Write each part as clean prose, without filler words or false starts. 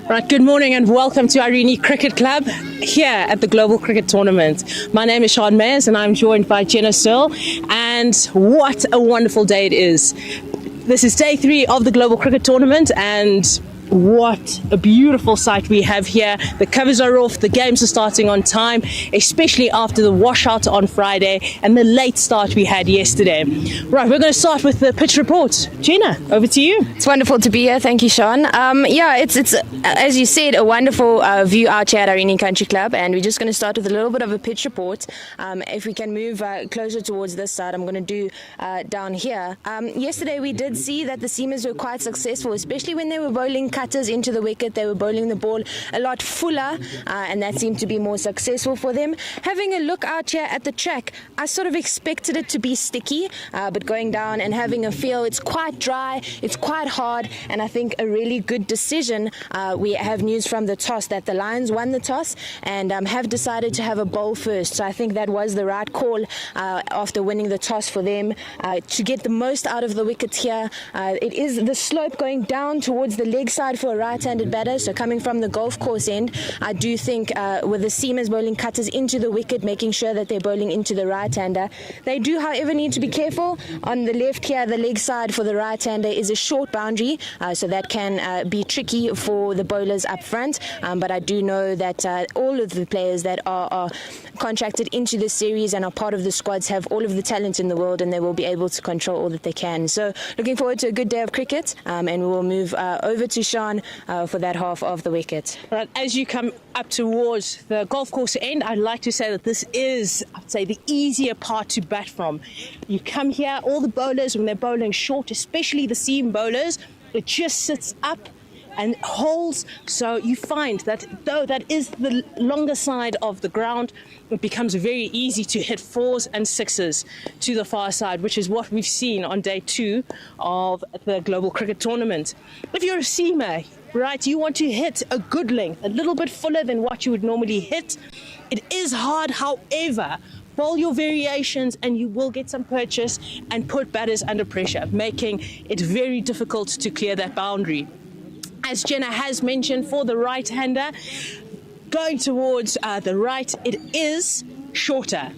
Right, good morning and welcome to Irene Cricket Club here at the Global Cricket Tournament. My name is Sean Mayers and I'm joined by Jenna Searle, and what a wonderful day it is. This is day 3 of the Global Cricket Tournament, and what a beautiful sight we have here. The covers are off, the games are starting on time, especially after the washout on Friday and the late start we had yesterday. Right, we're going to start with the pitch report. Jenna, over to you. It's wonderful to be here. Thank you, Sean. It's as you said, a wonderful view out here at Irene Country Club, and we're just going to start with a little bit of a pitch report. If we can move closer towards this side, I'm going to do down here. Yesterday we did see that the seamers were quite successful, especially when they were bowling cutters into the wicket. They were bowling the ball a lot fuller, and that seemed to be more successful for them. Having a look out here at the track, I sort of expected it to be sticky, but going down and having a feel, it's quite dry, it's quite hard, and I think a really good decision. We have news from the toss that the Lions won the toss and have decided to have a bowl first. So I think that was the right call after winning the toss for them to get the most out of the wickets here. It is the slope going down towards the leg side for a right-handed batter, so coming from the golf course end, I do think with the seamers bowling cutters into the wicket, making sure that they're bowling into the right-hander. They do, however, need to be careful. On the left here, the leg side for the right-hander is a short boundary, so that can be tricky for the bowlers up front, but I do know that all of the players that are contracted into this series and are part of the squads have all of the talent in the world, and they will be able to control all that they can. So looking forward to a good day of cricket, and we will move over to Sean for that half of the wicket. Right, as you come up towards the golf course end, I'd like to say that this is, I'd say, the easier part to bat from. You come here, all the bowlers, when they're bowling short, especially the seam bowlers, it just sits up and holds, so you find that though that is the longer side of the ground, it becomes very easy to hit 4s and 6s to the far side, which is what we've seen on day 2 of the Global Cricket Tournament. If you're a seamer, right, you want to hit a good length, a little bit fuller than what you would normally hit. It is hard, however, bowl your variations and you will get some purchase and put batters under pressure, making it very difficult to clear that boundary. As Jenna has mentioned, for the right-hander, going towards the right, it is shorter.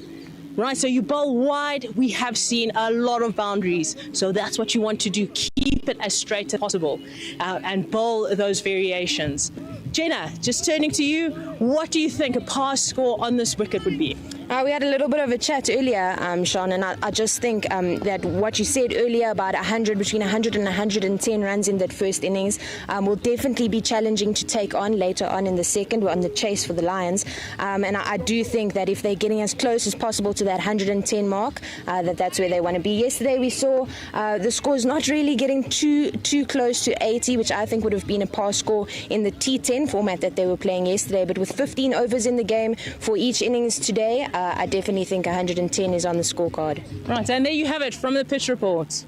Right, so you bowl wide, we have seen a lot of boundaries. So that's what you want to do, keep it as straight as possible and bowl those variations. Jenna, just turning to you, what do you think a pass score on this wicket would be? We had a little bit of a chat earlier, Sean, and I just think that what you said earlier about between 100 and 110 runs in that first innings will definitely be challenging to take on later on in the second. We're on the chase for the Lions, and I do think that if they're getting as close as possible to that 110 mark, that's where they want to be. Yesterday we saw the scores not really getting too close to 80, which I think would have been a pass score in the T20 format that they were playing yesterday, but with 15 overs in the game for each innings today, I definitely think 110 is on the scorecard. Right, and there you have it from the pitch report.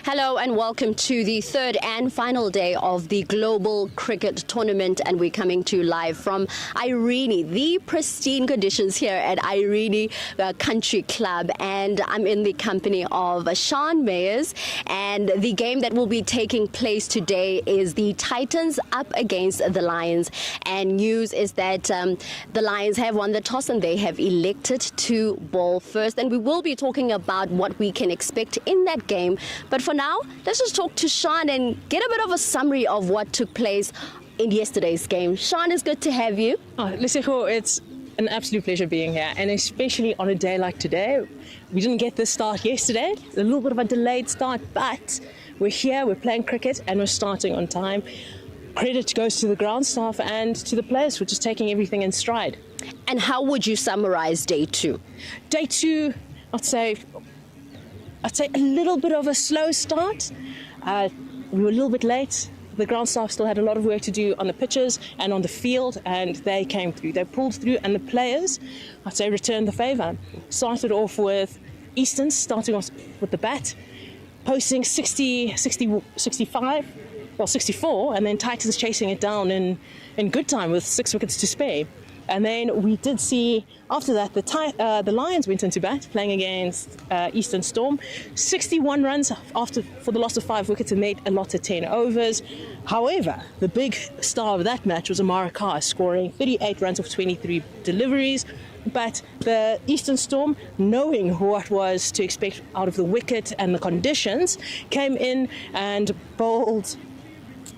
Hello and welcome to the third and final day of the Global Cricket Tournament, and we're coming to you live from Irene, the pristine conditions here at Irene Country Club, and I'm in the company of Sean Mayers, and the game that will be taking place today is the Titans up against the Lions, and news is that the Lions have won the toss and they have elected to bowl first, and we will be talking about what we can expect in that game. But for now, let's just talk to Sean and get a bit of a summary of what took place in yesterday's game. Sean, it's good to have you. Lesego, it's an absolute pleasure being here, and especially on a day like today. We didn't get this start yesterday, a little bit of a delayed start, but we're here, we're playing cricket, and we're starting on time. Credit goes to the ground staff and to the players for just taking everything in stride. And how would you summarize day two? Day two, I'd say a little bit of a slow start. We were a little bit late. The ground staff still had a lot of work to do on the pitches and on the field, and they came through. They pulled through, and the players, I'd say, returned the favour. Started off with Easton, starting off with the bat, posting 64, and then Titans chasing it down in good time with 6 wickets to spare. And then we did see, after that, the Lions went into bat, playing against Eastern Storm. 61 runs for the loss of 5 wickets, and they'd allotted 10 overs. However, the big star of that match was Amara Carr, scoring 38 runs off 23 deliveries. But the Eastern Storm, knowing what was to expect out of the wicket and the conditions, came in and bowled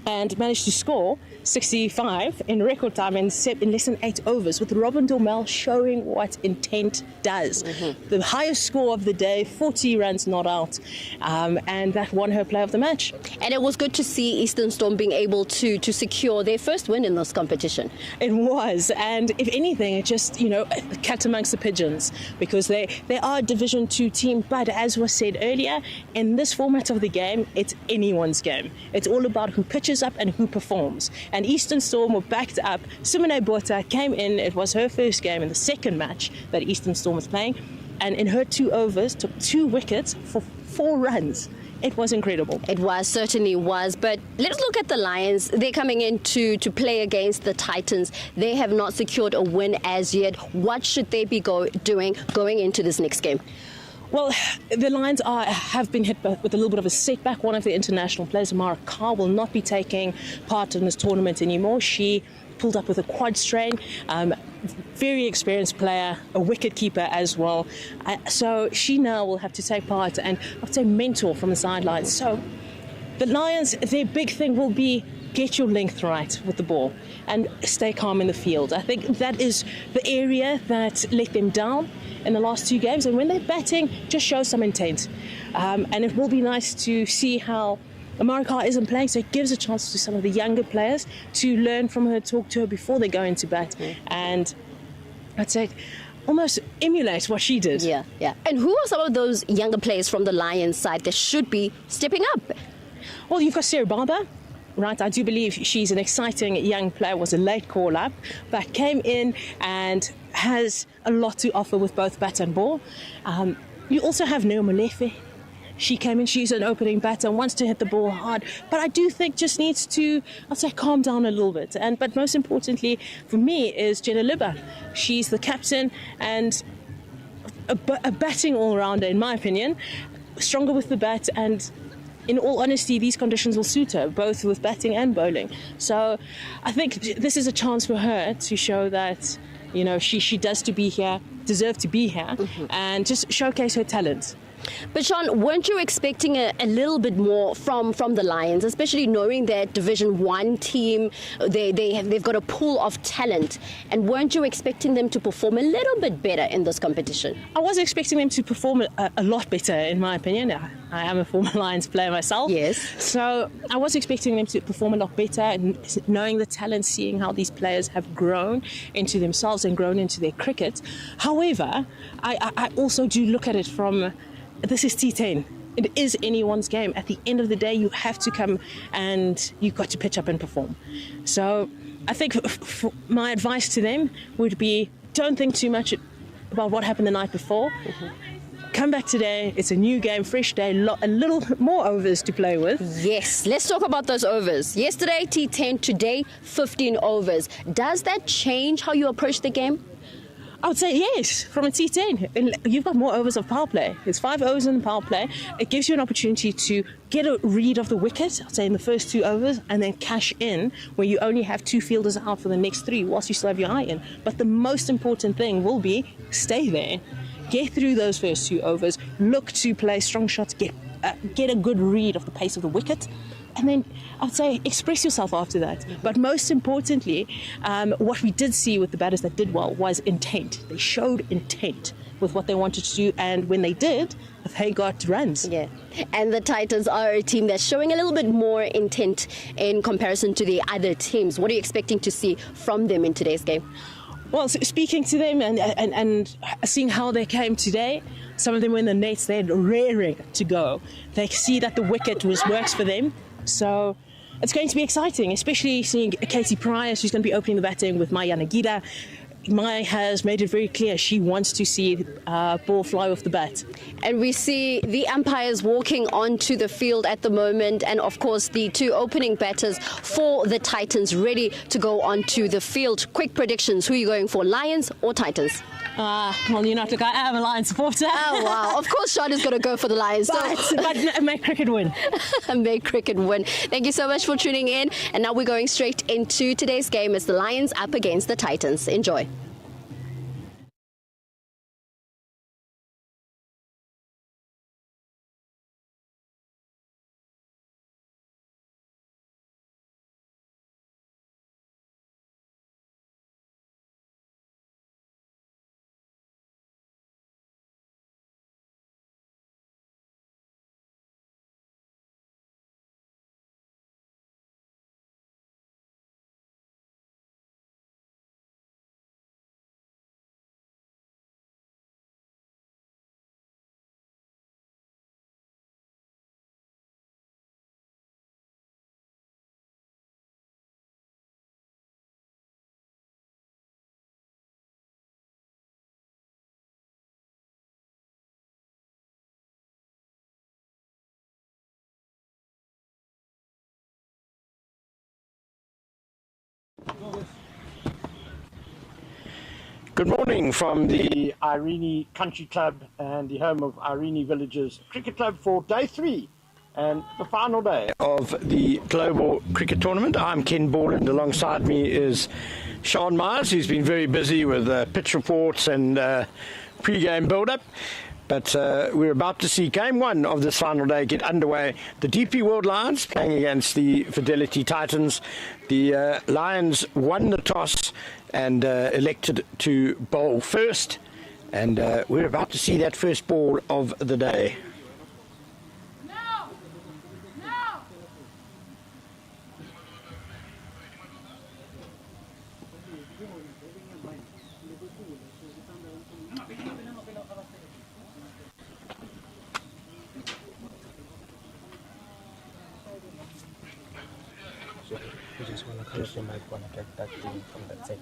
and managed to score 65 in record time in less than 8 overs, with Robin Dormel showing what intent does. Mm-hmm. The highest score of the day, 40 runs not out, and that won her play of the match. And it was good to see Eastern Storm being able to secure their first win in this competition. It was, and if anything, it just, cat amongst the pigeons, because they are a Division 2 team, but as was said earlier, in this format of the game, it's anyone's game. It's all about who pitches up and who performs. And Eastern Storm were backed up. Simone Botha came in. It was her first game in the second match that Eastern Storm was playing. And in her 2 overs, took 2 wickets for 4 runs. It was incredible. It was, certainly was. But let's look at the Lions. They're coming in to play against the Titans. They have not secured a win as yet. What should they be doing going into this next game? Well, the Lions have been hit with a little bit of a setback. One of the international players, Amara Carr, will not be taking part in this tournament anymore. She pulled up with a quad strain. Very experienced player, a wicket keeper as well. So she now will have to take part and, I'd say, mentor from the sidelines. So the Lions, their big thing will be get your length right with the ball and stay calm in the field. I think that is the area that let them down in the last 2 games, and when they're batting, just show some intent. And it will be nice to see how Amara Carr isn't playing, so it gives a chance to some of the younger players to learn from her, talk to her before they go into bat, and I'd say almost emulate what she did. Yeah. And who are some of those younger players from the Lions side that should be stepping up? Well, you've got Sarah Barber. Right, I do believe she's an exciting young player, was a late call-up, but came in and has a lot to offer with both bat and ball. You also have Neo Molefe. She came in, she's an opening batter, wants to hit the ball hard, but I do think just needs to, I'd say, calm down a little bit. But most importantly, for me, is Jenna Libba. She's the captain and a batting all-rounder, in my opinion, stronger with the bat, and in all honesty, these conditions will suit her, both with batting and bowling. So I think this is a chance for her to show that, she does deserve to be here, and just showcase her talent. But Sean, weren't you expecting a little bit more from the Lions, especially knowing that Division 1 team, they've got a pool of talent, and weren't you expecting them to perform a little bit better in this competition? I was expecting them to perform a lot better, in my opinion. I am a former Lions player myself. Yes. So I was expecting them to perform a lot better, and knowing the talent, seeing how these players have grown into themselves and grown into their cricket. However, I also do look at it from, this is T10. It is anyone's game. At the end of the day, you have to come and you've got to pitch up and perform. So I think my advice to them would be, don't think too much about what happened the night before. come back today. It's a new game, fresh day, a little more overs to play with. Yes, let's talk about those overs. Yesterday, T10, today, 15 overs. Does that change how you approach the game? I would say yes, from a T10. And you've got more overs of power play. It's 5 overs in the power play. It gives you an opportunity to get a read of the wicket, I'd say in the first 2 overs, and then cash in where you only have 2 fielders out for the next 3 whilst you still have your eye in. But the most important thing will be stay there. Get through those first 2 overs. Look to play strong shots. Get a good read of the pace of the wicket. And then I'd say express yourself after that. But most importantly, what we did see with the batters that did well was intent. They showed intent with what they wanted to do, and when they did, they got runs. Yeah, and the Titans are a team that's showing a little bit more intent in comparison to the other teams. What are you expecting to see from them in today's game? Well, so speaking to them and seeing how they came today, some of them were in the nets, they're raring to go. They see that the wicket works for them. So it's going to be exciting, especially seeing Katie Pryor. She's going to be opening the batting with Maya Nagida. Maya has made it very clear she wants to see ball fly off the bat. And we see the umpires walking onto the field at the moment, and of course the 2 opening batters for the Titans ready to go onto the field. Quick predictions, who are you going for, Lions or Titans? Well, you know, look, I am a Lions supporter. Oh, wow. Of course, Sean is going to go for the Lions. But make cricket win. Make cricket win. Thank you so much for tuning in. And now we're going straight into today's game as the Lions up against the Titans. Enjoy. Good morning from the Irene Country Club and the home of Irene Villages Cricket Club for day 3 and the final day of the Global Cricket Tournament. I'm Ken Borland. Alongside me is Sean Myers, who's been very busy with pitch reports and pre-game build-up. But we're about to see Game 1 of this final day get underway. The DP World Lions playing against the Fidelity Titans. The Lions won the toss and elected to bowl first. And we're about to see that first ball of the day. You just want to close your mic when I get that thing from that side.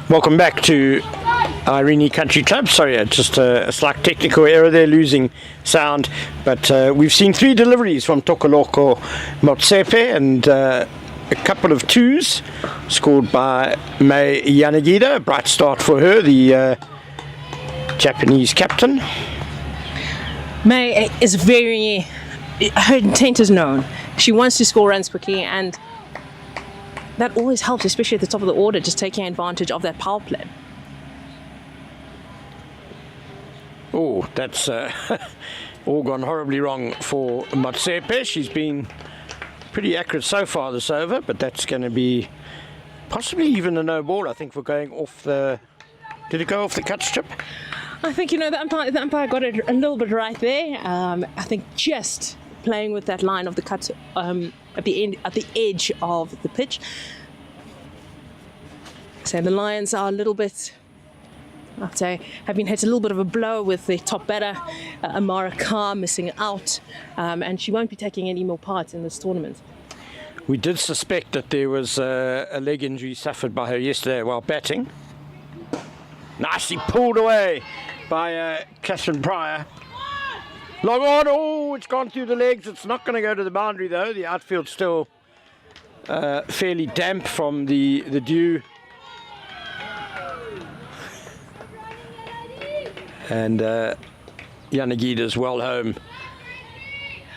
Welcome back to Irene Country Club. Sorry, just a slight technical error there, losing sound. But we've seen 3 deliveries from Tokoloko Motsepe and a couple of twos scored by Mei Yanagida. A bright start for her, the Japanese captain. May is very, her intent is known. She wants to score runs quickly, and that always helps, especially at the top of the order, just taking advantage of that power play. Oh, that's all gone horribly wrong for Motsepe. She's been pretty accurate so far this over, but that's going to be possibly even a no ball. I think we're going off the... Did it go off the cut strip? I think, the umpire got it a little bit right there. I think just playing with that line of the cut at the edge of the pitch. So the Lions are a little bit, I'd say, have been hit a little bit of a blow with the top batter, Amara Carr, missing out, and she won't be taking any more part in this tournament. We did suspect that there was a leg injury suffered by her yesterday while batting. Nicely pulled away by Catherine Pryor. Long on, oh, it's gone through the legs. It's not going to go to the boundary though. The outfield's still fairly damp from the dew. And Yanagida's well home.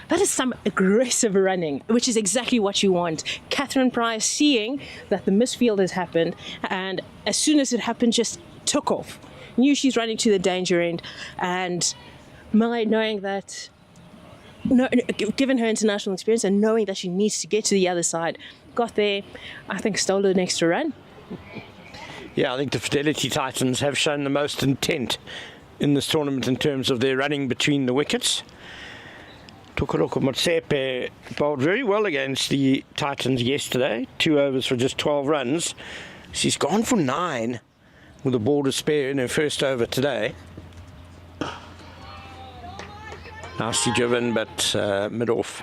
That is some aggressive running, which is exactly what you want. Catherine Pryor seeing that the misfield has happened, and as soon as it happened, just took off. Knew she's running to the danger end, and knowing that, given her international experience and knowing that she needs to get to the other side, got there, I think stole an extra run. Yeah, I think the Fidelity Titans have shown the most intent in this tournament in terms of their running between the wickets. Tokoloko Motsepe bowled very well against the Titans yesterday. 2 overs for just 12 runs. She's gone for 9 with a ball to spare in her first over today. Nicely driven, but mid-off.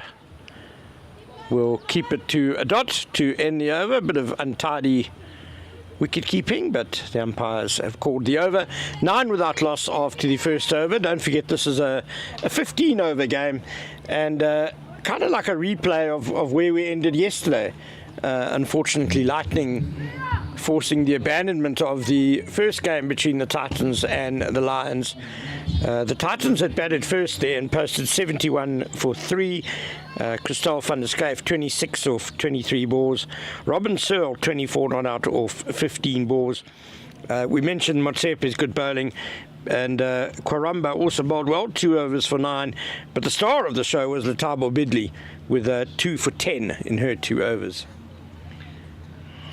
We'll keep it to a dot to end the over. A bit of untidy wicket keeping, but the umpires have called the over. 9 without loss after the first over. Don't forget, this is a 15 over game, and kind of like a replay of where we ended yesterday. Unfortunately, Lightning forcing the abandonment of the first game between the Titans and the Lions. The Titans had batted first there and posted 71 for 3. Christelle van der Schryf 26 off 23 balls. Robin Searle 24 not out off 15 balls. We mentioned Motsepe's good bowling, and Kwaramba also bowled well, 2 overs for 9. But the star of the show was Letabo Bidley with 2 for 10 in her 2 overs.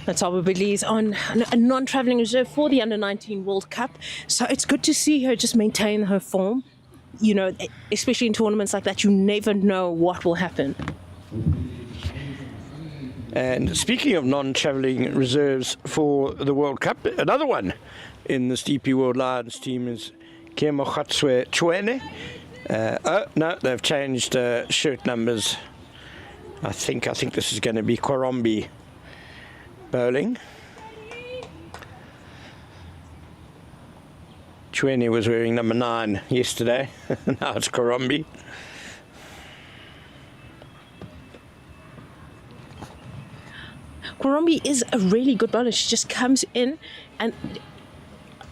Letabo Bidley is on a non-travelling reserve for the Under-19 World Cup, so it's good to see her just maintain her form. Especially in tournaments like that, you never know what will happen. And speaking of non-travelling reserves for the World Cup, another one in the DP World Lions team is Kemochatswe Chwene. No, they've changed shirt numbers. I think this is going to be Korombi bowling. Chwene was wearing number 9 yesterday. Now it's Korombi. Korombi is a really good bowler. She just comes in and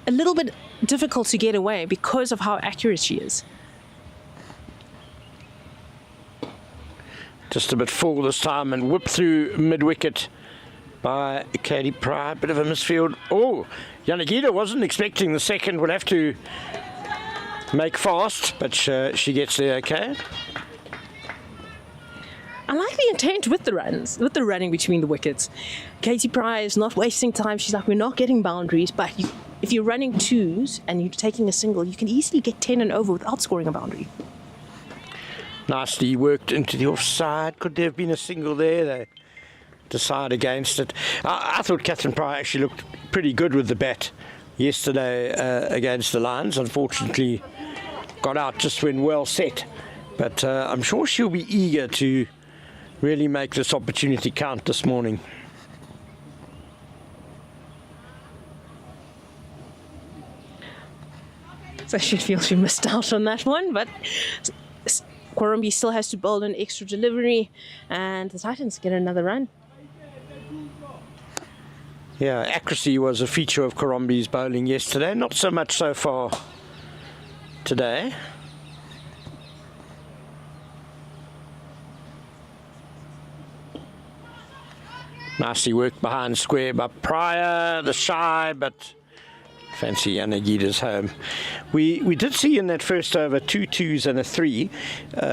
a little bit difficult to get away because of how accurate she is. Just a bit full this time and whipped through mid-wicket by Katie Pryor. Bit of a misfield. Oh, Yanagida wasn't expecting the second. Will have to make fast, but she gets there okay. I like the intent with the runs, with the running between the wickets. Katie Pryor is not wasting time. She's like, we're not getting boundaries, but if you're running twos and you're taking a single, you can easily get 10 and over without scoring a boundary. Nicely worked into the offside. Could there have been a single there? They decide against it. I thought Catherine Pryor actually looked pretty good with the bat yesterday against the Lions. Unfortunately, got out just when well set. But I'm sure she'll be eager to really make this opportunity count this morning. So she feels she missed out on that one, but Quarumbi still has to bowl an extra delivery, and the Titans get another run. Yeah, accuracy was a feature of Quarumbi's bowling yesterday, not so much so far today. Nicely worked behind square by Pryor, the shy, but fancy Yanagita's home. We did see in that first over 2 2s and a 3,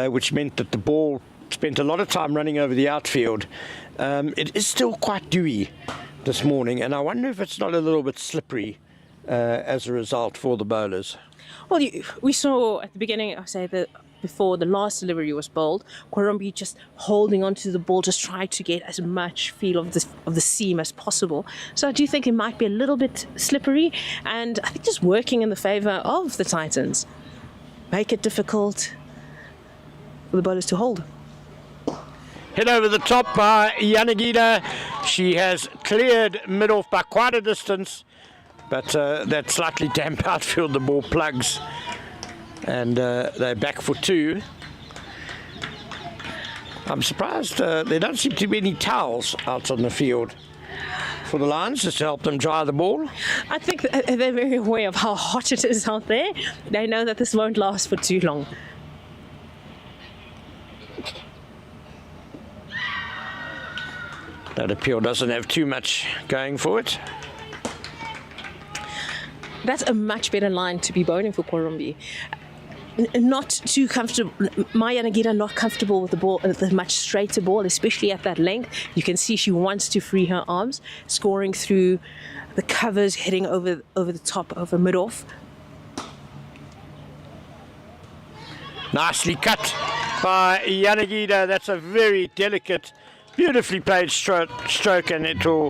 which meant that the ball spent a lot of time running over the outfield. It is still quite dewy this morning, and I wonder if it's not a little bit slippery as a result for the bowlers. Well, we saw at the beginning, I say that before the last delivery was bowled, Quarumbi just holding onto the ball, just trying to get as much feel of the seam as possible. So I do think it might be a little bit slippery, and I think just working in the favour of the Titans. Make it difficult for the bowlers to hold. Hit over the top by Yanagita. She has cleared mid-off by quite a distance, but that slightly damp outfield, the ball plugs. And they're back for 2. I'm surprised there don't seem to be any towels out on the field for the Lions just to help them dry the ball. I think they're very aware of how hot it is out there. They know that this won't last for too long. That appeal doesn't have too much going for it. That's a much better line to be bowling for Quarumbi. Not too comfortable. Maya Nagita not comfortable with the ball, the much straighter ball, especially at that length. You can see she wants to free her arms, scoring through the covers, heading over the top, over mid-off. Nicely cut by Yanagita. That's a very delicate, beautifully played stroke, and it will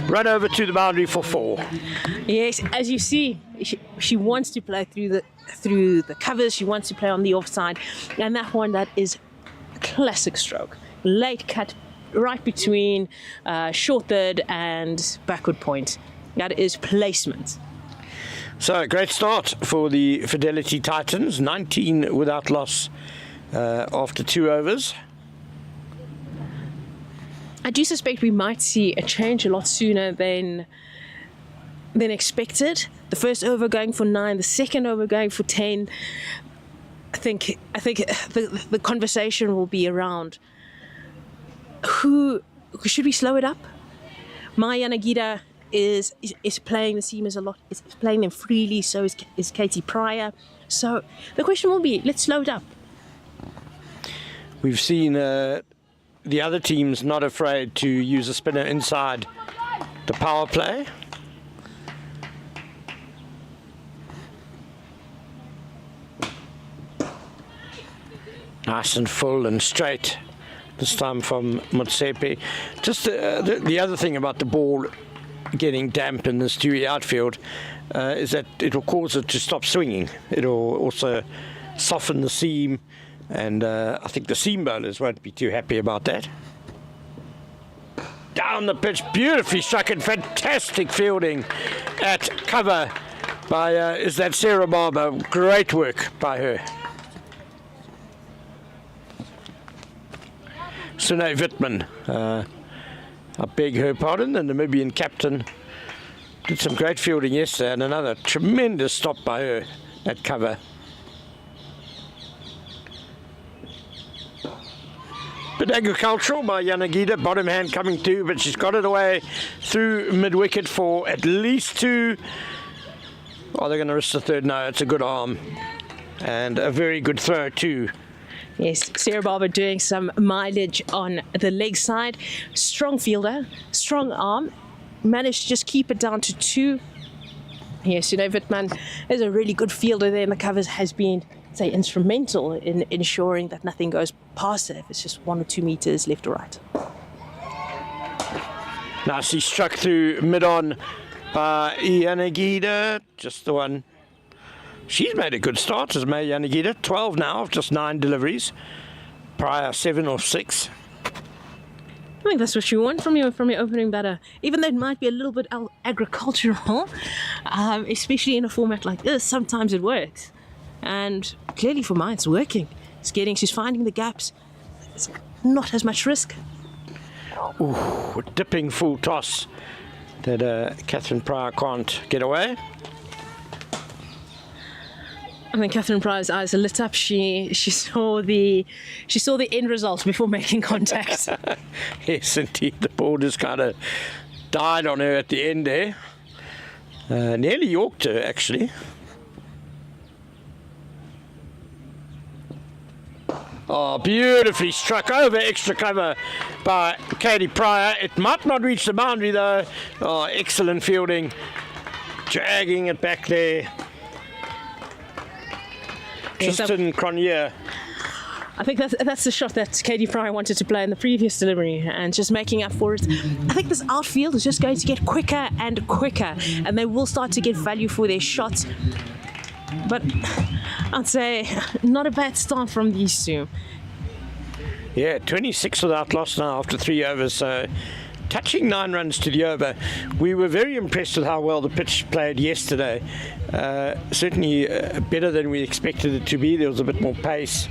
run over to the boundary for 4. Yes, as you see, she wants to play through the covers. She wants to play on the offside, and that one, that is a classic stroke. Late cut right between short third and backward point. That is placement. So, great start for the Fidelity Titans. 19 without loss after 2 overs. I do suspect we might see a change a lot sooner than expected. The first over going for 9, the second over going for 10. I think the conversation will be around who should we slow it up. Maya Nagita is playing the seamers a lot. Is playing them freely. So is Katie Pryor. So the question will be, let's slow it up. We've seen the other teams not afraid to use a spinner inside the power play. Nice and full and straight, this time from Motsepe. Just the other thing about the ball getting damp in this dewy outfield is that it will cause it to stop swinging. It will also soften the seam, and I think the seam bowlers won't be too happy about that. Down the pitch, beautifully struck, and fantastic fielding at cover by, is that Sarah Barber? Great work by her. Sune Wittmann, I beg her pardon, the Namibian captain, did some great fielding yesterday, and another tremendous stop by her at cover. Bit agricultural by Yanagita, bottom hand coming through, but she's got it away through mid-wicket for at least 2. Oh, they're going to risk the third. No, it's a good arm and a very good throw too. Yes, Sarah Barber doing some mileage on the leg side. Strong fielder, strong arm. Managed to just keep it down to 2. Yes, you know, Wittmann is a really good fielder there, and the covers has been, say, instrumental in ensuring that nothing goes past it if it's just 1 or 2 meters left or right. Nicely struck through mid-on by Yanagita, just the one. She's made a good start, has made Yanagita. 12 now of just 9 deliveries. Prior 7 of 6. think that's what you want from your opening batter, even though it might be a little bit agricultural, especially in a format like this. Sometimes it works, and clearly for mine, it's working. She's finding the gaps. It's not as much risk. Ooh, dipping full toss that Catherine Pryor can't get away. I think Catherine Pryor's eyes are lit up. She saw the end result before making contact. Yes, indeed. The ball just kind of died on her at the end there. Nearly yorked her, actually. Oh, beautifully struck over, extra cover by Katie Pryor. It might not reach the boundary though. Oh, excellent fielding. Dragging it back there. Tristan Cronje. I think that's the shot that Katie Pryor wanted to play in the previous delivery, and just making up for it. I think this outfield is just going to get quicker and quicker, and they will start to get value for their shots. But I'd say not a bad start from these two. Yeah, 26 without loss now after 3 overs, so touching 9 runs to the over. We were very impressed with how well the pitch played yesterday. Certainly better than we expected it to be. There was a bit more pace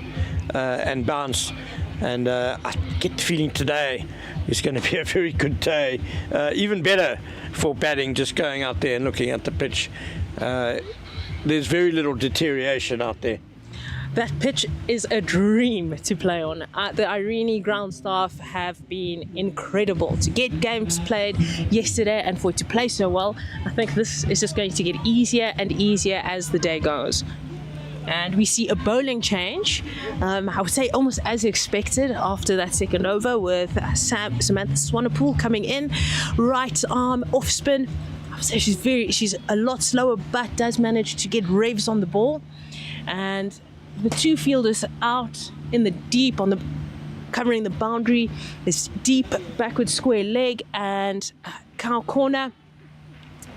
and bounce, and I get the feeling today is going to be a very good day. Even better for batting, just going out there and looking at the pitch. There's very little deterioration out there. That pitch is a dream to play on. The Irene ground staff have been incredible to get games played yesterday, and for it to play so well. I think this is just going to get easier and easier as the day goes. And we see a bowling change, I would say almost as expected after that second over, with Samantha Swanepoel coming in, right arm off spin. I would say she's a lot slower, but does manage to get revs on the ball. And the two fielders out in the deep, covering the boundary, this deep backward square leg and cow corner.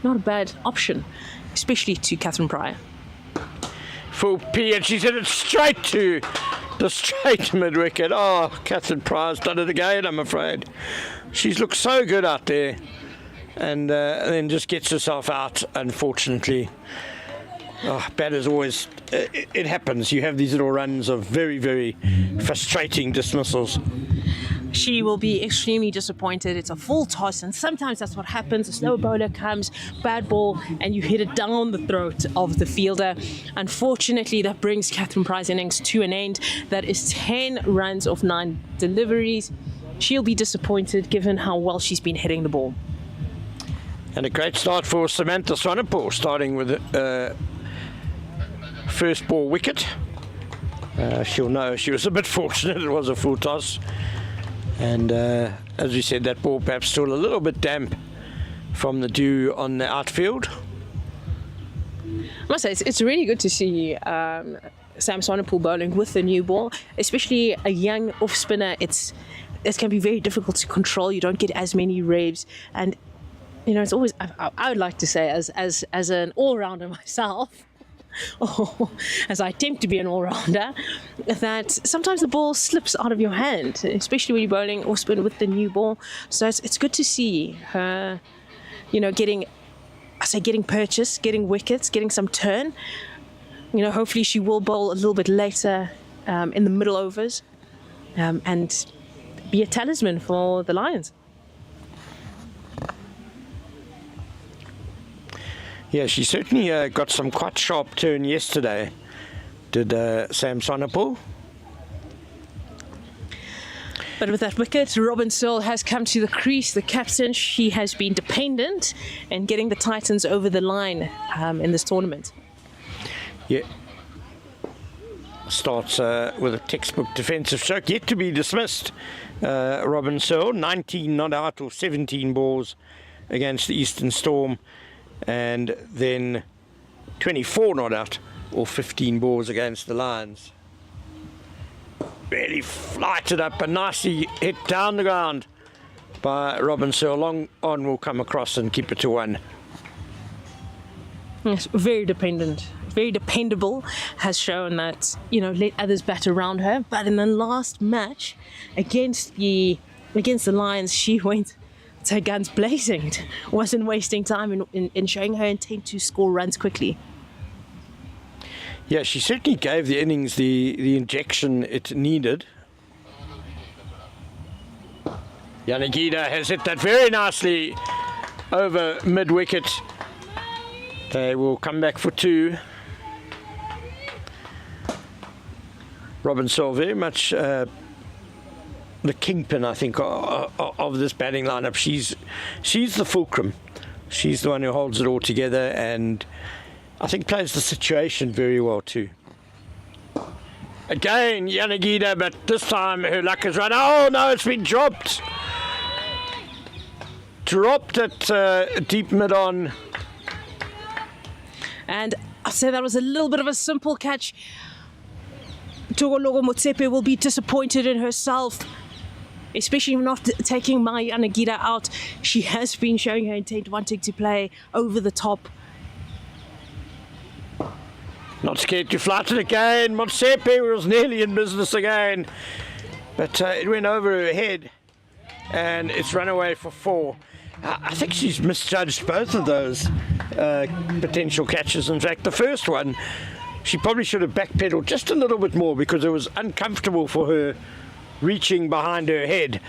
Not a bad option, especially to Catherine Pryor. Full P, and she's hit it straight to mid wicket. Oh, Catherine Pryor's done it again, I'm afraid. She's looked so good out there, and then just gets herself out, unfortunately. Oh, batters always, it happens. You have these little runs of very, very frustrating dismissals. She will be extremely disappointed. It's a full toss, and sometimes that's what happens. A slow bowler comes, bad ball, and you hit it down the throat of the fielder. Unfortunately, that brings Catherine Pryor's innings to an end. That is 10 runs off 9 deliveries. She'll be disappointed given how well she's been hitting the ball. And a great start for Samantha Swanepoel, starting with first ball wicket. She'll know she was a bit fortunate. It was a full toss. And as we said, that ball perhaps still a little bit damp from the dew on the outfield. I must say, it's really good to see Sam Swanepoel bowling with the new ball, especially a young off spinner. It can be very difficult to control. You don't get as many revs, and you know, it's always, I would like to say, as an all-rounder myself, or as I attempt to be an all-rounder, that sometimes the ball slips out of your hand, especially when you're bowling off spin with the new ball. So it's good to see her, you know, getting purchase, getting wickets, getting some turn. You know, hopefully she will bowl a little bit later in the middle overs, and be a talisman for the Lions. Yeah, she certainly got some quite sharp turn yesterday, did Sam Swanepoel. But with that wicket, Robin Searle has come to the crease. The captain, she has been dependent in getting the Titans over the line in this tournament. Yeah. Starts with a textbook defensive stroke, yet to be dismissed. Robin Searle, 19 not out or 17 balls against the Eastern Storm. And then 24 not out or 15 balls against the Lions. Really flighted up and nicely hit down the ground by Robin Searle. Long on will come across and keep it to 1. Yes, very dependent, very dependable. Has shown that, you know, let others bat around her. But in the last match against the against the Lions, she went with her guns blazing, wasn't wasting time in showing her intent to score runs quickly. Yeah, she certainly gave the innings the injection it needed. Yanagida has hit that very nicely over mid-wicket. They will come back for 2. Robin Searle very much the kingpin, I think, of this batting lineup. She's the fulcrum. She's the one who holds it all together, and I think plays the situation very well too. Again, Yanagida, but this time her luck has run. Oh no, it's been dropped. Dropped at deep mid-on. And I'd say that was a little bit of a simple catch. Togologo Motsepe will be disappointed in herself, especially not taking my Yanagida out. She has been showing her intent, wanting to play over the top. Not scared to flat it again. Motsepe was nearly in business again, but it went over her head, and it's run away for 4. I think she's misjudged both of those potential catches. In fact, the first one, she probably should have backpedaled just a little bit more because it was uncomfortable for her reaching behind her head.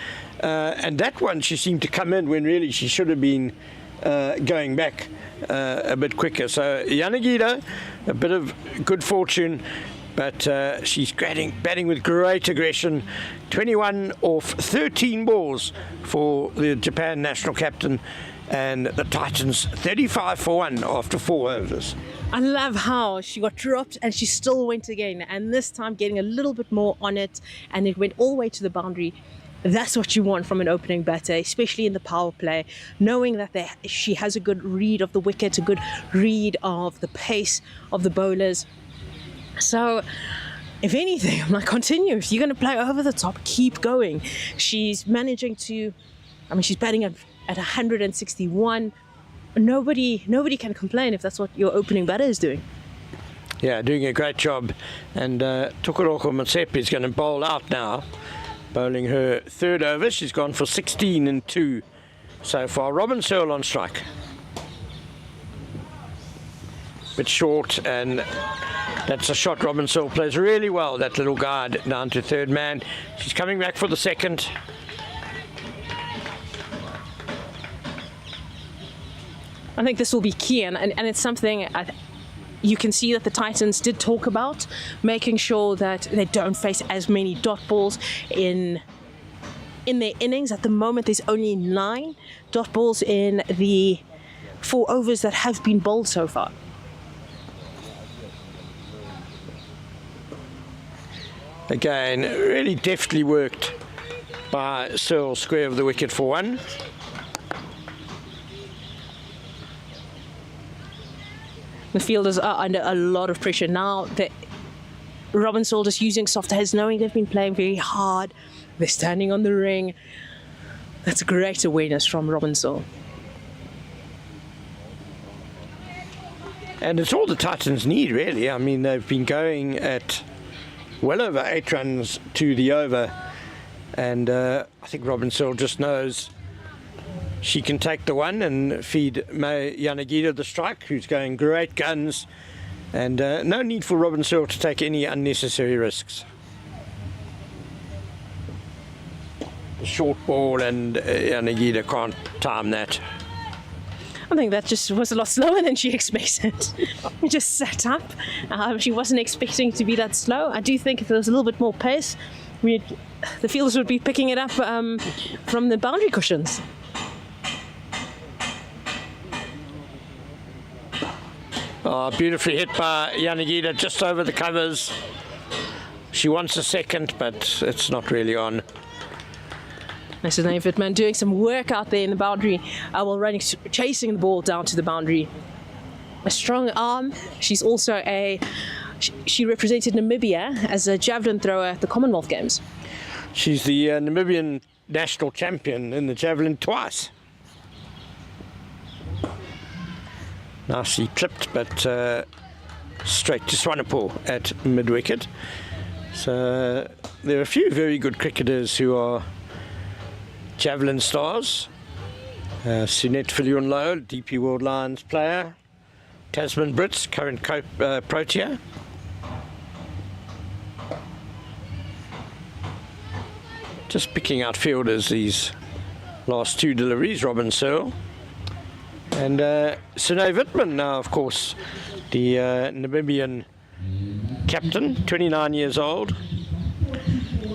And that one, she seemed to come in when really she should have been going back a bit quicker. So Yanagida, a bit of good fortune, but she's batting with great aggression. 21 off 13 balls for the Japan national captain, and the Titans 35 for 1 after 4 overs. I love how she got dropped and she still went again, and this time getting a little bit more on it, and it went all the way to the boundary. That's what you want from an opening batter, especially in the power play, knowing that she has a good read of the wicket, a good read of the pace of the bowlers. So if anything, I'm like, continue. If you're going to play over the top, keep going. She's managing to, she's batting at 161. Nobody can complain if that's what your opening batter is doing. Yeah, doing a great job. And Tukuroko Motsepe is going to bowl out now, bowling her 3rd over. She's gone for 16 and 2 so far. Robin Searle on strike. Bit short, and that's a shot Robin Searle plays really well, that little guide down to 3rd man. She's coming back for the 2nd. I think this will be key, and it's something you can see that the Titans did talk about, making sure that they don't face as many dot balls in their innings. At the moment, there's only 9 dot balls in the 4 overs that have been bowled so far. Again, really deftly worked by Searle, square of the wicket for 1. The fielders are under a lot of pressure now. Robin Searle just using soft hands, knowing they've been playing very hard. They're standing on the ring. That's great awareness from Robin Searle. And it's all the Titans need, really. They've been going at well over 8 runs to the over. And I think Robin Searle just knows she can take the one and feed May Yanagida the strike, who's going great guns. And no need for Robin Searle to take any unnecessary risks. Short ball, and Yanagida can't time that. I think that just was a lot slower than she expected. She just sat up. She wasn't expecting to be that slow. I do think if there was a little bit more pace, the fielders would be picking it up from the boundary cushions. Oh, beautifully hit by Yanagida, just over the covers. She wants a 2nd, but it's not really on. This is Nate Wittmann doing some work out there in the boundary while chasing the ball down to the boundary. A strong arm. She's also she represented Namibia as a javelin thrower at the Commonwealth Games. She's the Namibian national champion in the javelin twice. Nicely clipped, but straight to Swanepoel at mid-wicket. So there are a few very good cricketers who are Javelin stars. Sunette Viljoen-Low, DP World Lions player. Tasman Brits, current Protea. Just picking out fielders these last two deliveries, Robin Searle. And Sine Wittmann now, of course, the Namibian captain, 29 years old.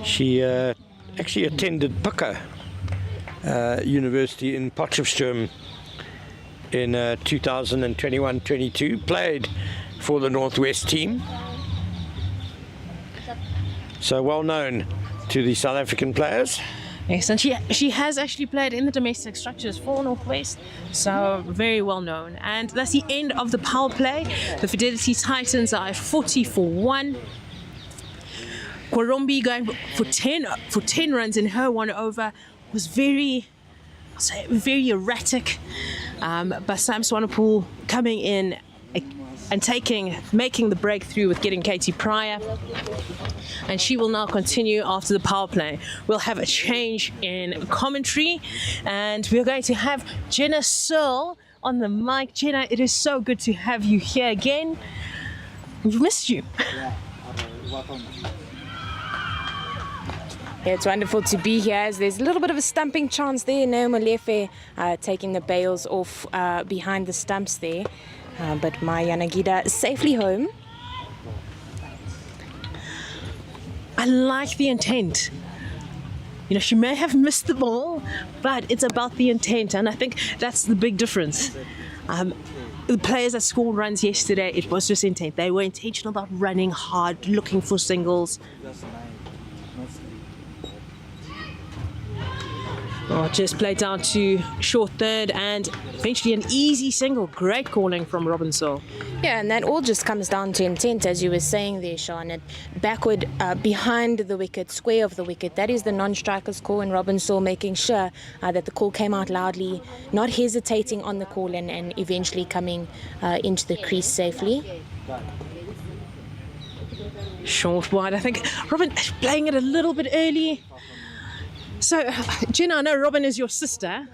She actually attended Pucker University in Potchefstroom in 2021-22, played for the Northwest team. So well known to the South African players. Yes, and she has actually played in the domestic structures for Northwest, so very well known. And that's the end of the power play. The Fidelity Titans are at 40-1. Kwarombi going for 10 runs in her one over was very erratic. But Sam Swanepoel coming in and making the breakthrough with getting Katie Pryor. And she will now continue after the power play. We'll have a change in commentary, and we're going to have Jenna Searle on the mic. Jenna, it is so good to have you here again. We've missed you. Yeah, it's wonderful to be here. As there's a little bit of a stumping chance there. No Molefe taking the bails off behind the stumps there. But Mai Yanagida safely home. I like the intent. You know, she may have missed the ball, but it's about the intent, and I think that's the big difference. The players that scored runs yesterday, it was just intent. They were intentional about running hard, looking for singles. Oh, just played down to short third and eventually an easy single. Great calling from Robin Searle. Yeah, and that all just comes down to intent, as you were saying there, Sean. And backward, behind the wicket, square of the wicket, that is the non-striker's call, and Robin Searle making sure that the call came out loudly, not hesitating on the call, and eventually coming into the crease safely. Short wide, I think. Robin playing it a little bit early. So, Jenna, I know Robin is your sister.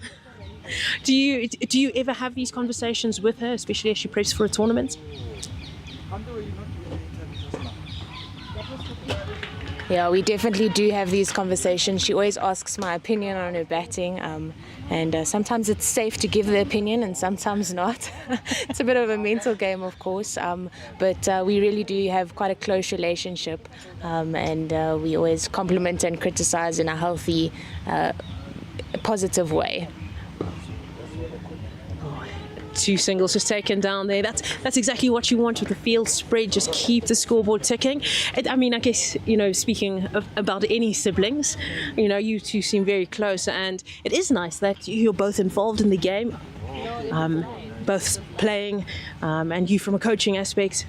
Do you ever have these conversations with her, especially as she preps for a tournament? Yeah, we definitely do have these conversations. She always asks my opinion on her batting, and sometimes it's safe to give the opinion and sometimes not. It's a bit of a mental game, of course, but we really do have quite a close relationship, and we always compliment and criticize in a healthy, positive way. Two singles just taken down there. That's exactly what you want with the field spread. Just keep the scoreboard ticking. I mean, I guess, you know, speaking about any siblings, you know, you two seem very close, and it is nice that you're both involved in the game, both playing, and you from a coaching aspect.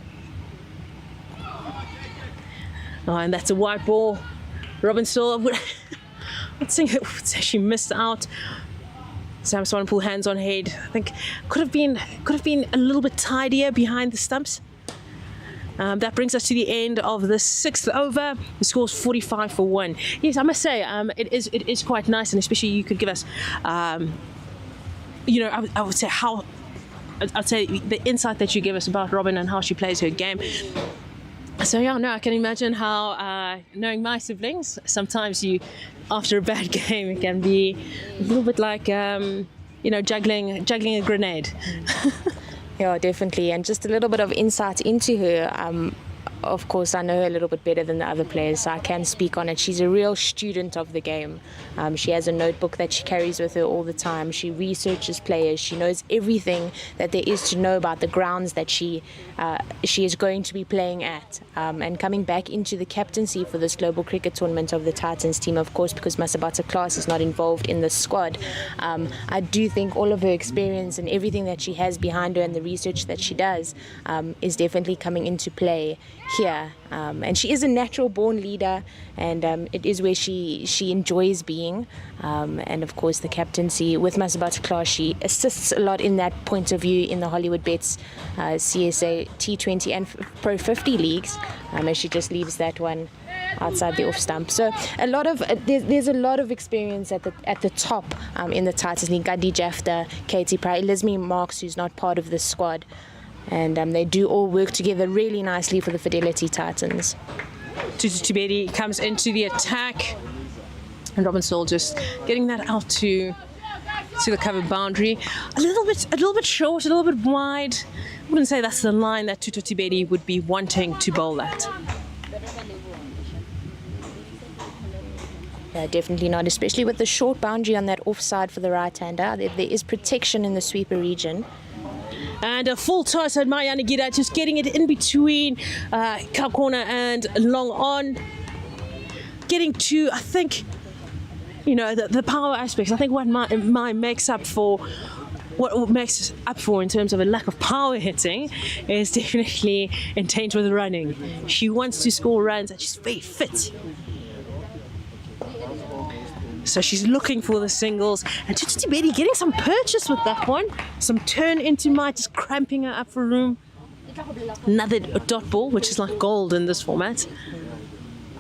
Oh, and that's a white ball. Robin Searle, let's say she missed out. Sam Swanepoel hands on head. I think could have been a little bit tidier behind the stumps. That brings us to the end of the sixth over. The score's 45-1. Yes, I must say it is quite nice, and especially you could give us, you know, I would say I'd say the insight that you give us about Robin and how she plays her game. So yeah, no, I can imagine how knowing my siblings, sometimes after a bad game, it can be a little bit like you know, juggling a grenade. Yeah, definitely, and just a little bit of insight into her. Of course, I know her a little bit better than the other players, so I can speak on it. She's a real student of the game. She has a notebook that she carries with her all the time. She researches players. She knows everything that there is to know about the grounds that she is going to be playing at. And coming back into the captaincy for this global cricket tournament of the Titans team, of course, because Masabata Class is not involved in the squad. I do think all of her experience and everything that she has behind her and the research that she does is definitely coming into play here. And she is a natural born leader, and it is where she enjoys being. And of course, the captaincy with Masabata Class, she assists a lot in that point of view in the Hollywood Bets CSA T20 and Pro 50 leagues, as she just leaves that one outside the off stump. So a lot of there's a lot of experience at the top in the Titans league. Gandhi Jafta, Katie Pryor, Elizabeth Marks, who's not part of this squad, and they do all work together really nicely for the Fidelity Titans. Tutu Tiberi comes into the attack, and Robin Saul just getting that out to the covered boundary, a little bit short, a little bit wide. I wouldn't say that's the line that Tutu Tiberi would be wanting to bowl at. Yeah, definitely not, especially with the short boundary on that offside for the right-hander. There is protection in the sweeper region. And a full toss at Mayana Gira, just getting it in between Kalkona and long on. Getting to, I think, the power aspects. I think what my makes up for, what makes up for in terms of a lack of power hitting is definitely intent with running. She wants to score runs and she's very fit. So she's looking for the singles, and Tutu Tiberi getting some purchase with that one. Some turn into might, just cramping her up for room. Another dot ball, which is like gold in this format.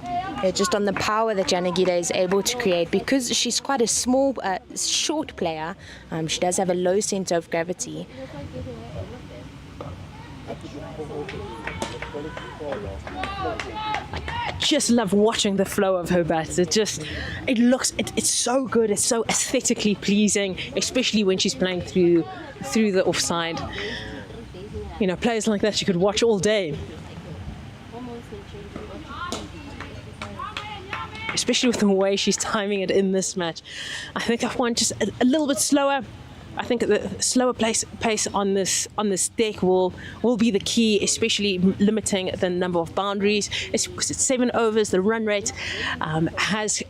Yeah, just on the power that Yanagida is able to create, because she's quite a small, short player. She does have a low center of gravity. Just love watching the flow of her bats. It's so good. It's so aesthetically pleasing, especially when she's playing through the offside. Players like that you could watch all day. Especially with the way she's timing it in this match. I think I want just a little bit slower. I think the slower pace on this deck will be the key, especially limiting the number of boundaries. It's 7 overs. The run rate has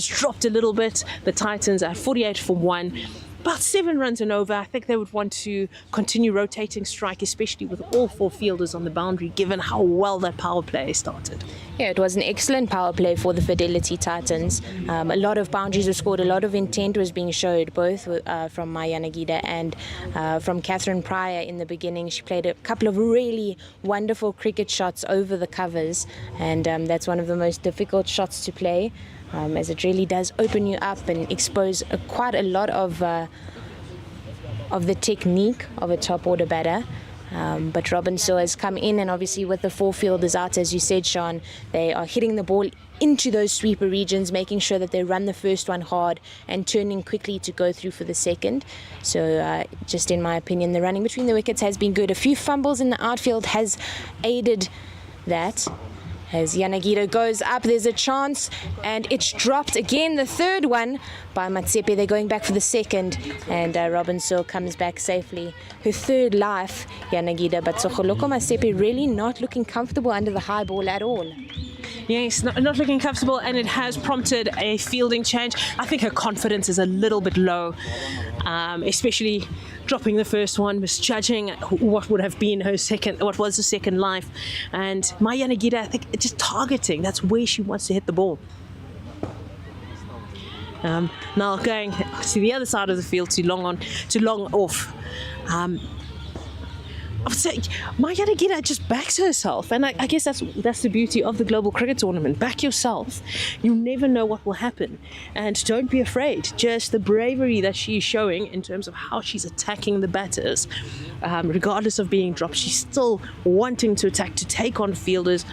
dropped a little bit. The Titans are 48 for 1. About 7 runs and over. I think they would want to continue rotating strike, especially with all 4 fielders on the boundary, given how well that power play started. Yeah, it was an excellent power play for the Fidelity Titans. A lot of boundaries were scored, a lot of intent was being showed, both from Maya Nagida and from Catherine Pryor in the beginning. She played a couple of really wonderful cricket shots over the covers, and that's one of the most difficult shots to play. As it really does open you up and expose quite a lot of the technique of a top order batter. But Robin Saul has come in, and obviously with the 4 fielders out, as you said, Sean, they are hitting the ball into those sweeper regions, making sure that they run the first one hard and turning quickly to go through for the second. So just in my opinion, the running between the wickets has been good. A few fumbles in the outfield has aided that. As Yanagida goes up, there's a chance, and it's dropped again, the third one by Matsepe. They're going back for the second, and Robin Saul comes back safely. Her third life, Yanagida, but Sokoloko Matsepe really not looking comfortable under the high ball at all. Yes, not looking comfortable, and it has prompted a fielding change. I think her confidence is a little bit low, especially dropping the first one, misjudging what would have been what was the second life. And Maya Nagida, I think, just targeting, that's where she wants to hit the ball. Now going to the other side of the field, to long off. I would say Maya Nagida just backs herself, and I guess that's the beauty of the Global Cricket Tournament. Back yourself. You never know what will happen, and don't be afraid. Just the bravery that she's showing in terms of how she's attacking the batters, regardless of being dropped, she's still wanting to attack, to take on fielders.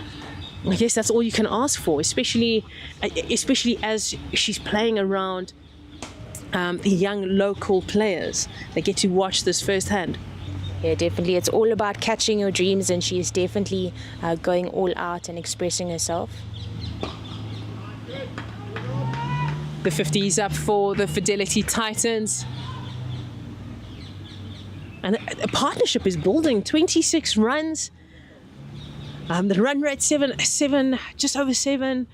I guess that's all you can ask for, especially as she's playing around the young local players. They get to watch this firsthand. Yeah, definitely. It's all about catching your dreams, and she is definitely going all out and expressing herself. The 50s up for the Fidelity Titans. And a partnership is building, 26 runs. The run rate, seven, just over 7.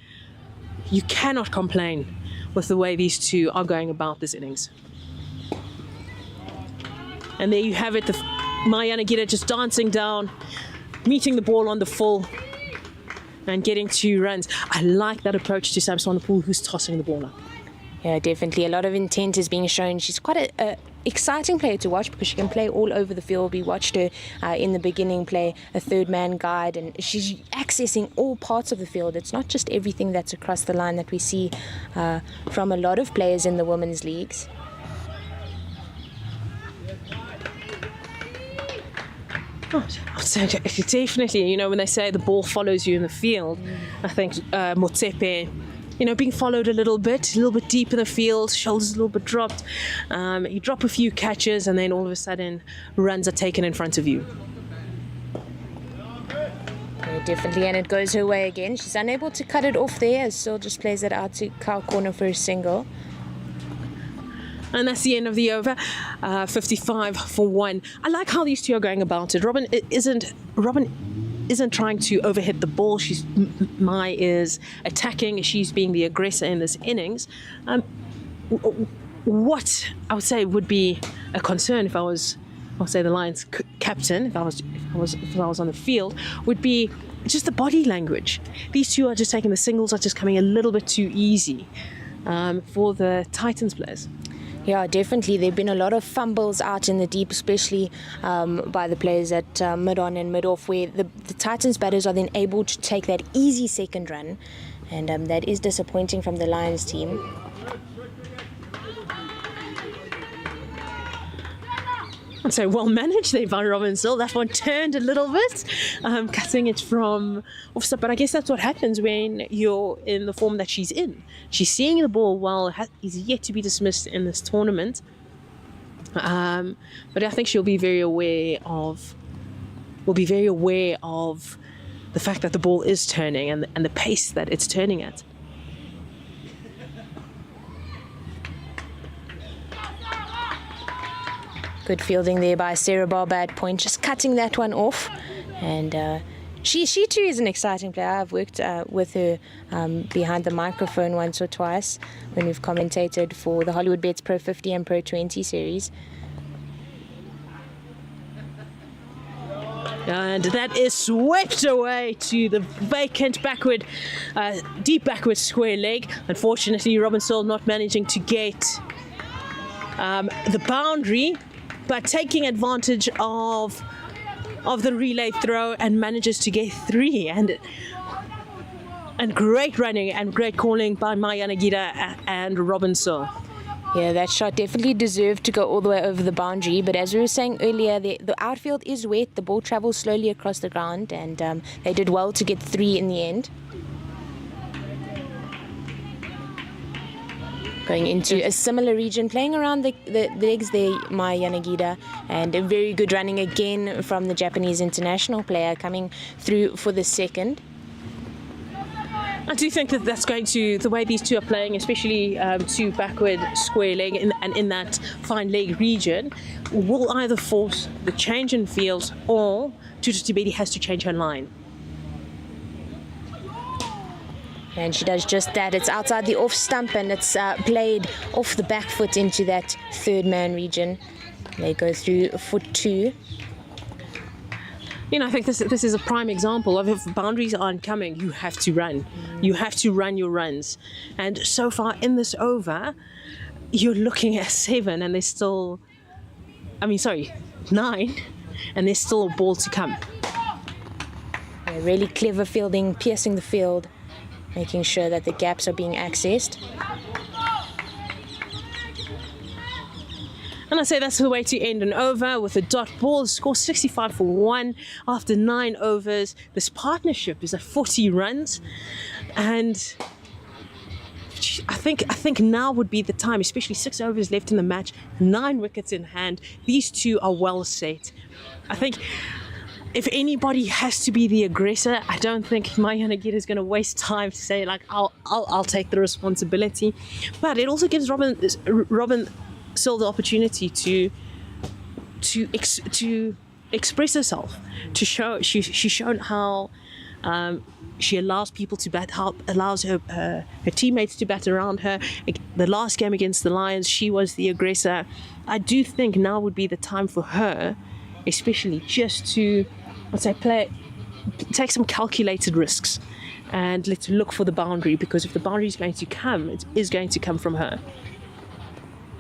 You cannot complain with the way these two are going about this innings. And there you have it, Maya Nagida just dancing down meeting the ball on the full and getting 2 runs. I like that approach to Sam Swanepoel, who's tossing the ball up. Yeah, definitely. A lot of intent is being shown. She's quite a exciting player to watch because she can play all over the field. We watched her in the beginning play a third man guide, and she's accessing all parts of the field. It's not just everything that's across the line that we see from a lot of players in the women's leagues. Oh, I'd say definitely, you know, when they say the ball follows you in the field, I think Motsepe, you know, being followed a little bit deep in the field, shoulders a little bit dropped. You drop a few catches and then all of a sudden runs are taken in front of you. Yeah, definitely, and it goes her way again. She's unable to cut it off there, as still just plays it out to Cow Corner for a single. And that's the end of the over, 55 for 1. I like how these two are going about it. Robin isn't trying to overhit the ball. Mai is attacking. She's being the aggressor in this innings. What I would say would be a concern if I was the Lions captain, if I was on the field, would be just the body language. These two are just taking the singles, are just coming a little bit too easy for the Titans players. Yeah, definitely. There have been a lot of fumbles out in the deep, especially by the players at mid-on and mid-off, where the Titans batters are then able to take that easy second run, and that is disappointing from the Lions team. I'd say well managed there by Robin Sill. That one turned a little bit, cutting it from offside. But I guess that's what happens when you're in the form that she's in. She's seeing the ball well, is yet to be dismissed in this tournament. But I think she'll be very aware of the fact that the ball is turning and the pace that it's turning at. Good fielding there by Sarah Barber at point, just cutting that one off. And she too is an exciting player. I've worked with her behind the microphone once or twice when we've commentated for the Hollywood Bets Pro 50 and Pro 20 series. And that is swept away to the vacant deep backward square leg. Unfortunately, Robin Sill not managing to get the boundary, but taking advantage of the relay throw and manages to get 3. And great running and great calling by Mai Yanagida and Robin Sill. Yeah, that shot definitely deserved to go all the way over the boundary, but as we were saying earlier, the outfield is wet, the ball travels slowly across the ground, and they did well to get 3 in the end. Going into a similar region, playing around the legs there, Mai Yanagida, and a very good running again from the Japanese international player coming through for the second. I do think that's going to, the way these two are playing, especially 2 backward square leg and in that fine leg region, will either force the change in field or Tutu Tibedi has to change her line. And she does just that. It's outside the off stump and it's played off the back foot into that third man region. They go through foot 2. You know, I think this is a prime example of if boundaries aren't coming, you have to run. You have to run your runs. And so far in this over, you're looking at 7 and there's still, 9, and there's still a ball to come. Yeah, really clever fielding, piercing the field, making sure that the gaps are being accessed. And I say that's the way to end an over with a dot ball. Score 65 for 1 after 9 overs. This partnership is at 40 runs. And I think now would be the time, especially 6 overs left in the match, 9 wickets in hand. These two are well set. I think if anybody has to be the aggressor, I don't think Mai Yanagida is going to waste time to say, like, I'll take the responsibility. But it also gives Robin Sill the opportunity to express herself, to show she's shown how she allows people to bat, how allows her teammates to bat around her. The last game against the Lions, she was the aggressor. I do think now would be the time for her, especially just to, play take some calculated risks, and let's look for the boundary, because if the boundary is going to come, it is going to come from her.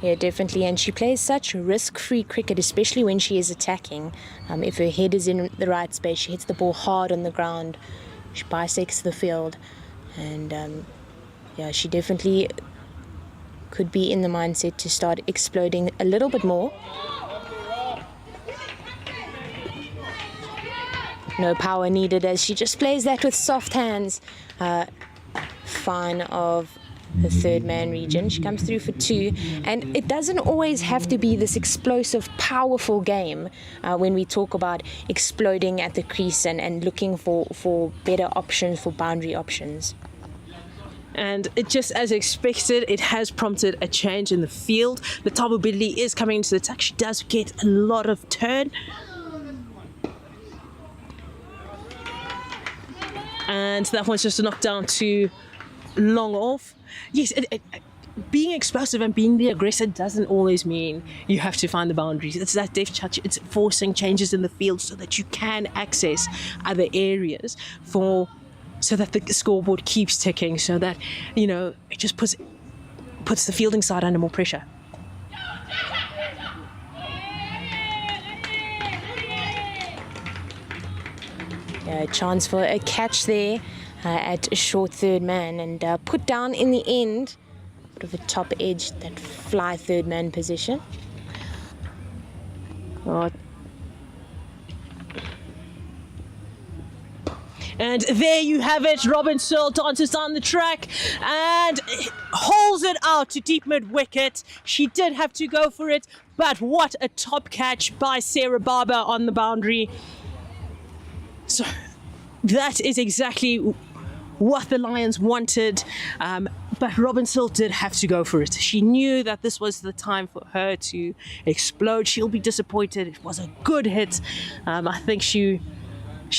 Yeah, definitely. And she plays such risk-free cricket, especially when she is attacking. If her head is in the right space, she hits the ball hard on the ground. She bisects the field. And, she definitely could be in the mindset to start exploding a little bit more. No power needed, as she just plays that with soft hands. Fine of the third man region. She comes through for 2, and it doesn't always have to be this explosive, powerful game when we talk about exploding at the crease and looking for better options, for boundary options. And it just as expected, it has prompted a change in the field. Letabo Bidley is coming into the attack. She does get a lot of turn. And that one's just a knockdown to long off. Yes, being explosive and being the aggressor doesn't always mean you have to find the boundaries. It's that depth touch. It's forcing changes in the field so that you can access other areas so that the scoreboard keeps ticking, so that, it just puts the fielding side under more pressure. A chance for a catch there at a short third man, and put down in the end. Bit of a top edge, that fly third man position. And there you have it. Robin Searle dances down the track and holds it out to deep mid wicket. She did have to go for it, but what a top catch by Sarah Barber on the boundary. So that is exactly what the Lions wanted, but Robin Searle did have to go for it. She knew that this was the time for her to explode. She'll be disappointed. It was a good hit. I think she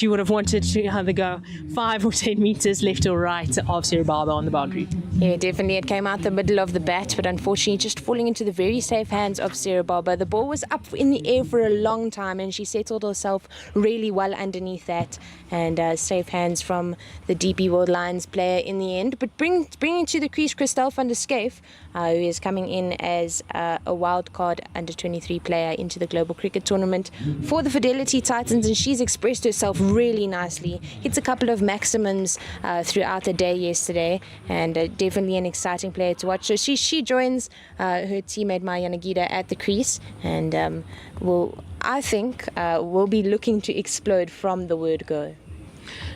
would have wanted to either go 5 or 10 meters left or right of Sarah Barber on the boundary. Yeah, definitely. It came out the middle of the bat, but unfortunately just falling into the very safe hands of Sarah Barber. The ball was up in the air for a long time, and she settled herself really well underneath that, and safe hands from the DP World Lions player in the end. But bringing to the crease Christelle van der Schyff, who is coming in as a wild card under 23 player into the Global Cricket Tournament for the Fidelity Titans, and she's expressed herself really nicely. Hits a couple of maximums throughout the day yesterday, and definitely an exciting player to watch. So she joins her teammate Maya Nagida at the crease, and will be looking to explode from the word go.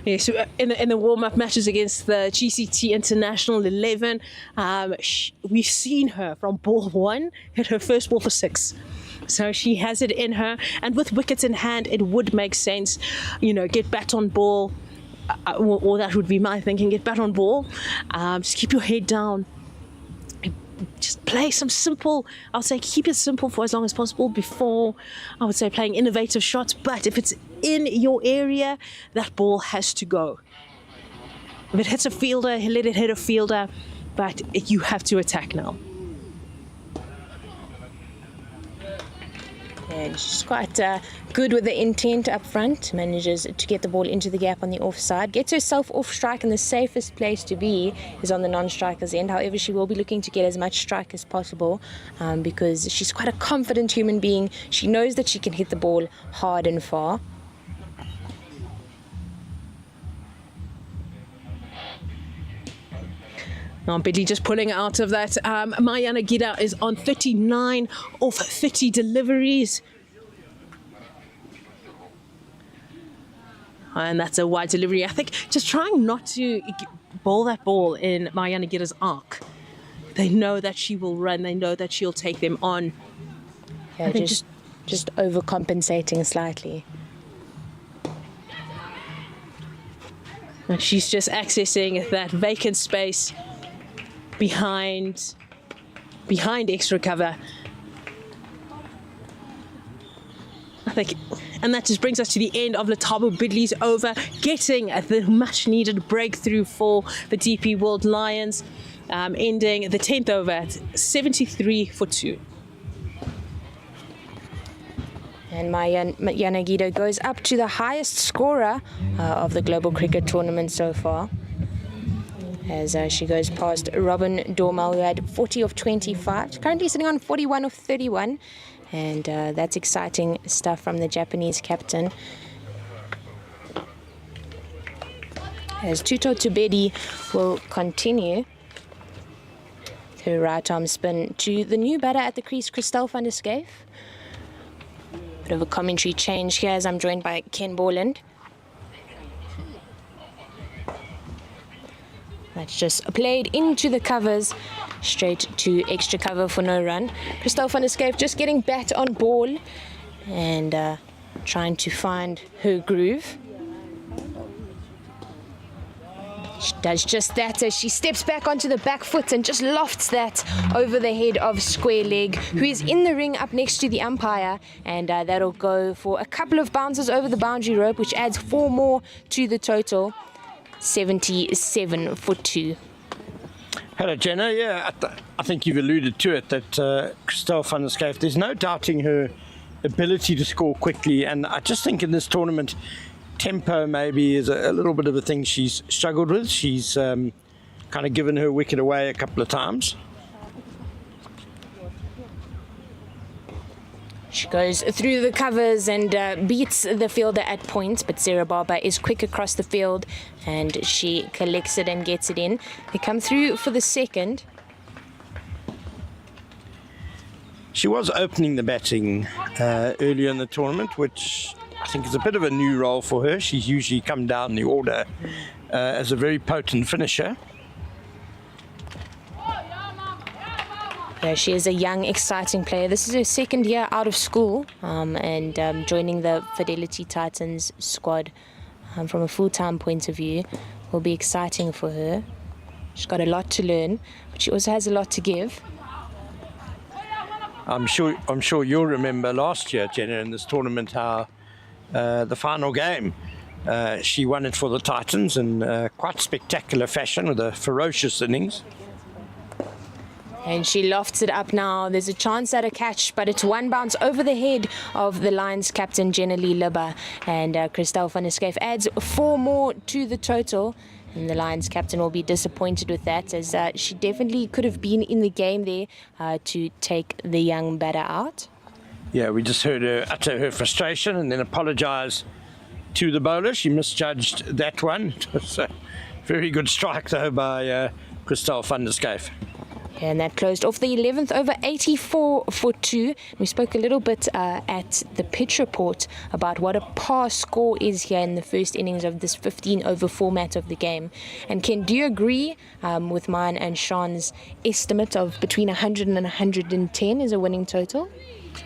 Yeah, so in the warm-up matches against the GCT International 11, we've seen her from ball 1 hit her first ball for 6. So she has it in her, and with wickets in hand, it would make sense, get bat on ball, or that would be my thinking, get bat on ball, just keep your head down, just play some simple, I'll say keep it simple for as long as possible before, I would say, playing innovative shots. But if it's in your area, that ball has to go. If it hits a fielder, let it hit a fielder, but you have to attack now. And she's quite good with the intent up front, manages to get the ball into the gap on the offside, gets herself off strike, and the safest place to be is on the non-striker's end. However, she will be looking to get as much strike as possible because she's quite a confident human being. She knows that she can hit the ball hard and far. Now Bidley just pulling out of that. Maya Nagida is on 39 of 30 deliveries. And that's a wide delivery. I think just trying not to bowl that ball in Maya Nagida's arc. They know that she will run. They know that she'll take them on. Yeah, just overcompensating slightly. And she's just accessing that vacant space behind extra cover. I think, and that just brings us to the end of Letabo Bidley's over, getting the much needed breakthrough for the DP World Lions, ending the 10th over at 73 for 2. And Yanagida goes up to the highest scorer of the Global Cricket Tournament so far, as she goes past Robin Dormal, who had 40 of 25, currently sitting on 41 of 31, and that's exciting stuff from the Japanese captain. As Tuto Tubedi will continue her right arm spin to the new batter at the crease, Christelle van der Schyff. Bit of a commentary change here as I'm joined by Ken Borland. That's just played into the covers, straight to extra cover for no run. Christelle van der Schyff just getting bat on ball and trying to find her groove. She does just that as she steps back onto the back foot and just lofts that over the head of Square Leg, who is in the ring up next to the umpire, and that'll go for a couple of bounces over the boundary rope, which adds 4 more to the total. 77 for 2. Hello, Jenna. Yeah, I think you've alluded to it, that Christelle van der Schyff, there's no doubting her ability to score quickly, and I just think in this tournament, tempo maybe is a little bit of a thing she's struggled with. She's kind of given her wicket away a couple of times. She goes through the covers and beats the fielder at points, but Sarah Barber is quick across the field and she collects it and gets it in. They come through for the second. She was opening the batting earlier in the tournament, which I think is a bit of a new role for her. She's usually come down the order as a very potent finisher. Yeah, she is a young, exciting player. This is her second year out of school and joining the Fidelity Titans squad from a full-time point of view will be exciting for her. She's got a lot to learn, but she also has a lot to give. I'm sure you'll remember last year, Jenna, in this tournament, how the final game, she won it for the Titans in quite spectacular fashion with a ferocious innings. And she lofts it up now. There's a chance at a catch, but it's one bounce over the head of the Lions captain, Jenna Lee Libba. And Christelle van der Schyff adds 4 more to the total. And the Lions captain will be disappointed with that, as she definitely could have been in the game there to take the young batter out. Yeah, we just heard her utter her frustration and then apologise to the bowler. She misjudged that one. It was a very good strike, though, by Christelle van der Schyff. And that closed off the 11th over, 84 for 2. We spoke a little bit at the pitch report about what a par score is here in the first innings of this 15 over format of the game. And Ken, do you agree with mine and Sean's estimate of between 100 and 110 is a winning total?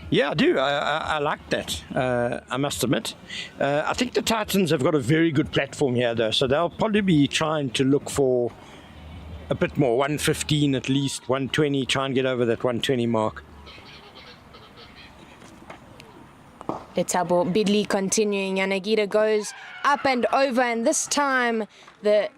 Yeah, I do. I like that, I must admit. I think the Titans have got a very good platform here, though, so they'll probably be trying to look for a bit more, 115 at least, 120, try and get over that 120 mark. Letabo Bidley continuing. Yanagida goes up and over, and this time the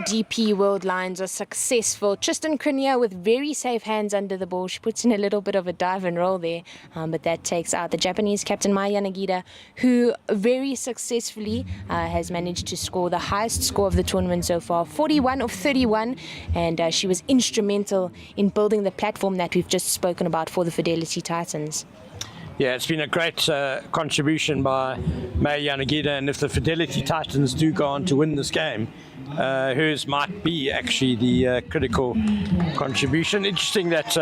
DP World Lions are successful. Tristan Crinier with very safe hands under the ball. She puts in a little bit of a dive and roll there, but that takes out the Japanese captain Mai Yanagida, who very successfully has managed to score the highest score of the tournament so far, 41 of 31, and she was instrumental in building the platform that we've just spoken about for the Fidelity Titans. Yeah, it's been a great contribution by Mai Yanagida, and if the Fidelity Titans do go on to win this game, hers might be actually the critical contribution. Interesting that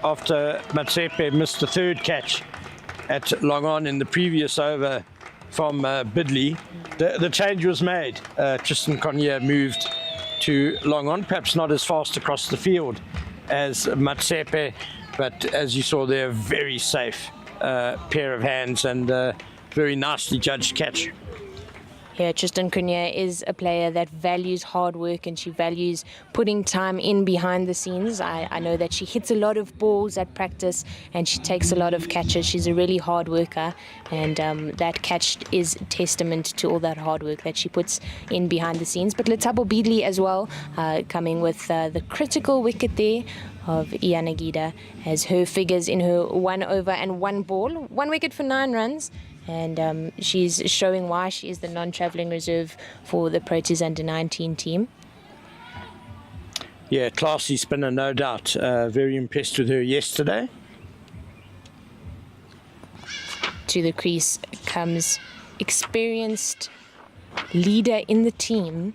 after Matsepe missed the third catch at long on in the previous over from Bidley, the change was made. Tristan Crinier moved to long on, perhaps not as fast across the field as Matsepe, but as you saw there, very safe pair of hands and very nicely judged catch. Yeah, Tristan Crinier is a player that values hard work and she values putting time in behind the scenes. I know that she hits a lot of balls at practice and she takes a lot of catches. She's a really hard worker, and that catch is testament to all that hard work that she puts in behind the scenes. But Letabo Beedley as well, coming with the critical wicket there of Yanagida has her figures in her 1 over and 1 ball, 1 wicket for 9 runs, and she's showing why she is the non-travelling reserve for the Proteas under-19 team. Yeah, classy spinner, no doubt. Very impressed with her yesterday. To the crease comes experienced leader in the team,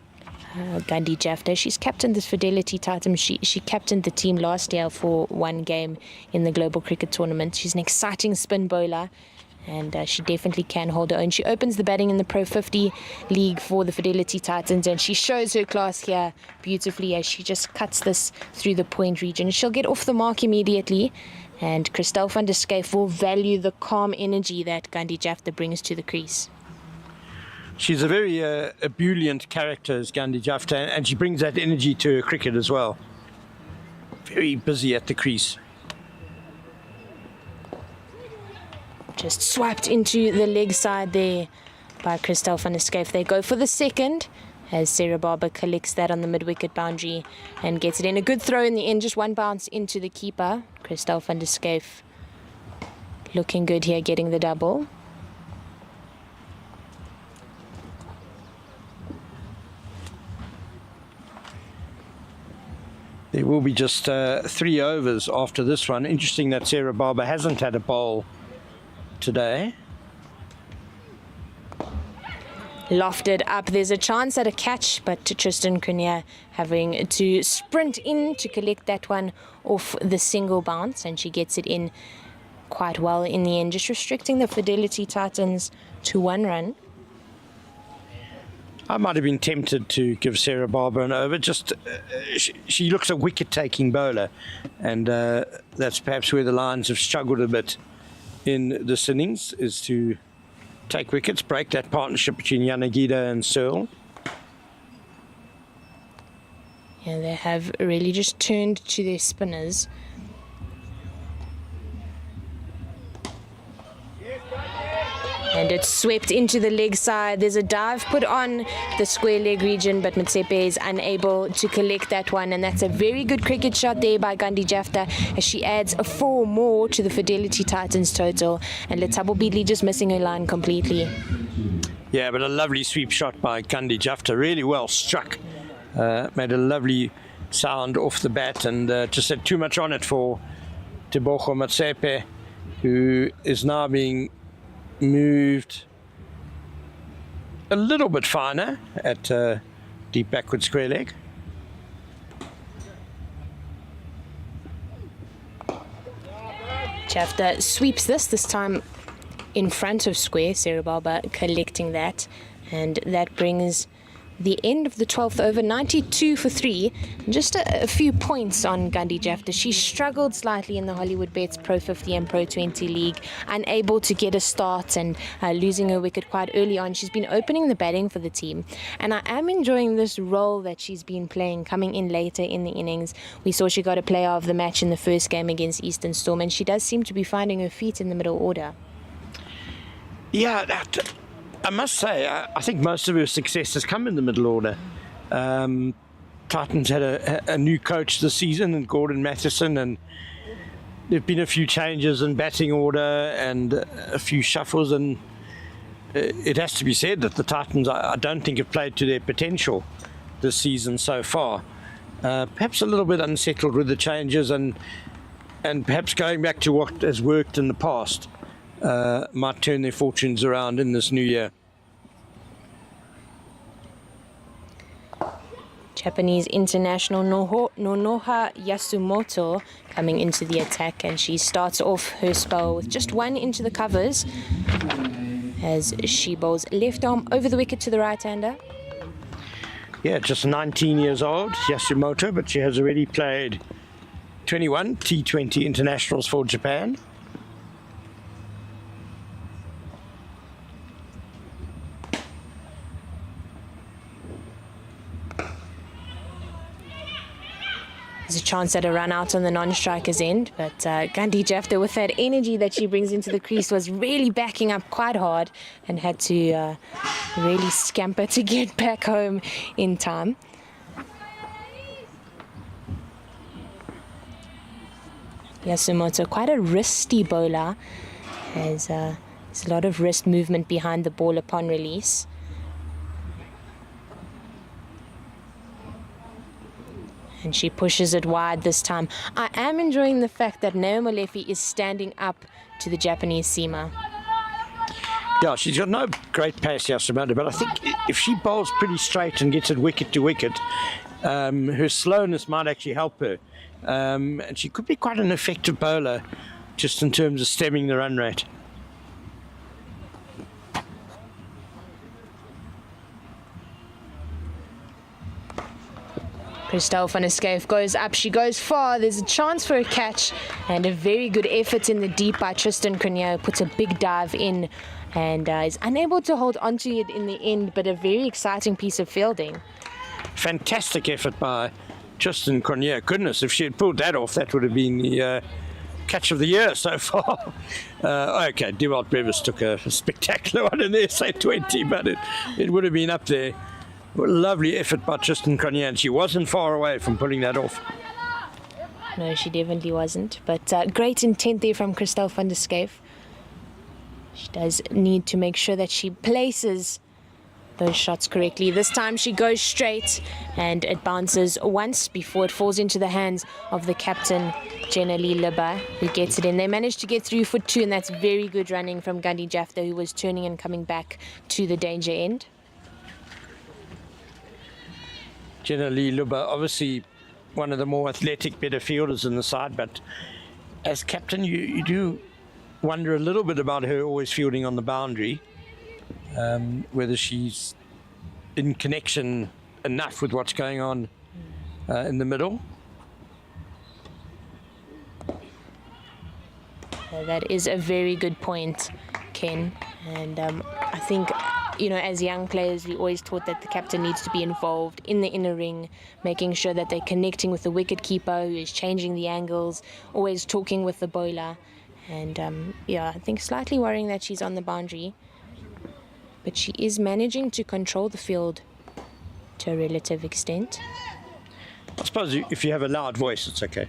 Gandhi Jafta. She's captained this Fidelity Titan. She captained the team last year for 1 game in the Global Cricket Tournament. She's an exciting spin bowler, and she definitely can hold her own. She opens the batting in the Pro 50 League for the Fidelity Titans, and she shows her class here beautifully as she just cuts this through the point region. She'll get off the mark immediately, and Christelle van der Schyff will value the calm energy that Gandhi Jafta brings to the crease. She's a very ebullient character, as Gandhi Jafta, and she brings that energy to her cricket as well. Very busy at the crease. Just swiped into the leg side there by Christelle van der Schyff. They go for the second as Sarah Barber collects that on the mid-wicket boundary and gets it in. A good throw in the end, just 1 bounce into the keeper. Christelle van der Schyff looking good here, getting the double. There will be just 3 overs after this one. Interesting that Sarah Barber hasn't had a bowl today. Lofted up, there's a chance at a catch, but Tristan Cunha having to sprint in to collect that one off the single bounce, and she gets it in quite well in the end, just restricting the Fidelity Titans to 1 run. I might have been tempted to give Sarah Barber an over. Just she looks a wicket-taking bowler, and that's perhaps where the Lions have struggled a bit in this innings, is to take wickets, break that partnership between Yanagida and Searle. Yeah, they have really just turned to their spinners. And it's swept into the leg side. There's a dive put on the square leg region, but Motsepe is unable to collect that one. And that's a very good cricket shot there by Gandhi Jafta as she adds 4 more to the Fidelity Titans total. And Letabo Beatley just missing her line completely. Yeah, but a lovely sweep shot by Gandhi Jafta. Really well struck. Made a lovely sound off the bat, and just had too much on it for Tebogo Motsepe, who is now being moved a little bit finer at deep backward square leg. Jafta sweeps this time in front of square. Sarah Barber collecting that, and that brings the end of the 12th over, 92 for 3. Just a few points on Gandhi Jafta. She struggled slightly in the Hollywood Bets Pro 50 and Pro 20 League, unable to get a start and losing her wicket quite early on. She's been opening the batting for the team, and I am enjoying this role that she's been playing, coming in later in the innings. We saw she got a player of the match in the first game against Eastern Storm, and she does seem to be finding her feet in the middle order. Yeah, I must say, I think most of her success has come in the middle order. Titans had a new coach this season, and Gordon Matheson, and there have been a few changes in batting order and a few shuffles, and it has to be said that the Titans, I don't think, have played to their potential this season so far. Perhaps a little bit unsettled with the changes, and perhaps going back to what has worked in the past might turn their fortunes around in this new year. Japanese international Nonoha Yasumoto coming into the attack, and she starts off her spell with just 1 into the covers as she bowls left arm over the wicket to the right-hander. Yeah, just 19 years old, Yasumoto, but she has already played 21 T20 internationals for Japan. There's a chance at a run out on the non-striker's end, but Gandhi Jafta, with that energy that she brings into the crease, was really backing up quite hard and had to really scamper to get back home in time. Yasumoto, quite a wristy bowler. There's a lot of wrist movement behind the ball upon release. And she pushes it wide this time. I am enjoying the fact that Neo Molefe is standing up to the Japanese seamer. Yeah, she's got no great pace, Yasumoto, but I think if she bowls pretty straight and gets it wicket to wicket, her slowness might actually help her. And she could be quite an effective bowler just in terms of stemming the run rate. Christelle van der Schyff goes up, she goes far, there's a chance for a catch, and a very good effort in the deep by Tristan Cronje, puts a big dive in and is unable to hold onto it in the end, but a very exciting piece of fielding. Fantastic effort by Tristan Cronje. Goodness, if she had pulled that off, that would have been the catch of the year so far. Okay, Dewald Brevis took a spectacular one in the SA20, but it would have been up there. Lovely effort by Tristan Cronje, and she wasn't far away from pulling that off. No, she definitely wasn't, but great intent there from Christelle van der Schyff. She does need to make sure that she places those shots correctly. This time she goes straight and it bounces once before it falls into the hands of the captain, Jenny Libba, who gets it in. They managed to get through for 2, and that's very good running from Gandhi Jafta, who was turning and coming back to the danger end. Jenny Libba, obviously one of the more athletic, better fielders in the side, but as captain, you do wonder a little bit about her always fielding on the boundary, whether she's in connection enough with what's going on in the middle. That is a very good point, Ken, and I think, you know, as young players, we always taught that the captain needs to be involved in the inner ring, making sure that they're connecting with the wicket keeper, who is changing the angles, always talking with the bowler. And yeah, I think slightly worrying that she's on the boundary, but she is managing to control the field to a relative extent. I suppose if you have a loud voice, it's okay.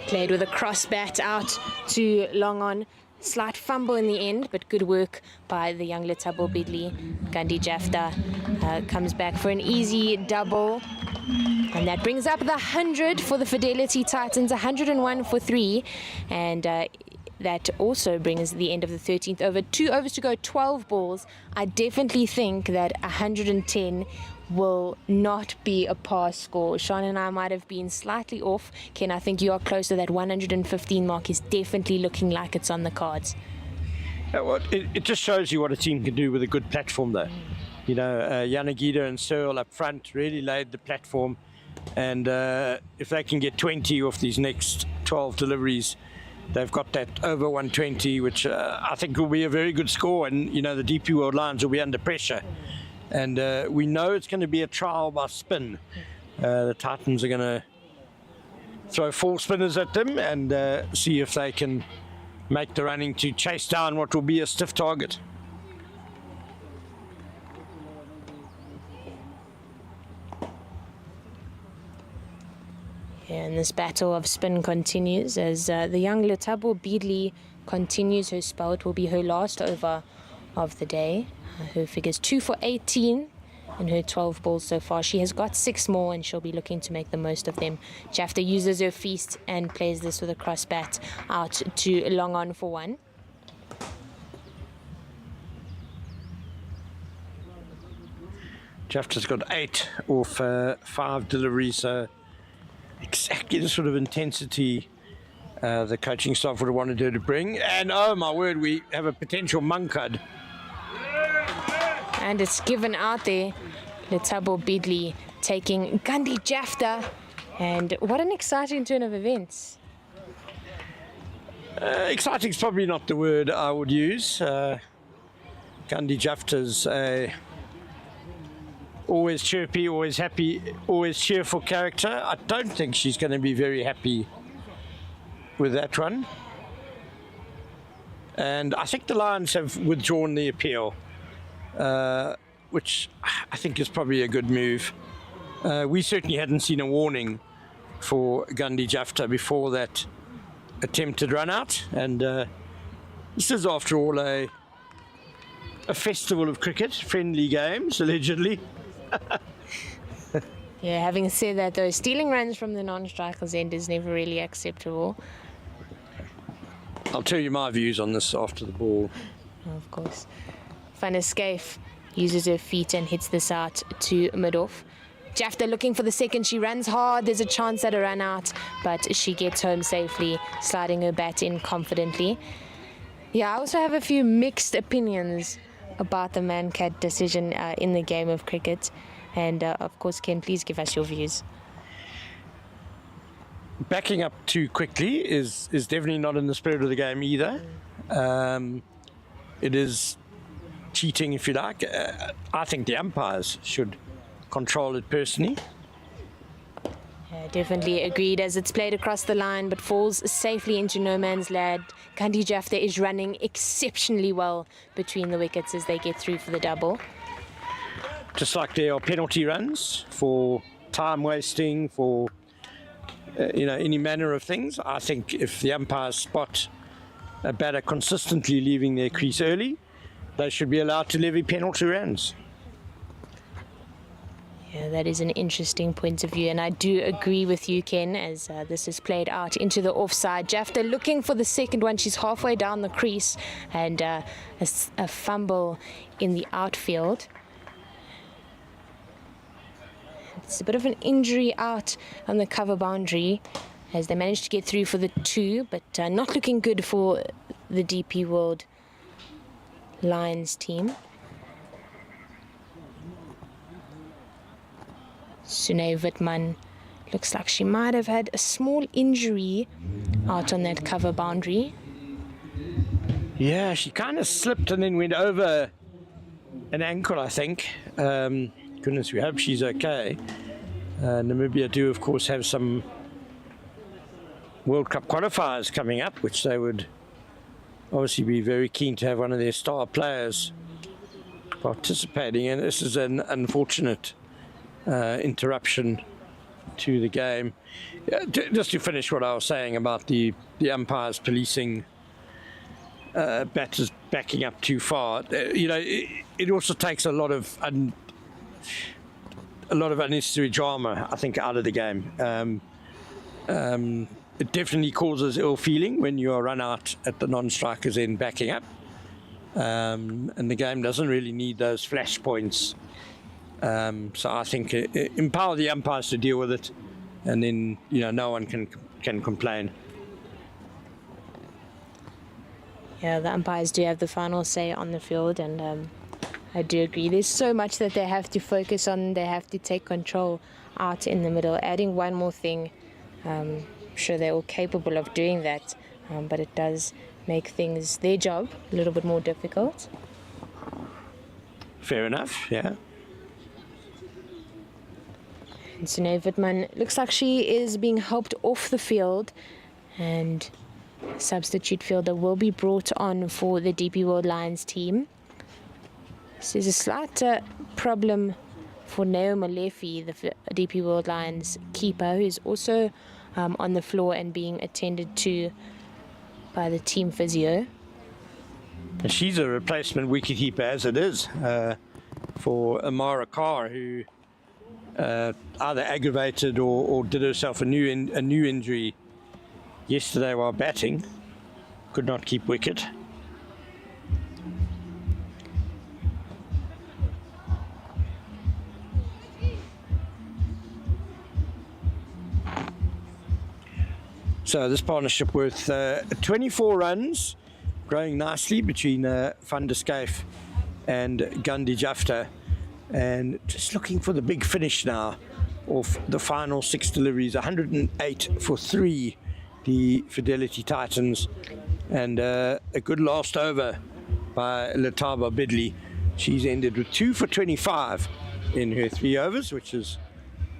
Played with a cross bat out to long on. Slight fumble in the end, but good work by the young Letabo Bidley. Gandhi Jafta comes back for an easy double. And that brings up the 100 for the Fidelity Titans, 101 for 3. And that also brings the end of the 13th over. 2 overs to go, 12 balls. I definitely think that 110 will not be a pass score. Sean and I might have been slightly off. Ken, I think you are close to that 115 mark. Is definitely looking like it's on the cards. Well, it just shows you what a team can do with a good platform, though. You know, Yanagida and Searle up front really laid the platform, and if they can get 20 off these next 12 deliveries, they've got that over 120, which I think will be a very good score. And you know, the DP World Lions will be under pressure. And we know it's going to be a trial by spin. The Titans are going to throw 4 spinners at them and see if they can make the running to chase down what will be a stiff target. Yeah, and this battle of spin continues as the young Letabo Bidley continues her spell. It will be her last over of the day. Her figures 2 for 18 in her 12 balls so far. She has got 6 more and she'll be looking to make the most of them. Jafta uses her feast and plays this with a cross bat out to long on for 1. Jafta's got 8 off 5 deliveries. Exactly the sort of intensity the coaching staff would have wanted her to bring. And oh my word, we have a potential munkad. And it's given out there. Letabo Bidley taking Gandhi Jafta. And what an exciting turn of events. Exciting is probably not the word I would use. Gandhi Jafta's always chirpy, always happy, always cheerful character. I don't think she's going to be very happy with that one. And I think the Lions have withdrawn the appeal, which I think is probably a good move. We certainly hadn't seen a warning for Gandhi Jafta before that attempted run out, and this is after all a festival of cricket, friendly games allegedly. Yeah, having said that though, stealing runs from the non-strikers end is never really acceptable. I'll tell you my views on this after the ball. Of course. Van der Schyff uses her feet and hits this out to mid-off. Jafta looking for the second. She runs hard. There's a chance at a run out, but she gets home safely, sliding her bat in confidently. Yeah, I also have a few mixed opinions about the Mancat decision in the game of cricket. And of course, Ken, please give us your views. Backing up too quickly is definitely not in the spirit of the game either. It is cheating, if you like. I think the umpires should control it personally. Yeah, definitely agreed, as it's played across the line but falls safely into no man's land. Gandhi Jafta is running exceptionally well between the wickets as they get through for the double. Just like there are penalty runs for time wasting, for any manner of things. I think if the umpires spot a batter consistently leaving their crease early, they should be allowed to levy penalty runs. Yeah, that is an interesting point of view, and I do agree with you, Ken, as this is played out into the offside. Jafta looking for the second one. She's halfway down the crease, and a fumble in the outfield. It's a bit of an injury out on the cover boundary as they managed to get through for the 2, but not looking good for the DP World Lions team. Sune Wittmann looks like she might have had a small injury out on that cover boundary. Yeah, she kind of slipped and then went over an ankle, I think. Goodness, we hope she's okay. Namibia do, of course, have some World Cup qualifiers coming up, which they would obviously be very keen to have one of their star players participating in. This is an unfortunate interruption to the game. Just to finish what I was saying about the umpires policing batters backing up too far. It also takes a lot of unnecessary drama, I think, out of the game. It definitely causes ill feeling when you are run out at the non-strikers end backing up, and the game doesn't really need those flashpoints. So I think empower the umpires to deal with it, and then no one can complain. Yeah, the umpires do have the final say on the field, and I do agree. There's so much that they have to focus on. They have to take control out in the middle. Adding one more thing, I'm sure they're all capable of doing that, but it does make things, their job, a little bit more difficult. Fair enough, yeah. And Sune Wittmann looks like she is being helped off the field, and substitute fielder will be brought on for the DP World Lions team. This is a slight problem for Neo Malefi, the DP World Lions keeper, who is also on the floor and being attended to by the team physio. And she's a replacement wicketkeeper as it is for Amara Carr, who either aggravated or did herself a new injury yesterday while batting. Could not keep wicket. So this partnership worth 24 runs, growing nicely between Van der Schyff and Gandhi Jafta, and just looking for the big finish now of the final 6 deliveries. 108 for 3, the Fidelity Titans, and a good last over by Letaba Bidley. She's ended with 2 for 25 in her 3 overs, which is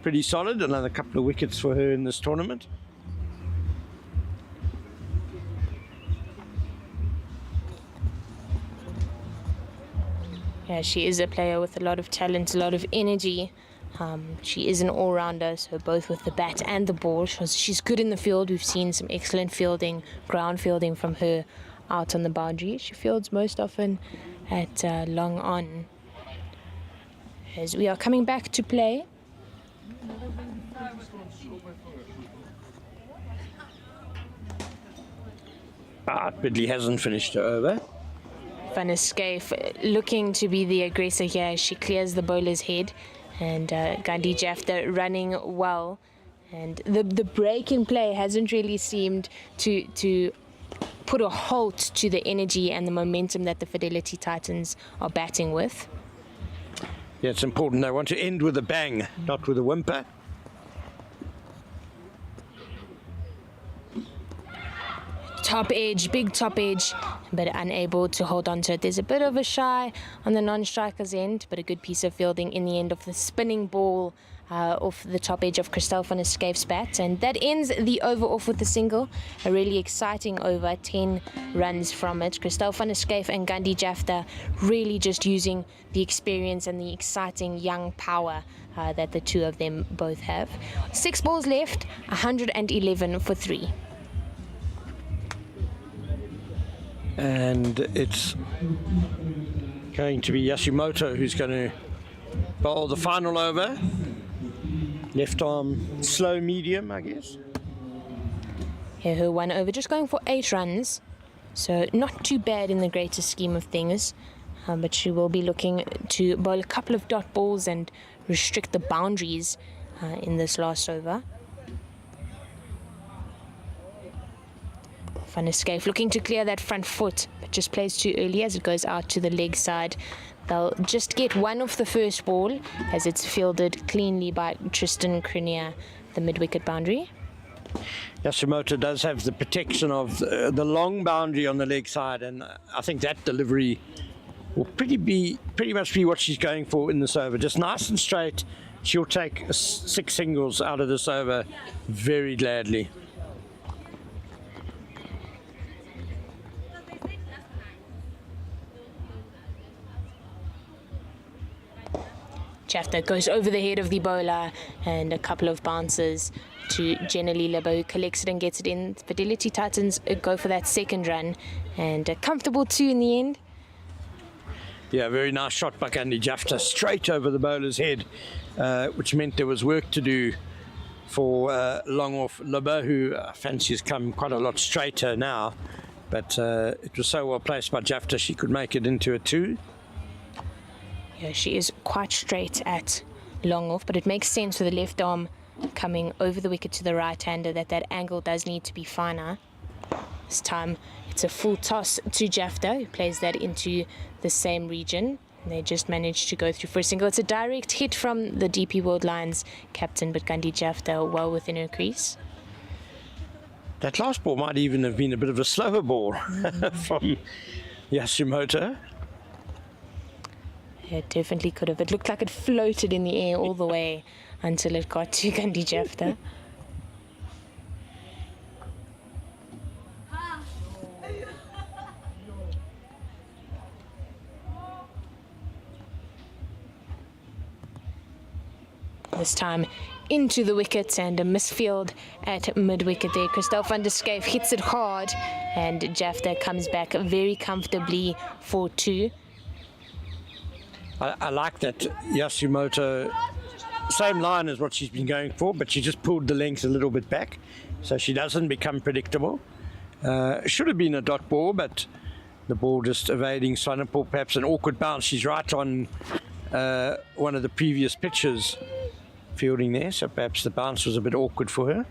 pretty solid. Another couple of wickets for her in this tournament. Yeah, she is a player with a lot of talent, a lot of energy, She is an all-rounder, so both with the bat and the ball. She's good in the field. We've seen some excellent fielding, ground fielding from her out on the boundary. She fields most often at long on. As we are coming back to play. Bidley hasn't finished her over. Van der Schyff looking to be the aggressor here. She clears the bowler's head, and Gandhi Jafta running well. And the break in play hasn't really seemed to put a halt to the energy and the momentum that the Fidelity Titans are batting with. Yeah, it's important. They want to end with a bang, not with a whimper. Big top edge, but unable to hold on to it. There's a bit of a shy on the non-striker's end, but a good piece of fielding in the end of the spinning ball off the top edge of Christelle van der Schyff's bat. And that ends the over off with a single. A really exciting over, 10 runs from it. Christelle van der Schyff and Gandhi Jafta really just using the experience and the exciting young power that the two of them both have. 6 balls left, 111 for 3. And it's going to be Yasumoto who's going to bowl the final over. Left arm slow medium, I guess. Here, her one over, just going for 8 runs. So not too bad in the greater scheme of things. But she will be looking to bowl a couple of dot balls and restrict the boundaries in this last over. Van der Schyff looking to clear that front foot, but just plays too early as it goes out to the leg side. They'll just get one off the first ball as it's fielded cleanly by Tristan Crinier, the mid-wicket boundary. Yasumoto does have the protection of the long boundary on the leg side, and I think that delivery will pretty much be what she's going for in this over. Just nice and straight. She'll take 6 singles out of this over very gladly. Jafta goes over the head of the bowler and a couple of bounces to Jenny Lebo, who collects it and gets it in. Fidelity Titans go for that second run and a comfortable 2 in the end. Yeah, very nice shot by Gandhi Jafta straight over the bowler's head, which meant there was work to do for long off Lebo, who I fancy has come quite a lot straighter now. But it was so well placed by Jafta, she could make it into a 2. Yeah, she is quite straight at long off, but it makes sense with the left arm coming over the wicket to the right-hander that angle does need to be finer. This time it's a full toss to Jafta, who plays that into the same region. And they just managed to go through for a single. It's a direct hit from the DP World Lions captain, but Gandhi Jafta well within her crease. That last ball might even have been a bit of a slower ball from Yasumoto. It definitely could have. It looked like it floated in the air all the way until it got to Gandhi Jafta. This time into the wicket and a misfield at mid-wicket there. Christelle van der Schyff hits it hard and Jafta comes back very comfortably for 2. I like that Yasumoto, same line as what she's been going for, but she just pulled the length a little bit back so she doesn't become predictable. Should have been a dot ball, but the ball just evading Swanepoel, perhaps an awkward bounce. She's right on one of the previous pitches fielding there, so perhaps the bounce was a bit awkward for her.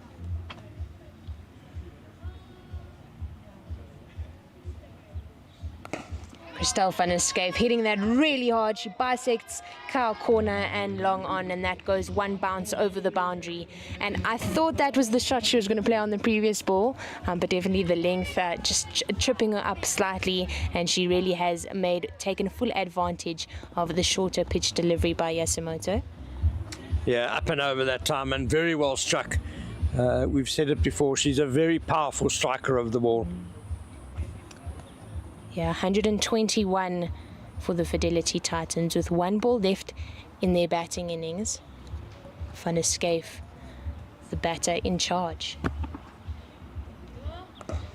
Christelle van der Schyff hitting that really hard. She bisects cow corner and long on, and that goes one bounce over the boundary. And I thought that was the shot she was going to play on the previous ball, but definitely the length just tripping her up slightly, and she really has taken full advantage of the shorter pitch delivery by Yasumoto. Yeah, up and over that time, and very well struck. We've said it before, she's a very powerful striker of the ball. Yeah, 121 for the Fidelity Titans with 1 ball left in their batting innings. Van der Schyff, the batter in charge.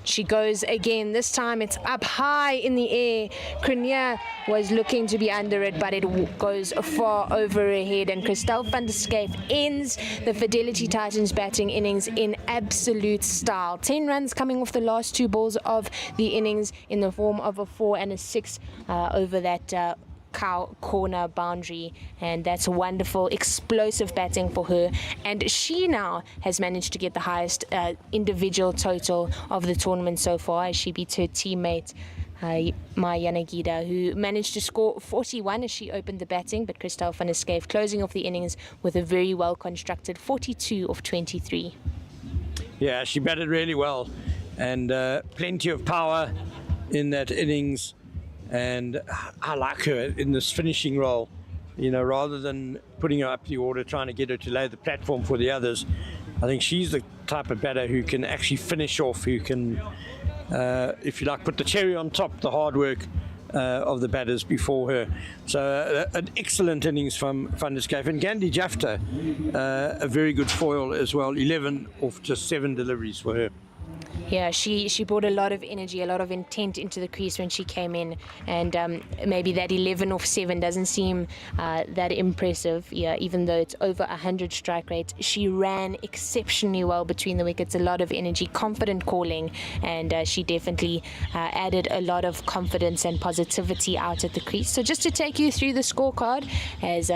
She goes again. This time it's up high in the air. Crenier was looking to be under it, but it goes far over her head. And Christel van der Schyff ends the Fidelity Titans batting innings in absolute style. 10 runs coming off the last 2 balls of the innings in the form of a 4 and a 6 over that cow corner boundary, and that's wonderful explosive batting for her, and she now has managed to get the highest individual total of the tournament so far as she beats her teammate Maya Nagida, who managed to score 41 as she opened the batting, but Christel van der Schyff closing off the innings with a very well constructed 42 of 23. Yeah, she batted really well, and plenty of power in that innings. And I like her in this finishing role, you know, rather than putting her up the order, trying to get her to lay the platform for the others. I think she's the type of batter who can actually finish off, who can, if you like, put the cherry on top, the hard work of the batters before her. So an excellent innings from Van der Schyff. And Gandhi Jafta, a very good foil as well, 11 off just 7 deliveries for her. Yeah, she brought a lot of energy, a lot of intent into the crease when she came in, and maybe that 11 off 7 doesn't seem that impressive. Yeah, even though it's over 100 strike rate, she ran exceptionally well between the wickets, a lot of energy, confident calling, and she definitely added a lot of confidence and positivity out at the crease. So just to take you through the scorecard, as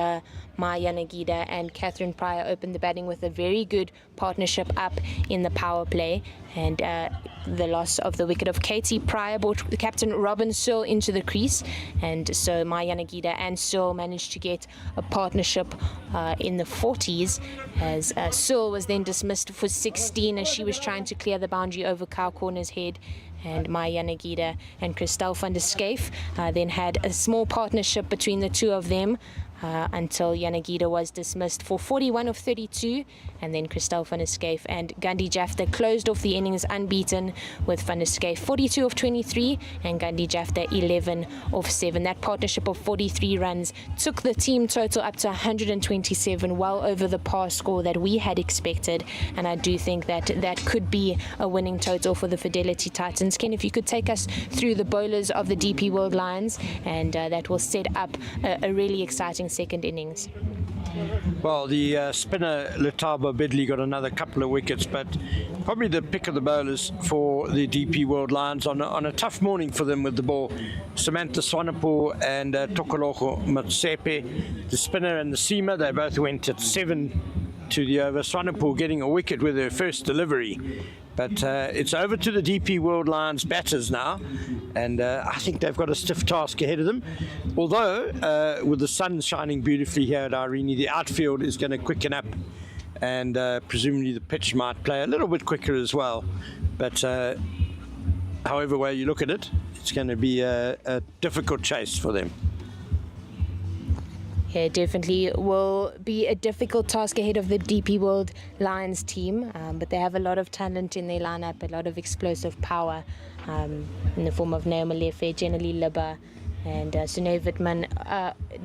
Maya Nagida and Catherine Pryor opened the batting with a very good partnership up in the power play, and the loss of the wicket of Katie Pryor brought the captain Robin Searle into the crease, and so Maya Nagida and Searle managed to get a partnership in the 40s, as Searle was then dismissed for 16 as she was trying to clear the boundary over Cow Corner's head. And Maya Nagida and Christel van der Schyff then had a small partnership between the two of them until Yanagida was dismissed for 41 of 32, and then Christel van der Schyff and Gandhi Jafta closed off the innings unbeaten with van der Schyff 42 of 23 and Gandhi Jafta 11 of 7. That partnership of 43 runs took the team total up to 127, well over the par score that we had expected, and I do think that that could be a winning total for the Fidelity Titans. Ken, if you could take us through the bowlers of the DP World Lions, and that will set up a really exciting second innings. Well, the spinner Letaba Bedley got another couple of wickets, but probably the pick of the bowlers for the DP World Lions on a tough morning for them with the ball. Samantha Swanepoel and Tokologo Matsepe, the spinner and the seamer, they both went at 7 to the over. Swanepoel getting a wicket with her first delivery. But it's over to the DP World Lions batters now, and I think they've got a stiff task ahead of them. Although, with the sun shining beautifully here at Irene, the outfield is going to quicken up, and presumably the pitch might play a little bit quicker as well. But however way you look at it, it's going to be a difficult chase for them. Yeah, definitely will be a difficult task ahead of the DP World Lions team, but they have a lot of talent in their lineup, a lot of explosive power in the form of Naomi Lefe, Jenny Libba, and Sune Wittmann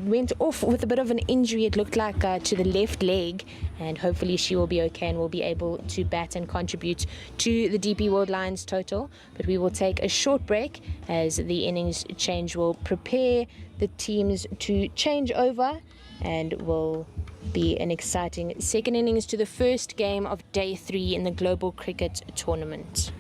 went off with a bit of an injury, it looked like, to the left leg, and hopefully she will be okay and will be able to bat and contribute to the DP World Lions total. But we will take a short break as the innings change will prepare the teams to change over, and will be an exciting second innings to the first game of day 3 in the Global Cricket Tournament.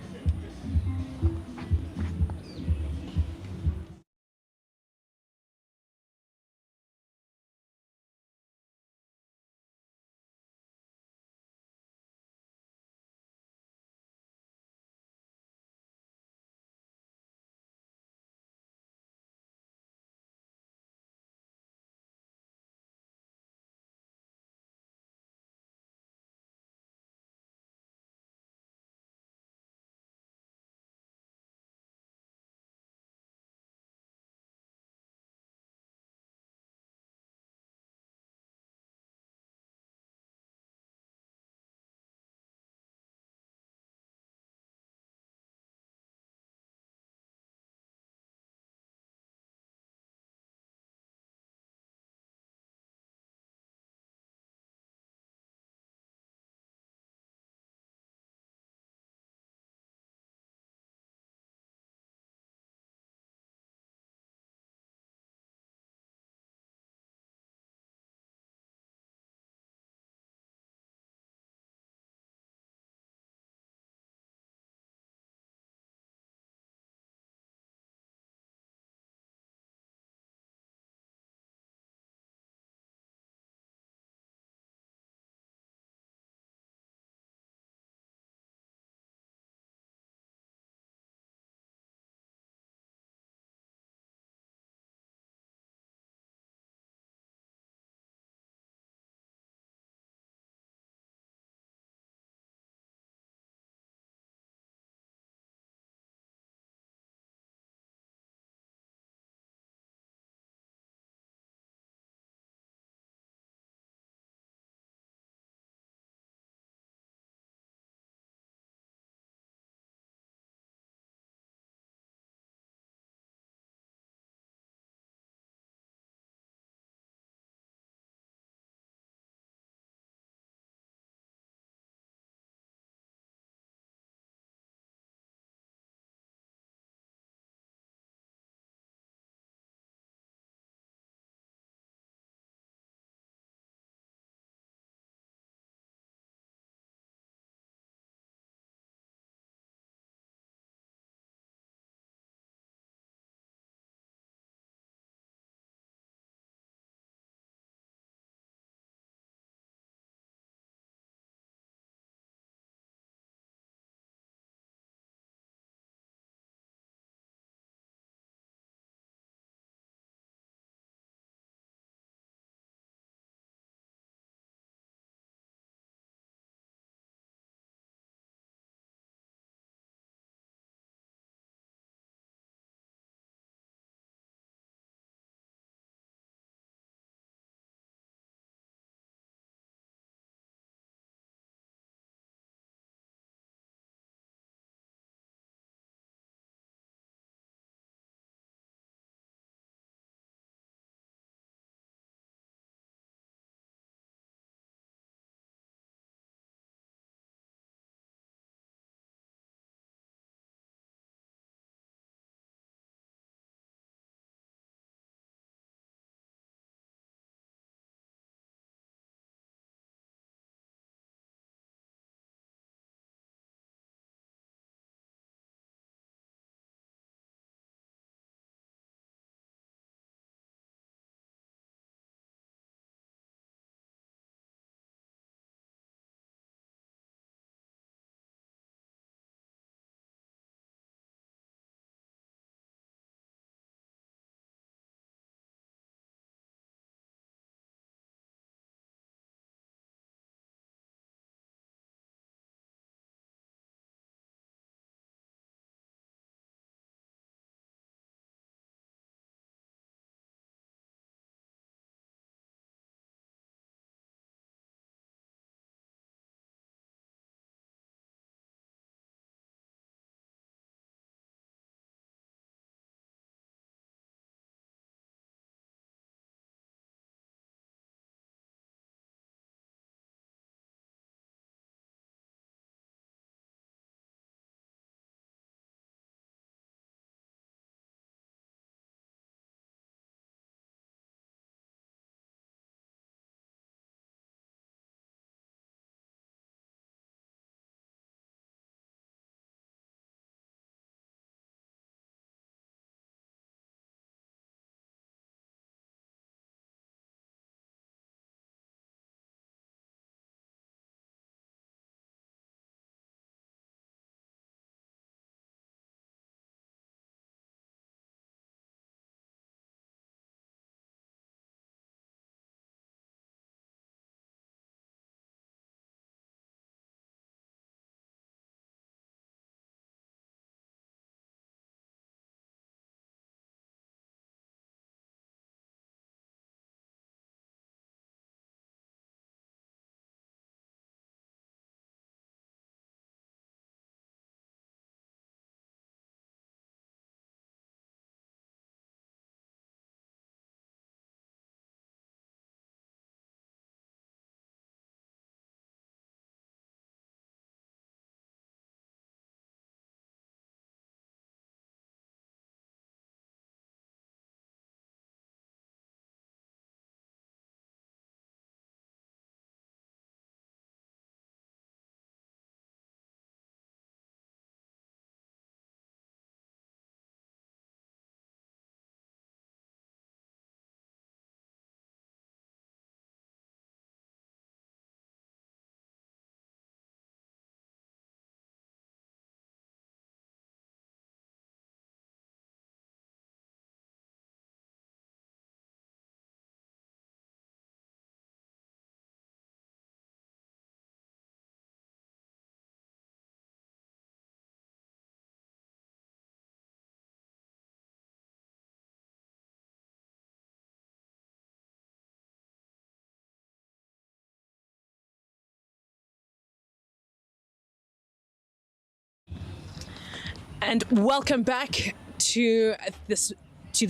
And welcome back to the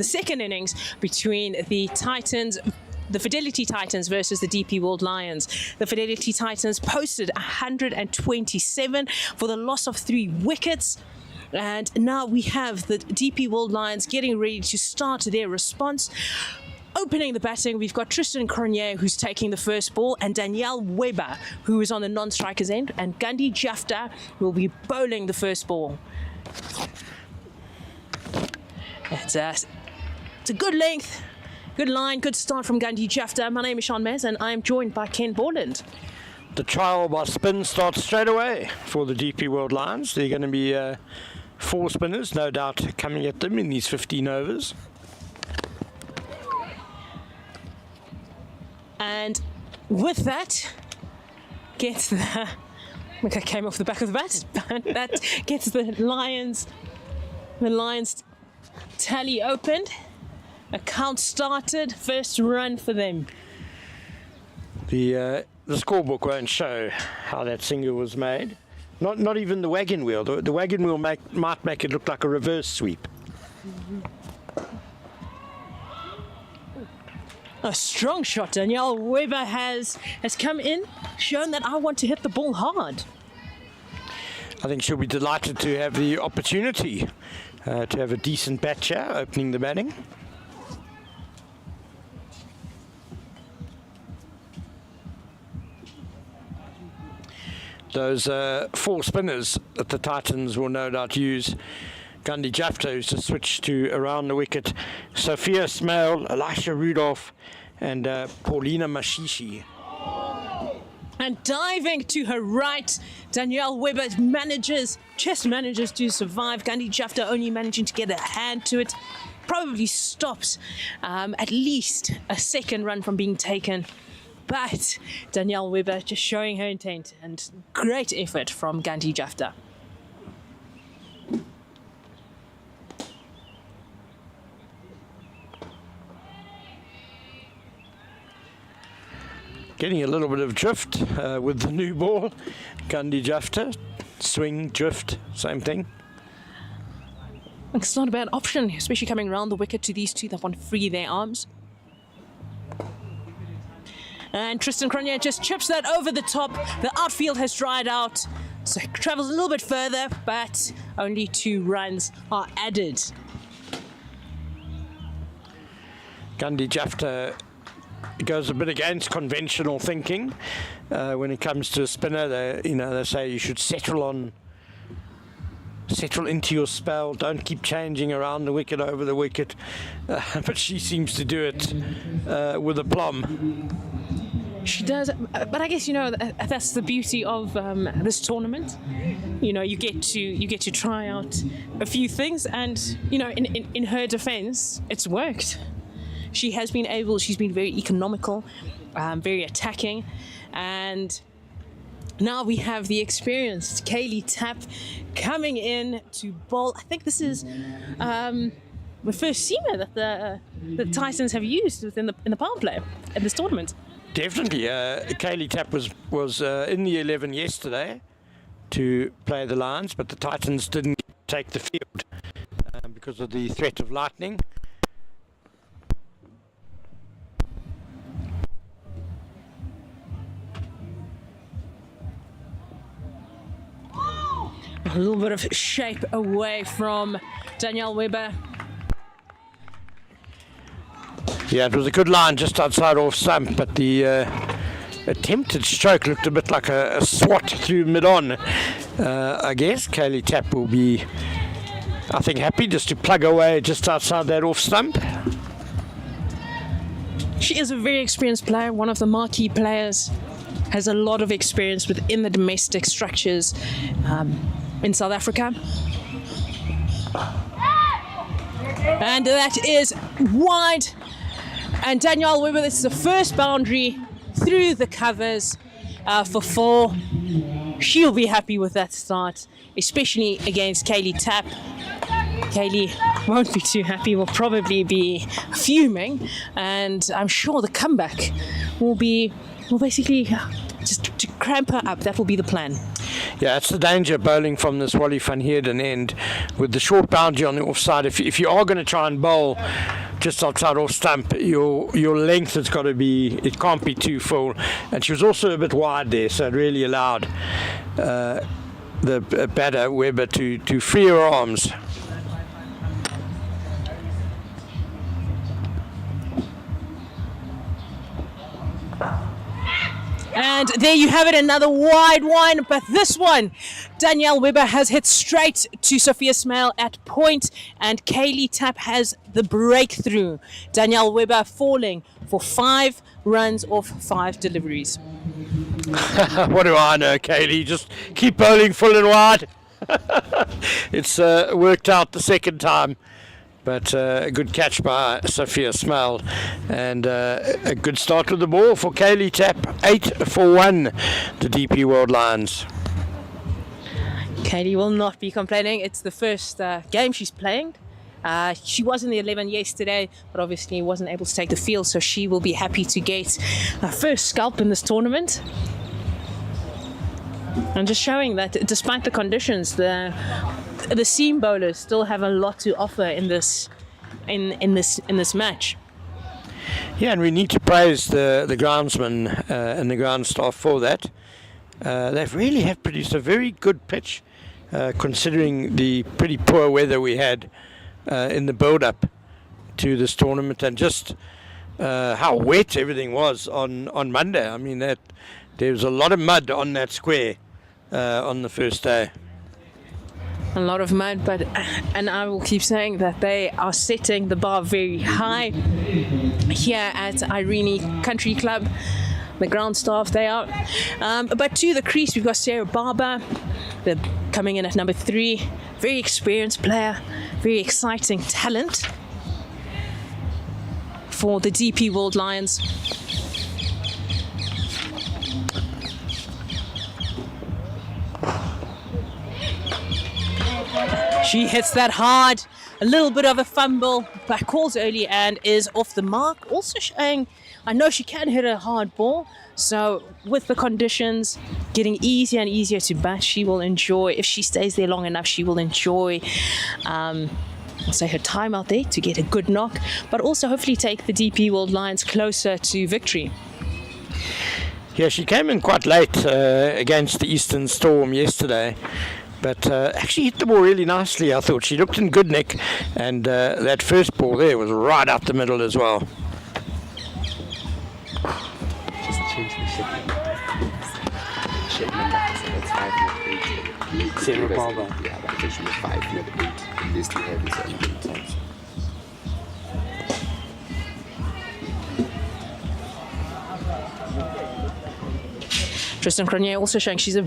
second innings between the Titans, the Fidelity Titans versus the DP World Lions. The Fidelity Titans posted 127 for the loss of 3 wickets. And now we have the DP World Lions getting ready to start their response. Opening the batting, we've got Tristan Cronje, who's taking the first ball, and Danielle Weber, who is on the non-strikers end, and Gandhi Jafta will be bowling the first ball. It's a good length, good line, good start from Gandhi Jafta. My name is Sean Mez, and I am joined by Ken Borland. The trial by spin starts straight away for the DP World Lions. There are going to be 4 spinners, no doubt, coming at them in these 15 overs. And with that, gets the... I think I came off the back of the bat, but that gets the Lions tally opened. Account started, first run for them. The scorebook won't show how that single was made. Not even the wagon wheel. The wagon wheel might make it look like a reverse sweep. A strong shot. Danielle Weber has come in, shown that I want to hit the ball hard. I think she'll be delighted to have the opportunity to have a decent bat here, opening the batting. Those 4 spinners that the Titans will no doubt use. Gandhi Jafta, who's to switch to around the wicket. Sophia Smale, Elisha Rudolph, and Paulina Mashishi. And diving to her right, Danielle Weber manages to survive. Gandhi Jafta only managing to get a hand to it. Probably stops at least a second run from being taken. But Danielle Weber just showing her intent, and great effort from Gandhi Jafta. Getting a little bit of drift with the new ball. Gandhi Jafta, swing, drift, same thing. It's not a bad option, especially coming around the wicket to these two that want to free their arms. And Tristan Cronje just chips that over the top. The outfield has dried out, so it travels a little bit further, but only 2 runs are added. Gandhi Jafta goes a bit against conventional thinking when it comes to a spinner. They say you should settle into your spell. Don't keep changing around the wicket, over the wicket. But she seems to do it with aplomb. She does, but I guess that's the beauty of this tournament. You get to try out a few things, and in her defence, it's worked. She's been very economical, very attacking, and now we have the experienced Kaylee Tapp coming in to bowl. I think this is the first seamer that the Titans have used in the power play at this tournament. Definitely. Kaylee Tapp was in the 11 yesterday to play the Lions, but the Titans didn't take the field because of the threat of lightning. A little bit of shape away from Danielle Weber. Yeah, it was a good line just outside off stump, but the attempted stroke looked a bit like a swat through mid-on. I guess Kaylee Tapp will be, I think, happy just to plug away just outside that off stump. She is a very experienced player, one of the marquee players, has a lot of experience within the domestic structures in South Africa. And that is wide. And Danielle Weber, this is the first boundary through the covers for 4. She'll be happy with that start, especially against Kaylee Tapp. Kaylee won't be too happy, will probably be fuming, and I'm sure the comeback will basically just to cramp her up. That will be the plan. Yeah, it's the danger bowling from this Wally van Heerden end with the short boundary on the offside. If you are going to try and bowl just outside off stump, your length has got to be, it can't be too full. And she was also a bit wide there, so it really allowed the batter, Webber, to free her arms. And there you have it, another wide one. But this one, Danielle Webber has hit straight to Sophia Smale at point, and Kaylee Tapp has the breakthrough. Danielle Webber falling for 5 runs off 5 deliveries. What do I know, Kaylee? Just keep bowling full and wide. It's worked out the second time. But a good catch by Sophia Smale, and a good start with the ball for Kaylee Tapp. 8 for 1, the DP World Lions. Kaylee will not be complaining. It's the first game she's playing. She was in the 11 yesterday, but obviously wasn't able to take the field, so she will be happy to get her first scalp in this tournament. And just showing that despite the conditions, the seam bowlers still have a lot to offer in this match. Yeah, and we need to praise the groundsman and the ground staff for that. They really have produced a very good pitch, considering the pretty poor weather we had in the build-up to this tournament, and just how wet everything was on Monday. I mean, there was a lot of mud on that square on the first day. A lot of mud, and I will keep saying that they are setting the bar very high here at Irene Country Club. The ground staff, they are. But to the crease, we've got Sarah Barber. They're coming in at number 3. Very experienced player, very exciting talent for the DP World Lions. She hits that hard, a little bit of a fumble, but calls early and is off the mark. Also showing, I know she can hit a hard ball, so with the conditions getting easier and easier to bat, she will enjoy, if she stays there long enough, she will enjoy I'll say her time out there to get a good knock, but also hopefully take the DP World Lions closer to victory. Yeah, she came in quite late against the Eastern Storm yesterday. But actually hit the ball really nicely, I thought. She looked in good nick, and that first ball there was right up the middle as well. Just change the shape number. So that's 5, not 8. Sarah Barber. Yeah, but it should be 5, not 8. At least we have this on good times. Tristan Cronje also showing she's a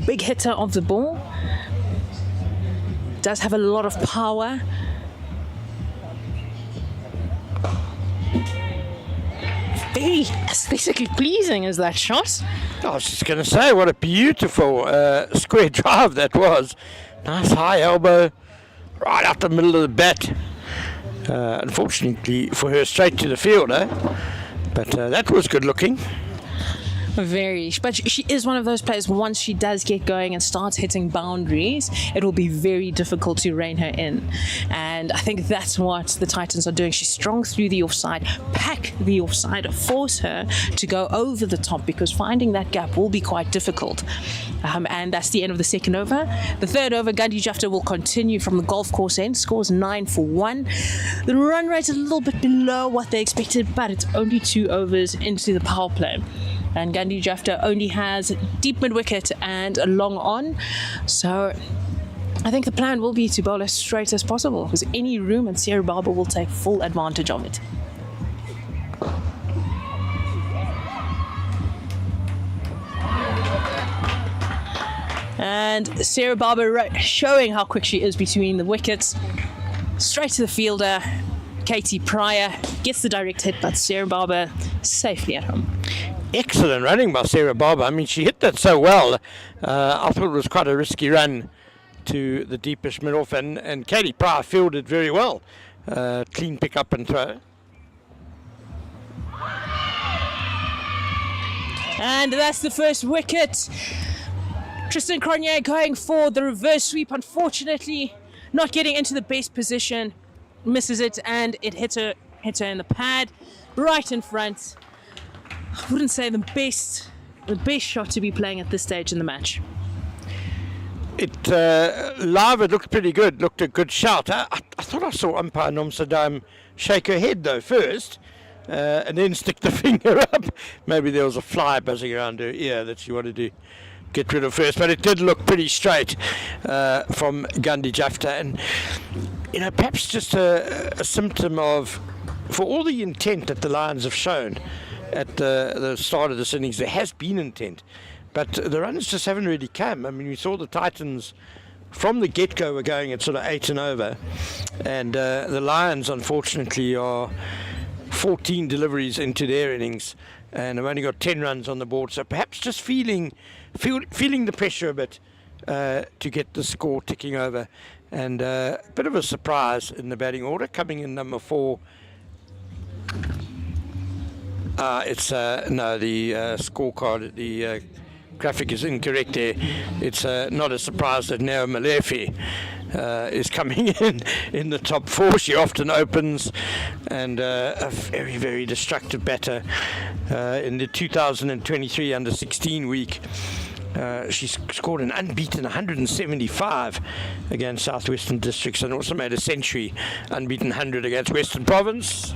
big hitter of the ball. Does have a lot of power. Very aesthetically pleasing is that shot. I was just going to say, what a beautiful square drive that was. Nice high elbow, right out the middle of the bat. Unfortunately for her, straight to the field, but that was good looking. Very, but she is one of those players, once she does get going and starts hitting boundaries, it will be very difficult to rein her in. And I think that's what the Titans are doing. She's strong through the offside, pack the offside, force her to go over the top, because finding that gap will be quite difficult. And that's the end of the second over. The third over, Gandhi Jafta will continue from the golf course end, scores 9 for 1. The run rate is a little bit below what they expected, but it's only 2 overs into the power play. And Gandhi Jafta only has deep mid-wicket and a long on. So I think the plan will be to bowl as straight as possible, because any room, and Sarah Barber will take full advantage of it. And Sarah Barber showing how quick she is between the wickets. Straight to the fielder, Katie Pryor gets the direct hit, but Sarah Barber safely at home. Excellent running by Sarah Barber. I mean, she hit that so well. I thought it was quite a risky run to the deepish mid-off, and Katie Pryor fielded very well. Clean pick up and throw. And that's the first wicket. Tristan Cronje going for the reverse sweep, unfortunately not getting into the best position, misses it, and it hits her in the pad right in front. I wouldn't say the best shot to be playing at this stage in the match. It live, it looked pretty good, looked a good shout. I thought I saw umpire Nom Saddam shake her head though first, and then stick the finger up. Maybe there was a fly buzzing around her ear that she wanted to get rid of first, but it did look pretty straight from Gandhi Jafta, and perhaps just a symptom of, for all the intent that the Lions have shown at the start of this innings, there has been intent, but the runs just haven't really come. I mean, we saw the Titans from the get-go were going at sort of 8 and over, and the Lions unfortunately are 14 deliveries into their innings and have only got 10 runs on the board, so perhaps just feeling the pressure a bit to get the score ticking over. And a bit of a surprise in the batting order, coming in number 4. It's no, the scorecard, the graphic is incorrect there. It's not a surprise that Neo Malefi is coming in the top 4. She often opens, and a very, very destructive batter. In the 2023 under-16 week, she scored an unbeaten 175 against Southwestern Districts, and also made a century, unbeaten 100 against Western Province.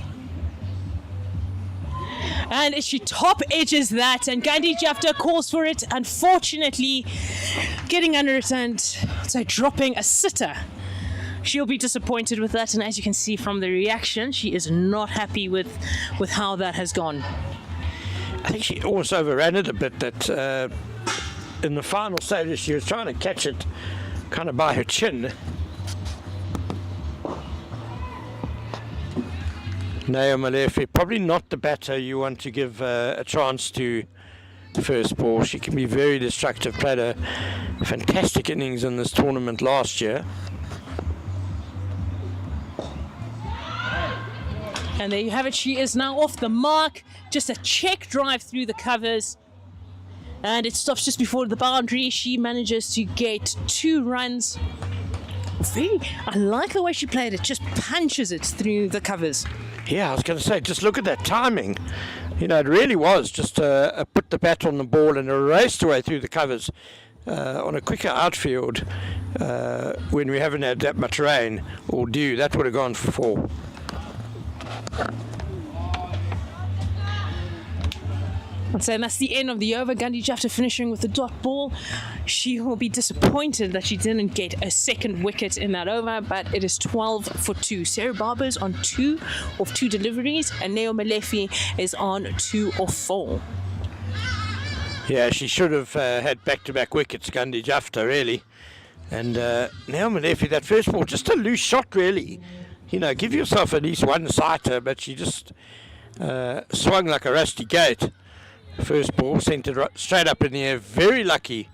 And she top edges that, and Gandhi Jafta calls for it, unfortunately getting under it and so dropping a sitter. She'll be disappointed with that, and as you can see from the reaction, she is not happy with how that has gone. I think she almost overran it a bit, that in the final stages she was trying to catch it kind of by her chin. Neo Malefi, probably not the batter you want to give a chance to first ball. She can be very destructive, played a fantastic innings in this tournament last year. And there you have it, she is now off the mark, just a check drive through the covers, and it stops just before the boundary. She manages to get 2 runs. I like the way she played it, just punches it through the covers. Yeah, I was going to say, just look at that timing. It really was just put the bat on the ball and raced away through the covers on a quicker outfield. When we haven't had that much rain or dew, that would have gone for 4. And so that's the end of the over. Gandhi Jafta finishing with the dot ball. She will be disappointed that she didn't get a second wicket in that over, but it is 12 for 2. Sarah Barber's on 2 of 2 deliveries, and Neo Malefi is on 2 of 4. Yeah, she should have had back-to-back wickets, Gandhi Jafta, really. And Neo Malefi, that first ball, just a loose shot, really. Give yourself at least one sighter, but she just swung like a rusty gate. First ball, sent it straight up in the air. Very lucky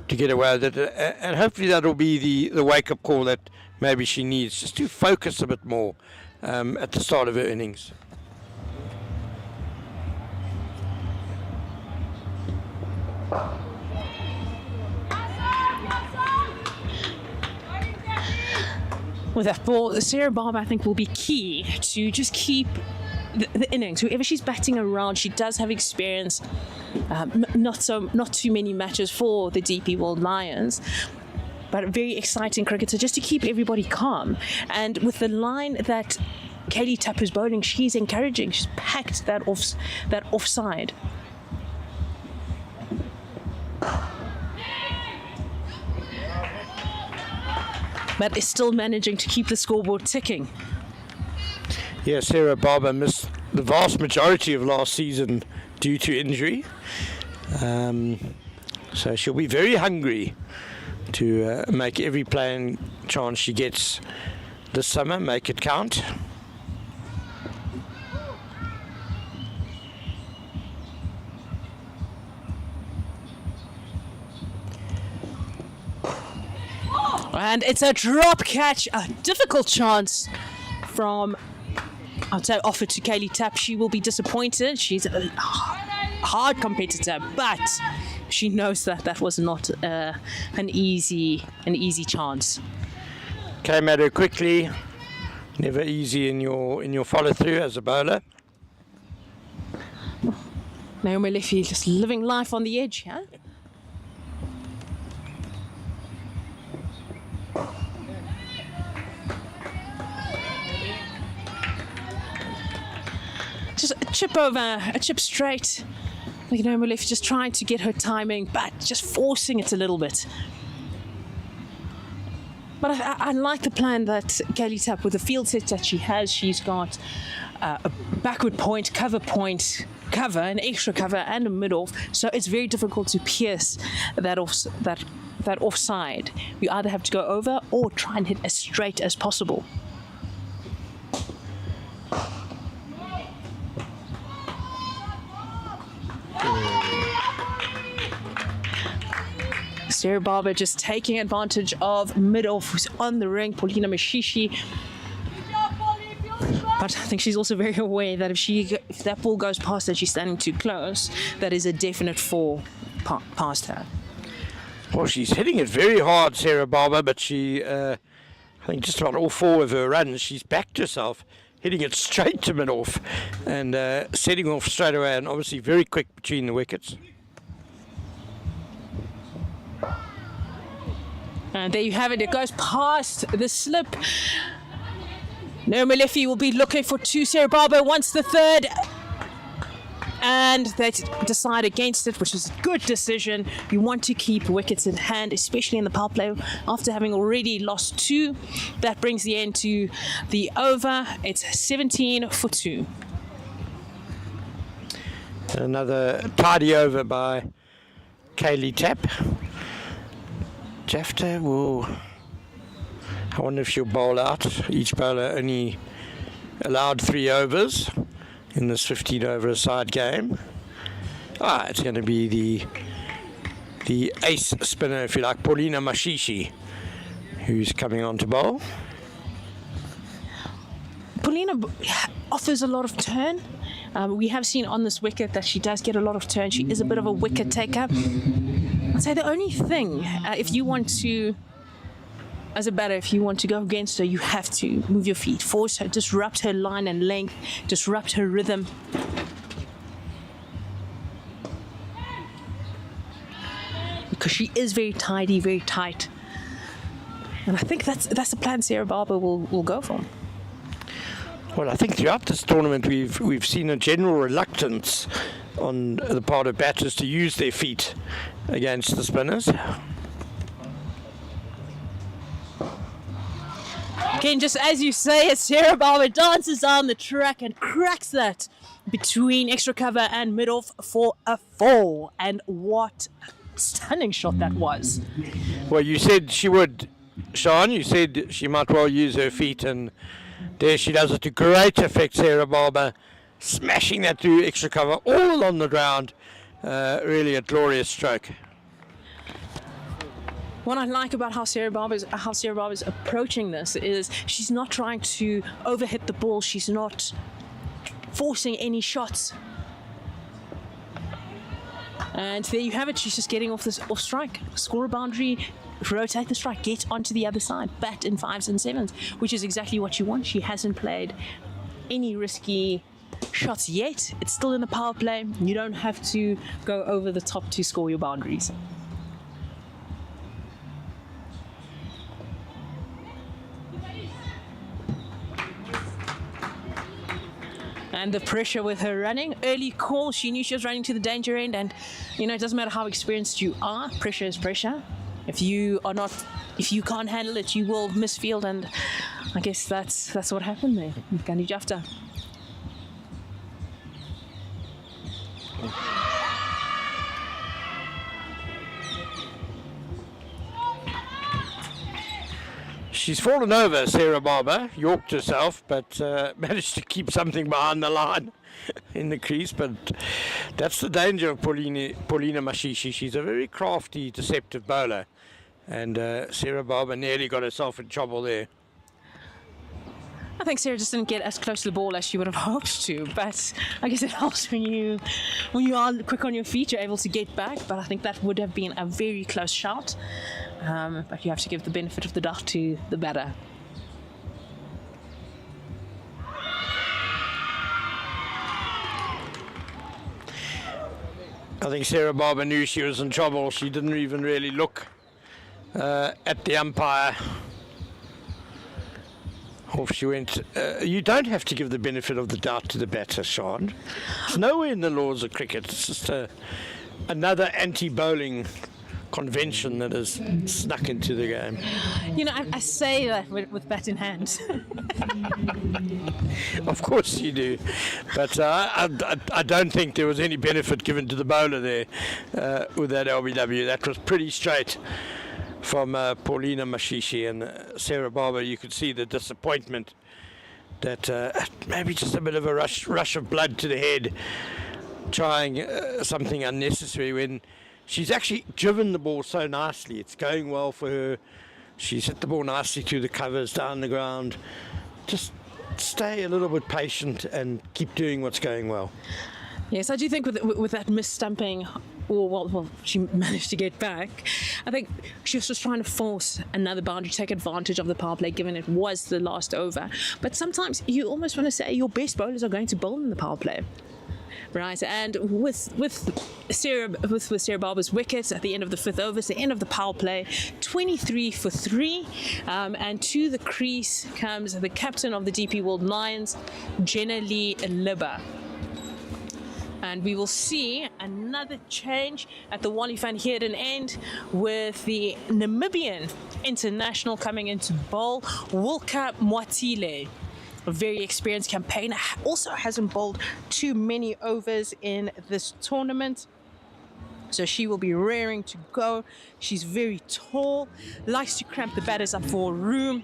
to get away with it, and hopefully that'll be the wake-up call that maybe she needs, just to focus a bit more at the start of her innings. With that ball, Sarah Barber, I think, will be key to just keep the innings. Whoever she's batting around, she does have experience. Not too many matches for the DP World Lions, but a very exciting cricketer, just to keep everybody calm. And with the line that Kaylee Tapp is bowling, she's encouraging. She's packed that offside. But is still managing to keep the scoreboard ticking. Yeah, Sarah Barber missed the vast majority of last season due to injury. So she'll be very hungry to make every playing chance she gets this summer, make it count. And it's a drop catch, a difficult chance from, I'd say, offered to Kaylee Tapp. She will be disappointed. She's a hard competitor, but she knows that that was not an easy chance. Came at her quickly. Never easy in your follow through as a bowler. Naomi Lefi just living life on the edge, huh? Just a chip over, a chip straight. Like Naomi Lefi just trying to get her timing, but just forcing it a little bit. But I like the plan that Kaylee Tapp, with the field set that she has, she's got a backward point, cover, an extra cover, and a mid-off. So it's very difficult to pierce that offside. You either have to go over or try and hit as straight as possible. Sarah Barber just taking advantage of mid-off, who's on the ring, Paulina Mashishi. But I think she's also very aware that if that ball goes past her and she's standing too close, that is a definite fall past her. Well, she's hitting it very hard, Sarah Barber, but she, I think just about all 4 of her runs, she's backed herself, hitting it straight to mid-off and setting off straight away, and obviously very quick between the wickets. And there you have it. It goes past the slip. Naomi Lefi will be looking for 2. Sarah Barber wants the 3rd. And they decide against it, which is a good decision. You want to keep wickets in hand, especially in the power play. After having already lost 2, that brings the end to the over. It's 17 for 2. Another tidy over by Kaylee Tapp. Jafta will, I wonder if she'll bowl out. Each bowler only allowed 3 overs in this 15-over-a-side game. It's going to be the ace spinner, if you like, Paulina Mashishi, who's coming on to bowl. Paulina offers a lot of turn. We have seen on this wicket that she does get a lot of turn. She is a bit of a wicket taker. I'd say the only thing, if you want to, as a batter, if you want to go against her, you have to move your feet, force her, disrupt her line and length, disrupt her rhythm. Because she is very tidy, very tight. And I think that's the plan Sarah Barber will go for. Well, I think throughout this tournament we've seen a general reluctance on the part of batters to use their feet against the spinners. Again, just as you say it, Sarah Barber dances down the track and cracks that between extra cover and mid-off for a 4. And what a stunning shot that was. Well, you said she would, Sean. You said she might well use her feet, and there she does it to great effect, Sarah Barber, smashing that through extra cover all along the ground. Really a glorious stroke. What I like about how Sarah Barber's approaching this is she's not trying to overhit the ball. She's not forcing any shots. And there you have it. She's just getting off strike, score a boundary, rotate the strike, get onto the other side, bat in 5s and 7s, which is exactly what you want. She hasn't played any risky shots yet. It's still in the power play. You don't have to go over the top to score your boundaries. And the pressure with her running. Early call, she knew she was running to the danger end, and it doesn't matter how experienced you are, pressure is pressure. If you can't handle it, you will misfield, and I guess that's what happened there with Gandhi Jafta. She's fallen over, Sarah Barber, yorked herself, but managed to keep something behind the line in the crease. But that's the danger of Paulina Mashishi. She's a very crafty, deceptive bowler. And Sarah Barber nearly got herself in trouble there. I think Sarah just didn't get as close to the ball as she would have hoped to, but I guess it helps when you are quick on your feet, you're able to get back. But I think that would have been a very close shot. But you have to give the benefit of the doubt to the batter. I think Sarah Barber knew she was in trouble. She didn't even really look at the umpire. Off she went. You don't have to give the benefit of the doubt to the batter, Sean. It's nowhere in the laws of cricket. It's just another anti-bowling convention that has snuck into the game. You know, I say that with bat in hand. Of course you do, but I don't think there was any benefit given to the bowler there with that LBW. That was pretty straight from Paulina Mashishi and Sarah Barber. You could see the disappointment that maybe just a bit of a rush of blood to the head, trying something unnecessary when she's actually driven the ball so nicely. It's going well for her. She's hit the ball nicely through the covers, down the ground. Just stay a little bit patient and keep doing what's going well. Yes, I do think with that misstumping, or well, she managed to get back. I think she was just trying to force another boundary, take advantage of the power play, given it was the last over. But sometimes you almost want to say your best bowlers are going to bowl in the power play. Right, and with Sarah Barber's wicket at the end of the fifth over, it's the end of the power play, 23 for 3, and to the crease comes the captain of the DP World Lions, Jenna Lee Libba. And we will see another change at the Wally van Heerden end with the Namibian international coming into bowl, Wilka Mwatile. A very experienced campaigner, also hasn't bowled too many overs in this tournament, so she will be raring to go. She's very tall, likes to cramp the batters up for room.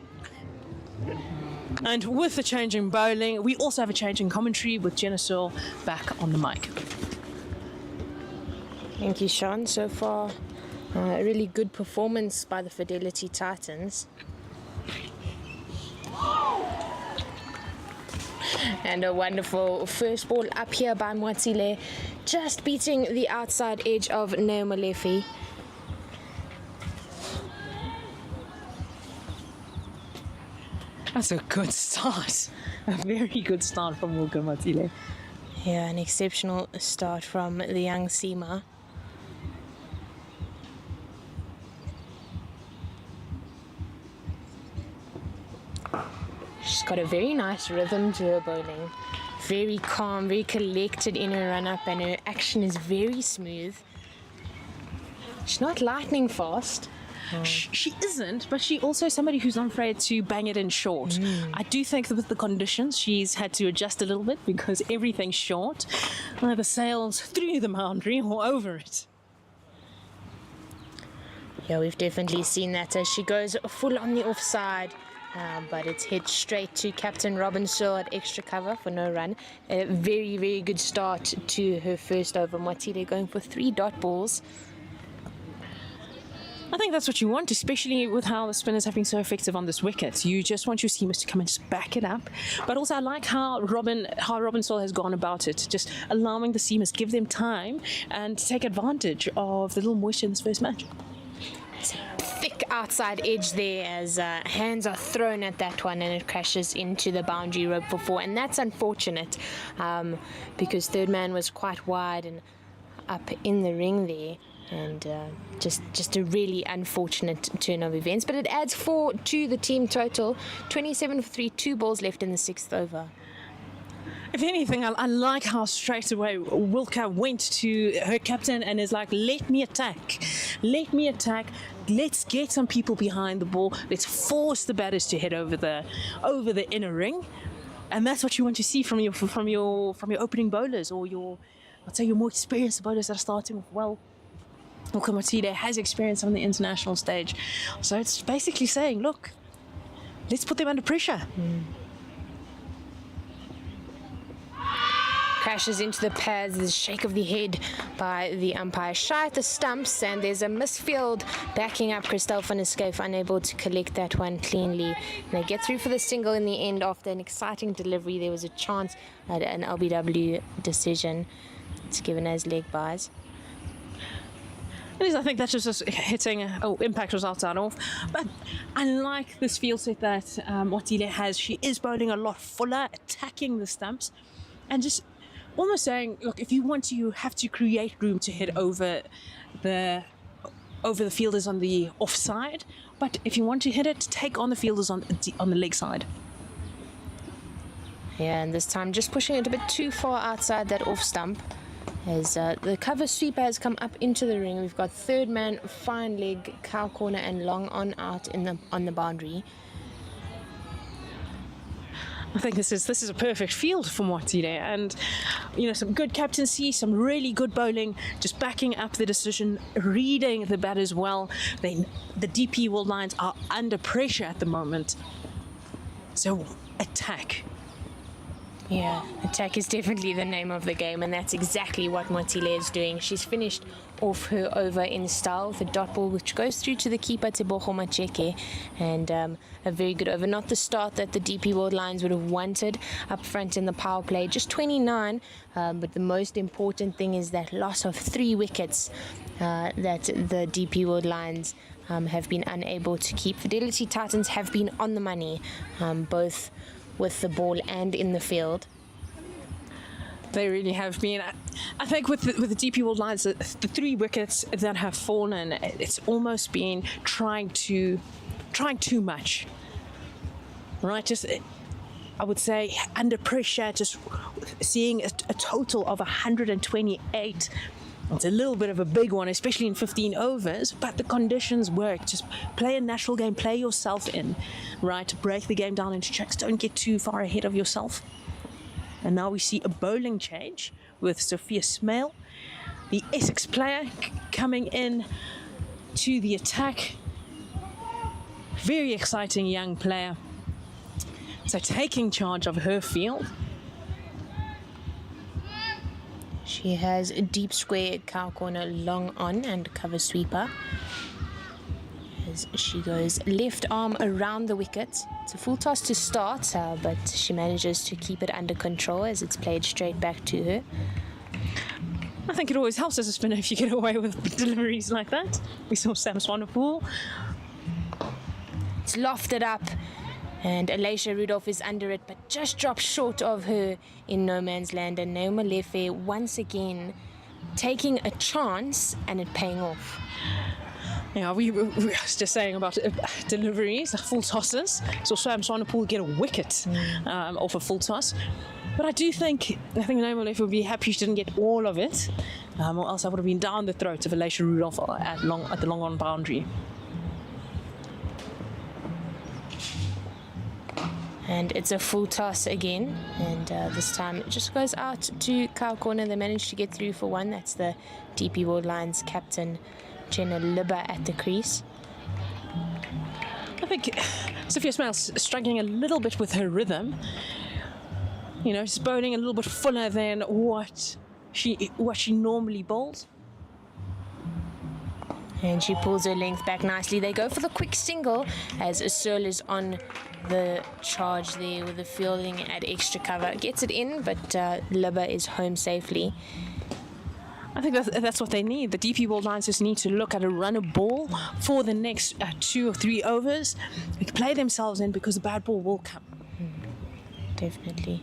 And with the change in bowling, we also have a change in commentary with Jenna Searle back on the mic. Thank you, Sean. So far, a really good performance by the Fidelity Titans. And a wonderful first ball up here by Mwatile, just beating the outside edge of Neomalefi. That's a good start. A very good start from Wilka Mwatile. Yeah, an exceptional start from the young Seamer. She's got a very nice rhythm to her bowling. Very calm, very collected in her run-up, and her action is very smooth. She's not lightning fast. She isn't, but she also is somebody who's not afraid to bang it in short. I do think that with the conditions, she's had to adjust a little bit because everything's short. Either sails through the boundary or over it. Yeah, we've definitely seen that as she goes full on the offside. But it's hit straight to Captain Robin Searle at extra cover for no run. A very, very good start to her first over. Mwatile going for 3 dot balls. I think that's what you want, especially with how the spinners have been so effective on this wicket. You just want your seamers to come and just back it up. But also I like how Robin Searle has gone about it, just allowing the seamers, give them time and take advantage of the little moisture in this first match. Thick outside edge there as hands are thrown at that one and it crashes into the boundary rope for 4, and that's unfortunate because third man was quite wide and up in the ring there, and just a really unfortunate turn of events, but it adds 4 to the team total. 27 for 3, 2 balls left in the 6th over. If anything, I like how straight away Wilka went to her captain and is like, let me attack, let's get some people behind the ball, let's force the batters to head over the inner ring. And that's what you want to see from your opening bowlers, or your more experienced bowlers that are starting with, well, Wilka Mwatile has experience on the international stage, so it's basically saying, look, let's put them under pressure. crashes into the pads. There's a shake of the head by the umpire. Shy at the stumps, and there's a misfield backing up. Christelle van der Schuyf unable to collect that one cleanly. And they get through for the single in the end after an exciting delivery. There was a chance at an LBW decision. It's given as leg buys. I think that's just hitting. Impact was outside off. But I like this field set that Motile has. She is bowling a lot fuller, attacking the stumps, and just almost saying, look, if you want to, you have to create room to hit over the fielders on the offside. But if you want to hit it, take on the fielders on the leg side. Yeah, and this time just pushing it a bit too far outside that off stump. As the cover sweeper has come up into the ring. We've got third man, fine leg, cow corner, and long on out on the boundary. I think this is a perfect field for Motile, and some good captaincy, some really good bowling, just backing up the decision, reading the batters well. The DP World Lions are under pressure at the moment, so attack. Yeah, attack is definitely the name of the game, and that's exactly what Motile is doing. She's finished off her over in style with a dot ball which goes through to the keeper, Tebogo Macheke, and a very good over. Not the start that the DP World Lions would have wanted up front in the power play, just 29, but the most important thing is that loss of 3 wickets that the DP World Lions have been unable to keep. Fidelity Titans have been on the money, both with the ball and in the field. They really have been. I think with the DP World Lions, the 3 wickets that have fallen, it's almost been trying too much, right? Just, I would say, under pressure, just seeing a total of 128. It's a little bit of a big one, especially in 15 overs, but the conditions work. Just play a natural game, play yourself in, right? Break the game down into chunks. Don't get too far ahead of yourself. And now we see a bowling change with Sophia Smale, the Essex player, coming in to the attack. Very exciting young player. So taking charge of her field. She has a deep square, cow corner, long on, and cover sweeper. As she goes left arm around the wicket. It's a full toss to start, but she manages to keep it under control as it's played straight back to her. I think it always helps as a spinner if you get away with deliveries like that. We saw Sam Swanepoel. It's lofted up, and Alicia Rudolph is under it, but just drops short of her in no man's land. And Naoma Lefe once again taking a chance and it paying off. Yeah, we were just saying about deliveries, full tosses. So Sam Swanepoel get a wicket off a full toss. But I think Naoma Lefe would be happy she didn't get all of it, or else I would have been down the throat of Alicia Rudolph at the long on boundary. And it's a full toss again, and this time it just goes out to cow corner. They managed to get through for one. That's the DP World Lions captain, Jenna Libba, at the crease. I think Sophia Smale's struggling a little bit with her rhythm. She's bowling a little bit fuller than what she normally bowls. And she pulls her length back nicely. They go for the quick single as Searle is on the charge there with the fielding at extra cover. Gets it in, but Libba is home safely. I think that's what they need. The DP World Lions just need to look at a runner ball for the next 2 or 3 overs. They can play themselves in because the bad ball will come. Definitely.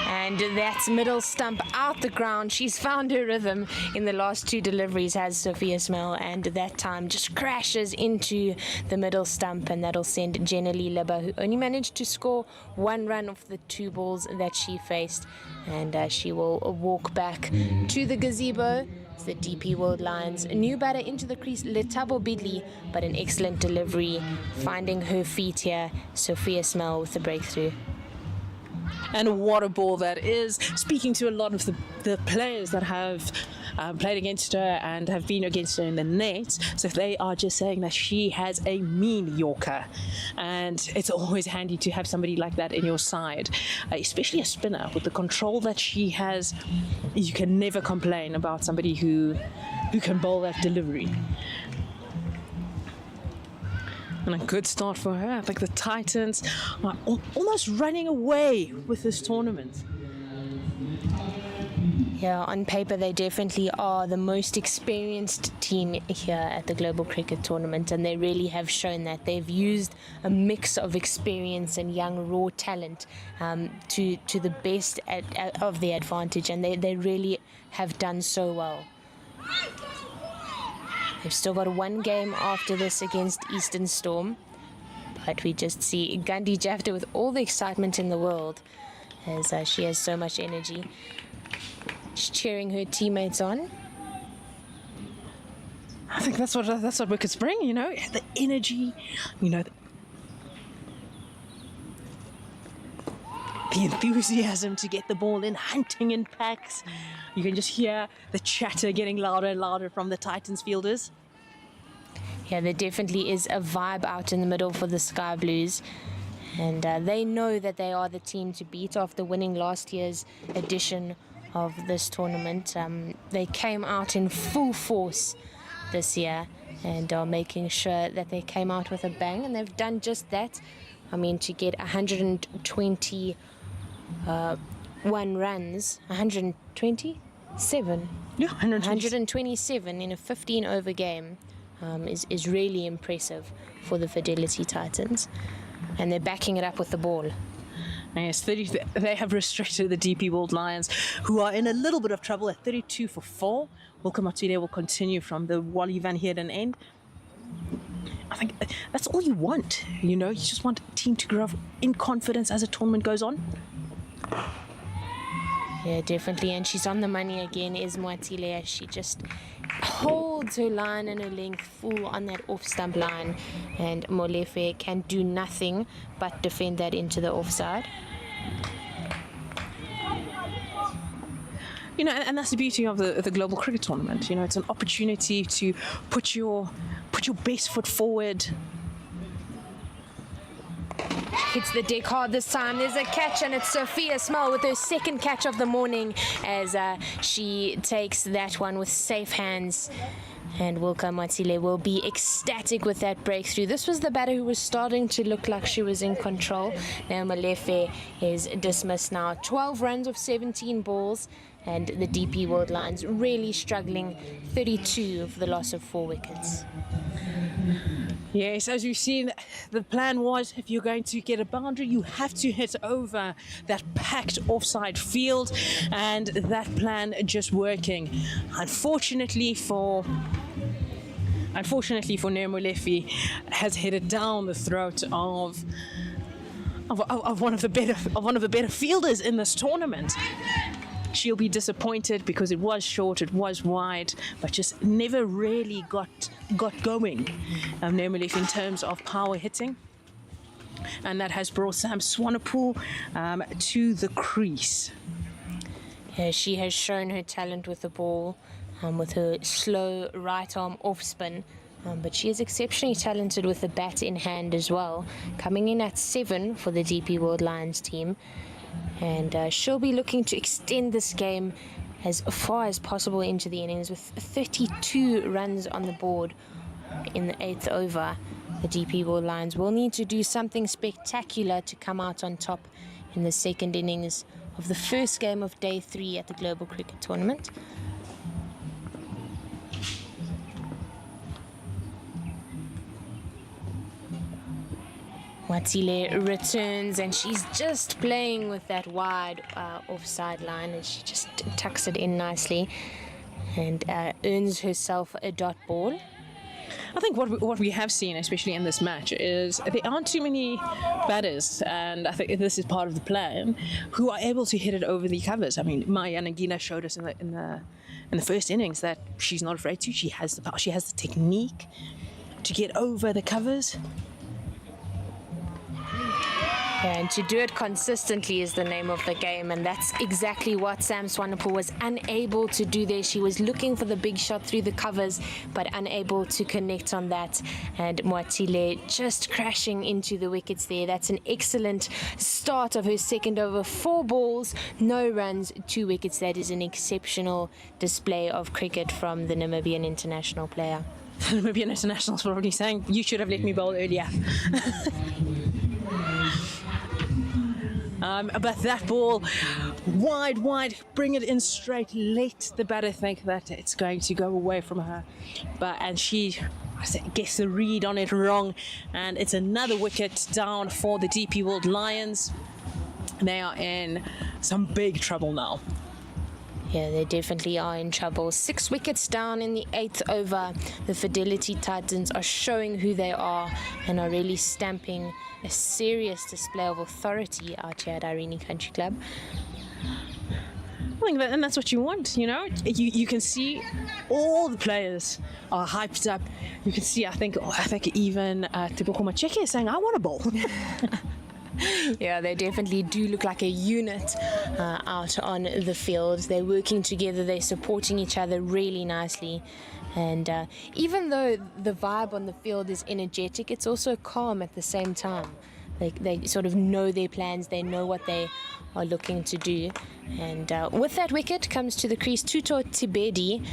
And that's middle stump out the ground. She's found her rhythm in the last 2 deliveries, has Sophia Smale, and that time just crashes into the middle stump, and that'll send Jenna Lee Libba, who only managed to score 1 run off the 2 balls that she faced, and she will walk back to the gazebo. It's the DP World Lions. A new batter into the crease, Letabo Bidley, but an excellent delivery, finding her feet here. Sophia Smale with the breakthrough. And what a ball that is. Speaking to a lot of the players that have played against her and have been against her in the net. So they are just saying that she has a mean Yorker, and it's always handy to have somebody like that in your side, especially a spinner with the control that she has. You can never complain about somebody who can bowl that delivery. And a good start for her. I think the Titans are almost running away with this tournament. Yeah, on paper they definitely are the most experienced team here at the Global Cricket Tournament, and they really have shown that. They've used a mix of experience and young raw talent to the best of their advantage, and they really have done so well. They've still got one game after this against Eastern Storm, but we just see Gandhi Jafta with all the excitement in the world, as she has so much energy. She's cheering her teammates on. I think that's what wickets bring, the energy, the enthusiasm to get the ball in, hunting in packs. You can just hear the chatter getting louder and louder from the Titans fielders. Yeah, there definitely is a vibe out in the middle for the Sky Blues. And they know that they are the team to beat after winning last year's edition of this tournament. They came out in full force this year and are making sure that they came out with a bang, and they've done just that. I mean, to get 121 runs, 127? Yeah, 127 in a 15-over game is really impressive for the Fidelity Titans. And they're backing it up with the ball. Yes, they have restricted the DP World Lions, who are in a little bit of trouble at 32 for 4. Wilco Matile will continue from the Wally van Heerden end. I think that's all you want, you just want a team to grow in confidence as the tournament goes on. Yeah, definitely, and she's on the money again, is Mwatile. She just holds her line and her length full on that off-stump line, and Molefe can do nothing but defend that into the offside. And that's the beauty of the Global Cricket Tournament. It's an opportunity to put your best foot forward. Hits the deck hard this time. There's a catch, and it's Sophia Small with her second catch of the morning, as she takes that one with safe hands. And Wilco Matile will be ecstatic with that breakthrough. This was the batter who was starting to look like she was in control. Now Molefe is dismissed now. 12 runs of 17 balls, and the DP World Lions really struggling. 32 for the loss of 4 wickets. Yes, as you've seen, the plan was, if you're going to get a boundary, you have to hit over that packed offside field, and that plan just working. Unfortunately for Molefe, has headed down the throat of one of the better fielders in this tournament. She'll be disappointed because it was short, it was wide, but just never really got going, Molefe, in terms of power hitting. And that has brought Sam Swanepoel to the crease. Yeah, she has shown her talent with the ball, with her slow right arm off spin. But she is exceptionally talented with the bat in hand as well, coming in at 7 for the DP World Lions team. And she'll be looking to extend this game as far as possible into the innings, with 32 runs on the board in the 8th over. The DP World Lions will need to do something spectacular to come out on top in the second innings of the first game of day 3 at the Global Cricket Tournament. Matile returns, and she's just playing with that wide offside line, and she just tucks it in nicely and earns herself a dot ball. I think what we have seen, especially in this match, is there aren't too many batters, and I think this is part of the plan, who are able to hit it over the covers. I mean, Maya Nagina showed us in the first innings that she's not afraid to. She has the power, she has the technique to get over the covers. Yeah, and to do it consistently is the name of the game, and that's exactly what Sam Swanepoel was unable to do there. She was looking for the big shot through the covers, but unable to connect on that, and Moatile just crashing into the wickets there. That's an excellent start of her second over. 4 balls, no runs, 2 wickets. That is an exceptional display of cricket from the Namibian international player. The Namibian internationals probably saying, you should have let me bowl earlier. But that ball, wide, bring it in straight, let the batter think that it's going to go away from her. And she gets the read on it wrong, and it's another wicket down for the DP World Lions. They are in some big trouble now. Yeah, they definitely are in trouble. 6 wickets down in the 8th over. The Fidelity Titans are showing who they are and are really stamping a serious display of authority out here at Irene Country Club. I think and that's what you want, you know. You can see all the players are hyped up. You can see, I think even Tebogo Macheke is saying, I want a ball. Yeah, they definitely do look like a unit out on the field. They're working together, they're supporting each other really nicely. And even though the vibe on the field is energetic, it's also calm at the same time. They sort of know their plans, they know what they are looking to do. And with that wicket comes to the crease Tuto Tibedi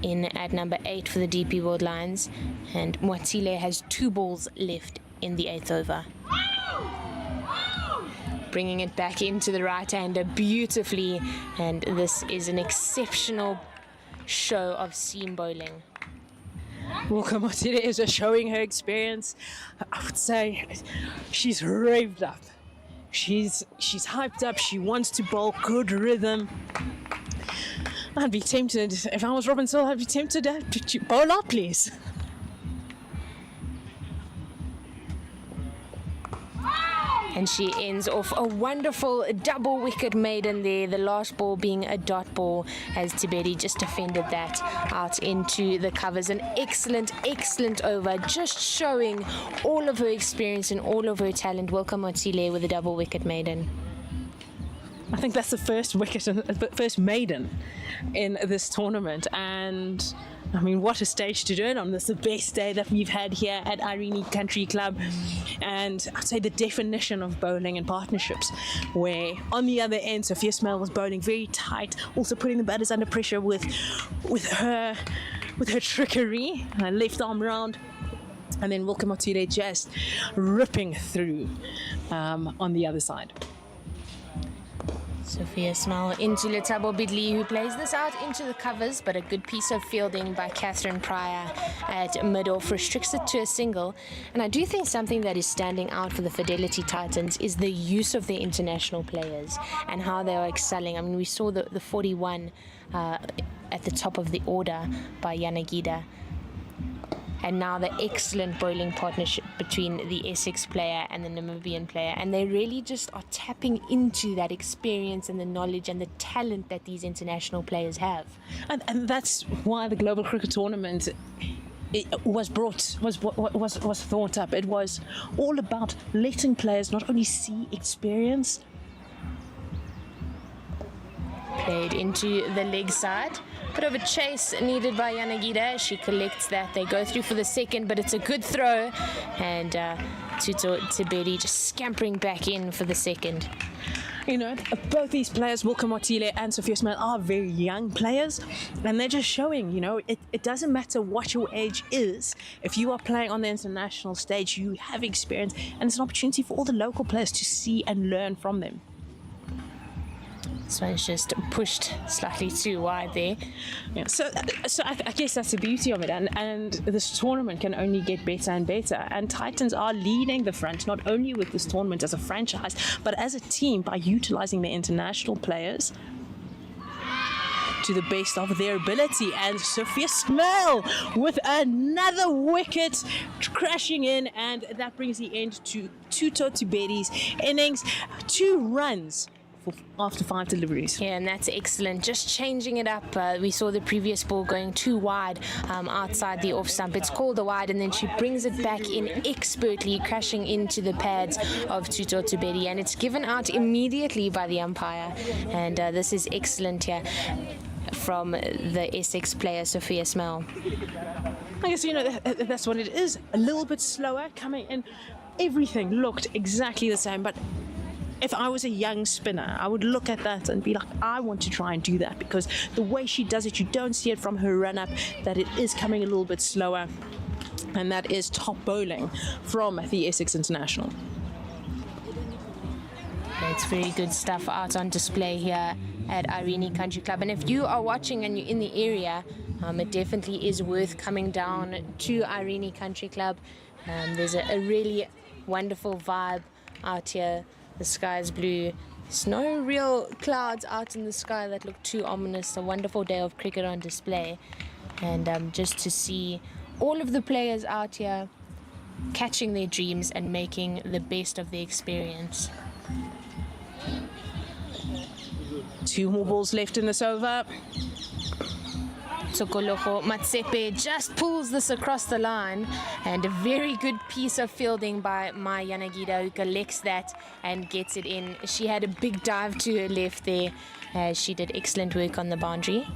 in at number 8 for the DP World Lions. And Moatile has 2 balls left in the 8th over. Bringing it back into the right-hander beautifully, and this is an exceptional show of seam bowling. Wilka Motile is showing her experience. I would say she's revved up. She's hyped up. She wants to bowl good rhythm. I'd be tempted, if I was Robin Searle, I'd be tempted to bowl out, please. And she ends off a wonderful double wicket maiden there, the last ball being a dot ball as Tibedi just defended that out into the covers. An excellent over, just showing all of her experience and all of her talent. Welcome Motile with a double wicket maiden. I think that's the first maiden in this tournament, and I mean, what a stage to do it on. This is the best day that we've had here at Irene Country Club, and I'd say the definition of bowling and partnerships, where on the other end Sophia Smale was bowling very tight, also putting the batters under pressure with her trickery, her left arm round, and then Wilka Motile just ripping through on the other side. Sophia Smile into Letabo Bidley, who plays this out into the covers, but a good piece of fielding by Catherine Pryor at mid-off restricts it to a single. And I do think something that is standing out for the Fidelity Titans is the use of their international players and how they are excelling. I mean, we saw the 41 at the top of the order by Yanagida. And now the excellent bowling partnership between the Essex player and the Namibian player. And they really just are tapping into that experience and the knowledge and the talent that these international players have. And that's why the Global Cricket Tournament was thought up. It was all about letting players not only see experience. Played into the leg side. Bit of a chase needed by Yanagida. She collects that. They go through for the second, but it's a good throw. And Tuto Tibedi just scampering back in for the second. You know, both these players, Wilka Motile and Sophia Smale, are very young players, and they're just showing, you know, it doesn't matter what your age is. If you are playing on the international stage, you have experience, and it's an opportunity for all the local players to see and learn from them. This one's just pushed slightly too wide there. Yeah, so I guess that's the beauty of it, and this tournament can only get better and better. And Titans are leading the front, not only with this tournament as a franchise, but as a team by utilizing their international players to the best of their ability. And Sophia Smale with another wicket crashing in, and that brings the end to Tuto Tibedi's innings. 2 runs after 5 deliveries. Yeah, and that's excellent. Just changing it up. We saw the previous ball going too wide outside the off stump. It's called a wide, and then she brings it back in expertly, crashing into the pads of Tuto Tubedi, and it's given out immediately by the umpire. And this is excellent here from the Essex player, Sophia Smell. I guess, that's what it is. A little bit slower coming in. Everything looked exactly the same, but if I was a young spinner, I would look at that and be like, I want to try and do that, because the way she does it, you don't see it from her run-up, that it is coming a little bit slower. And that is top bowling from the Essex International. It's very good stuff out on display here at Irene Country Club. And if you are watching and you're in the area, it definitely is worth coming down to Irene Country Club. There's a really wonderful vibe out here. The sky is blue. There's no real clouds out in the sky that look too ominous. A wonderful day of cricket on display. And just to see all of the players out here catching their dreams and making the best of the experience. 2 more balls left in this over. Tsokologo Matsepe just pulls this across the line, and a very good piece of fielding by Mai Yanagida, who collects that and gets it in. She had a big dive to her left there. She did excellent work on the boundary.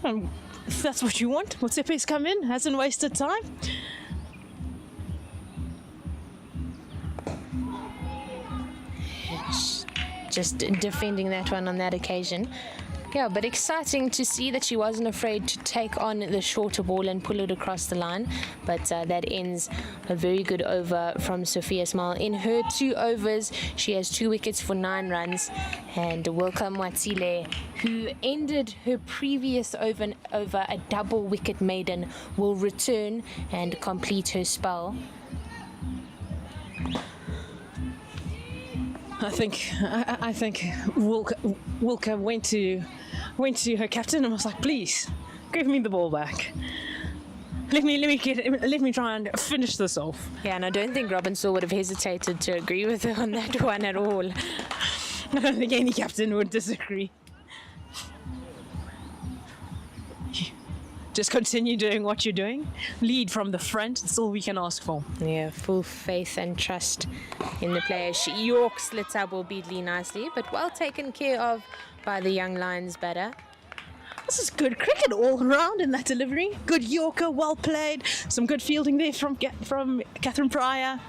If that's what you want, Matsepe's come in, hasn't wasted time. Just defending that one on that occasion. Yeah, but exciting to see that she wasn't afraid to take on the shorter ball and pull it across the line. But that ends a very good over from Sophia Small. In her 2 overs, she has 2 wickets for 9 runs. And Welcome Watsile, who ended her previous over a double wicket maiden, will return and complete her spell. I think Wilka went to her captain and was like, please, give me the ball back. Let me try and finish this off. Yeah, and I don't think Robin Saw would have hesitated to agree with her on that one at all. I don't think any captain would disagree. Just continue doing what you're doing. Lead from the front. That's all we can ask for. Yeah, full faith and trust in the player. She yorks Letabo Beatley nicely, but well taken care of by the young Lions batter. This is good cricket all around in that delivery. Good Yorker, well played. Some good fielding there from Catherine Pryor.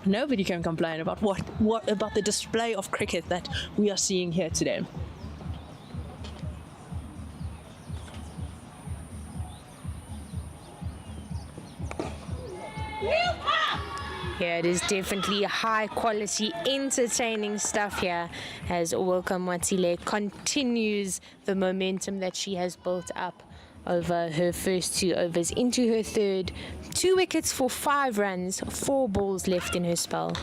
Nobody can complain about what about the display of cricket that we are seeing here today. Yeah, it is definitely high quality, entertaining stuff here as Welcome Watsile continues the momentum that she has built up over her first 2 overs into her third. 2 wickets for 5 runs, 4 balls left in her spell.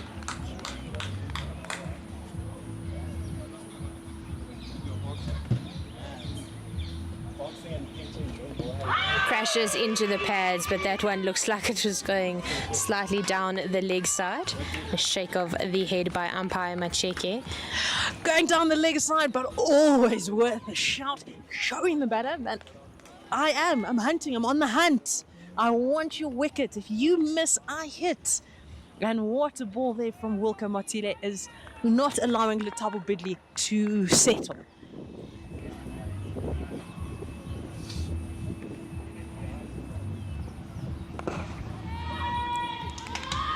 Crashes into the pads, but that one looks like it was going slightly down the leg side. A shake of the head by umpire Macheke. Going down the leg side, but always worth a shout, showing the batter that I'm hunting, I'm on the hunt. I want your wicket. If you miss, I hit. And what a ball there from Wilka Matile is not allowing Letabo Bidley to settle.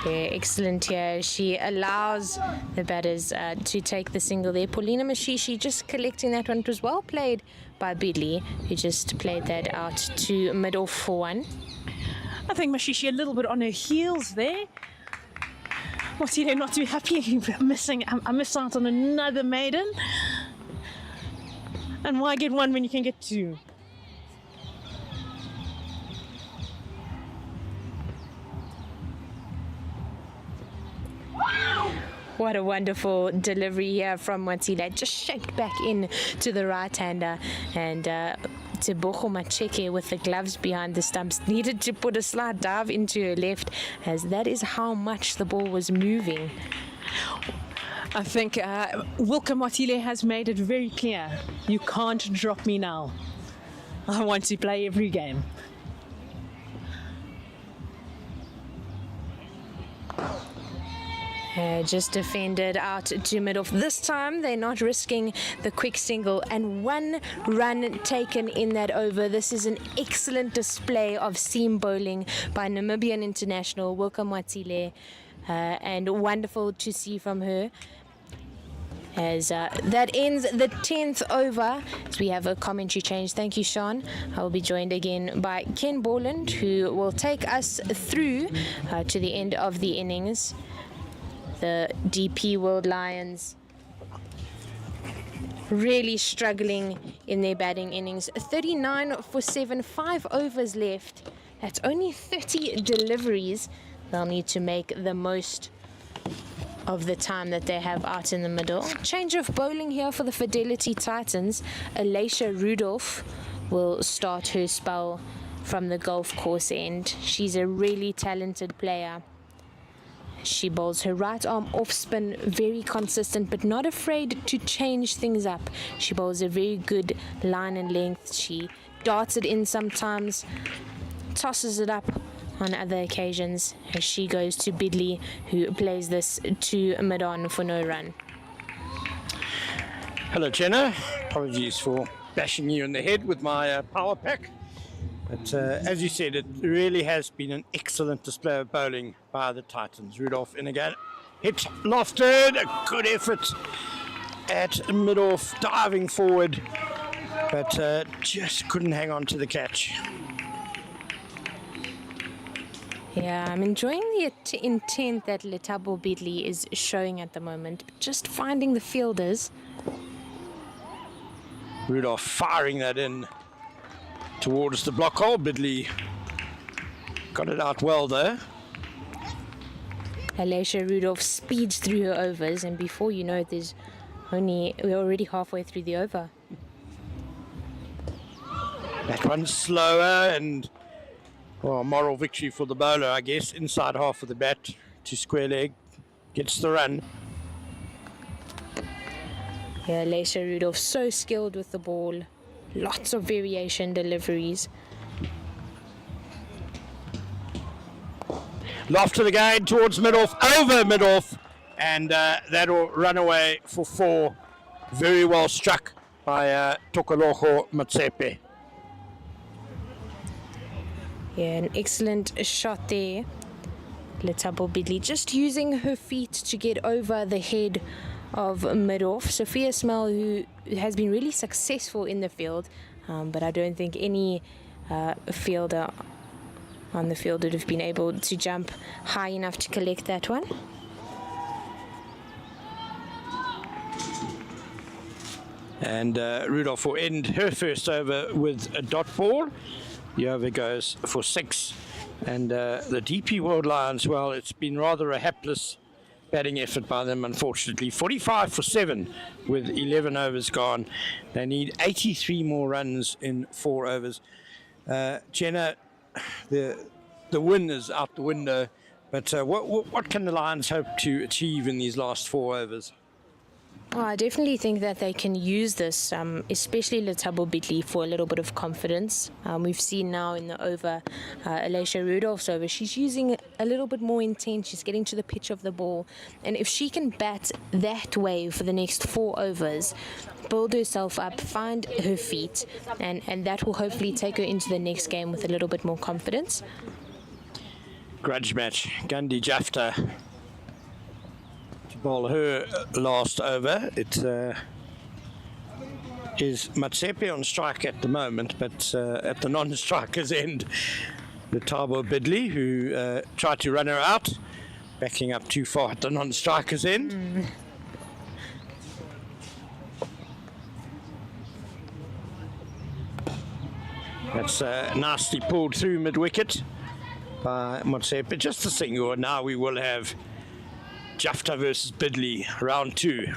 Yeah, excellent here. She allows the batters to take the single there. Paulina Mashishi just collecting that one. It was well played by Bidley, who just played that out to mid-off for 1. I think Mashishi a little bit on her heels there. Matile not too happy. I missed out on another maiden. And why get 1 when you can get 2? What a wonderful delivery here from Matile. Just shaped back in to the right-hander, and Tebogo Macheke with the gloves behind the stumps needed to put a slight dive into her left, as that is how much the ball was moving. I think Wilke Matile has made it very clear. You can't drop me now. I want to play every game. Just defended out to mid-off. This time they're not risking the quick single, and 1 run taken in that over. This is an excellent display of seam bowling by Namibian international Wilke Matile, and wonderful to see from her. As that ends the 10th over, as we have a commentary change. Thank you, Sean. I will be joined again by Ken Borland, who will take us through to the end of the innings. The DP World Lions really struggling in their batting innings. 39 for 7, 5 overs left. That's only 30 deliveries. They'll need to make the most of the time that they have out in the middle. Change of bowling here for the Fidelity Titans. Alicia Rudolph will start her spell from the golf course end. She's a really talented player. She bowls her right arm off spin, very consistent, but not afraid to change things up. She bowls a very good line and length. She darts it in sometimes, tosses it up on other occasions, as she goes to Bidley, who plays this to mid-on for no run. Hello, Jenna. Apologies for bashing you in the head with my power pack. But as you said, it really has been an excellent display of bowling by the Titans. Rudolph in again. Hit lofted. A good effort at mid-off, diving forward. But just couldn't hang on to the catch. Yeah, I'm enjoying the intent that Letabo Bidley is showing at the moment. Just finding the fielders. Rudolph firing that in towards the block hole. Bidley got it out well there. Alicia Rudolph speeds through her overs, and before you know it, we're already halfway through the over. That one's slower, and moral victory for the bowler, I guess. Inside half of the bat to square leg, gets the run. Yeah, Alicia Rudolph so skilled with the ball. Lots of variation deliveries. Lofted again towards mid-off, over mid-off, and that'll run away for 4. Very well struck by Tokoloho Matsepe. Yeah, an excellent shot there. Letabo Bidley just using her feet to get over the head of mid-off. Sophia Smell, who has been really successful in the field, but I don't think any fielder on the field would have been able to jump high enough to collect that one. And Rudolph will end her first over with a dot ball. The over goes for 6. And the DP World Lions, well, it's been rather a hapless batting effort by them, unfortunately. 45 for 7 with 11 overs gone. They need 83 more runs in 4 overs. Jenna, the win is out the window, but what can the Lions hope to achieve in these last 4 overs? Well, I definitely think that they can use this, especially Letabo Bidley, for a little bit of confidence. We've seen now in the over, Alicia Rudolph's over, she's using a little bit more intent. She's getting to the pitch of the ball. And if she can bat that way for the next 4 overs, build herself up, find her feet, and that will hopefully take her into the next game with a little bit more confidence. Grudge match. Gandhi Jafta bowl her last over. It is Matsepe on strike at the moment, but at the non-striker's end, the Letabo Bidley, who tried to run her out, backing up too far at the non-striker's end. That's nicely pulled through mid-wicket by Matsepe. Just a single, and now we will have Jafta versus Bidley, round 2.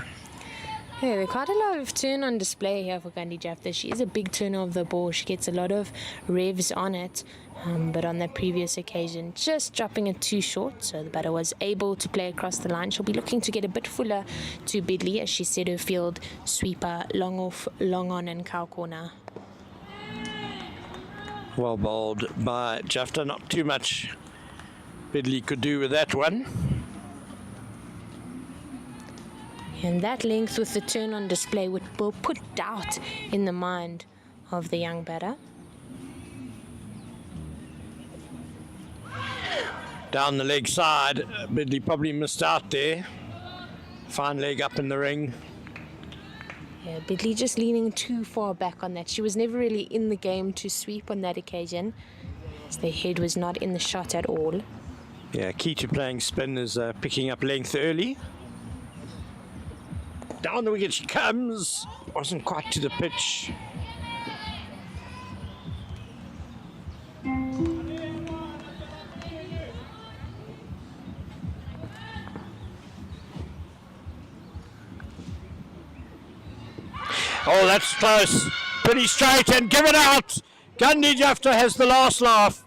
Yeah, there's quite a lot of turn on display here for Gandhi Jafta. She is a big turner of the ball. She gets a lot of revs on it. But on the previous occasion, just dropping it too short. So the batter was able to play across the line. She'll be looking to get a bit fuller to Bidley, as she said her field sweeper, long off, long on and cow corner. Well bowled by Jafta. Not too much Bidley could do with that one. And that length with the turn on display will put doubt in the mind of the young batter. Down the leg side, Bidley probably missed out there. Fine leg up in the ring. Yeah, Bidley just leaning too far back on that. She was never really in the game to sweep on that occasion, as the head was not in the shot at all. Yeah, key to playing spin is picking up length early. Down the wicket she comes. Wasn't quite to the pitch. Oh, that's close. Pretty straight and given out. Gandhi Jafta has the last laugh.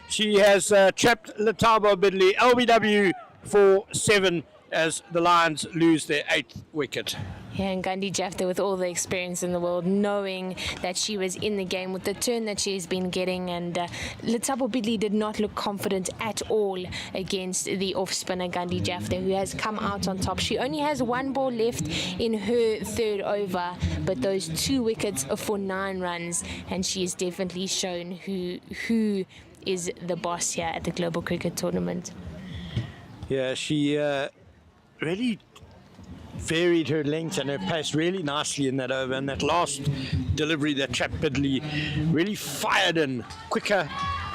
She has trapped Letabo Bidley, LBW, for 7 as the Lions lose their 8th wicket. Yeah, and Gandhi Jafta, with all the experience in the world, knowing that she was in the game with the turn that she's been getting, and Letabo Bidley did not look confident at all against the off-spinner Gandhi Jafta, who has come out on top. She only has 1 ball left in her 3rd over, but those 2 wickets are for 9 runs, and she has definitely shown who is the boss here at the Global Cricket Tournament. Yeah, she really varied her length and her pace really nicely in that over, and that last delivery that trapped Bidley really fired in quicker,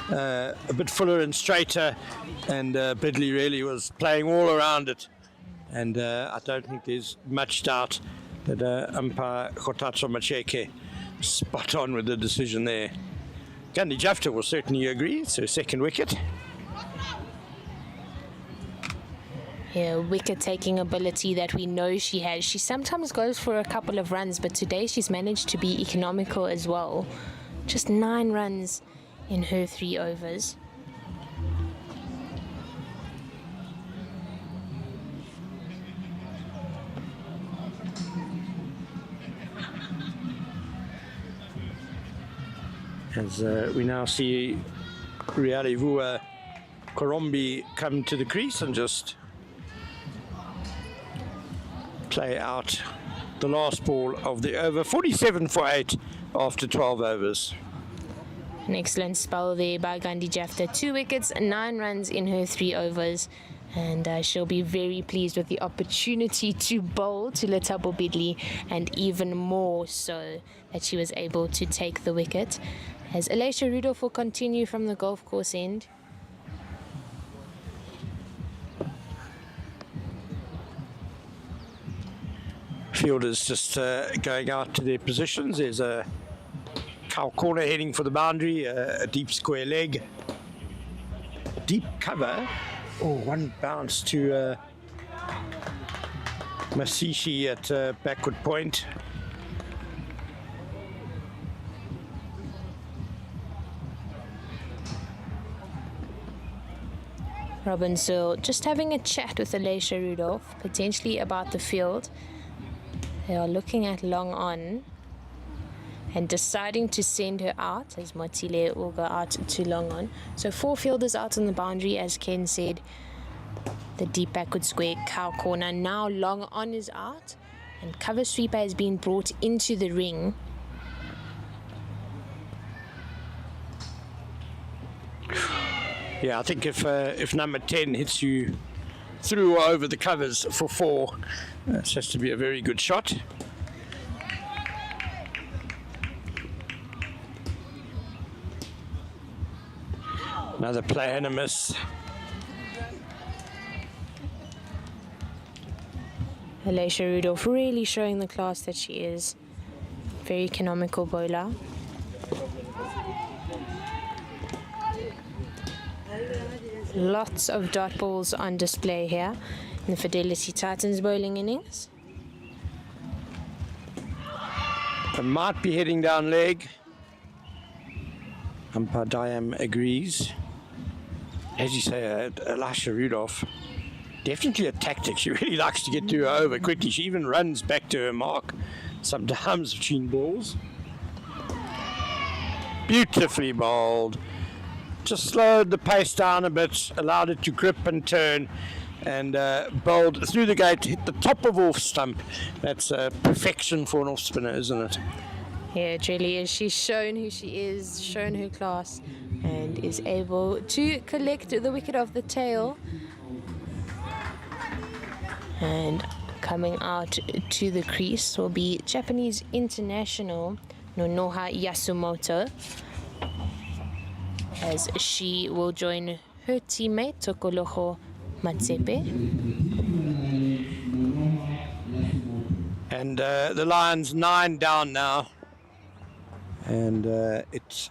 a bit fuller and straighter, and Bidley really was playing all around it, and I don't think there's much doubt that umpire Kotatso Macheke spot on with the decision there. Gandhi Jafta will certainly agree. It's her 2nd wicket. Yeah, wicket-taking ability that we know she has. She sometimes goes for a couple of runs, but today she's managed to be economical as well. Just 9 runs in her 3 overs. As we now see Rialivua Korombi come to the crease and just play out the last ball of the over. 47 for 8 after 12 overs. An excellent spell there by Gandhi Jafta. 2 wickets, 9 runs in her 3 overs. And she'll be very pleased with the opportunity to bowl to Letabo Bidley, and even more so that she was able to take the wicket. As Alicia Rudolph will continue from the golf course end. Fielders just going out to their positions. There's a cow corner heading for the boundary, a deep square leg, deep cover. Oh, 1 bounce to Masishi at backward point. Robin Searle just having a chat with Alicia Rudolph, potentially about the field. They are looking at long on and deciding to send her out, as Motile will go out to long on. So 4 fielders out on the boundary, as Ken said. The deep backward square, cow corner. Now long on is out, and cover sweeper has been brought into the ring. Yeah, I think if number 10 hits you through or over the covers for 4, that has to be a very good shot. Another play and a miss. Alicia Rudolph really showing the class that she is. Very economical bowler. Lots of dot balls on display here in the Fidelity Titans bowling innings. might be heading down leg. Umpire Diam agrees. As you say, Elisha Rudolph, definitely a tactic. She really likes to get to her over quickly. She even runs back to her mark sometimes between balls. Beautifully bowled. Just slowed the pace down a bit, allowed it to grip and turn, and bowled through the gate, hit the top of off stump. That's perfection for an off spinner, isn't it? Yeah, it really is. She's shown who she is, shown her class, and is able to collect the wicket off the tail. And coming out to the crease will be Japanese international Nonoha Yasumoto, as she will join her teammate Tokoloho Matsepe. And the Lions 9 down now. And it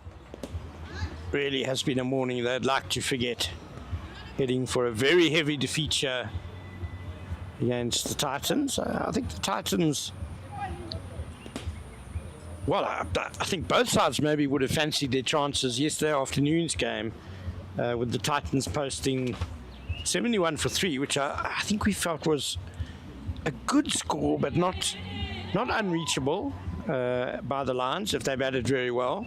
really has been a morning they'd like to forget. Heading for a very heavy defeat here against the Titans. I think the Titans... Well, I think both sides maybe would have fancied their chances yesterday afternoon's game, with the Titans posting 71 for 3, which I think we felt was a good score, but not unreachable by the Lions if they batted very well.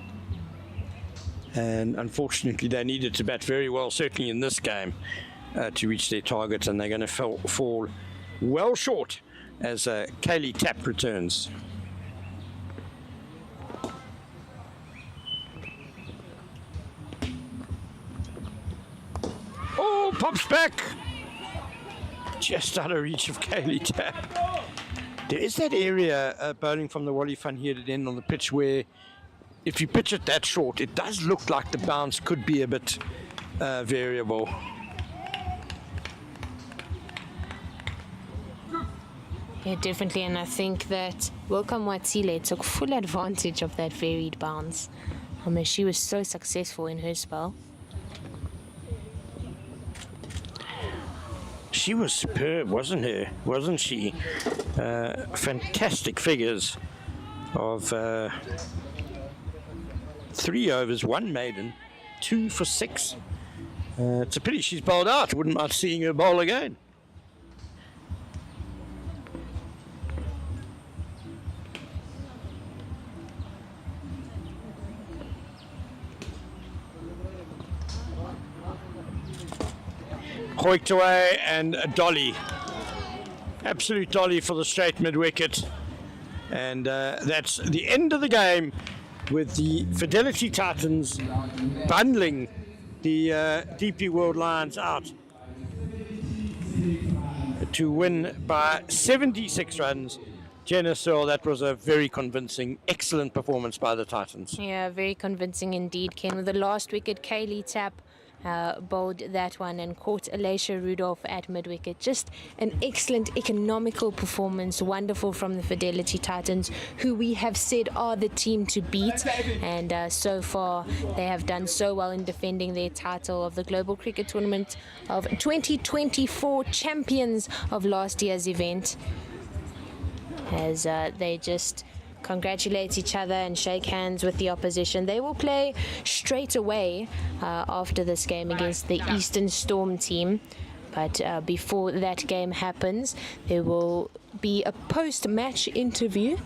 And unfortunately, they needed to bat very well, certainly in this game, to reach their target, and they're going to fall well short as Kaylee Tapp returns. Oh, pops back. Just out of reach of Kaylee Tapp. There is that area bowling from the Wally Van Heerden end on the pitch where if you pitch it that short, it does look like the bounce could be a bit variable. Yeah, definitely, and I think that Welcome Watile took full advantage of that varied bounce. I mean, she was so successful in her spell. She was superb, wasn't she? Fantastic figures of 3 overs, 1 maiden, 2 for 6. It's a pity she's bowled out. Wouldn't mind seeing her bowl again. Hoiked away and a dolly. Absolute dolly for the straight mid-wicket. And that's the end of the game with the Fidelity Titans bundling the DP World Lions out to win by 76 runs. Jenna Searle, that was a very convincing, excellent performance by the Titans. Yeah, very convincing indeed, Ken. With the last wicket, Kaylee Tapp bowled that one and caught Elisha Rudolph at mid-wicket. Just an excellent economical performance, wonderful from the Fidelity Titans, who we have said are the team to beat, and so far they have done so well in defending their title of the Global Cricket Tournament of 2024 champions of last year's event, as they just congratulate each other and shake hands with the opposition. They will play straight away after this game against the Eastern Storm team. But before that game happens, there will be a post-match interview.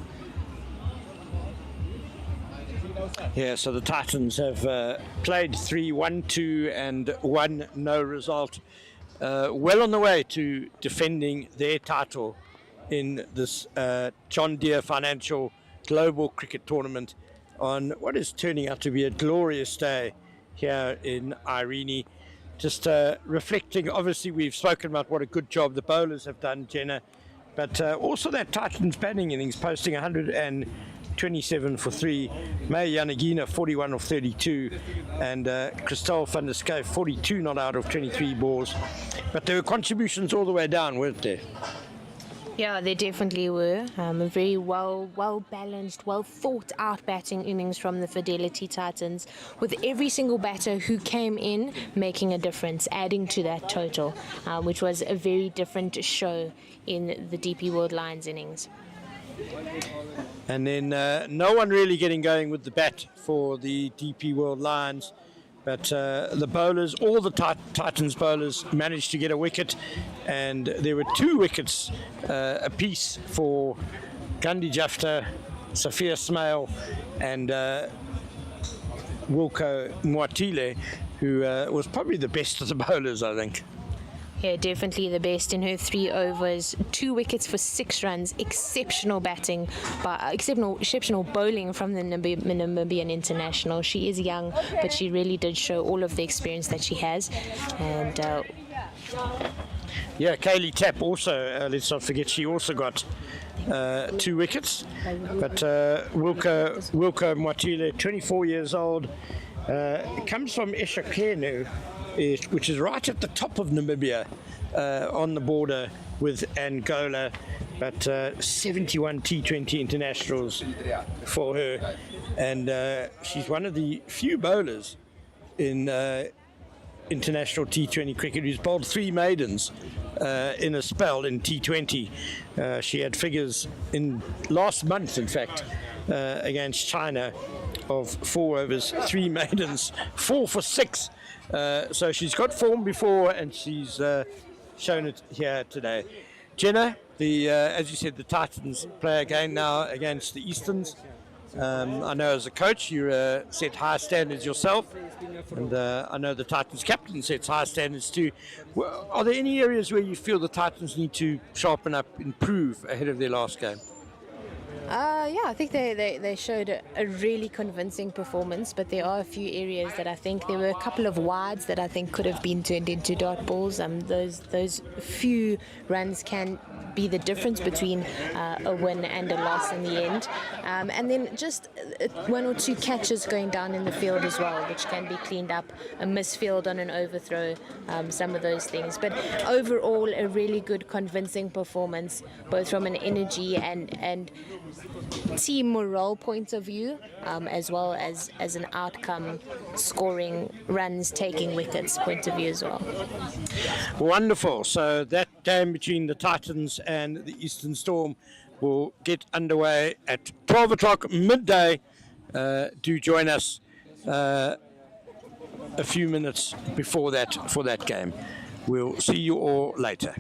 Yeah, so the Titans have played 3, 1, 2 and 1 no result. Well on the way to defending their title in this John Deere Financial Global Cricket Tournament on what is turning out to be a glorious day here in Irene. Just reflecting, obviously we've spoken about what a good job the bowlers have done, Jenna, but also that Titans batting innings, posting 127 for 3. May Yanagina 41 of 32, and Christelle van der Schuyf 42 not out of 23 balls. But there were contributions all the way down, weren't there? Yeah, they definitely were. A very well-balanced, well-thought-out batting innings from the Fidelity Titans, with every single batter who came in making a difference, adding to that total, which was a very different show in the DP World Lions innings. And then no one really getting going with the bat for the DP World Lions. But the bowlers, all the Titans bowlers, managed to get a wicket. And there were 2 wickets apiece for Gandhi Jafta, Safia Smail, and Wilco Mwatile, who was probably the best of the bowlers, I think. Yeah, definitely the best in her 3 overs. 2 wickets for 6 runs. Exceptional batting, exceptional bowling from the Namibian international. She is young, but she really did show all of the experience that she has. And yeah, Kaylee Tapp also, let's not forget, she also got 2 wickets. But Wilco Mwatile, 24 years old, comes from Eshakenu, which is right at the top of Namibia, on the border with Angola, but 71 T20 internationals for her, and she's one of the few bowlers in international T20 cricket who's bowled 3 maidens in a spell in T20. She had figures in last month, in fact, against China of 4 overs, 3 maidens, 4 for 6. So she's got form before, and she's shown it here today. Jenna, as you said, the Titans play again now against the Easterns. I know as a coach you set high standards yourself, and I know the Titans captain sets high standards too. Are there any areas where you feel the Titans need to sharpen up, improve ahead of their last game? Yeah, I think they showed a really convincing performance, but there are a few areas that I think there were a couple of wides that I think could have been turned into dot balls. Those few runs can be the difference between a win and a loss in the end. And then just 1 or 2 catches going down in the field as well, which can be cleaned up, a misfield on an overthrow, some of those things. But overall, a really good, convincing performance, both from an energy and team morale point of view, as well as an outcome, scoring runs, taking wickets point of view as well. Wonderful. So that game between the Titans and the Eastern Storm will get underway at 12 o'clock midday. Do join us a few minutes before that for that game. We'll see you all later.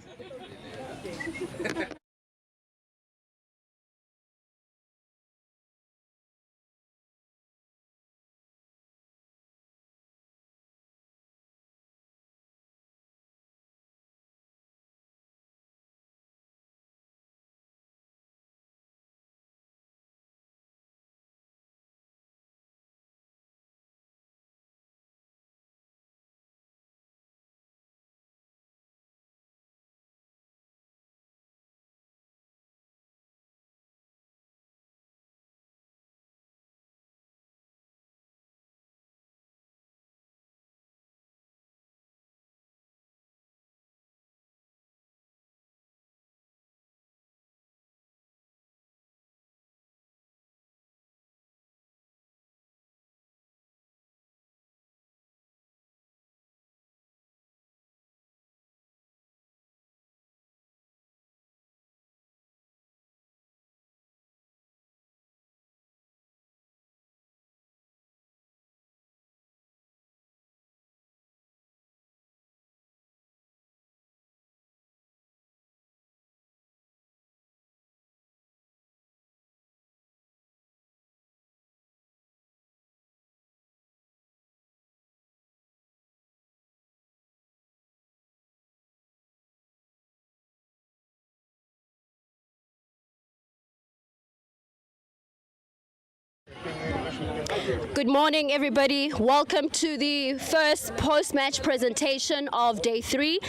Good morning, everybody. Welcome to the first post-match presentation of day 3.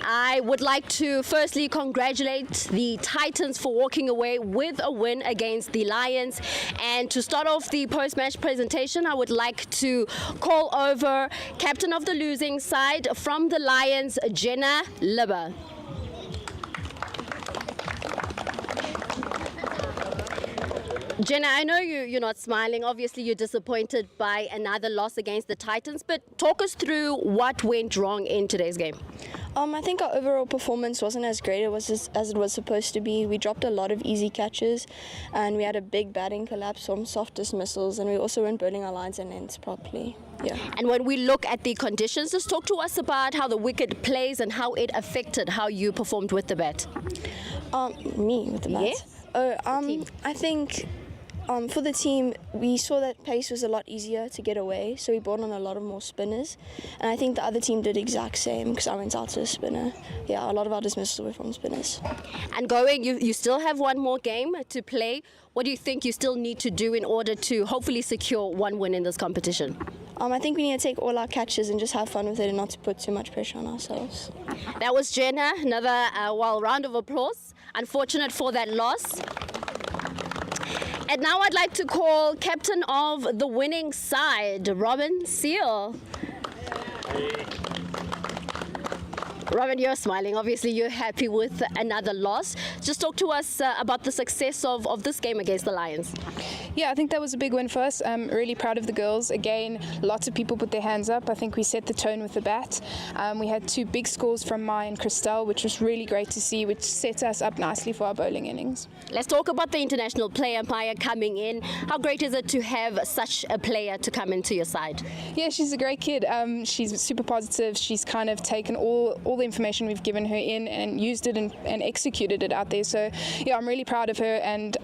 I would like to firstly congratulate the Titans for walking away with a win against the Lions. And to start off the post-match presentation, I would like to call over captain of the losing side from the Lions, Jenna Libber. Jenna, I know you're not smiling. Obviously, you're disappointed by another loss against the Titans, but talk us through what went wrong in today's game. I think our overall performance wasn't as great as it was supposed to be. We dropped a lot of easy catches and we had a big batting collapse from soft dismissals, and we also weren't bowling our lines and ends properly. Yeah. And when we look at the conditions, just talk to us about how the wicket plays and how it affected how you performed with the bat. Me with the bat? Yes. I think for the team, we saw that pace was a lot easier to get away, so we brought on a lot of more spinners. And I think the other team did exact same because I went out to a spinner. Yeah, a lot of our dismissals were from spinners. And going, you still have one more game to play. What do you think you still need to do in order to hopefully secure one win in this competition? I think we need to take all our catches and just have fun with it and not to put too much pressure on ourselves. That was Jenna. Another round of applause. Unfortunate for that loss. And now I'd like to call captain of the winning side, Robin Seal. Robin, you're smiling. Obviously, you're happy with another loss. Just talk to us about the success of this game against the Lions. Yeah, I think that was a big win for us. I'm really proud of the girls. Again, lots of people put their hands up. I think we set the tone with the bat. We had 2 big scores from Mai and Christelle, which was really great to see, which set us up nicely for our bowling innings. Let's talk about the international player, Maya, coming in. How great is it to have such a player to come into your side? Yeah, she's a great kid. She's super positive. She's kind of taken all the information we've given her in and used it and executed it out there. So, yeah, I'm really proud of her. And,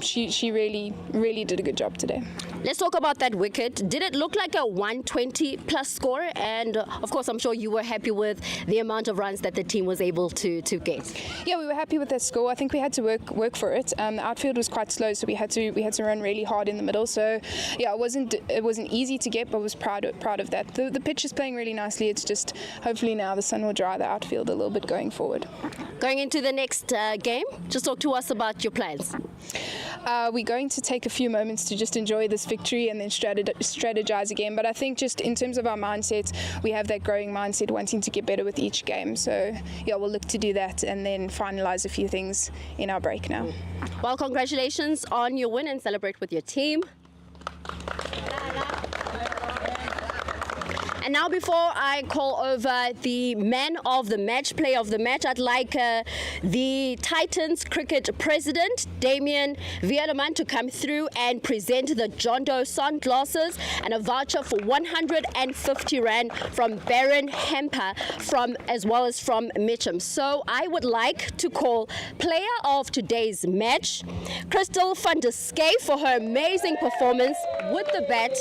she really did a good job today. Let's talk about that wicket. Did it look like a 120 plus score? And of course, I'm sure you were happy with the amount of runs that the team was able to get. Yeah, we were happy with that score. I think we had to work for it. The outfield was quite slow, so we had to run really hard in the middle. So yeah, it wasn't easy to get, but I was proud of that. The pitch is playing really nicely. It's just hopefully now the sun will dry the outfield a little bit going forward. Going into the next game, just talk to us about your plans. We're going to take a few moments to just enjoy this victory and then strategize again. But I think just in terms of our mindset, we have that growing mindset, wanting to get better with each game. So yeah, we'll look to do that and then finalize a few things in our break now. Well, congratulations on your win and celebrate with your team. And now before I call over the man of the match, player of the match, I'd like the Titans cricket president, Damien Vialaman, to come through and present the John Doe sunglasses and a voucher for 150 Rand from Baron Hemper as well as from Mitcham. So I would like to call player of today's match, Crystal van der Skey, for her amazing performance with the bat.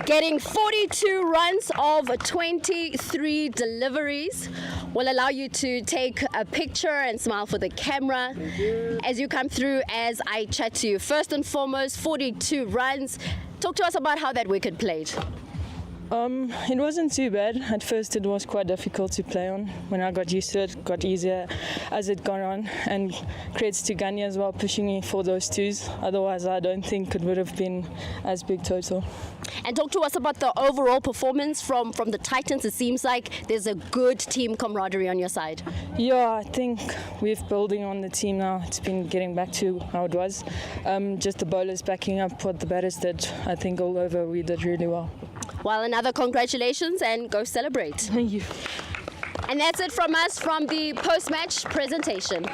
Getting 42 runs of 23 deliveries will allow you to take a picture and smile for the camera as you come through as I chat to you. First and foremost, 42 runs. Talk to us about how that wicket played. It wasn't too bad. At first it was quite difficult to play on. When I got used to it, it got easier as it got on. And credits to Ganya as well, pushing me for those twos. Otherwise I don't think it would have been as big total. And talk to us about the overall performance from the Titans. It seems like there's a good team camaraderie on your side. Yeah, I think we're building on the team now. It's been getting back to how it was. Just the bowlers backing up what the batters did. I think all over we did really well. Well, another congratulations and go celebrate. Thank you. And that's it from us from the post-match presentation.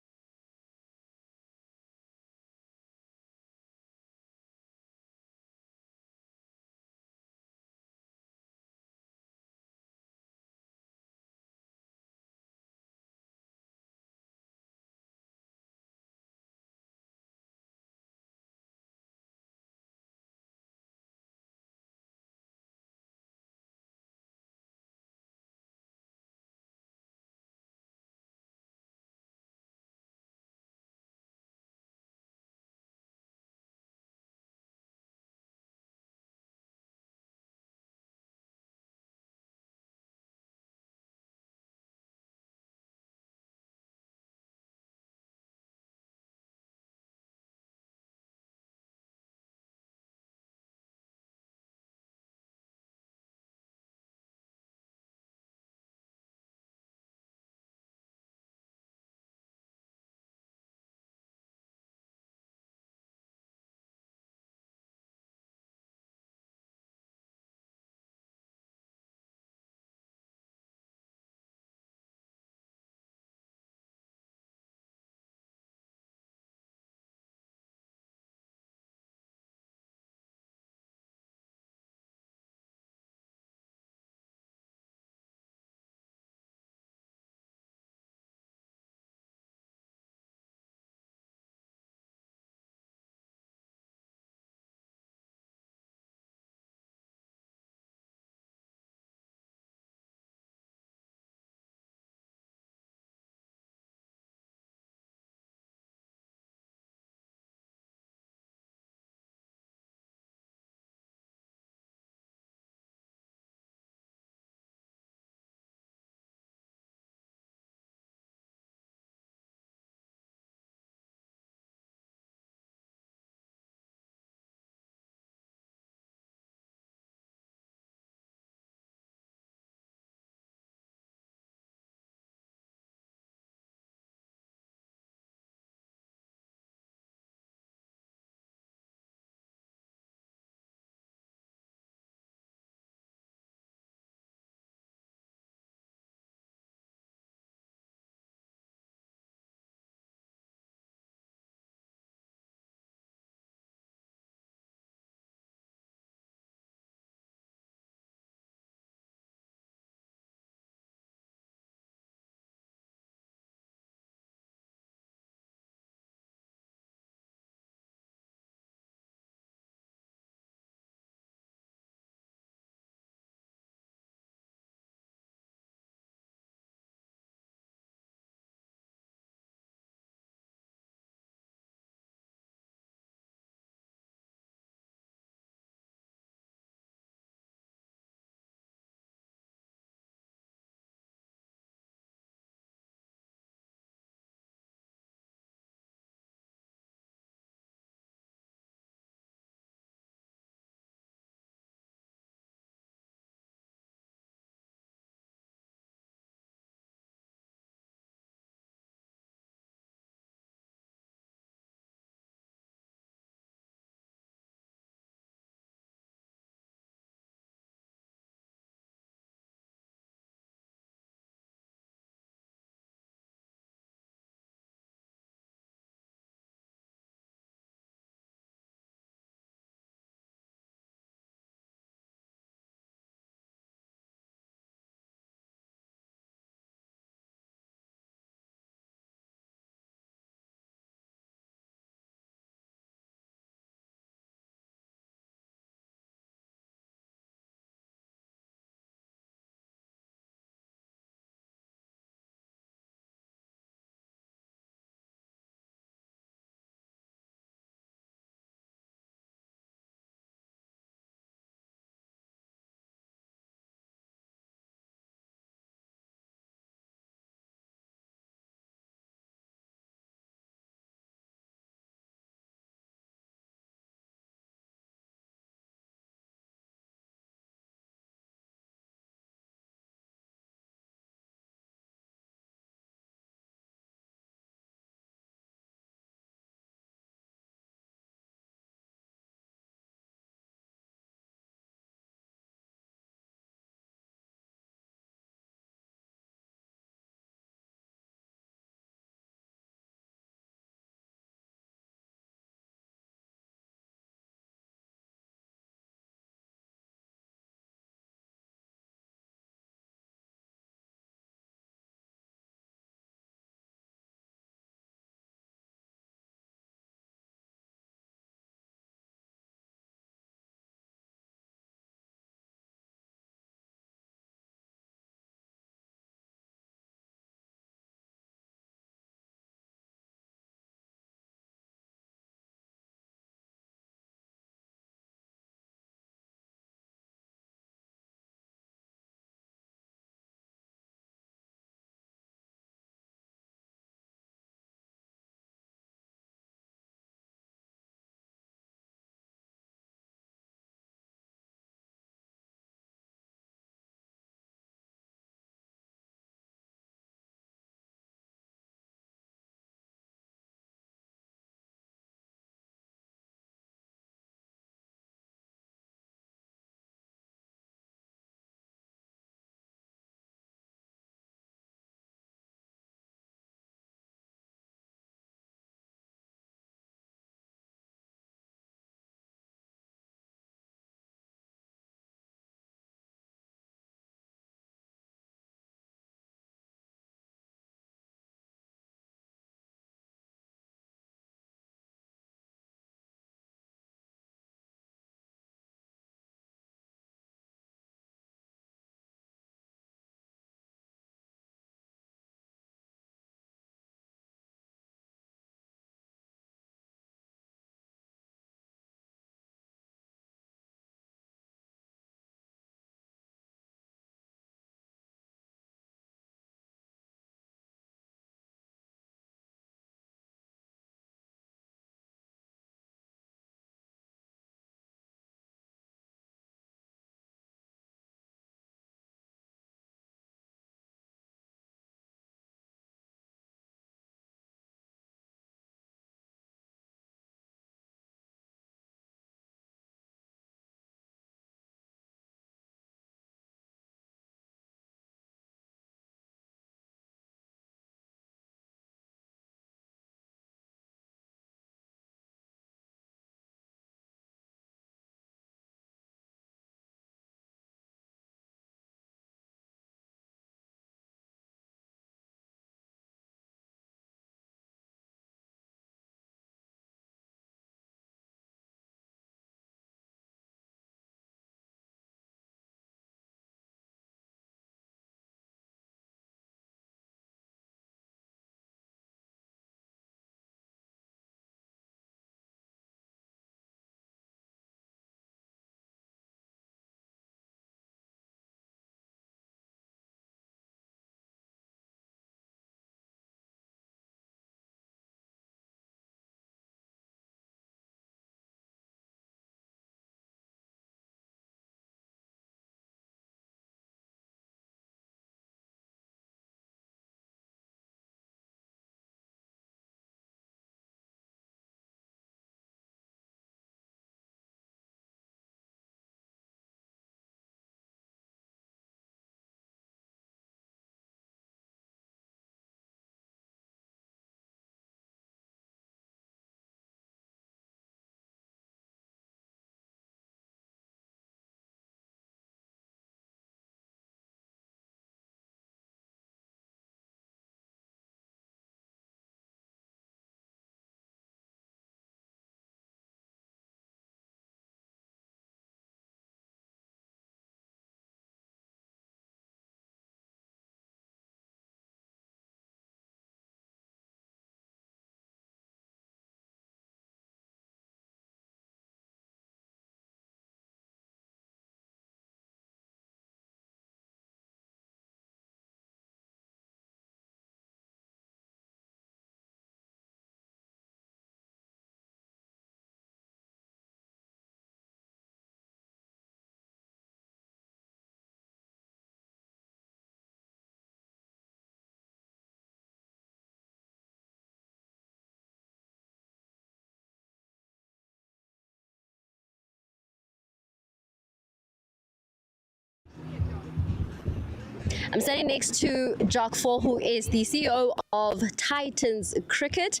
I'm standing next to Jock Fall, who is the CEO of Titans Cricket.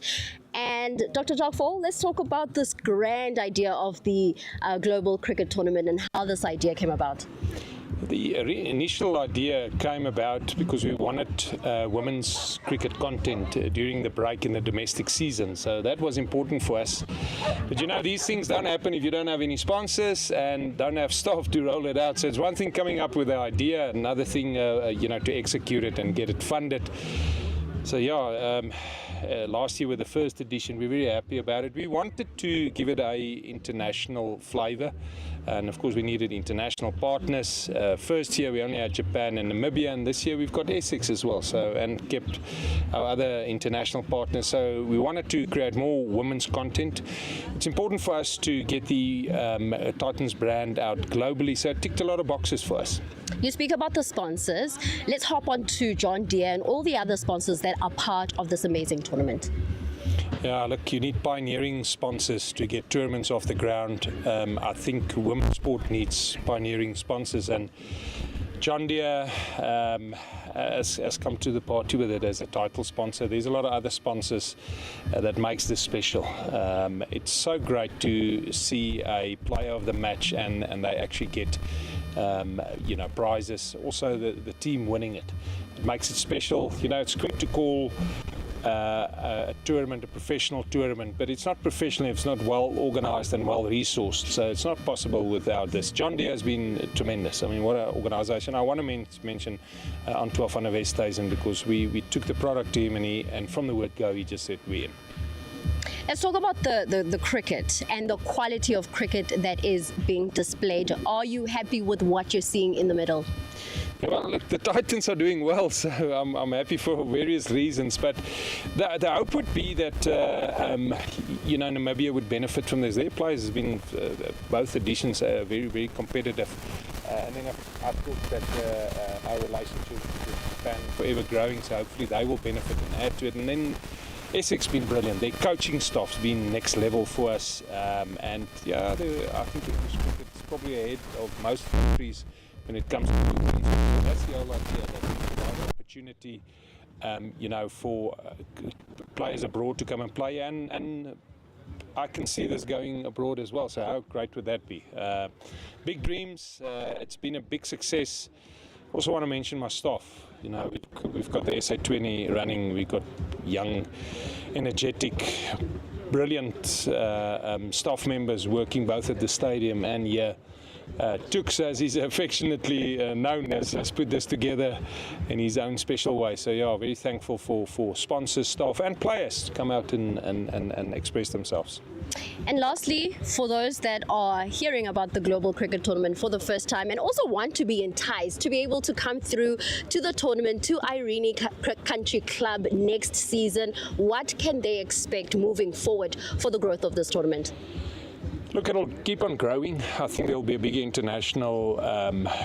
And Dr. Jock Fall, let's talk about this grand idea of the Global Cricket Tournament and how this idea came about. The initial idea came about because we wanted women's cricket content during the break in the domestic season. So that was important for us. But you know, these things don't happen if you don't have any sponsors and don't have staff to roll it out. So it's one thing coming up with the idea, another thing, you know, to execute it and get it funded. So yeah, last year with the first edition, we're very happy about it. We wanted to give it a international flavor, and of course we needed international partners. First year we only had Japan and Namibia, and this year we've got Essex as well, so, and kept our other international partners. So we wanted to create more women's content. It's important for us to get the Titans brand out globally, so it ticked a lot of boxes for us. You speak about the sponsors. Let's hop on to John Deere and all the other sponsors that are part of this amazing tournament. Yeah, look, you need pioneering sponsors to get tournaments off the ground. I think women's sport needs pioneering sponsors, and John Deere has come to the party with it as a title sponsor. There's a lot of other sponsors that makes this special. It's so great to see a player of the match and they actually get you know, prizes. Also the team winning it. It makes it special. You know, it's good to call a tournament a professional tournament, but it's not professional if it's not well organized and well resourced. So it's not possible without this. John Deere has been tremendous. I mean, what an organization. I want to mention Antwerp van der Westhuizen, because we took the product to him and from the word go he just said we in. Let's talk about the cricket and the quality of cricket that is being displayed. Are you happy with what you're seeing in the middle? Well, look, the Titans are doing well, so I'm happy for various reasons. But the hope would be that you know, Namibia would benefit from this. Their players have been both editions very, very competitive. And then I thought that our relationship with Japan forever growing, so hopefully they will benefit and add to it. And then Essex been brilliant. Their coaching staff's been next level for us, and yeah, I think English cricket's probably ahead of most countries when it comes to T20. So that's the whole idea, that we provide an opportunity, you know, for players abroad to come and play, and I can see this going abroad as well. So how great would that be? Big dreams. It's been a big success. Also want to mention my staff. You know, we've got the SA20 running. We've got young, energetic, brilliant staff members working both at the stadium and here. Tux, as he's affectionately known, has put this together in his own special way. So yeah, very thankful for sponsors, staff and players to come out and express themselves. And lastly, for those that are hearing about the Global Cricket Tournament for the first time and also want to be enticed to be able to come through to the tournament, to Irene Country Club next season, what can they expect moving forward for the growth of this tournament? Look, it'll keep on growing. I think there'll be a big international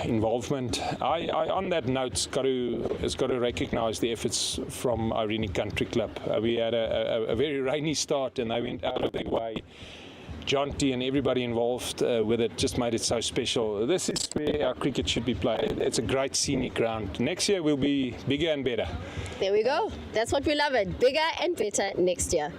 involvement. I on that note, has got to recognise the efforts from Irene Country Club. We had a very rainy start, and they went out of their way. John T and everybody involved with it just made it so special. This is where our cricket should be played. It's a great scenic ground. Next year will be bigger and better. There we go. That's what we love it. Bigger and better next year.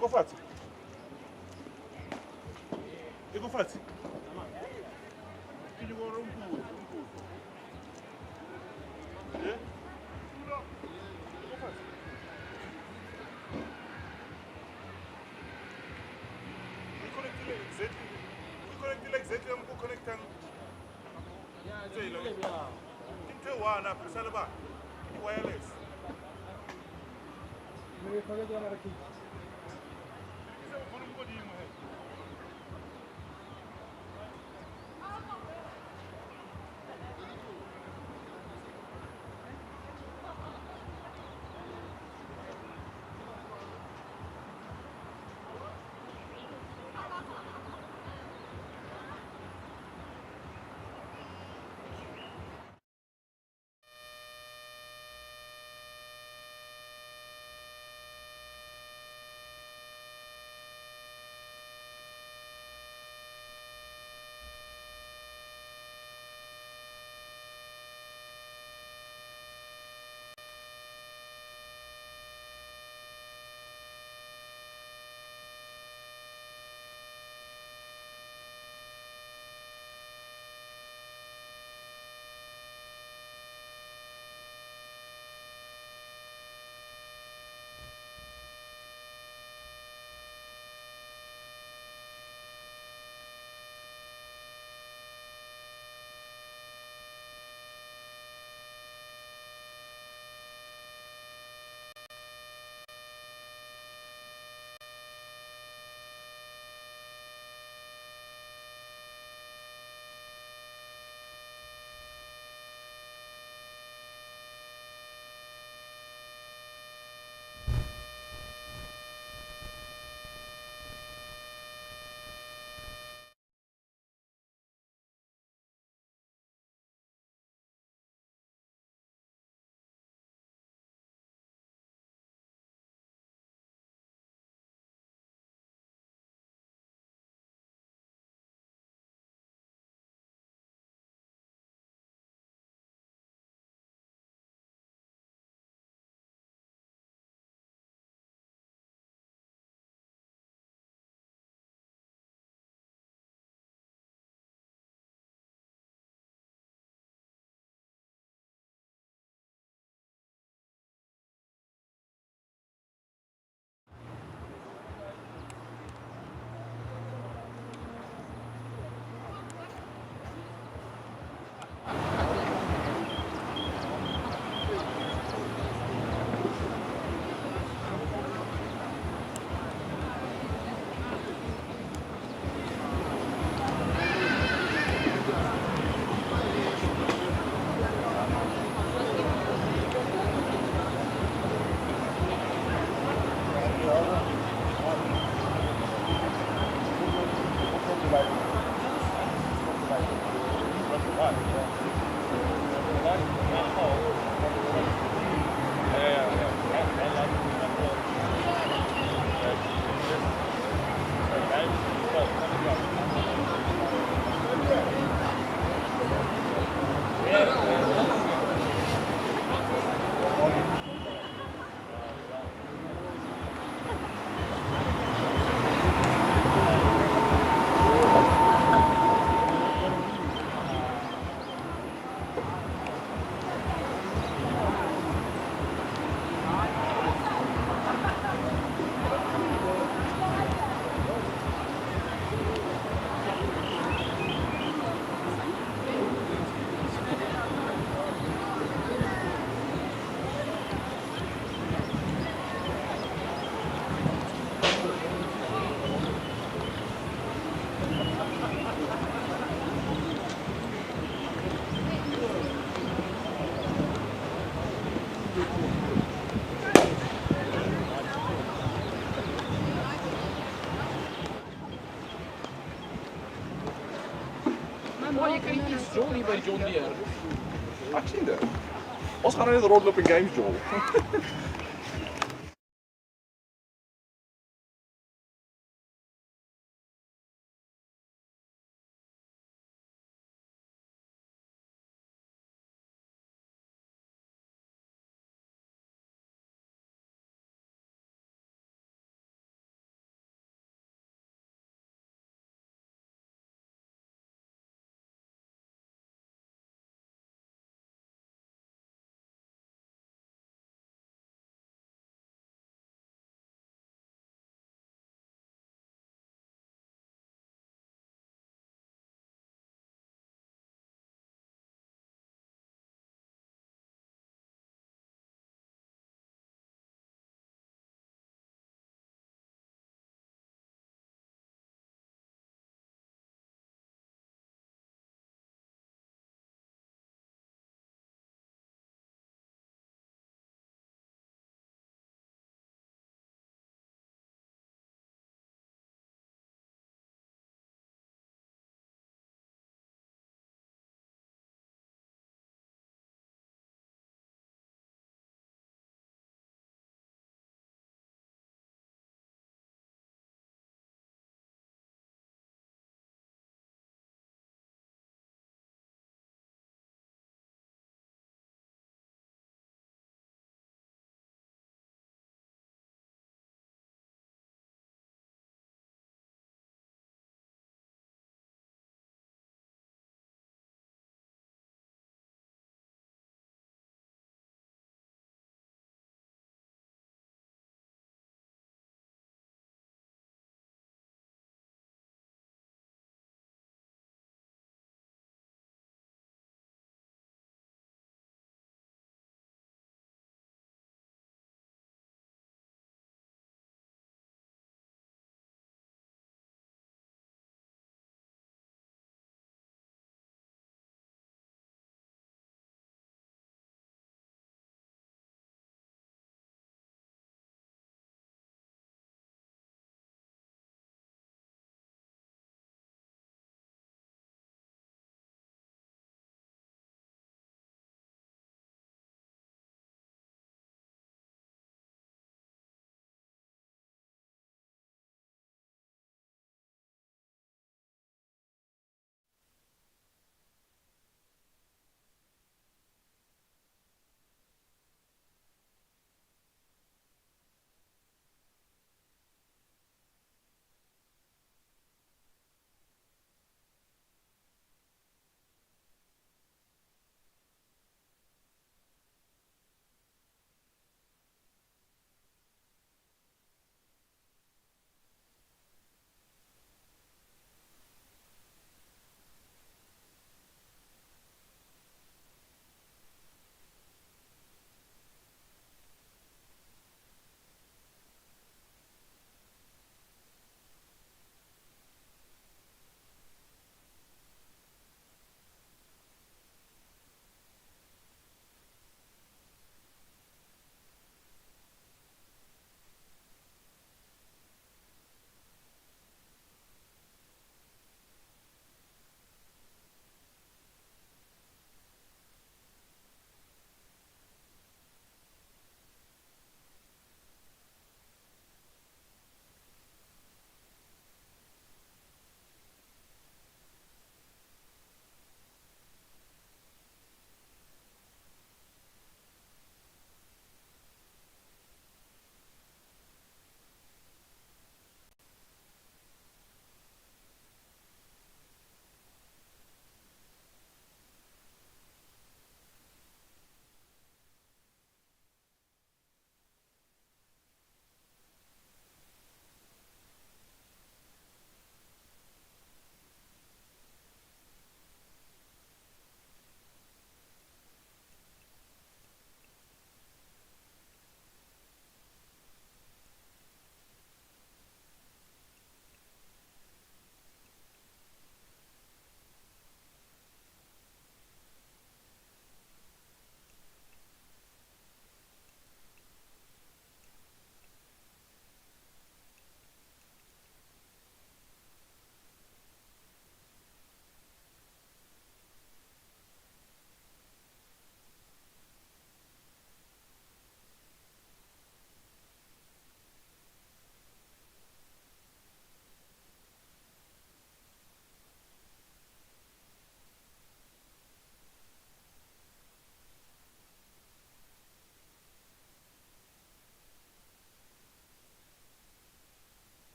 Iko fatshe. Iko fatshe. Ke di go re mputse. Eh? Iko fatshe. Connectile exactly am go connectang. Ke ntho e one apre sa le ba. Ke wireless. Maar je krijgt iets zo niet bij John Deere. Ek sien dit. Ons gaan nou net rondloop in games, Joel.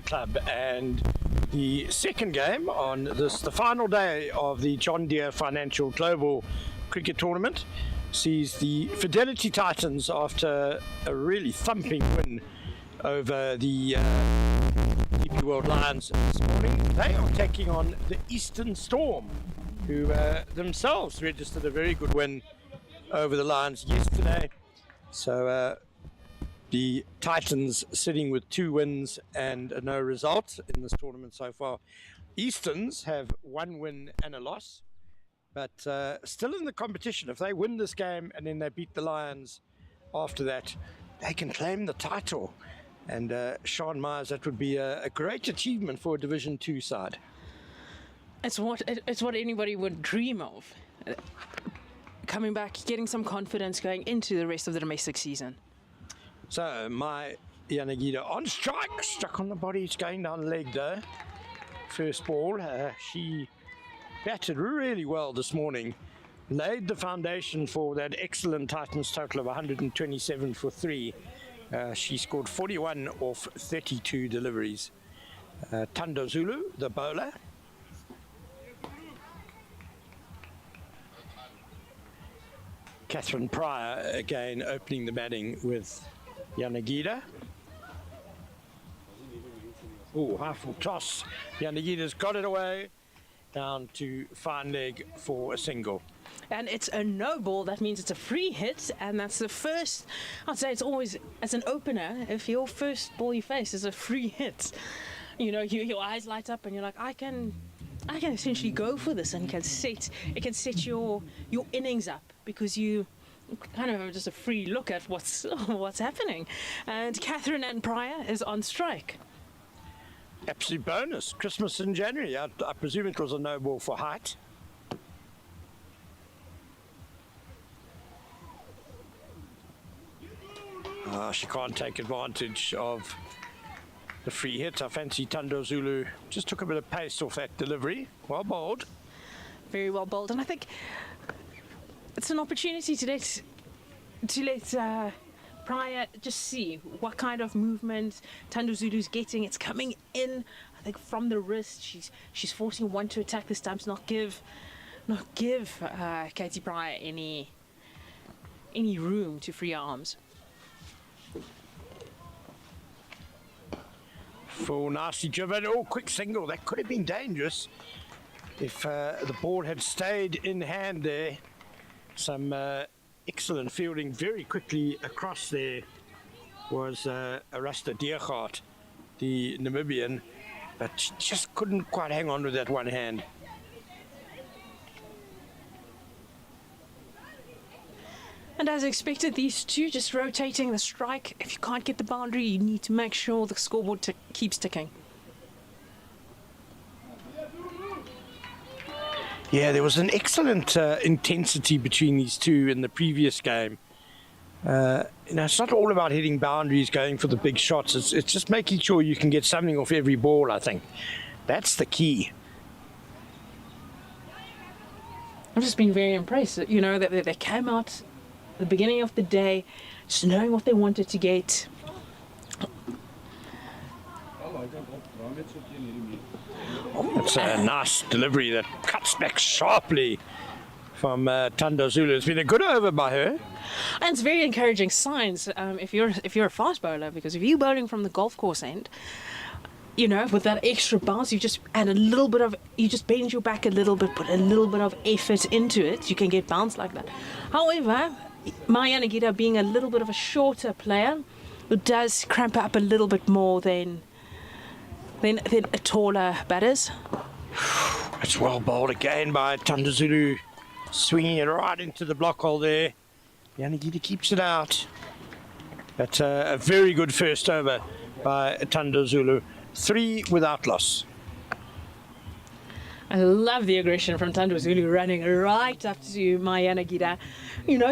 Club, and the second game on this, the final day of the John Deere Financial Global Cricket Tournament, sees the Fidelity Titans, after a really thumping win over the DP World Lions this morning. They are taking on the Eastern Storm, who themselves registered a very good win over the Lions yesterday. So the Titans sitting with 2 wins and no result in this tournament so far. Easterns have 1 win and a loss, but still in the competition. If they win this game and then they beat the Lions after that, they can claim the title. And Sean Myers, that would be a great achievement for a Division 2 side. It's what anybody would dream of. Coming back, getting some confidence going into the rest of the domestic season. So my Yanagida on strike, struck on the body, it's going down the leg though. First ball, she batted really well this morning, laid the foundation for that excellent Titans total of 127 for 3. She scored 41 off 32 deliveries. Tando Zulu, the bowler. Catherine Pryor again opening the batting with Yanagida. Oh, half full toss. Yanagida's got it away. Down to fine leg for a single. And it's a no ball, that means it's a free hit, and that's the first, I'd say it's always, as an opener, if your first ball you face is a free hit, you know, your eyes light up and you're like, I can essentially go for this, and it can set your innings up, because you kind of have just a free look at what's happening. And Catherine Ann Pryor is on strike. Absolute bonus. Christmas in January. I presume it was a no ball for height. She can't take advantage of the free hit. I fancy Tando Zulu just took a bit of pace off that delivery. Well bowled. Very well bowled. And I think it's an opportunity to let Pryor just see what kind of movement Tando Zulu's getting. It's coming in, I think, from the wrist. She's forcing one to attack this time to not give Katie Pryor any room to free her arms. Full nasty driven. Oh, quick single. That could have been dangerous if the ball had stayed in hand there. Some excellent fielding very quickly across there was Arasta Diergaard, the Namibian, but she just couldn't quite hang on with that one hand. And as expected, these two just rotating the strike. If you can't get the boundary, you need to make sure the scoreboard keeps ticking. Yeah, there was an excellent intensity between these two in the previous game. It's not all about hitting boundaries, going for the big shots. It's just making sure you can get something off every ball, I think. That's the key. I've just been very impressed, you know, that they came out at the beginning of the day, just knowing what they wanted to get. It's a nice delivery that cuts back sharply from Tando Zulu. It's been a good over by her. And it's very encouraging signs if you're a fast bowler, because if you're bowling from the golf course end, you know, with that extra bounce, you just add you just bend your back a little bit, put a little bit of effort into it, you can get bounce like that. However, Maya Nagita, being a little bit of a shorter player, it does cramp up a little bit more than a taller batters. It's well bowled again by Tando Zulu, swinging it right into the block hole there. Yanagita keeps it out. That's a very good first over by Tando Zulu. 3 without loss. I love the aggression from Tando Zulu, running right up to Maya Nagita.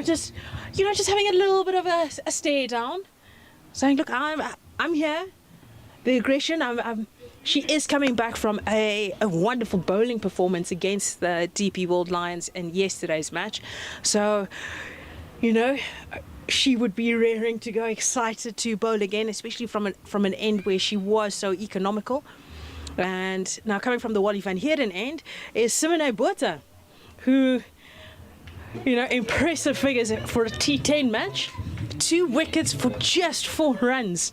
Just having a little bit of a stare down, saying, "Look, I'm here." The aggression. She is coming back from a wonderful bowling performance against the DP World Lions in yesterday's match. So, she would be raring to go, excited to bowl again, especially from an end where she was so economical. And now coming from the Wally van Heerden end is Simone Botha, who, impressive figures for a T10 match. 2 wickets for just 4 runs.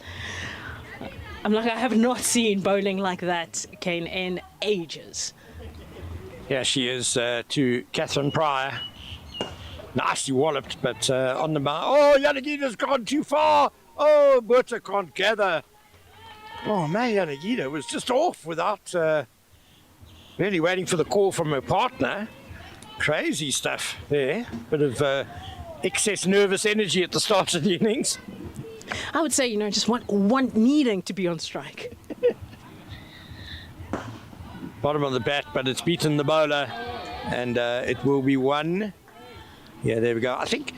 I have not seen bowling like that, Kane, in ages. Yeah, she is to Catherine Pryor. Nicely walloped, but on the mark. Oh, Yanagita's gone too far. Oh, Botha can't gather. Oh, man, Yanagita was just off without really waiting for the call from her partner. Crazy stuff there. Bit of excess nervous energy at the start of the innings. I would say, just one needing to be on strike. Bottom of the bat, but it's beaten the bowler, and it will be 1. Yeah, there we go. I think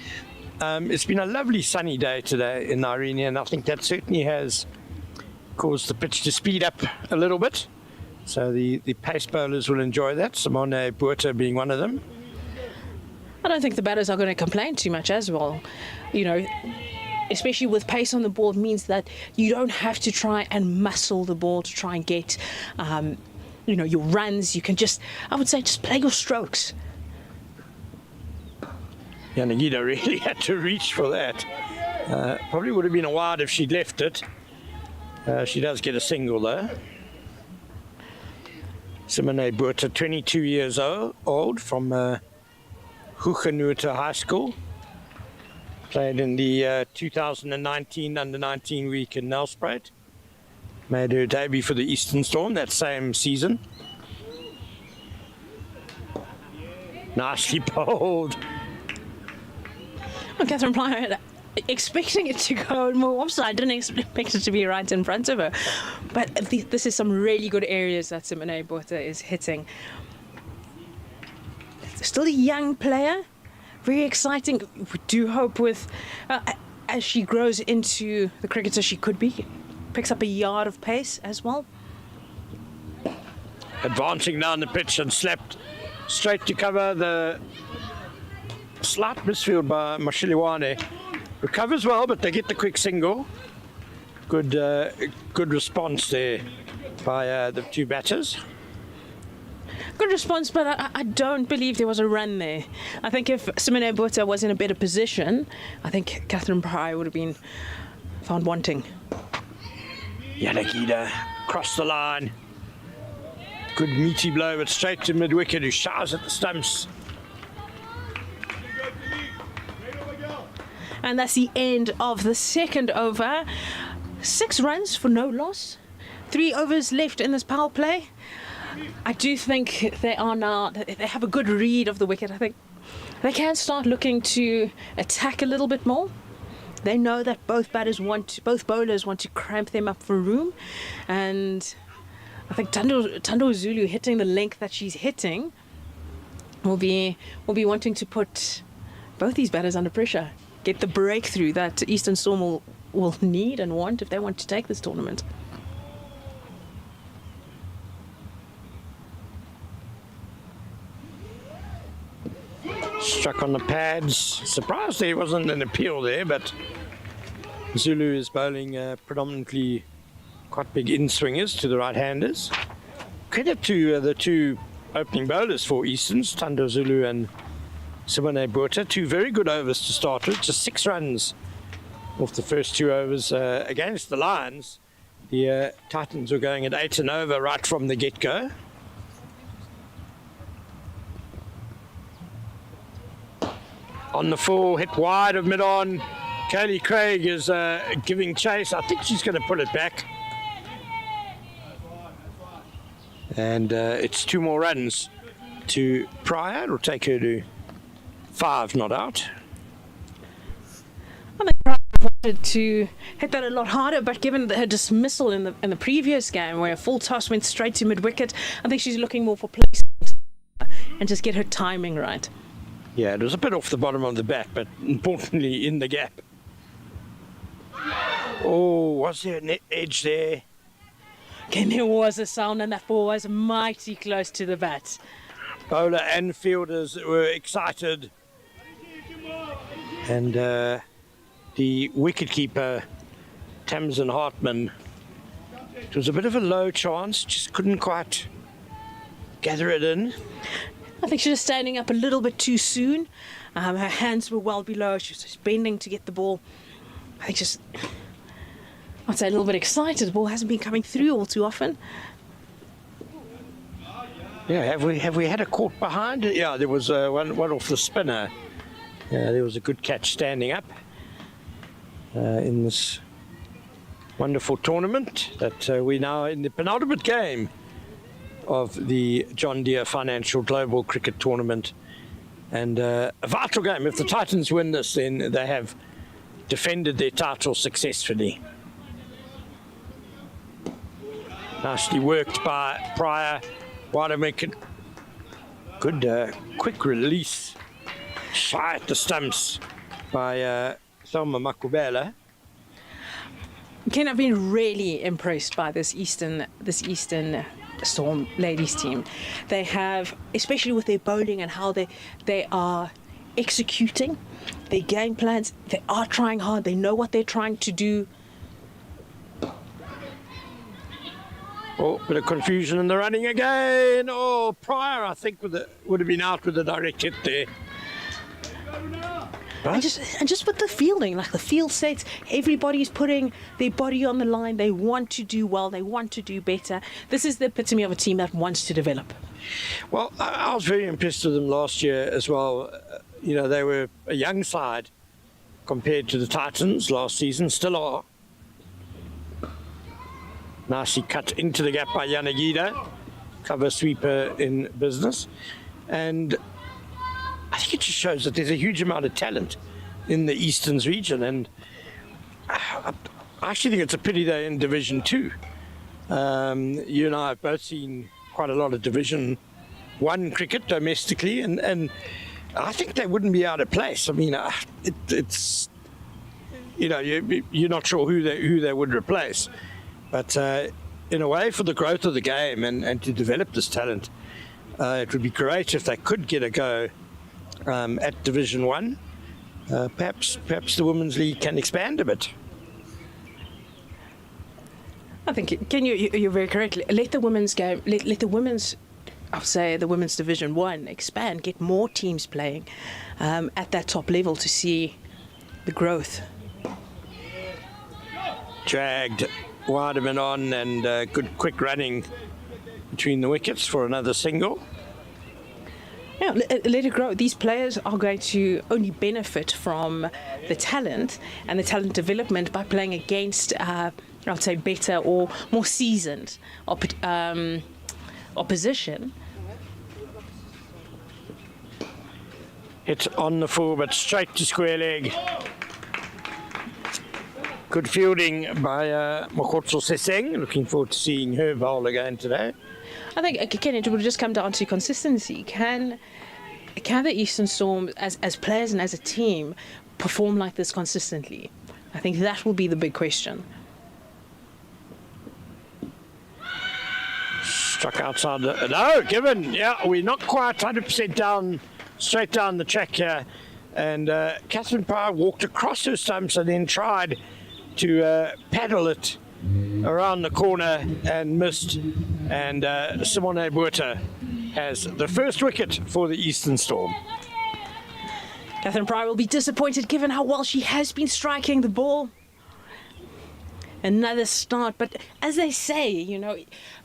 it's been a lovely sunny day today in Irene, and I think that certainly has caused the pitch to speed up a little bit. So the pace bowlers will enjoy that, Simone Botha being one of them. I don't think the batters are going to complain too much as well. Especially with pace on the ball, means that you don't have to try and muscle the ball to try and get, your runs. You can just play your strokes. Yanagita really had to reach for that. Probably would have been a wide if she'd left it. She does get a single though. Simone Botha, 22 years old, from Huguenota High School. Played in the 2019 Under-19 week in Nelspruit. Made her debut for the Eastern Storm that same season. Nicely bowled. Well, Catherine Pryor, expecting it to go more offside, didn't expect it to be right in front of her. But this is some really good areas that Simone Botha is hitting. Still a young player, very exciting. We do hope with, as she grows into the cricketer she could be, picks up a yard of pace as well. Advancing down the pitch and slapped straight to cover. The slight misfield by Mashiliwane. Recovers well, but they get the quick single. Good response there by the 2 batters. Good response, but I don't believe there was a run there. I think if Simone Botha was in a better position, I think Catherine Pryor would have been found wanting. Yanagita crossed the line. Good meaty blow, but straight to mid-wicket, who shies at the stumps. And that's the end of the second over. 6 runs for no loss. 3 overs left in this power play. I do think they have a good read of the wicket. I think they can start looking to attack a little bit more. They know that both bowlers want to cramp them up for room, and I think Tando Zulu hitting the length that she's hitting will be wanting to put both these batters under pressure, get the breakthrough that Eastern Storm will need and want if they want to take this tournament. Struck on the pads. Surprised there wasn't an appeal there, but Zulu is bowling predominantly quite big in-swingers to the right-handers. Credit to the 2 opening bowlers for Easterns, Tando Zulu and Simone Botha. 2 very good overs to start with, just 6 runs off the first 2 overs against the Lions. The Titans were going at 8 and over right from the get-go. On the full, hit wide of mid-on. Kaylee Craig is giving chase. I think she's going to pull it back. And it's 2 more runs to Pryor. It'll take her to 5 not out. I think Pryor wanted to hit that a lot harder, but given her dismissal in the previous game, where a full toss went straight to mid-wicket, I think she's looking more for placement and just get her timing right. Yeah, it was a bit off the bottom of the bat, but importantly in the gap. Oh, was there an edge there? Again, there was a sound, and that ball was mighty close to the bat. Bowler and fielders were excited. And the wicketkeeper, Tamsin Hartman. It was a bit of a low chance, just couldn't quite gather it in. I think she was standing up a little bit too soon. Her hands were well below. She was just bending to get the ball. I think I'd say a little bit excited. The ball hasn't been coming through all too often. Yeah, have we had a caught behind? Yeah, there was one off the spinner. Yeah, there was a good catch standing up in this wonderful tournament that we're now in the penultimate game of the John Deere Financial Global Cricket Tournament. And a vital game. If the Titans win this, then they have defended their title successfully. Nicely worked by Pryor. Watermaker. Good quick release. Shy at the stumps by Thelma Makubela. Ken, I've been really impressed by this Eastern Storm ladies team. They have, especially with their bowling and how they are executing their game plans. They are trying hard. They know what they're trying to do. Oh, bit of confusion in the running again. Oh, Pryor, I think, would have been out with a direct hit there. And just with the fielding, like the field sets, everybody's putting their body on the line. They want to do well. They want to do better. This is the epitome of a team that wants to develop. Well, I was very impressed with them last year as well. They were a young side compared to the Titans last season, still are. Nicely cut into the gap by Yanagida, cover sweeper in business. And I think it just shows that there's a huge amount of talent in the Easterns region. And I actually think it's a pity they're in Division 2. You and I have both seen quite a lot of Division 1 cricket domestically, and I think they wouldn't be out of place. I mean, it's you're not sure who they would replace. But in a way, for the growth of the game and to develop this talent, it would be great if they could get a go at Division 1. Perhaps the Women's League can expand a bit. I think you're very correct. Let the women's game, let the women's, I'll say the women's Division 1 expand, get more teams playing at that top level to see the growth. Dragged Wideman on, and good quick running between the wickets for another single. Yeah, let it grow. These players are going to only benefit from the talent and the talent development by playing against, I would say, better or more seasoned opposition. Hit on the full, but straight to square leg. Good fielding by Mokotso Seseng. Looking forward to seeing her bowl again today. I think, again, it will just come down to consistency. Can the Eastern Storm, as players and as a team, perform like this consistently? I think that will be the big question. Struck outside the... No, given. Yeah, we're not quite 100% down, straight down the track here. And Catherine Pryor walked across her stumps and then tried to paddle it around the corner and missed. And Simone Buerta has the first wicket for the Eastern Storm. Catherine Pryor will be disappointed given how well she has been striking the ball. Another start, but as they say,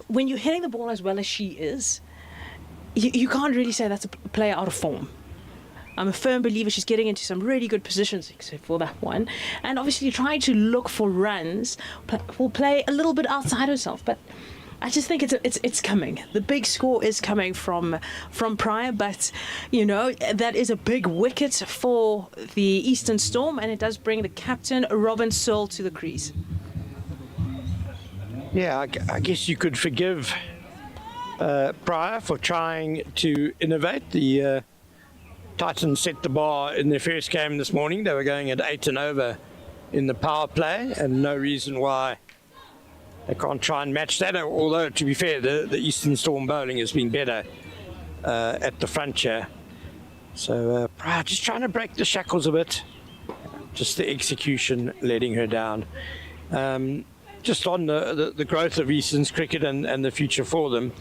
when you're hitting the ball as well as she is, you can't really say that's a player out of form. I'm a firm believer she's getting into some really good positions, except for that one. And obviously trying to look for runs, will play a little bit outside herself. But I just think it's coming. The big score is coming from Pryor, but, that is a big wicket for the Eastern Storm, and it does bring the captain, Robin Searle, to the crease. Yeah, I guess you could forgive Pryor for trying to innovate. The Titans set the bar in their first game this morning. They were going at 8 and over in the power play, and no reason why they can't try and match that. Although, to be fair, the Eastern Storm bowling has been better at the front here. So Pryor just trying to break the shackles a bit. just the execution letting her down. Just on the growth of Eastern's cricket and the future for them,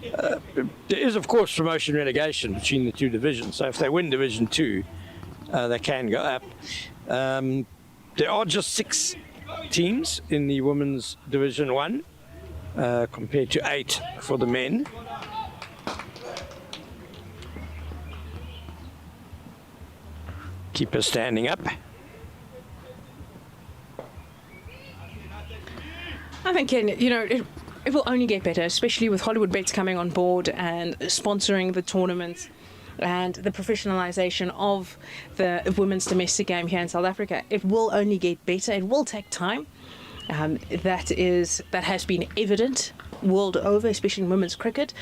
there is, of course, promotion relegation between the two divisions. So if they win Division 2, they can go up. There are just 6 teams in the Women's Division 1 compared to 8 for the men. Keeper standing up. I think, it will only get better, especially with Hollywood Bets coming on board and sponsoring the tournament and the professionalization of the women's domestic game here in South Africa. It will only get better. It will take time. That has been evident world over, especially in women's cricket.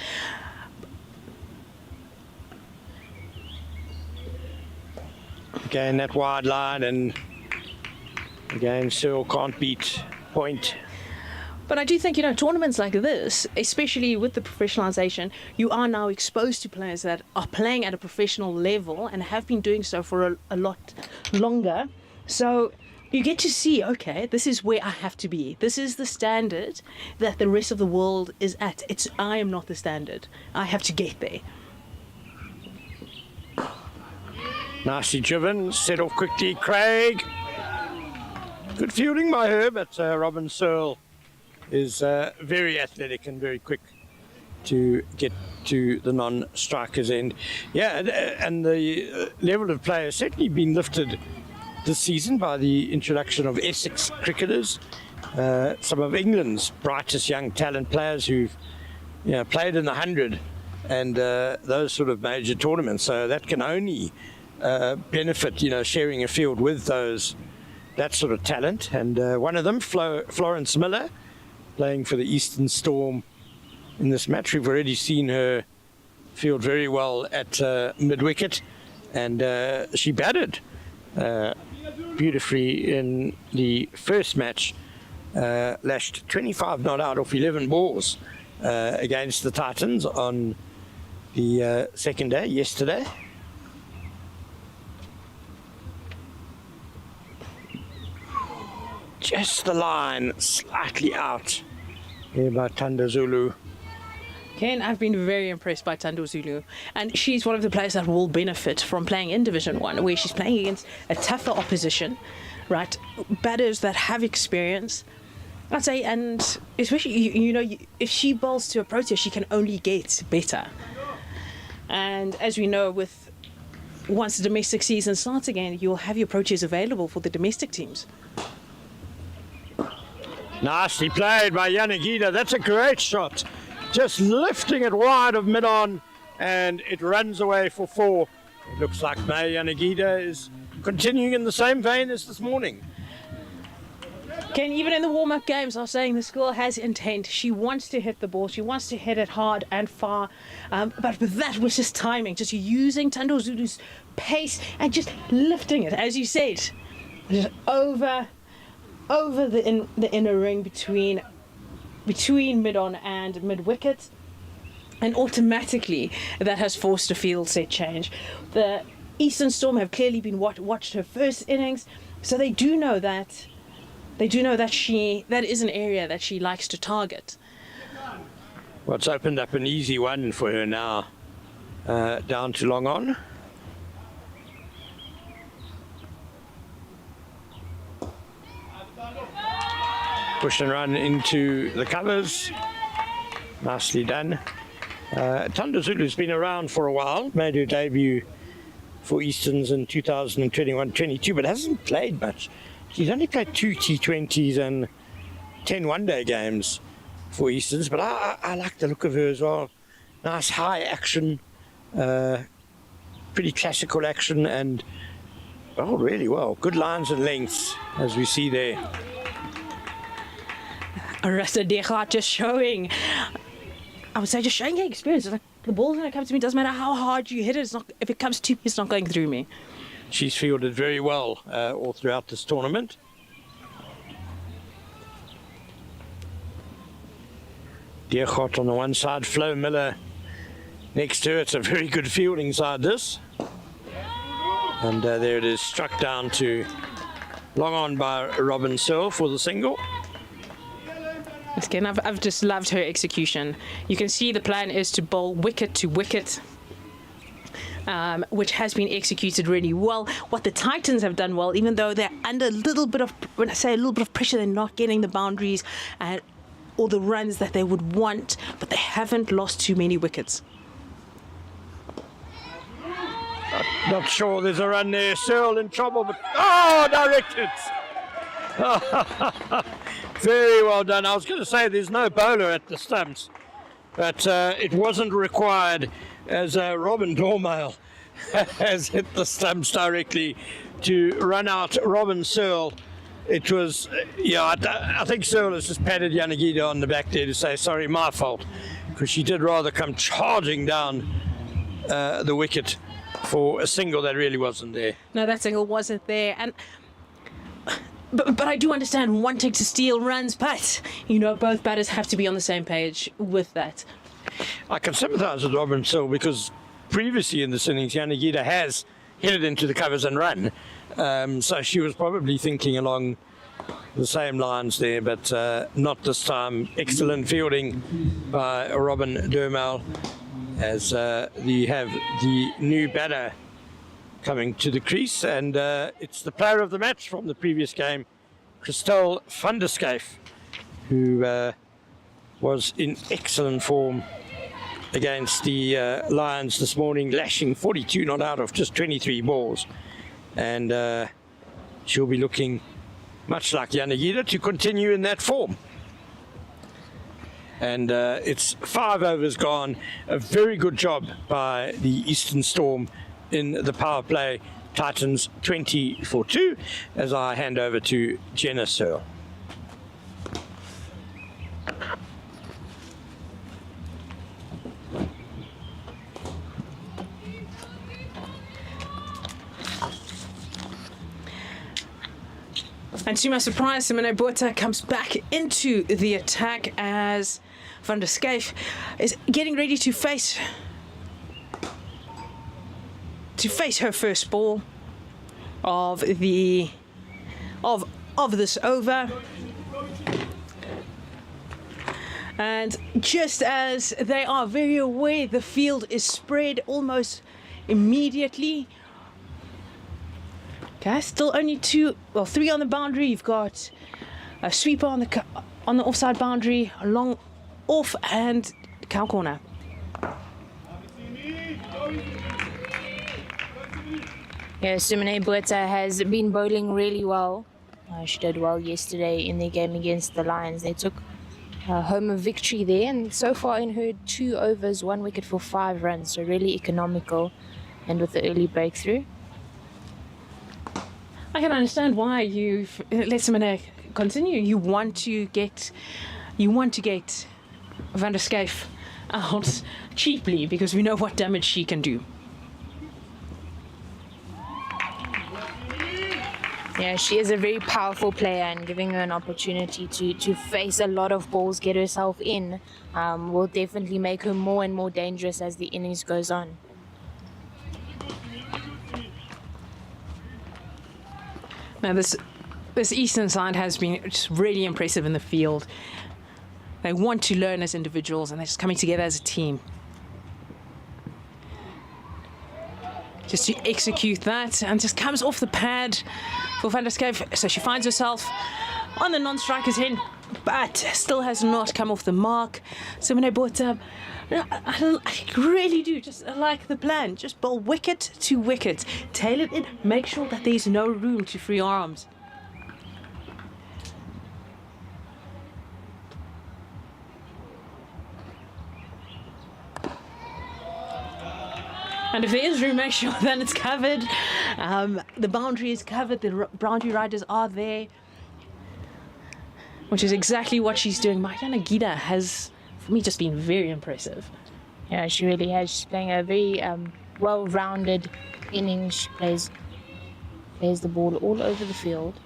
Again, that wide line, and again, Cyril can't beat point. But I do think, tournaments like this, especially with the professionalization, you are now exposed to players that are playing at a professional level and have been doing so for a lot longer. So you get to see, okay, this is where I have to be. This is the standard that the rest of the world is at. I am not the standard. I have to get there. Nicely driven, set off quickly, Craig. Good fielding by her, but Robin Searle is very athletic and very quick to get to the non-striker's end. Yeah, and the level of play has certainly been lifted this season by the introduction of Essex cricketers, some of England's brightest young talent players who've played in the 100 and those sort of major tournaments. So that can only benefit, sharing a field with that sort of talent. And one of them, Florence Miller, playing for the Eastern Storm in this match. We've already seen her field very well at mid-wicket, and she batted beautifully in the first match, lashed 25 not out off 11 balls against the Titans on the second day, yesterday. Just the line slightly out here by Thando Zulu. Ken, I've been very impressed by Thando Zulu, and she's one of the players that will benefit from playing in Division 1, where she's playing against a tougher opposition, right? Batters that have experience, I'd say, and especially, if she bowls to a Protea, she can only get better. And as we know, once the domestic season starts again, you'll have your Proteas available for the domestic teams. Nicely played by Yanagida. That's a great shot. Just lifting it wide of mid-on, and it runs away for 4. It looks like May Yanagida is continuing in the same vein as this morning. Ken, even in the warm-up games, I was saying this girl has intent. She wants to hit the ball. She wants to hit it hard and far. But that was just timing, just using Thando Zulu's pace and just lifting it, as you said, just over the inner ring between mid-on and mid-wicket, and automatically that has forced a field set change. The Eastern Storm have clearly been watched her first innings, so they do know that that is an area that she likes to target. Well, it's opened up an easy one for her now, down to long on. Push and run into the covers. Nicely done. Thando Zulu's been around for a while, made her debut for Easterns in 2021-22, but hasn't played much. She's only played 2 T20s and 10 one-day games for Easterns, but I like the look of her as well. Nice high action, pretty classical action, and really well. Good lines and lengths, as we see there. Arista Dekha just showing, I would say, just showing her experience. Like, the ball's going to come to me, doesn't matter how hard you hit it, if it comes to me, it's not going through me. She's fielded very well all throughout this tournament. Deerhot on the one side, Flo Miller next to her. It's a very good fielding side, this. And there it is, struck down to Long on by Robin Searle for the single. Again, I've just loved her execution. You can see the plan is to bowl wicket to wicket, which has been executed really well. What the Titans have done well, even though they're under a little bit of, when I say a little bit of pressure, they're not getting the boundaries and all the runs that they would want, but they haven't lost too many wickets. Not sure there's a run there. Searle in trouble, but directed. Very well done. I was going to say there's no bowler at the stumps, but it wasn't required, as Robin Dormail has hit the stumps directly to run out Robin Searle. It was, I think Searle has just patted Yanagida on the back there to say, sorry, my fault, because she did rather come charging down the wicket for a single that really wasn't there. No, that single wasn't there. And But I do understand wanting to steal runs, but, both batters have to be on the same page with that. I can sympathise with Robin Searle because previously in this innings, Yanagida has hit it into the covers and run. So she was probably thinking along the same lines there, but not this time. Excellent fielding by Robin Dormail as you have the new batter coming to the crease, and it's the player of the match from the previous game, Christelle van der Schyff, who was in excellent form against the Lions this morning, lashing 42 not out of just 23 balls, and she'll be looking much like Yanagida to continue in that form. And it's 5 overs gone. A very good job by the Eastern Storm in the power play. Titans 20 for 2 as I hand over to Jenna Searle. And to my surprise, Simone Botha comes back into the attack as Van der Schyff is getting ready to face her first ball of this over. And just as they are very aware, the field is spread almost immediately. Okay, still only 3 on the boundary. You've got a sweeper on the offside boundary, a long off and cow corner. Yeah, Simone Botha has been bowling really well. She did well yesterday in their game against the Lions. They took home a victory there, and so far in her 2 overs, 1 wicket for 5 runs, so really economical and with the early breakthrough. I can understand why you let Simone continue. You want to get Van der Schyff out cheaply because we know what damage she can do. Yeah, she is a very powerful player, and giving her an opportunity to face a lot of balls, get herself in, will definitely make her more and more dangerous as the innings goes on. Now this Eastern side has been just really impressive in the field. They want to learn as individuals and they're just coming together as a team. Just to execute that, and just comes off the pad for Van der Schyff. So she finds herself on the non-striker's end, but still has not come off the mark. Simone Botha, I really do just like the plan. Just bowl wicket to wicket, tail it in, make sure that there's no room to free arms. And if there is room, make sure that it's covered. The boundary is covered, the boundary riders are there, which is exactly what she's doing. Yanagida has, for me, just been very impressive. Yeah, she really has. She's playing a very well-rounded innings. She plays the ball all over the field.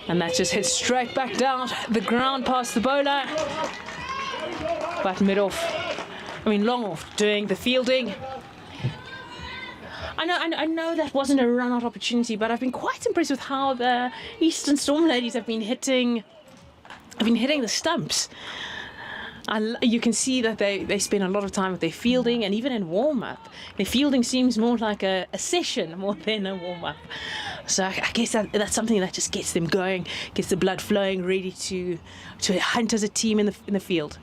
And that just hits straight back down the ground past the bowler. But mid-off long off doing the fielding. I know that wasn't a run-out opportunity, but I've been quite impressed with how the Eastern Storm ladies have been hitting the stumps. You can see that they spend a lot of time with their fielding, and even in warm-up, their fielding seems more like a session more than a warm-up. So I guess that's something that just gets them going, gets the blood flowing, ready to hunt as a team in the field.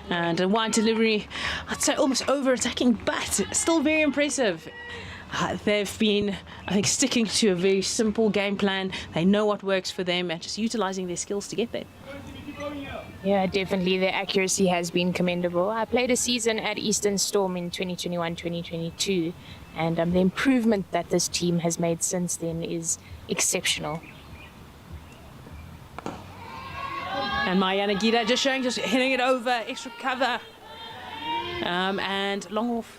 And a wide delivery, I'd say almost over-attacking, but still very impressive. They've been, I think, sticking to a very simple game plan. They know what works for them and just utilising their skills to get there. Yeah, definitely. Their accuracy has been commendable. I played a season at Eastern Storm in 2021-2022, and the improvement that this team has made since then is exceptional. And Mariana Gita just hitting it over, extra cover. And long off,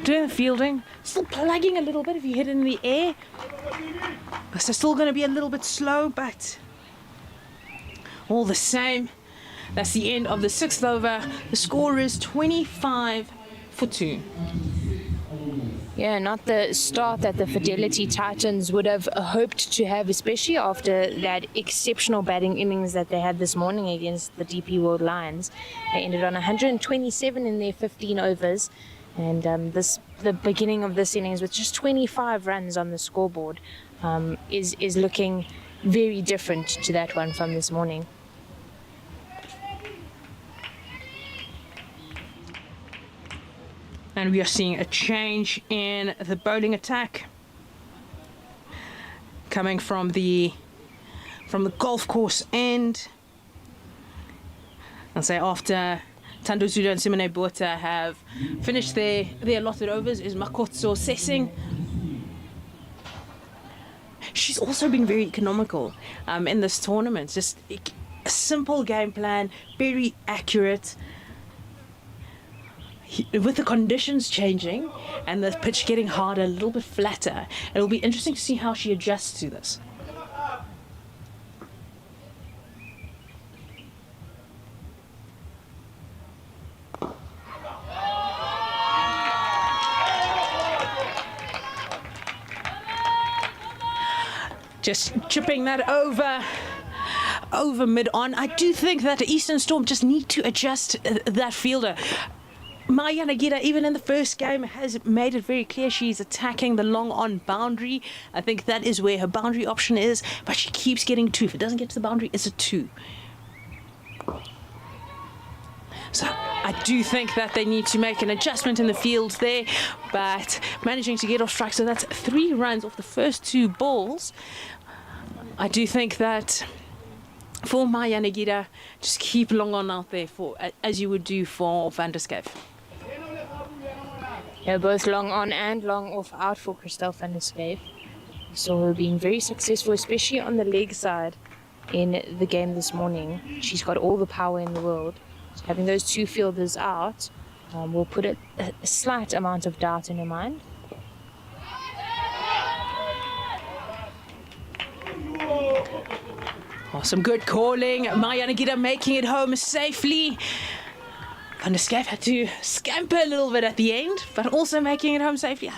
doing the fielding, still plugging a little bit if you hit it in the air. So still going to be a little bit slow, but all the same, that's the end of the 6th over. The score is 25-2. Yeah, not the start that the Fidelity Titans would have hoped to have, especially after that exceptional batting innings that they had this morning against the DP World Lions. They ended on 127 in their 15 overs, and the beginning of this innings with just 25 runs on the scoreboard is looking very different to that one from this morning. And we are seeing a change in the bowling attack coming from the golf course end. I'll say after Tando Zuda and Simone Bota have finished their allotted overs is Makotso Sessing. She's also been very economical in this tournament. Just a simple game plan, very accurate. With the conditions changing and the pitch getting harder, a little bit flatter, it'll be interesting to see how she adjusts to this. Just chipping that over mid-on. I do think that the Eastern Storm just need to adjust that fielder. Maya Nagita, even in the first game, has made it very clear she's attacking the long-on boundary. I think that is where her boundary option is, but she keeps getting 2. If it doesn't get to the boundary, it's a 2. So I do think that they need to make an adjustment in the field there, but managing to get off strike, so that's 3 runs off the first 2 balls. I do think that for Maya Nagita, just keep long on out there as you would do for Van der Schaaf. Yeah, both long on and long off out for Christelle van der Schaaf. So her being very successful, especially on the leg side in the game this morning. She's got all the power in the world. So having those 2 fielders out will put a slight amount of doubt in her mind. Oh, some good calling. Maya Nagita making it home safely. Van der Schaaf had to scamper a little bit at the end, but also making it home safely.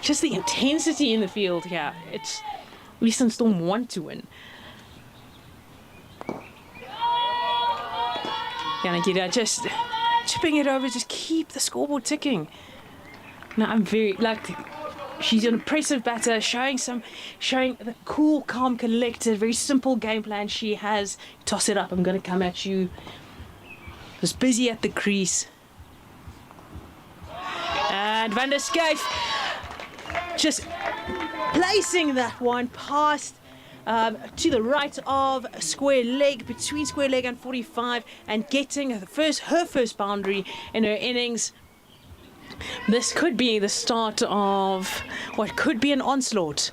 Just the intensity in the field here. It's Eastern Storm want to win. Nagita just chipping it over, just keep the scoreboard ticking. Now I'm very she's an impressive batter, showing the cool, calm, collected, very simple game plan she has. Toss it up, I'm going to come at you. Was busy at the crease. And Van der Schaaf just placing that one past to the right of square leg, between square leg and 45, and getting her first boundary in her innings. This could be the start of what could be an onslaught.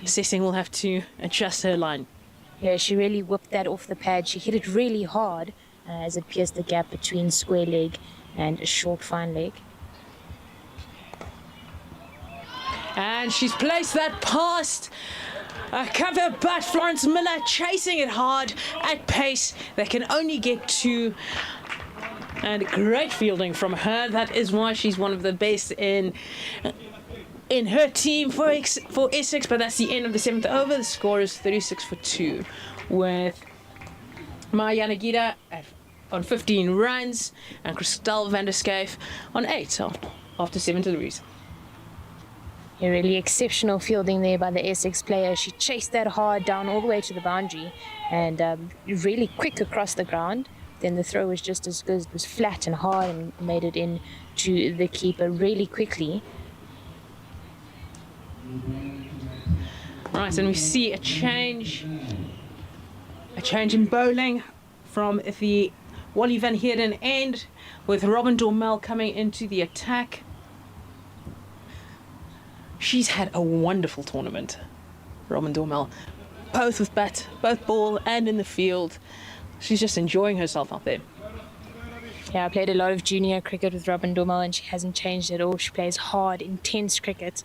Sessing will have to adjust her line. Yeah, she really whipped that off the pad. She hit it really hard as it pierced the gap between square leg and a short fine leg. And she's placed that past A cover, but Florence Miller chasing it hard at pace. They can only get 2. And great fielding from her. That is why she's one of the best in her team for Essex. But that's the end of the 7th over. The score is 36-2 with Maya Nagita on 15 runs and Christelle van der Schuyf on 8. So after 7 deliveries. A really exceptional fielding there by the Essex player. She chased that hard down all the way to the boundary and really quick across the ground. Then the throw was just as good. It was flat and hard and made it in to the keeper really quickly. Right, and we see a change in bowling from the Wally van Heerden end with Robin Dormel coming into the attack. She's had a wonderful tournament, Robin Dormel, both with bat, both ball and in the field. She's just enjoying herself out there. Yeah, I played a lot of junior cricket with Robin Dormel and she hasn't changed at all. She plays hard, intense cricket.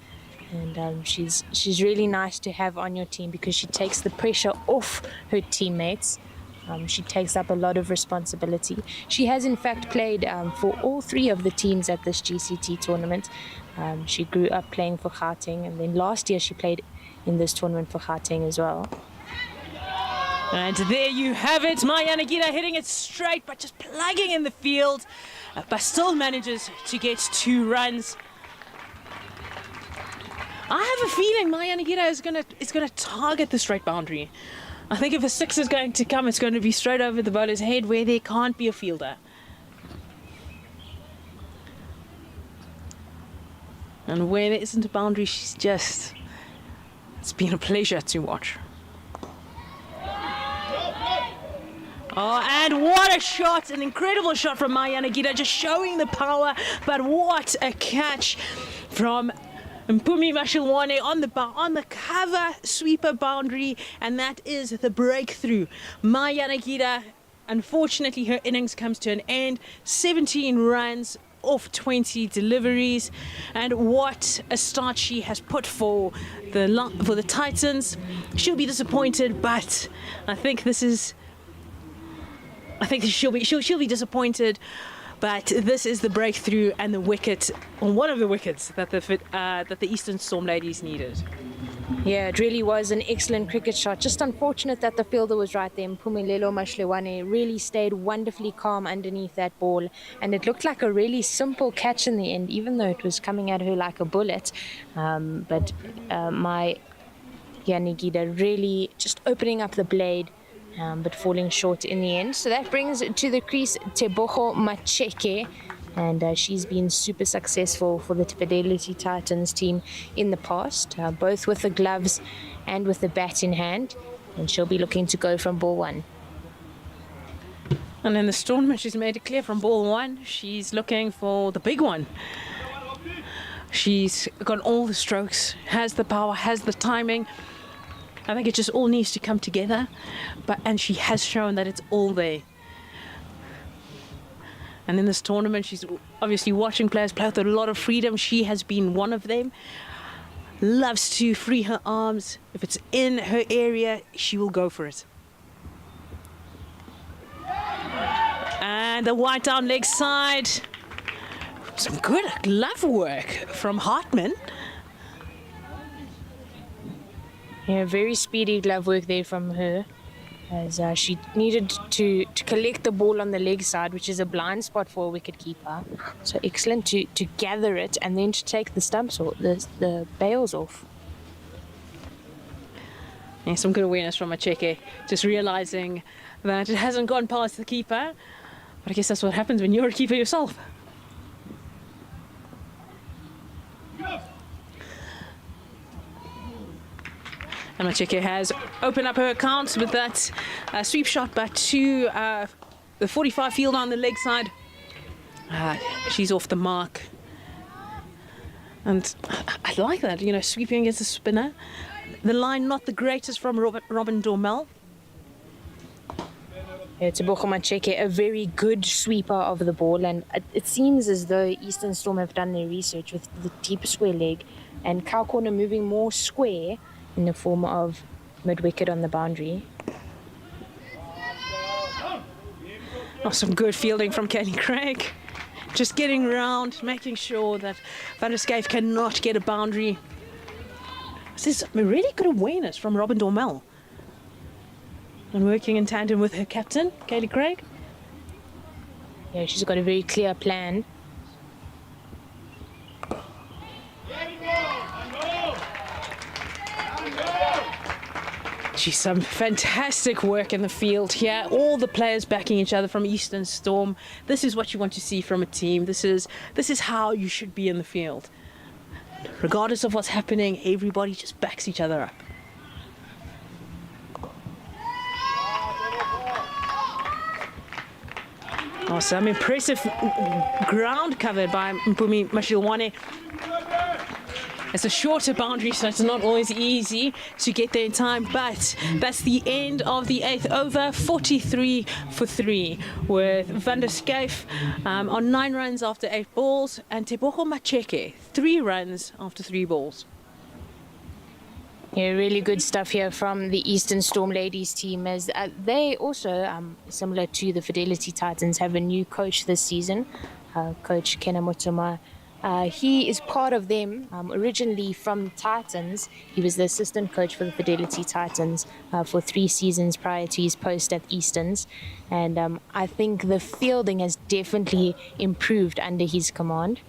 And she's really nice to have on your team because she takes the pressure off her teammates. She takes up a lot of responsibility. She has in fact played for all 3 of the teams at this GCT tournament. She grew up playing for Gauteng, and then last year she played in this tournament for Gauteng as well. And there you have it, Maya Nagita hitting it straight but just plugging in the field, but still manages to get 2 runs. I have a feeling Maya Nagita is gonna target the straight boundary. I think if a 6 is going to come, it's going to be straight over the bowler's head where there can't be a fielder. And where there isn't a boundary, it's been a pleasure to watch. Oh, and what a shot, an incredible shot from Maya Nagita, just showing the power, but what a catch from Mpumi Mashilwane on the cover sweeper boundary, and that is the breakthrough. Maya Nagita, unfortunately her innings comes to an end, 17 runs off 20 deliveries, and what a start she has put for the Titans. She'll be disappointed, but I think she'll be disappointed, but this is the breakthrough and the wicket, or one of the wickets that the Eastern Storm ladies needed. Yeah, it really was an excellent cricket shot. Just unfortunate that the fielder was right there. Mpumelelo Mashlewane really stayed wonderfully calm underneath that ball, and it looked like a really simple catch in the end, even though it was coming at her like a bullet. But my Yanigida really just opening up the blade, but falling short in the end. So that brings to the crease Tebogo Macheke, and she's been super successful for the Fidelity Titans team in the past, both with the gloves and with the bat in hand, and she'll be looking to go from ball 1. And in this tournament, she's made it clear from ball 1, she's looking for the big one. She's got all the strokes, has the power, has the timing. I think it just all needs to come together, and she has shown that it's all there. And in this tournament, she's obviously watching players play with a lot of freedom. She has been one of them. Loves to free her arms. If it's in her area, she will go for it. And the white down leg side. Some good glove work from Hartman. Yeah, very speedy glove work there from her, as she needed to collect the ball on the leg side, which is a blind spot for a wicketkeeper. So excellent to gather it and then to take the stumps or the bails off. Yeah, some good awareness from Macheke, just realizing that it hasn't gone past the keeper. But I guess that's what happens when you're a keeper yourself. And Macheke has opened up her account with that sweep shot back to the 45 field on the leg side. She's off the mark. And I like that, sweeping against the spinner. The line not the greatest from Robin Dormel. Tebogo Macheke, a very good sweeper of the ball, and it seems as though Eastern Storm have done their research with the deep square leg and cow corner moving more square in the form of mid-wicket on the boundary. Oh, some good fielding from Kelly Craig. Just getting around, making sure that Van der Schyf cannot get a boundary. This is a really good awareness from Robin Dormel. And working in tandem with her captain, Kelly Craig. Yeah, she's got a very clear plan. Geez, some fantastic work in the field here. All the players backing each other from Eastern Storm. This is what you want to see from a team. This is how you should be in the field. Regardless of what's happening, everybody just backs each other up. Oh, some impressive ground covered by Mpumi Mashilwane. It's a shorter boundary, so it's not always easy to get there in time, but that's the end of the 8th over, 43 for 3, with Van der Schyf on 9 runs after 8 balls, and Tebogo Macheke 3 runs after 3 balls. Yeah, really good stuff here from the Eastern Storm ladies team, as they also, similar to the Fidelity Titans, have a new coach this season, Coach Kena Mutuma. He is part of them, originally from Titans. He was the assistant coach for the Fidelity Titans for 3 seasons prior to his post at Easterns. And I think the fielding has definitely improved under his command.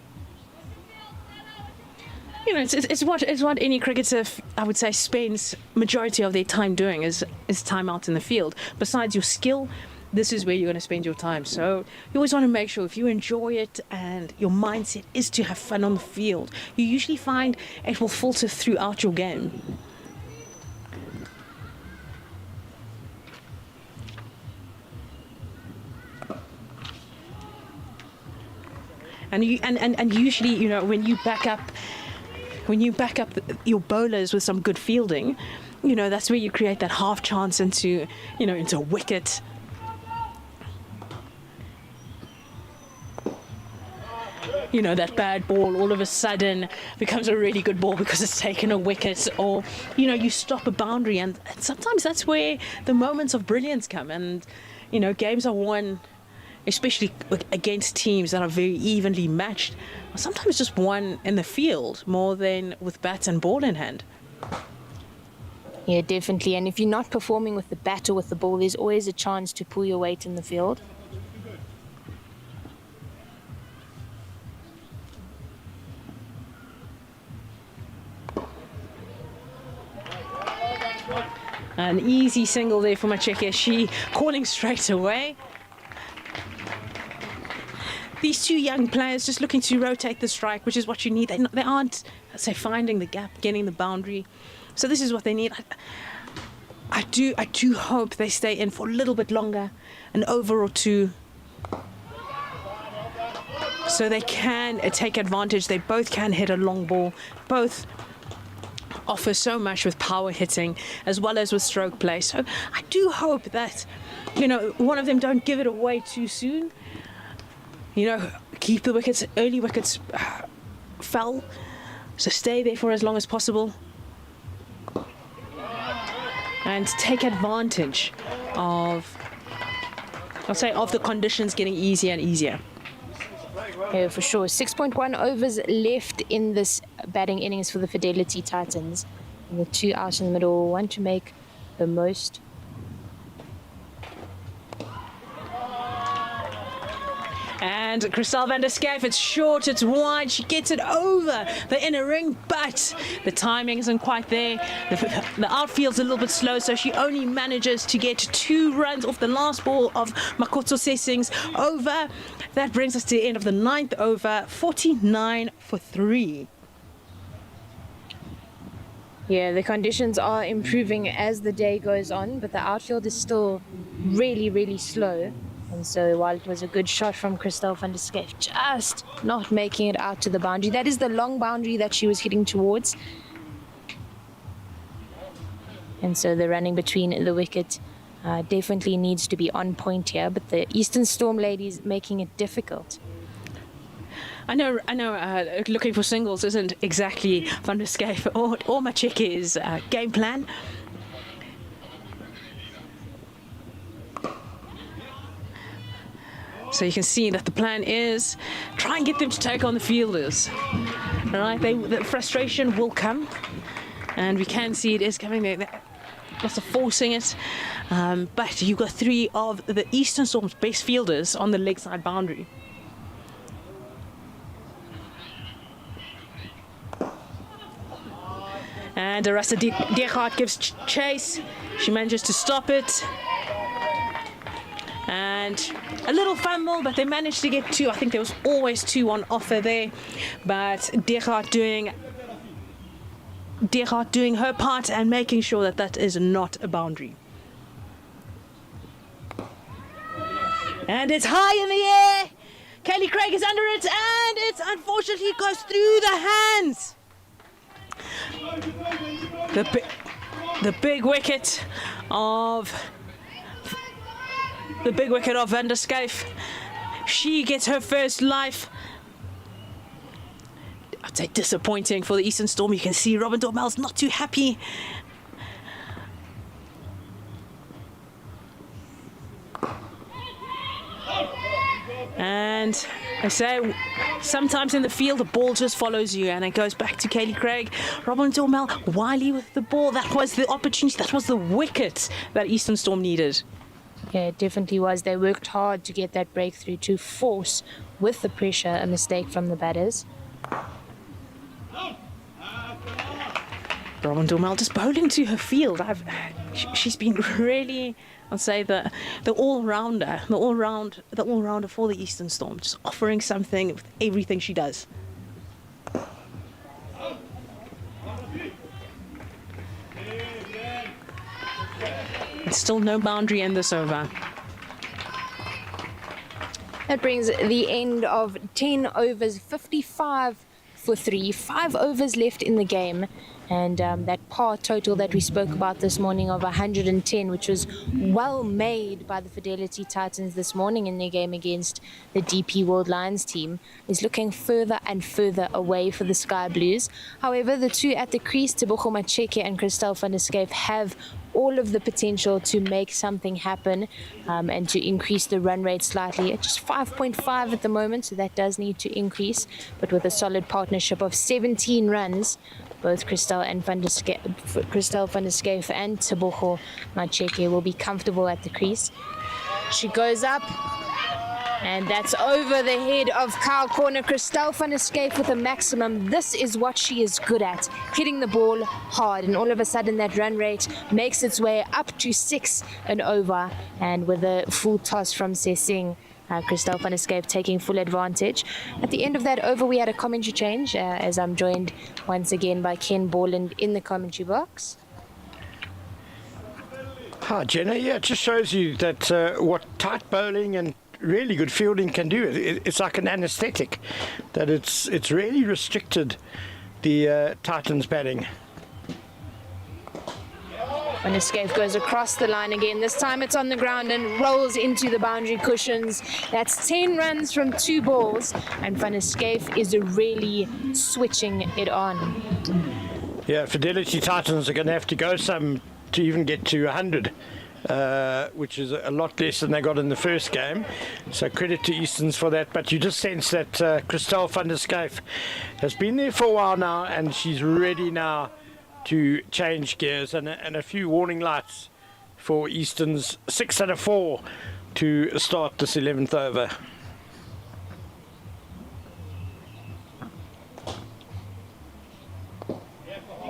You know, it's what any cricketer, I would say, spends majority of their time doing is time out in the field. Besides your skill, this is where you're going to spend your time. So you always want to make sure if you enjoy it and your mindset is to have fun on the field, you usually find it will filter throughout your game. And usually, you know, when you back up your bowlers with some good fielding, you know, that's where you create that half chance into a wicket. You know, that bad ball all of a sudden becomes a really good ball because it's taken a wicket, or, you know, you stop a boundary, and sometimes that's where the moments of brilliance come. And, you know, games are won, especially against teams that are very evenly matched, sometimes just won in the field more than with bat and ball in hand. Yeah, definitely. And if you're not performing with the bat or with the ball, there's always a chance to pull your weight in the field. An easy single there for Macheke. She calling straight away. These 2 young players just looking to rotate the strike, which is what you need. They aren't, say, finding the gap, getting the boundary. So this is what they need. I do hope they stay in for a little bit longer, an over or 2, so they can take advantage. They both can hit a long ball. Both offer so much with power hitting as well as with stroke play. So I do hope that, you know, one of them don't give it away too soon. You know, keep the wickets, early wickets fell, so stay there for as long as possible and take advantage of, I'll say, of the conditions getting easier and easier. Yeah, for sure. 6.1 overs left in this batting innings for the Fidelity Titans. And the 2 out in the middle want to make the most. And Christelle Van der Schyf, it's short, it's wide, she gets it over the inner ring, but the timing isn't quite there. The outfield's a little bit slow, so she only manages to get 2 runs off the last ball of Makotso Sesing's over. That brings us to the end of the 9th over, 49 for 3. Yeah, the conditions are improving as the day goes on, but the outfield is still really, really slow. And so while it was a good shot from Christelle Van der Schyf, just not making it out to the boundary. That is the long boundary that she was hitting towards. And so the running between the wicket definitely needs to be on point here, but the Eastern Storm ladies making it difficult. I know. Looking for singles isn't exactly Van der Schyf or Macheke's game plan. So you can see that the plan is try and get them to take on the fielders. All right, the frustration will come, and we can see it is coming there. Lots of forcing it, but you've got 3 of the Eastern Storm's best fielders on the leg side boundary. And Arasta Dechart gives chase. She manages to stop it. And a little fumble, but they managed to get 2. I think there was always 2 on offer there, but Dechart doing her part and making sure that that is not a boundary. And it's high in the air. Kaylee Craig is under it, and it's unfortunately goes through the hands. The big wicket of Van der Schyf. She gets her first life. I'd say disappointing for the Eastern Storm. You can see Robin Dormel's not too happy. And I say, sometimes in the field, the ball just follows you, and it goes back to Kaylee Craig. Robin Dormel, wily with the ball. That was the opportunity, that was the wicket that Eastern Storm needed. Yeah, it definitely was. They worked hard to get that breakthrough, to force, with the pressure, a mistake from the batters. Robin Dormel just bowling to her field. She's been really, I'll say, the all-rounder for the Eastern Storm, just offering something with everything she does. It's still no boundary in this over. That brings the end of 10 overs, 55 for 3, 5 overs left in the game. And that par total that we spoke about this morning of 110, which was well made by the Fidelity Titans this morning in their game against the DP World Lions team, is looking further and further away for the Sky Blues. However, the 2 at the crease, Tebogo Macheke and Christelle van der Schyf, have all of the potential to make something happen and to increase the run rate slightly. At just 5.5 at the moment, so that does need to increase. But with a solid partnership of 17 runs, both Christelle van der Schyf and Tebogo Macheke will be comfortable at the crease. She goes up, and that's over the head of Kyle Corner. Christelle van der Schyf with a maximum. This is what she is good at, hitting the ball hard, and all of a sudden that run rate makes its way up to 6 and over, and with a full toss from Sesing, Christelle van der Schyf taking full advantage. At the end of that over, we had a commentary change, as I'm joined once again by Ken Borland in the commentary box. Hi, Jenna. Yeah, it just shows you that what tight bowling and really good fielding can do. It's like an anesthetic, that it's really restricted the Titans batting. Van der Schyf goes across the line again. This time it's on the ground and rolls into the boundary cushions. That's 10 runs from 2 balls, and Van der Schyf is really switching it on. Yeah, Fidelity Titans are going to have to go some to even get to 100, which is a lot less than they got in the first game. So credit to Easterns for that. But you just sense that Christelle van der Schyf has been there for a while now, and she's ready now to change gears, and a few warning lights for Eastern's 6 out of 4 to start this 11th over.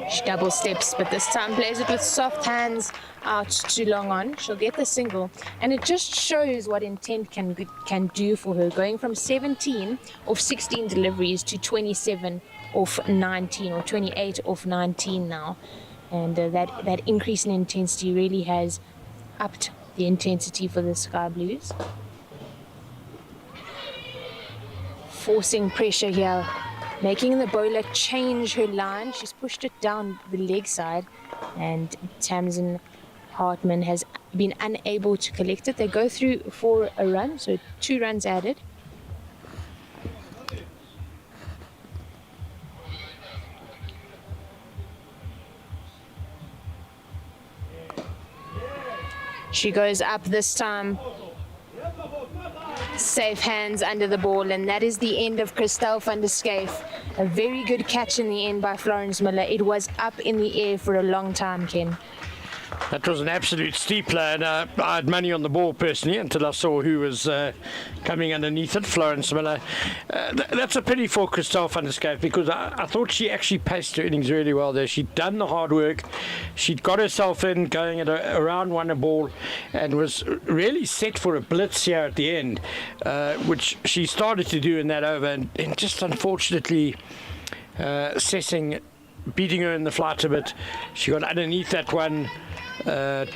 She double steps, but this time plays it with soft hands out to long on. She'll get the single, and it just shows what intent can do for her, going from 17 off 16 deliveries to 27 off 19, or 28 off 19 now. And that increase in intensity really has upped the intensity for the Sky Blues. Forcing pressure here, making the bowler change her line. She's pushed it down the leg side, and Tamsin Hartman has been unable to collect it. They go through for a run, so 2 runs added. She goes up this time Safe hands under the ball, and that is the end of Christelle van der Schyff. A very good catch in the end by Florence Miller. It was up in the air for a long time, Ken. That was an absolute steepler, and I had money on the ball personally until I saw who was coming underneath it, Florence Miller. That's a pity for Christelle van der Schyff, because I thought she actually paced her innings really well there. She'd done the hard work, she'd got herself in, going at around one a ball, and was really set for a blitz here at the end, which she started to do in that over, and just unfortunately Sessing beating her in the flight a bit. She got underneath that one.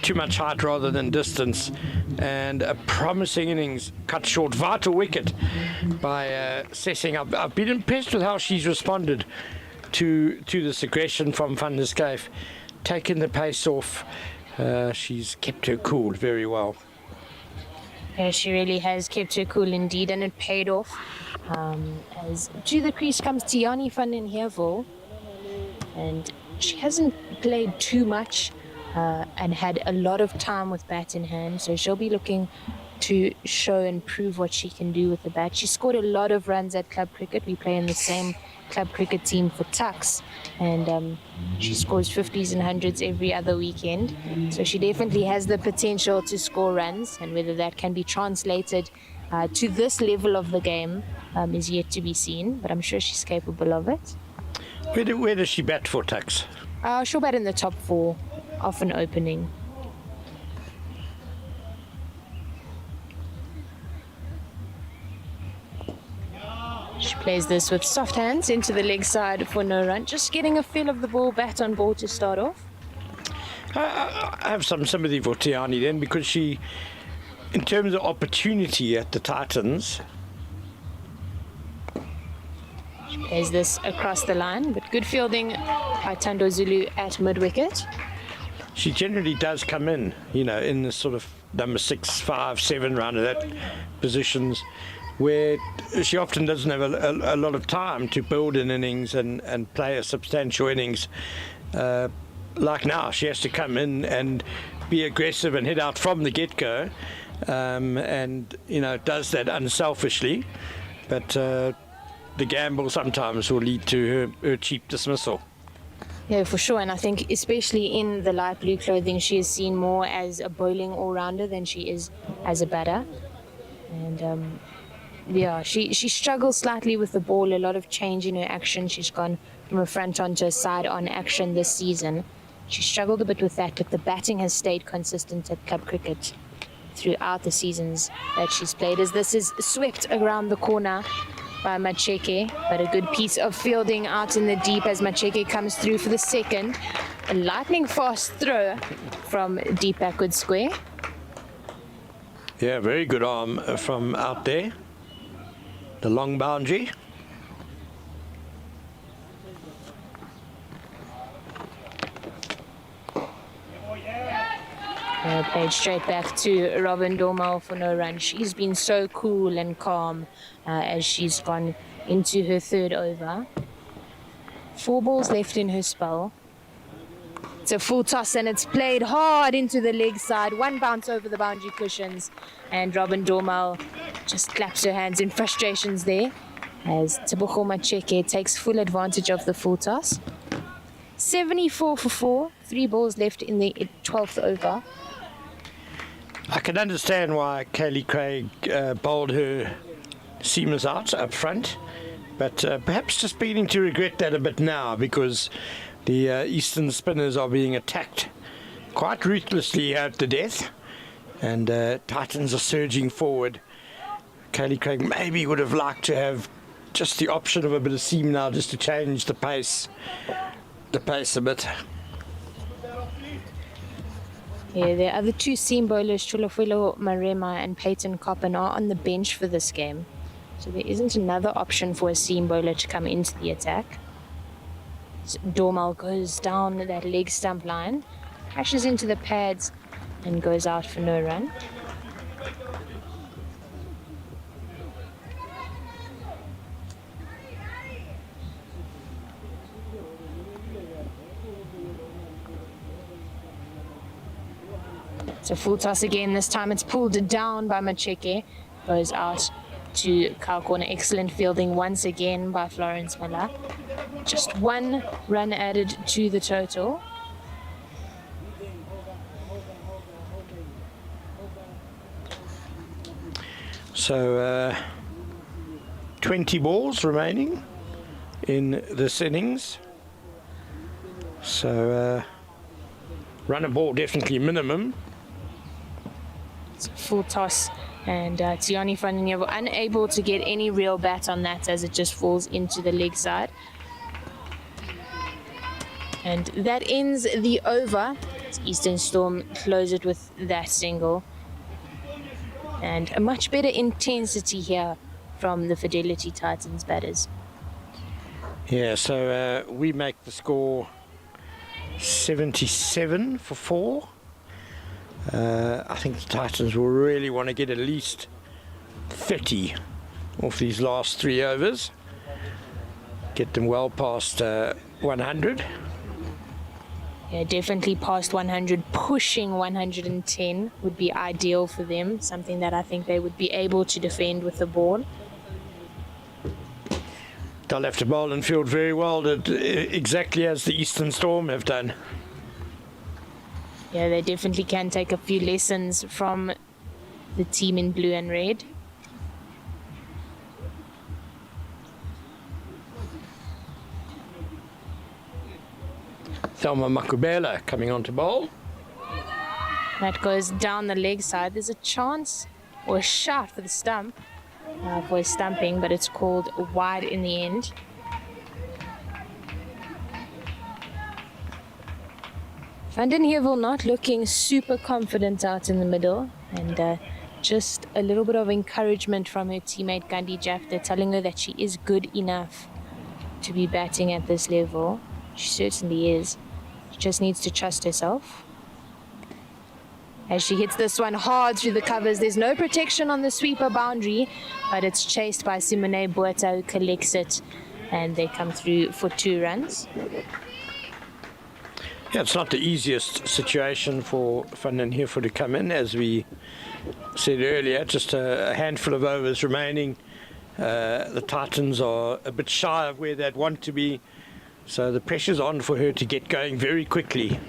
Too much height rather than distance, and a promising innings cut short. Vital wicket by Sessing. I've been impressed with how she's responded to this aggression from Van der Schyff, taken the pace off. She's kept her cool very well. Yeah, she really has kept her cool indeed, and it paid off. As to the crease comes Tiani van den Heevel, and she hasn't played too much. And had a lot of time with bat in hand, so she'll be looking to show and prove what she can do with the bat. She scored a lot of runs at club cricket. We play in the same club cricket team for Tucks, and she scores 50s and 100s every other weekend, so she definitely has the potential to score runs, and whether that can be translated to this level of the game is yet to be seen, but I'm sure she's capable of it. Where does she bat for Tucks? She'll bat in the top 4. Off an opening. She plays this with soft hands into the leg side for no run. Just getting a feel of the ball, bat on ball to start off. I have some sympathy for Tiani then, because she, in terms of opportunity at the Titans, she plays this across the line, but good fielding by Tando Zulu at mid-wicket. she generally does come in, in the sort of number 6, 5, 7 round of that positions, where she often doesn't have a lot of time to build an innings and play a substantial innings. Like now, she has to come in and be aggressive and hit out from the get-go, and does that unselfishly, but the gamble sometimes will lead to her cheap dismissal. Yeah, for sure, and I think especially in the light blue clothing, she is seen more as a bowling all-rounder than she is as a batter. And she struggles slightly with the ball, a lot of change in her action. She's gone from a front on to a side on action this season. She struggled a bit with that, but the batting has stayed consistent at club cricket throughout the seasons that she's played, as this is swept around the corner by Macheke, but a good piece of fielding out in the deep as Macheke comes through for the second. A lightning fast throw from deep backward square. Yeah, very good arm from out there. The long boundary. Played straight back to Robin Dormal for no run. She's been so cool and calm as she's gone into her third over. 4 balls left in her spell. It's a full toss and it's played hard into the leg side. 1 bounce over the boundary cushions, and Robin Dormal just claps her hands in frustrations there as Tebogo Macheke takes full advantage of the full toss. 74 for 4, 3 balls left in the 12th over. I can understand why Kaylee Craig bowled her seamers out up front, but perhaps just beginning to regret that a bit now, because the Eastern spinners are being attacked quite ruthlessly at the death, and Titans are surging forward. Kaylee Craig maybe would have liked to have just the option of a bit of seam now, just to change the pace a bit. Yeah, the other 2 seam bowlers, Chulafwelo Marema and Peyton Coppen, are on the bench for this game. So there isn't another option for a seam bowler to come into the attack. So Dormal goes down that leg stump line, crashes into the pads and goes out for no run. So full toss again. This time it's pulled down by Macheke. goes out to cow corner. Excellent fielding once again by Florence Miller. Just 1 run added to the total. So 20 balls remaining in this innings. So run a ball definitely minimum. It's a full toss, and Tiani van den Heuvel unable to get any real bat on that as it just falls into the leg side. And that ends the over. Eastern Storm close it with that single. And a much better intensity here from the Fidelity Titans batters. Yeah, so we make the score 77 for 4. I think the Titans will really want to get at least 30 off these last 3 overs. Get them well past 100. Yeah, definitely past 100, pushing 110 would be ideal for them, something that I think they would be able to defend with the ball. They'll have to bowl and field very well, exactly as the Eastern Storm have done. Yeah, they definitely can take a few lessons from the team in blue and red. Thelma Makubela coming on to bowl. That goes down the leg side. There's a chance or a shot for the stump, for a stumping, but it's called wide in the end. Van den Heuvel not looking super confident out in the middle, and just a little bit of encouragement from her teammate Gandhi Jafta, telling her that she is good enough to be batting at this level. She certainly is. She just needs to trust herself. As she hits this one hard through the covers, there's no protection on the sweeper boundary, but it's chased by Simone Buerta, who collects it, and they come through for 2 runs. Yeah, it's not the easiest situation for Van den Heuvel to come in, as we said earlier. Just a handful of overs remaining. The Titans are a bit shy of where they'd want to be, so the pressure's on for her to get going very quickly.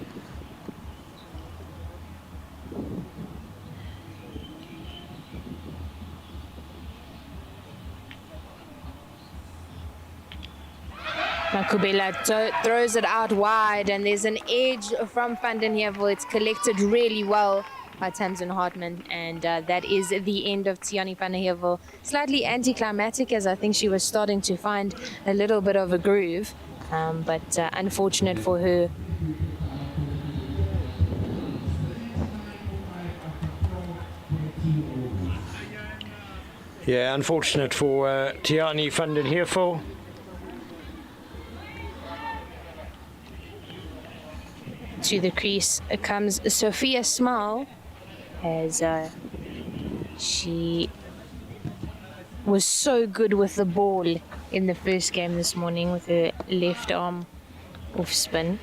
Makubela throws it out wide, and there's an edge from Van den Heuvel. It's collected really well by Tamsin Hartman, and that is the end of Tiani van den Heuvel. Slightly anticlimactic, as I think she was starting to find a little bit of a groove, but unfortunate for her. Yeah, unfortunate for Tiani van den Heuvel. To the crease comes Sophia Small, as she was so good with the ball in the first game this morning with her left arm off spin.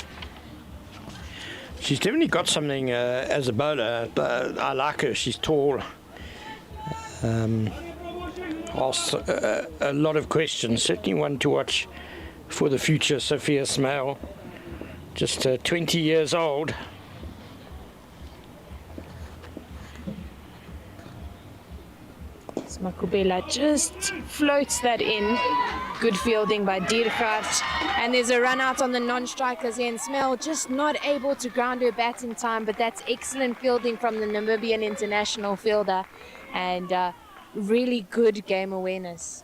She's definitely got something as a bowler. I like her. She's tall. Asked a lot of questions. Certainly one to watch for the future, Sophia Smale. Just 20 years old. Makubela just floats that in. Good fielding by Diergaard. And there's a run out on the non-strikers here, and Smell just not able to ground her bat in time, but that's excellent fielding from the Namibian international fielder, and really good game awareness.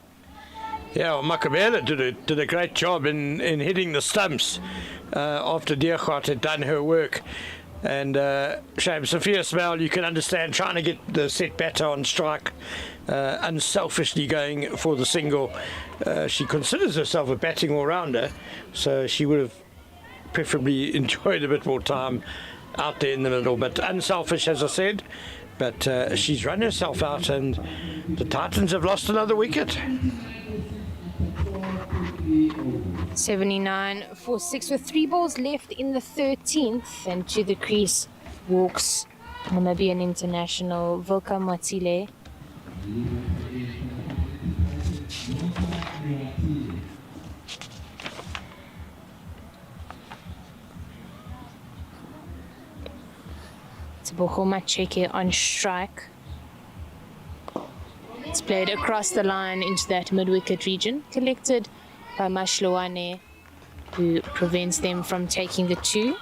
Yeah, well, Makubela did a great job in hitting the stumps after Diergaard had done her work. And shame, Sophia Smale, you can understand, trying to get the set batter on strike, unselfishly going for the single. She considers herself a batting all-rounder, so she would have preferably enjoyed a bit more time out there in the middle. But unselfish, as I said, but she's run herself out, and the Titans have lost another wicket. 79 for 6 with 3 balls left in the 13th, and to the crease walks Namibian international Volka Matile. Tebogo Macheke on strike. It's played across the line into that mid-wicket region, collected by Mashloane, who prevents them from taking the 2.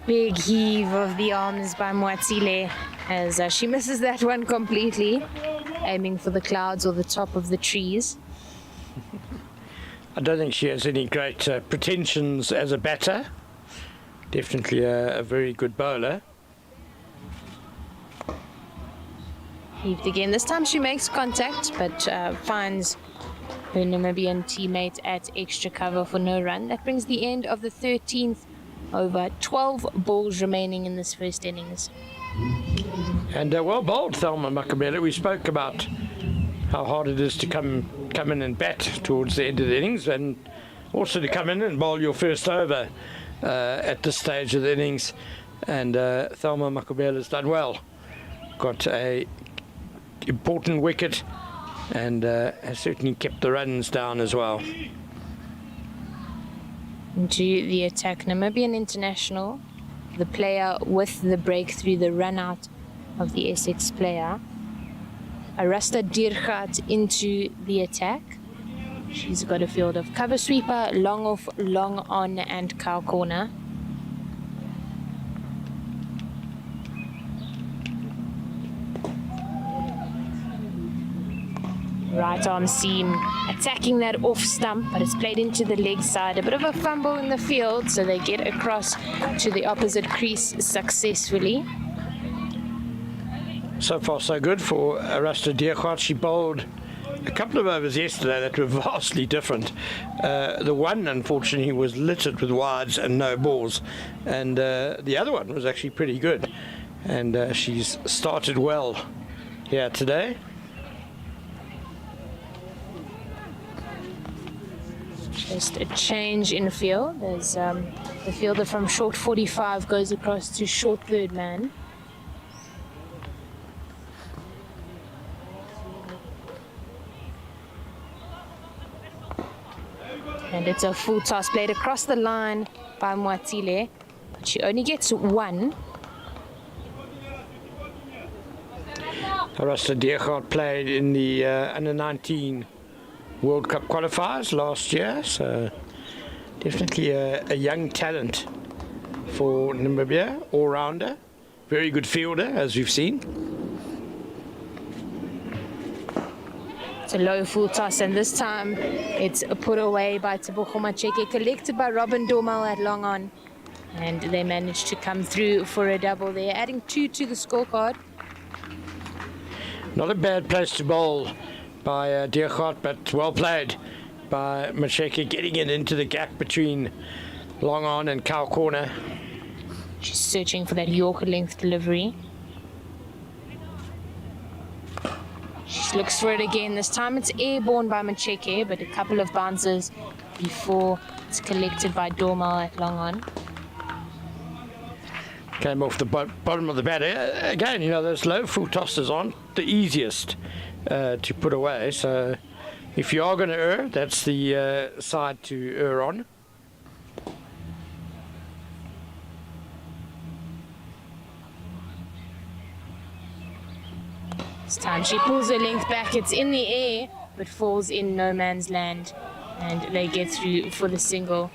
Big heave of the arms by Mwatile as she misses that one completely, aiming for the clouds or the top of the trees. I don't think she has any great pretensions as a batter. Definitely a very good bowler. Heaved again. This time she makes contact, but finds her Namibian teammate at extra cover for no run. That brings the end of the 13th over. 12 balls remaining in this first innings. And well bowled, Thelma Makabela. We spoke about how hard it is to come in and bat towards the end of the innings, and also to come in and bowl your first over at this stage of the innings. And Thelma Makabela has done well. Got a important wicket and has certainly kept the runs down as well. Into the attack, Namibian international, the player with the breakthrough, the run out of the Essex player. Arasta Dirgat into the attack. She's got a field of cover sweeper, long off, long on, and cow corner. Right arm seam attacking that off stump, but it's played into the leg side. A bit of a fumble in the field, so they get across to the opposite crease successfully. So far so good for Arasta Dirgat. She bowled a couple of overs yesterday that were vastly different. The one, unfortunately, was littered with wides and no balls, and the other one was actually pretty good. And she's started well here today. Just a change in field as the fielder from short 45 goes across to short third man. And it's a full toss played across the line by Mwatile, but she only gets one. Arasta Dirgat played in the under-19 World Cup qualifiers last year, so definitely a young talent for Namibia, all-rounder, very good fielder as we've seen. It's a low full toss, and this time it's put away by Tebogo Macheke, collected by Robin Dormal at long on, and they managed to come through for a double there, adding 2 to the scorecard. Not a bad place to bowl by Dirgat, but well played by Macheke, getting it into the gap between long on and cow corner. She's searching for that Yorker length delivery. She looks for it again. This time it's airborne by Macheke, but a couple of bounces before it's collected by Dormal at long on. Came off the bottom of the bat. Again, you know, those low full tosses aren't the easiest to put away, so if you are going to err, that's the side to err on. This time she pulls her length back. It's in the air, but falls in no man's land, and they get through for the single.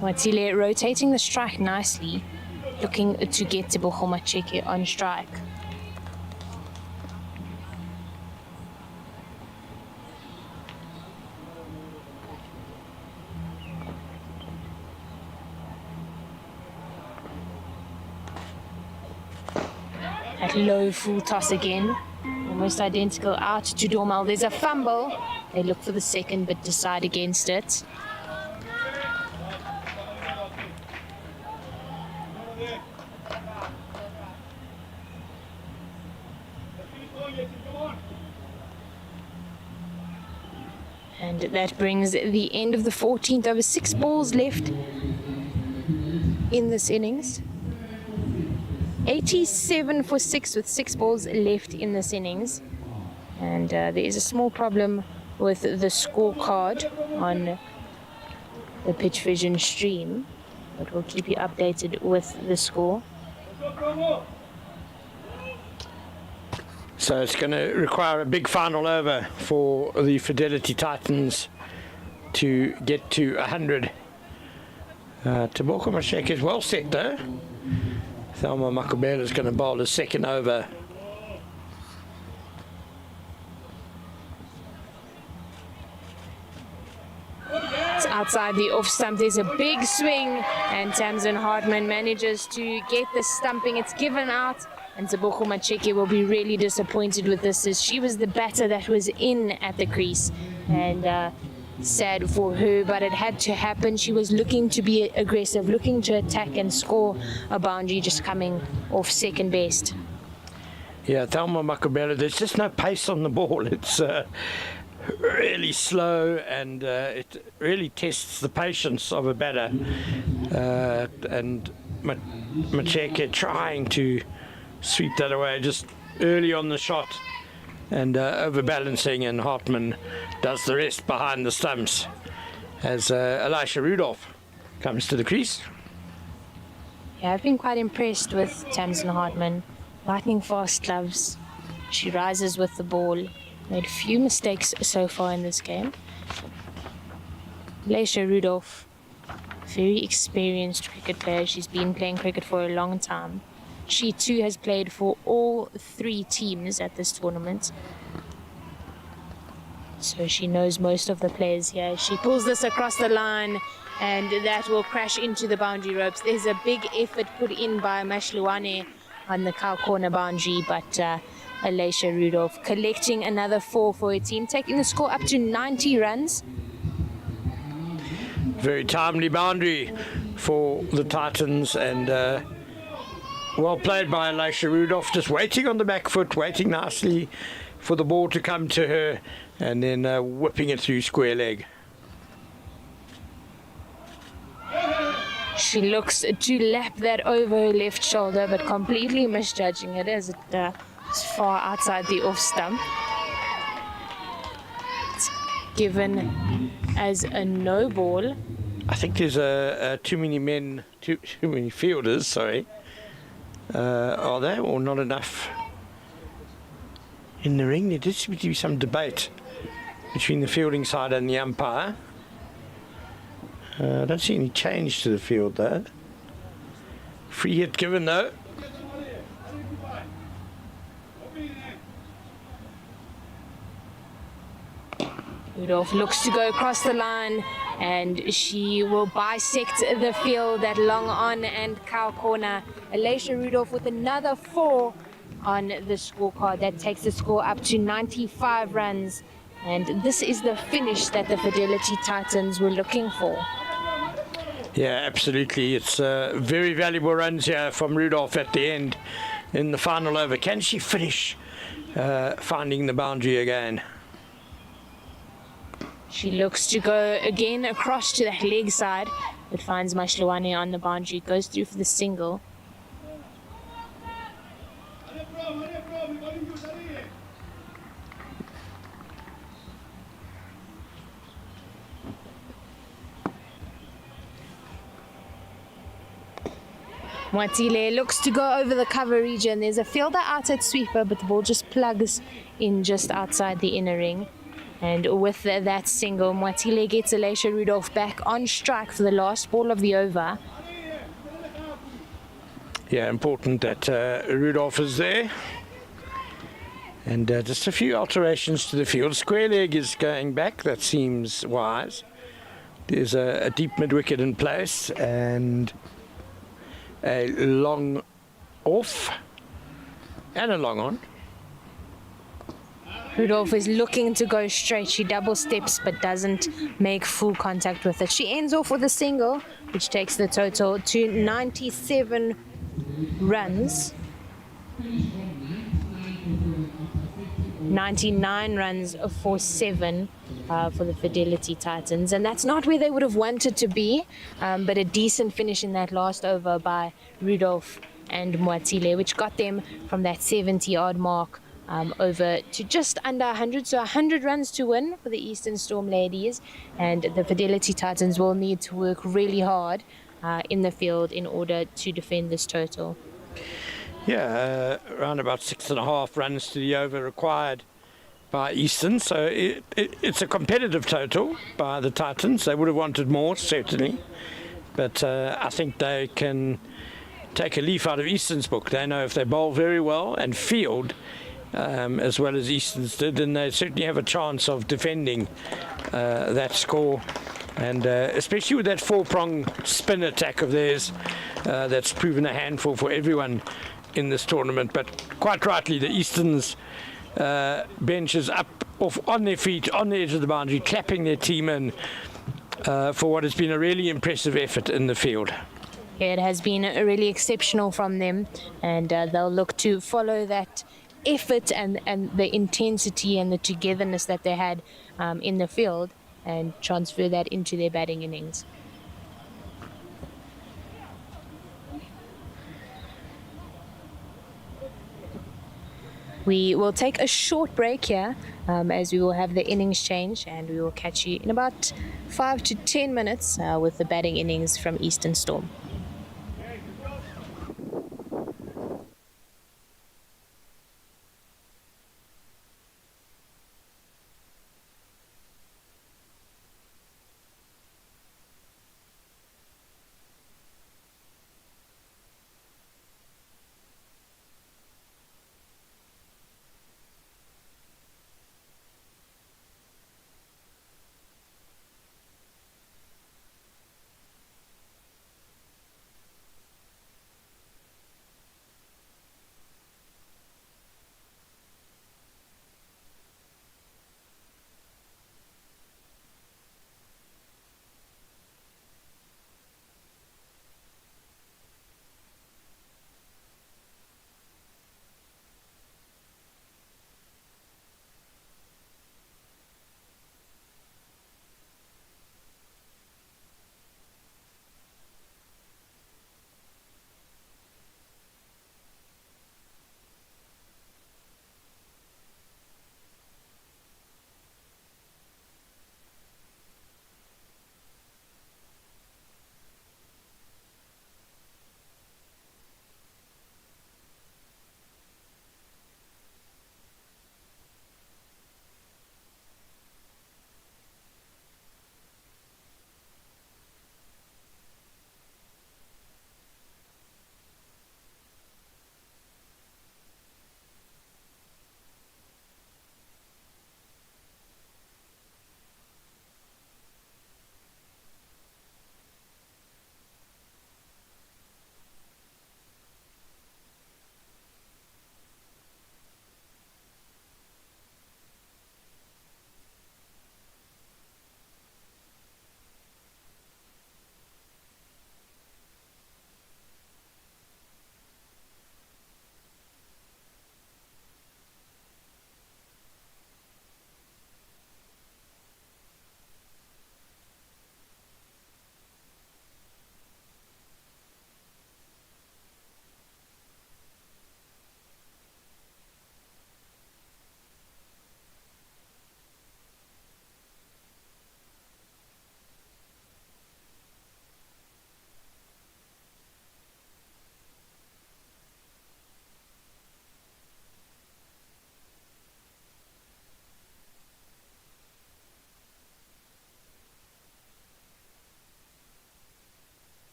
Watile rotating the strike nicely, looking to get Tebogo Macheke on strike. That low full toss again, almost identical out to Dormal. There's a fumble. They look for the second but decide against it. And that brings the end of the 14th over. 6 balls left in this innings. 87 for 6 with 6 balls left in this innings. And there is a small problem with the scorecard on the Pitch Vision stream, but we'll keep you updated with the score. So it's going to require a big final over for the Fidelity Titans to get to 100. Taboko Mashek is well set though. Thelma Makubela is going to bowl a second over. It's outside the off stump. There's a big swing, and Tamsin Hartman manages to get the stumping. It's given out, and Taboko Macheke will be really disappointed with this, as she was the batter that was in at the crease. And sad for her, but it had to happen. She was looking to be aggressive, looking to attack and score a boundary, just coming off second best. Yeah, Thelma Makubela, there's just no pace on the ball. It's really slow, and it really tests the patience of a batter. And Macheke trying to sweep that away just early on the shot, and overbalancing, and Hartman does the rest behind the stumps as Elisha Rudolph comes to the crease. Yeah, I've been quite impressed with Tamsin Hartman. Lightning fast gloves. She rises with the ball. Made a few mistakes so far in this game. Elisha Rudolph, very experienced cricket player. She's been playing cricket for a long time. She too has played for all 3 teams at this tournament, so she knows most of the players here. She pulls this across the line, and that will crash into the boundary ropes. There's a big effort put in by Mashluane on the cow corner boundary, but Elisha Rudolph collecting another 4 for her team, taking the score up to 90 runs. Very timely boundary for the Titans, and well played by Elisha Rudolph, just waiting on the back foot, waiting nicely for the ball to come to her, and then whipping it through square leg. She looks to lap that over her left shoulder, but completely misjudging it as it is far outside the off stump. It's given as a no ball. I think there's too many fielders, sorry. Are there, or not enough in the ring? There did seem to be some debate between the fielding side and the umpire. I don't see any change to the field though. Free hit given though. Rudolph looks to go across the line, and she will bisect the field at long on and cow corner. Elisha Rudolph with another 4 on the scorecard. That takes the score up to 95 runs. And this is the finish that the Fidelity Titans were looking for. Yeah, absolutely. It's very valuable runs here from Rudolph at the end in the final over. Can she finish finding the boundary again? She looks to go again across to that leg side, but finds Mashluane on the boundary, goes through for the single. Mwatile looks to go over the cover region. There's a fielder out at sweeper, but the ball just plugs in just outside the inner ring. And with that single, Mwatile gets Elisha Rudolph back on strike for the last ball of the over. Yeah, important that Rudolph is there. And just a few alterations to the field. Square leg is going back. That seems wise. There's a deep mid-wicket in place and a long off and a long on. Rudolph is looking to go straight. She double steps but doesn't make full contact with it. She ends off with a single, which takes the total to 97 runs. 99 runs for 7 for the Fidelity Titans, and that's not where they would have wanted to be, but a decent finish in that last over by Rudolph and Mwatile, which got them from that 70-yard mark over to just under 100, so 100 runs to win for the Eastern Storm ladies, and the Fidelity Titans will need to work really hard in the field in order to defend this total. Yeah, around about 6.5 runs to the over required by Eastern, so it's a competitive total by the Titans. They would have wanted more, certainly, but I think they can take a leaf out of Eastern's book. They know if they bowl very well and field as well as Eastern's did, then they certainly have a chance of defending that score. And especially with that 4-prong spin attack of theirs, that's proven a handful for everyone in this tournament. But quite rightly, the Eastern's bench is up off on their feet, on the edge of the boundary, clapping their team in for what has been a really impressive effort in the field. It has been really exceptional from them, and they'll look to follow that effort and the intensity and the togetherness that they had in the field and transfer that into their batting innings. We will take a short break here as we will have the innings change, and we will catch you in about 5 to 10 minutes with the batting innings from Eastern Storm.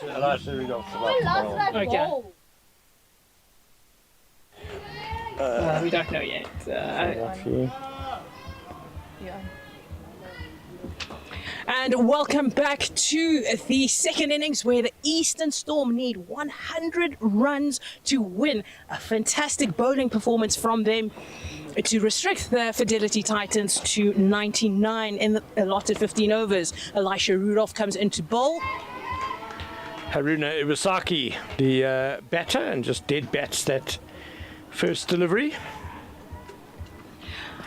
Elisha Rudolph's Okay. We don't know yet. And welcome back to the second innings where the Eastern Storm need 100 runs to win. A fantastic bowling performance from them to restrict the Fidelity Titans to 99 in the allotted 15 overs. Elisha Rudolph comes into bowl. Haruna Iwasaki, the batter, and just dead bats that first delivery.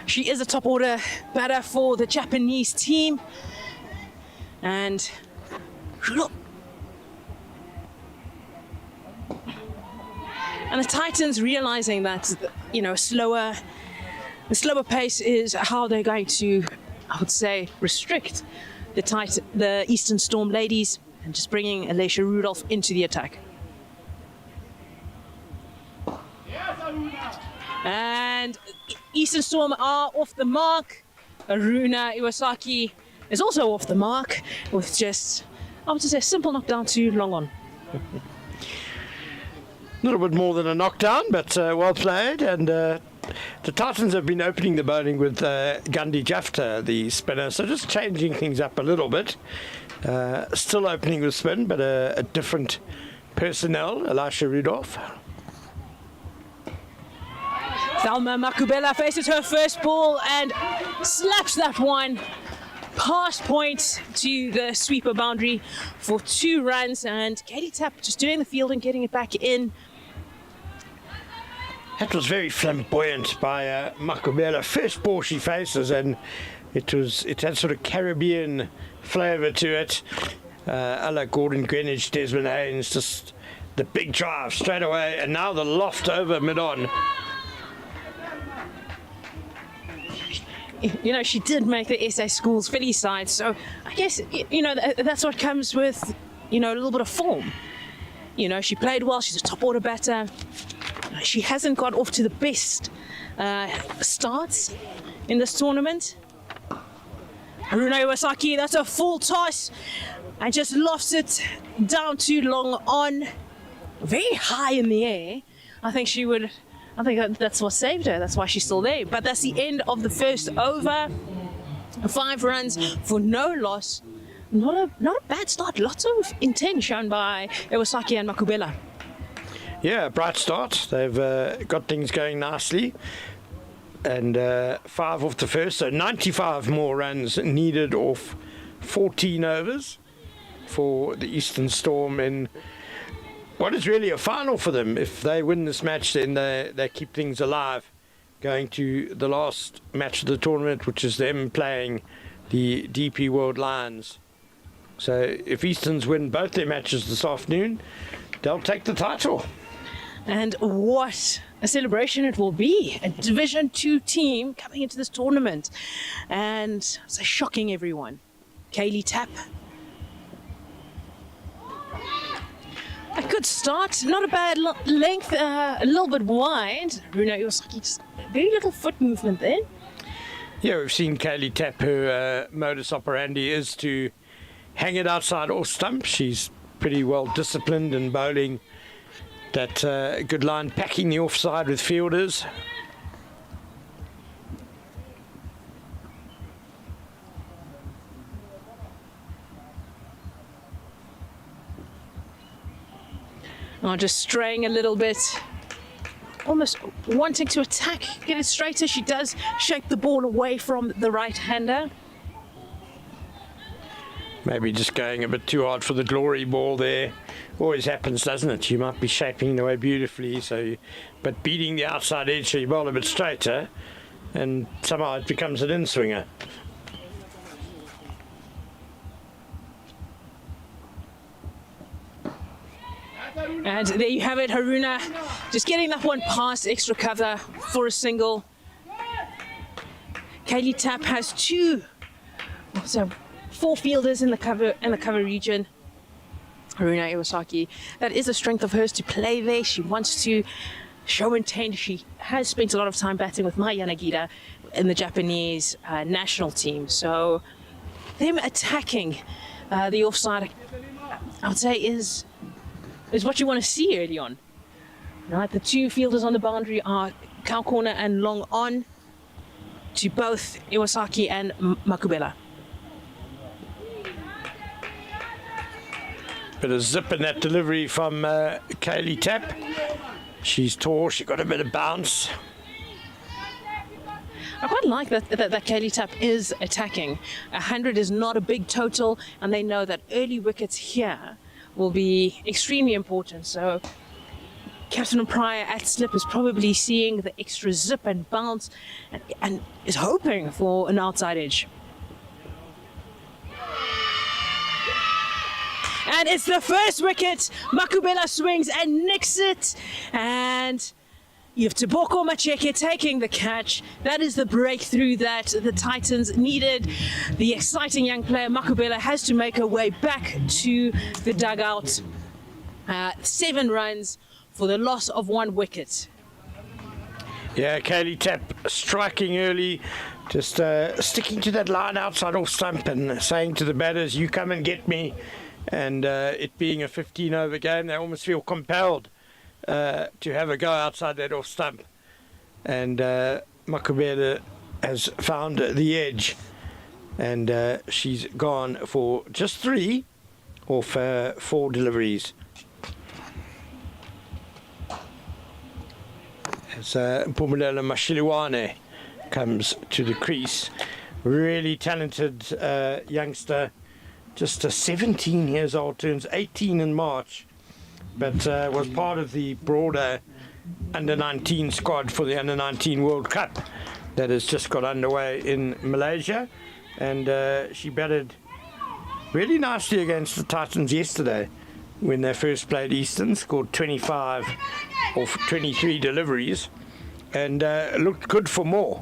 She is a top order batter for the Japanese team. And Rudolph. And the Titans realizing that, you know, the slower pace is how they're going to, I would say, restrict the Eastern Storm ladies, and just bringing Elisha Rudolph into the attack. And Eastern Storm are off the mark. Haruna Iwasaki is also off the mark with just, I would say, a simple knockdown to long on. A little bit more than a knockdown, but well played. And the Titans have been opening the bowling with Gandhi Jafta, the spinner, so just changing things up a little bit. Still opening with spin, but a different personnel, Elisha Rudolph. Thelma Makubela faces her first ball and slaps that one past point to the sweeper boundary for 2 runs, and Katie Tapp just doing the field and getting it back in. That was very flamboyant by Makubela. First ball she faces, and it had sort of Caribbean flavour to it. A la Gordon Greenwich, Desmond Haynes, just the big drive straight away, and now the loft over mid-on. You know, she did make the SA Schools Philly side, so I guess, you know, that's what comes with, you know, a little bit of form. You know, she played well, she's a top order batter. She hasn't got off to the best starts in this tournament. Haruna Iwasaki, that's a full toss, and just lofts it down too long on, very high in the air. I think that's what saved her. That's why she's still there. But that's the end of the first over. 5 runs for no loss. Not a bad start. Lots of intent shown by Iwasaki and Makubela. Yeah, bright start. They've got things going nicely. And 5 off the first, so 95 more runs needed off 14 overs for the Eastern Storm in what is really a final for them. If they win this match, then they keep things alive going to the last match of the tournament, which is them playing the DP World Lions. So if Easterns win both their matches this afternoon, they'll take the title. And what a celebration it will be. A Division 2 team coming into this tournament. And so shocking everyone. Kaylee Tapp. A good start, not a bad length, a little bit wide. Haruna Iwasaki, just very little foot movement there. Yeah, we've seen Kaylee Tapp, her modus operandi is to hang it outside off stump. She's pretty well disciplined in bowling that good line, packing the offside with fielders. Oh, just straying a little bit, almost wanting to attack, get it straighter. She does shake the ball away from the right-hander. Maybe just going a bit too hard for the glory ball there. Always happens, doesn't it? You might be shaping it away beautifully, but beating the outside edge so you bowl a bit straighter, and somehow it becomes an in-swinger. And there you have it, Haruna just getting that one past extra cover for a single. Kaylee Tapp has 4 fielders in the cover region. Haruna Iwasaki, that is a strength of hers to play there. She wants to show intent. She has spent a lot of time batting with Mai Yanagida in the Japanese national team. So them attacking the offside I would say is what you want to see early on. Right, the two fielders on the boundary are Kaukona and Long On to both Iwasaki and Makubela. Bit of zip in that delivery from Kaylee Tapp. She's tall, she got a bit of bounce. I quite like that Kaylee Tapp is attacking. 100 is not a big total, and they know that early wickets here will be extremely important. So Captain Pryor at slip is probably seeing the extra zip and bounce and is hoping for an outside edge. And it's the first wicket. Makubela swings and nicks it. And you have Teboko Macheke taking the catch. That is the breakthrough that the Titans needed. The exciting young player Makubela has to make her way back to the dugout. 7 runs for the loss of 1 wicket. Yeah, Kaylee Tapp striking early, just sticking to that line outside off stump and saying to the batters, you come and get me. And it being a 15-over game, they almost feel compelled to have a go outside that off stump. And Makubela has found the edge, and she's gone for just 3 off 4 deliveries. As Mpumelelo Mashiliwane comes to the crease, really talented youngster. Just 17 years old, turns 18 in March, but was part of the broader under-19 squad for the under-19 World Cup that has just got underway in Malaysia. And she batted really nicely against the Titans yesterday when they first played Eastern, scored 25 off 23 deliveries, and looked good for more.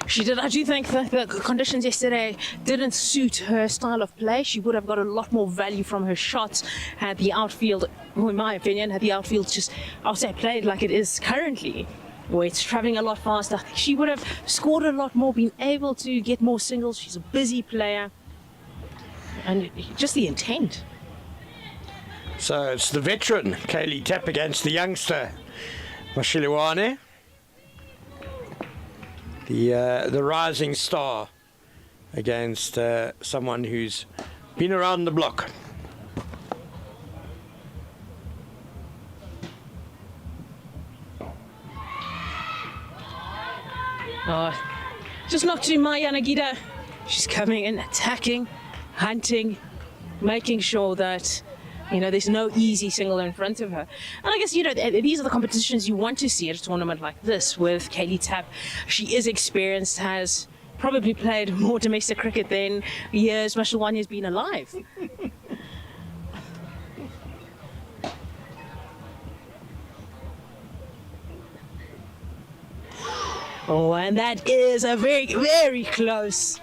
She did. I do think that the conditions yesterday didn't suit her style of play. She would have got a lot more value from her shots had the outfield, well, in my opinion, had the outfield just, I'll say, played like it is currently, where it's travelling a lot faster. I think she would have scored a lot more, been able to get more singles. She's a busy player. And just the intent. So it's the veteran, Kaylee Tapp, against the youngster, Mashiliwane. The rising star against someone who's been around the block. Oh, just not to Maya Nagida. She's coming in, attacking, hunting, making sure that there's no easy single in front of her. And I guess, these are the competitions you want to see at a tournament like this with Kaylee Tapp. She is experienced, has probably played more domestic cricket than years Mashilwani has been alive. Oh, and that is a very, very close,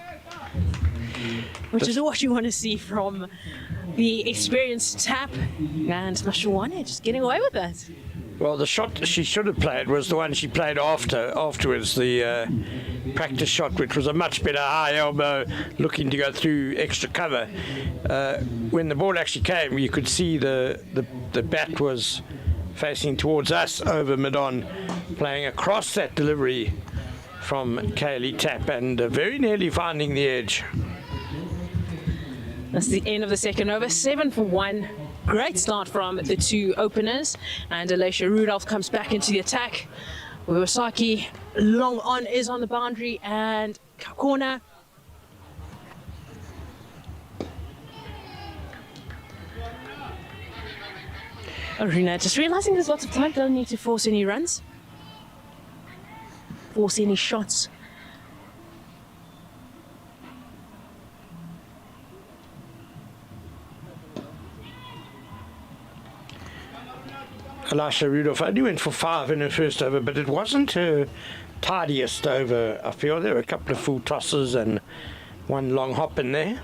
which is what you want to see from the experienced Tapp, and Mashilwani just getting away with that. Well, the shot she should have played was the one she played afterwards, the practice shot, which was a much better high elbow, looking to go through extra cover. When the ball actually came, you could see the bat was facing towards us over mid-on, playing across that delivery from Kaylee Tapp, and very nearly finding the edge. That's the end of the second over. 7 for 1. Great start from the 2 openers. And Alicia Rudolph comes back into the attack. Iwasaki Long On is on the boundary, and corner. Arena just realizing there's lots of time. Don't need to force any runs. Force any shots. Elisha Rudolph only went for 5 in her first over, but it wasn't her tidiest over. I feel there were a couple of full tosses and one long hop in there.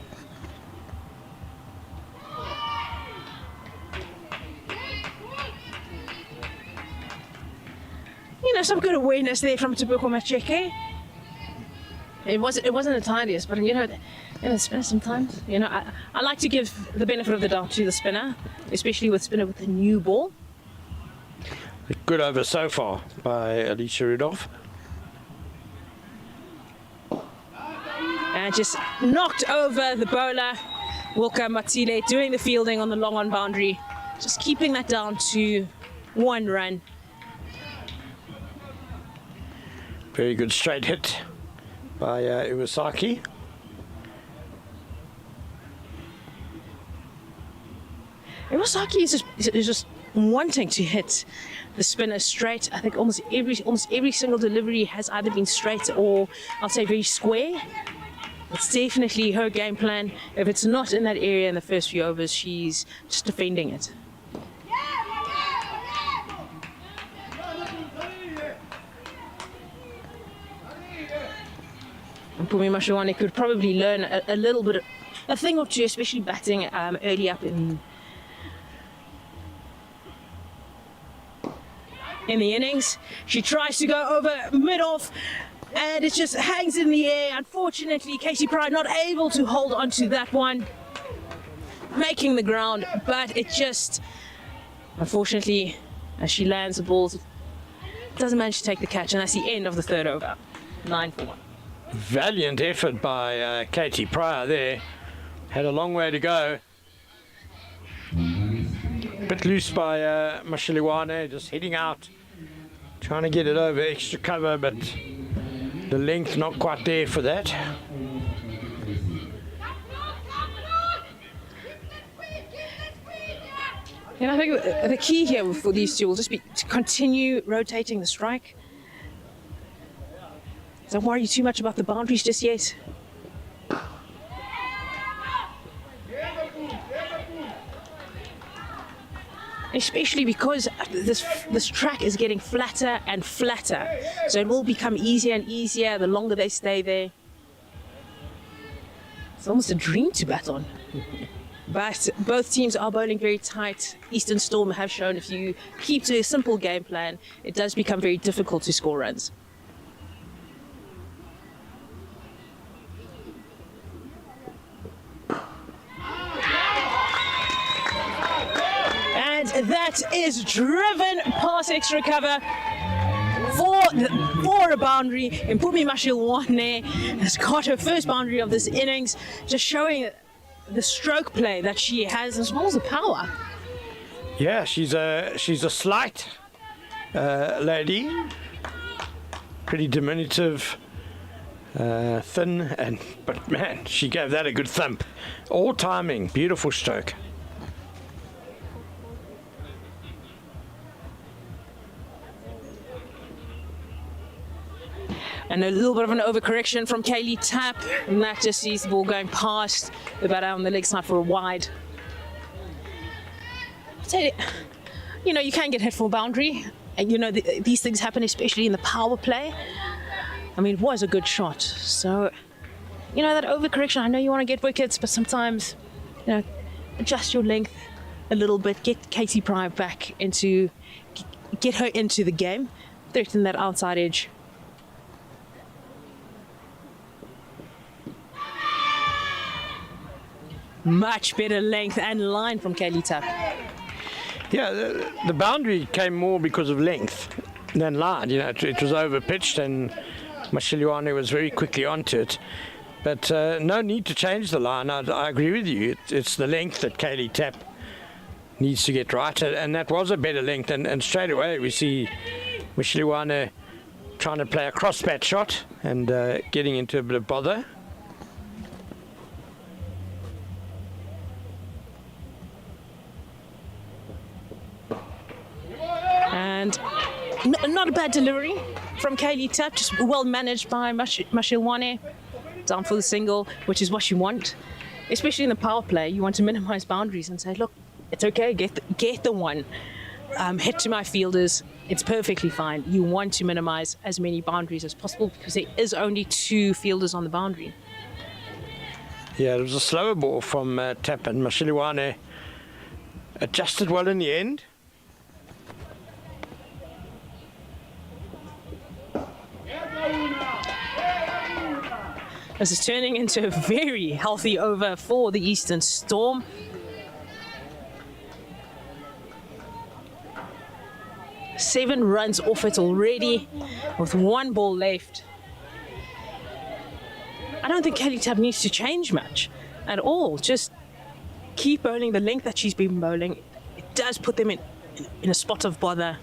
Some good awareness there from Teboko Macheke. It wasn't the tidiest, but Yeah, the spinner sometimes. You know, I like to give the benefit of the doubt to the spinner, especially with spinner with a new ball. Good over so far by Alicia Rudolph. And just knocked over the bowler, Wilka Matile, doing the fielding on the long on boundary. Just keeping that down to 1 run. Very good straight hit by Iwasaki. Iwasaki is just wanting to hit the spinner straight. I think almost every single delivery has either been straight or I'll say very square. It's definitely her game plan. If it's not in that area in the first few overs, she's just defending it. And Pumi Mashiwane could probably learn a little bit, a thing or two, especially batting early up in the innings. She tries to go over mid-off and it just hangs in the air. Unfortunately, Casey Pride not able to hold on to that one, making the ground, but it just, unfortunately, as she lands the balls, doesn't manage to take the catch, and that's the end of the 3rd over. 9 for 1. Valiant effort by Katie Pryor there. Had a long way to go. Bit loose by Mashiliwane, just heading out, trying to get it over extra cover, but the length not quite there for that. And I think the key here for these two will just be to continue rotating the strike. Don't worry too much about the boundaries just yet. Especially because this track is getting flatter and flatter. So it will become easier and easier the longer they stay there. It's almost a dream to bat on. But both teams are bowling very tight. Eastern Storm have shown if you keep to a simple game plan, it does become very difficult to score runs. And that is driven past extra cover for a boundary. And Mpumi Mashilwane has got her first boundary of this innings, just showing the stroke play that she has as well as the power. Yeah, she's a slight lady, pretty diminutive, thin, but man, she gave that a good thump. All timing, beautiful stroke. And a little bit of an overcorrection from Kaylee Tapp, and that just sees the ball going past the batter on the leg side for a wide. I'll tell you, you can get hit for a boundary, and these things happen, especially in the power play. I mean, it was a good shot, so that overcorrection. I know you want to get wickets, but sometimes, adjust your length a little bit, get Katie Pryor back get her into the game, threaten that outside edge. Much better length and line from Kaylee Tapp. Yeah, the boundary came more because of length than line. It was over pitched and Mashiliwane was very quickly onto it. But no need to change the line. I agree with you. It's the length that Kaylee Tapp needs to get right, and that was a better length. And straight away we see Mashiliwane trying to play a cross-bat shot and getting into a bit of bother. And not a bad delivery from Kaylee Tapp, just well managed by Mashilwane. Down for the single, which is what you want. Especially in the power play, you want to minimize boundaries and say, look, it's okay, get the one. Hit to my fielders, it's perfectly fine. You want to minimize as many boundaries as possible because there is only 2 fielders on the boundary. Yeah, it was a slower ball from Tapp, and Mashiliwane adjusted well in the end. This is turning into a very healthy over for the Eastern Storm. Seven runs off it already with one ball left. I don't think Kelly Tab needs to change much at all. Just keep bowling the length that she's been bowling. It does put them in a spot of bother.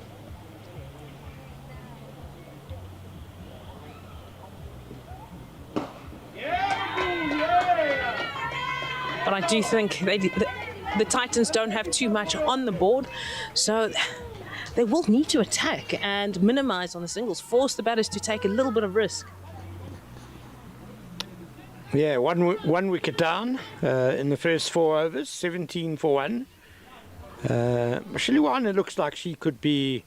But I do think the Titans don't have too much on the board, so they will need to attack and minimize on the singles, force the batters to take a little bit of risk. Yeah, one wicket down in the first 4 overs, 17 for 1. Shiliwana looks like she could be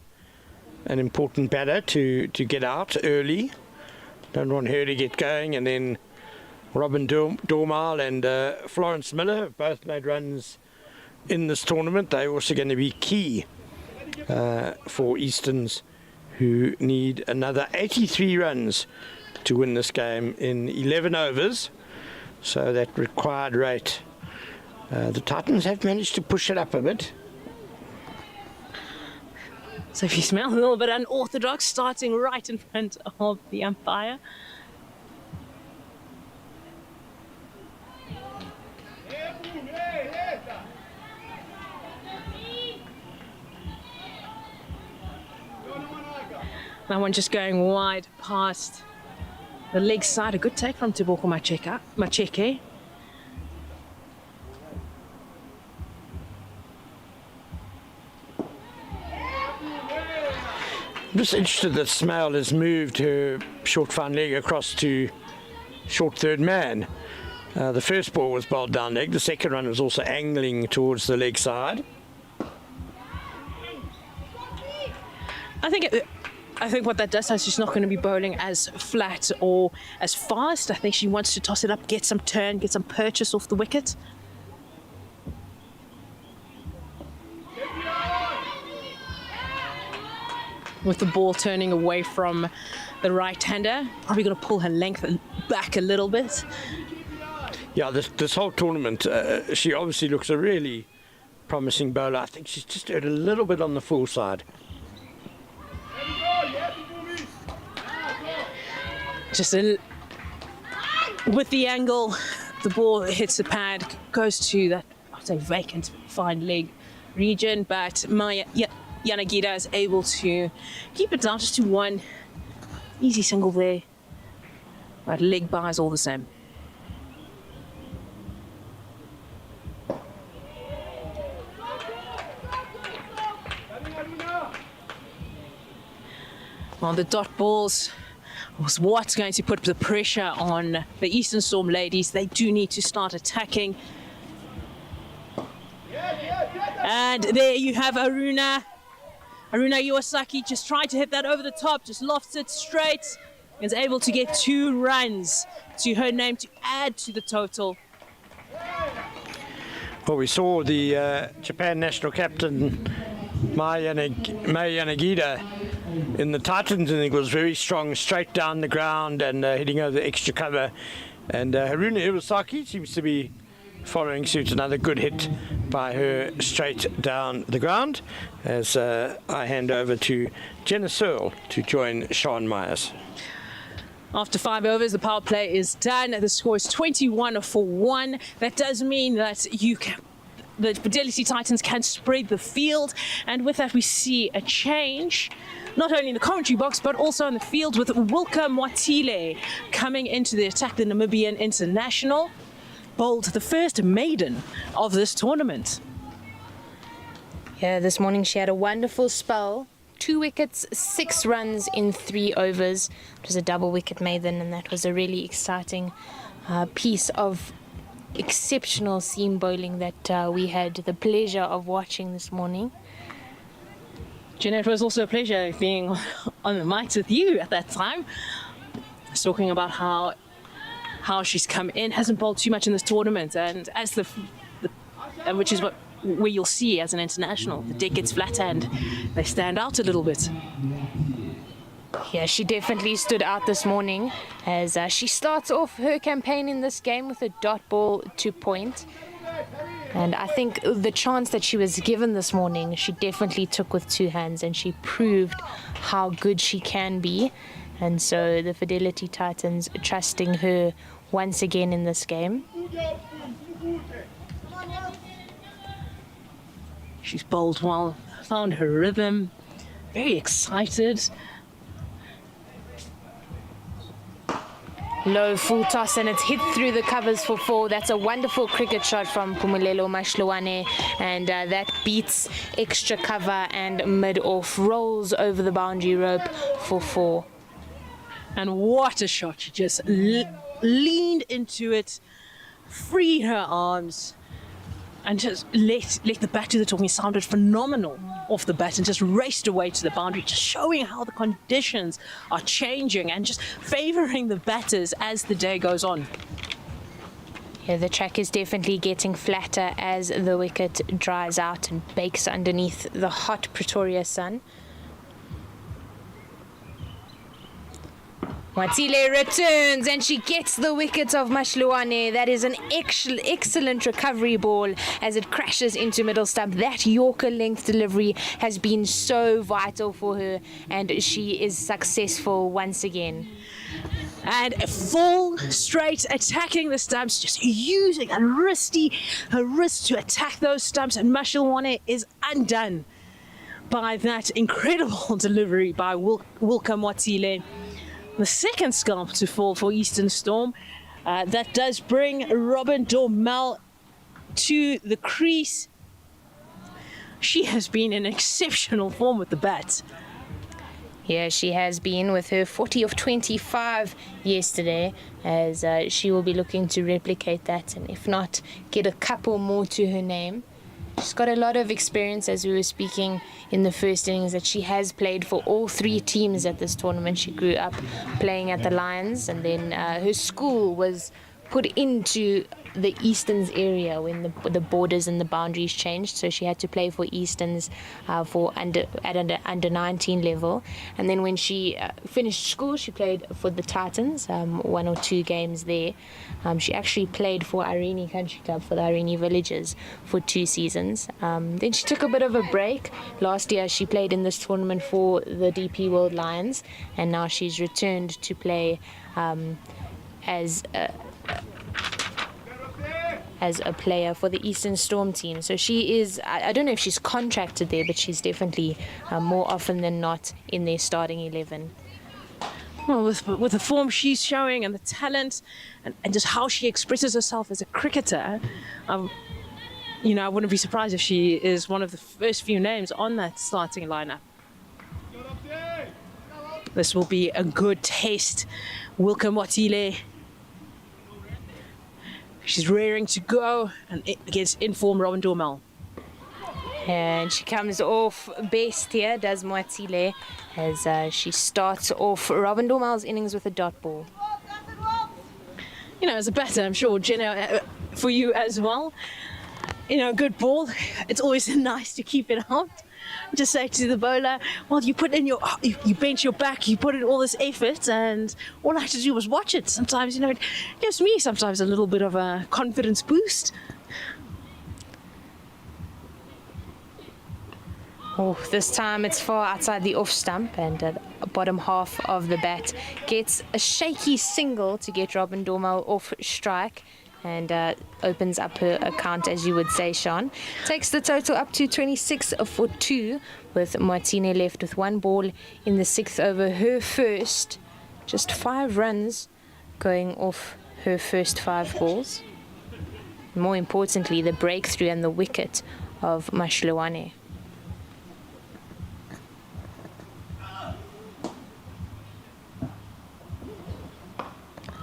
an important batter to get out early. Don't want her to get going, and then Robin Dormal and Florence Miller have both made runs in this tournament. They're also going to be key for Easterns, who need another 83 runs to win this game in 11 overs. So that required rate, the Titans have managed to push it up a bit. So if you smell a little bit unorthodox, starting right in front of the umpire. That one just going wide past the leg side. A good take from Teboko Macheke. I'm just interested that Smale has moved her short fine leg across to short third man. The first ball was bowled down leg. The second one was also angling towards the leg side. I think what that does is she's not going to be bowling as flat or as fast. I think she wants to toss it up, get some turn, get some purchase off the wicket. With the ball turning away from the right-hander, probably going to pull her length back a little bit. Yeah, this whole tournament, she obviously looks a really promising bowler. I think she's just hurt a little bit on the full side. With the angle, the ball hits the pad, goes to that, I'd say, vacant fine leg region, but Maya Yanagida is able to keep it down just to one easy single there, but leg buys all the same. Well, the dot balls was what's going to put the pressure on the Eastern Storm ladies. They do need to start attacking. And there you have Aruna Iwasaki just trying to hit that over the top, just lofts it straight, and is able to get 2 runs to her name to add to the total. Well, we saw the Japan national captain Maya Yanagida in the Titans, and it was very strong, straight down the ground and hitting over the extra cover. And Haruna Iwasaki seems to be following suit. Another good hit by her straight down the ground, as I hand over to Jenna Searle to join Sean Myers. After 5 overs, the power play is done. The score is 21 for 1. That does mean that the Fidelity Titans can spread the field, and with that we see a change not only in the commentary box but also in the field, with Wilka Mwatile coming into the attack. The Namibian international bowled the first maiden of this tournament. Yeah, this morning she had a wonderful spell. 2 wickets, 6 runs in 3 overs. It was a double wicket maiden, and that was a really exciting piece of exceptional seam bowling that we had the pleasure of watching this morning. Jenna, it was also a pleasure being on the mics with you at that time. I was talking about how she's come in, hasn't bowled too much in this tournament, and as which is where you'll see as an international, the deck gets flatter and they stand out a little bit. Yeah, she definitely stood out this morning as she starts off her campaign in this game with a dot ball to point. And I think the chance that she was given this morning, she definitely took with two hands, and she proved how good she can be. And so the Fidelity Titans trusting her once again in this game. She's bowled well, found her rhythm, very excited. Low full toss, and it's hit through the covers for 4. That's a wonderful cricket shot from Phumelelo Mashloane, and that beats extra cover and mid-off, rolls over the boundary rope for 4. And what a shot. She just leaned into it, freed her arms, and just let the bat do the talking. It sounded phenomenal off the bat and just raced away to the boundary, just showing how the conditions are changing and just favouring the batters as the day goes on. Yeah, the track is definitely getting flatter as the wicket dries out and bakes underneath the hot Pretoria sun. Matile returns and she gets the wicket of Mashloane. That is an excellent recovery ball as it crashes into middle stump. That Yorker length delivery has been so vital for her, and she is successful once again. And full straight attacking the stumps, just using her wrist to attack those stumps, and Mashloane is undone by that incredible delivery by Wilka Matile. The second scalp to fall for Eastern Storm. That does bring Robin Dormel to the crease. She has been in exceptional form with the bat. Yeah, she has been with her 40 of 25 yesterday, as she will be looking to replicate that, and if not, get a couple more to her name. She's got a lot of experience, as we were speaking in the first innings, that she has played for all 3 teams at this tournament. She grew up playing at the Lions, and then her school was put into the Easterns area when the borders and the boundaries changed, so she had to play for Easterns under 19 level. And then when she finished school, she played for the Titans, 1 or 2 games there. She actually played for Irene Country Club, for the Irene Villagers, for 2 seasons. Then she took a bit of a break. Last year she played in this tournament for the DP World Lions, and now she's returned to play as a player for the Eastern Storm team. So she is, I don't know if she's contracted there, but she's definitely more often than not in their starting 11. Well, with the form she's showing and the talent and just how she expresses herself as a cricketer, I wouldn't be surprised if she is one of the first few names on that starting lineup. This will be a good taste. Wilka Matile. She's rearing to go and against informed Robin Dormel. And she comes off best here, does Matile, as she starts off Robin Dormel's innings with a dot ball. As a batter, I'm sure, Jenna, for you as well, a good ball, it's always nice to keep it out. Just say to the bowler, well, you put in you bench your back, you put in all this effort, and all I had to do was watch it. Sometimes, it gives me sometimes a little bit of a confidence boost. Oh, this time it's far outside the off stump, and the bottom half of the bat gets a shaky single to get Robin Dormel off strike, and opens up her account, as you would say, Sean. Takes the total up to 26 for 2, with Martine left with 1 ball in the 6th over. Her first, just 5 runs going off her first 5 balls. More importantly, the breakthrough and the wicket of Mashloane.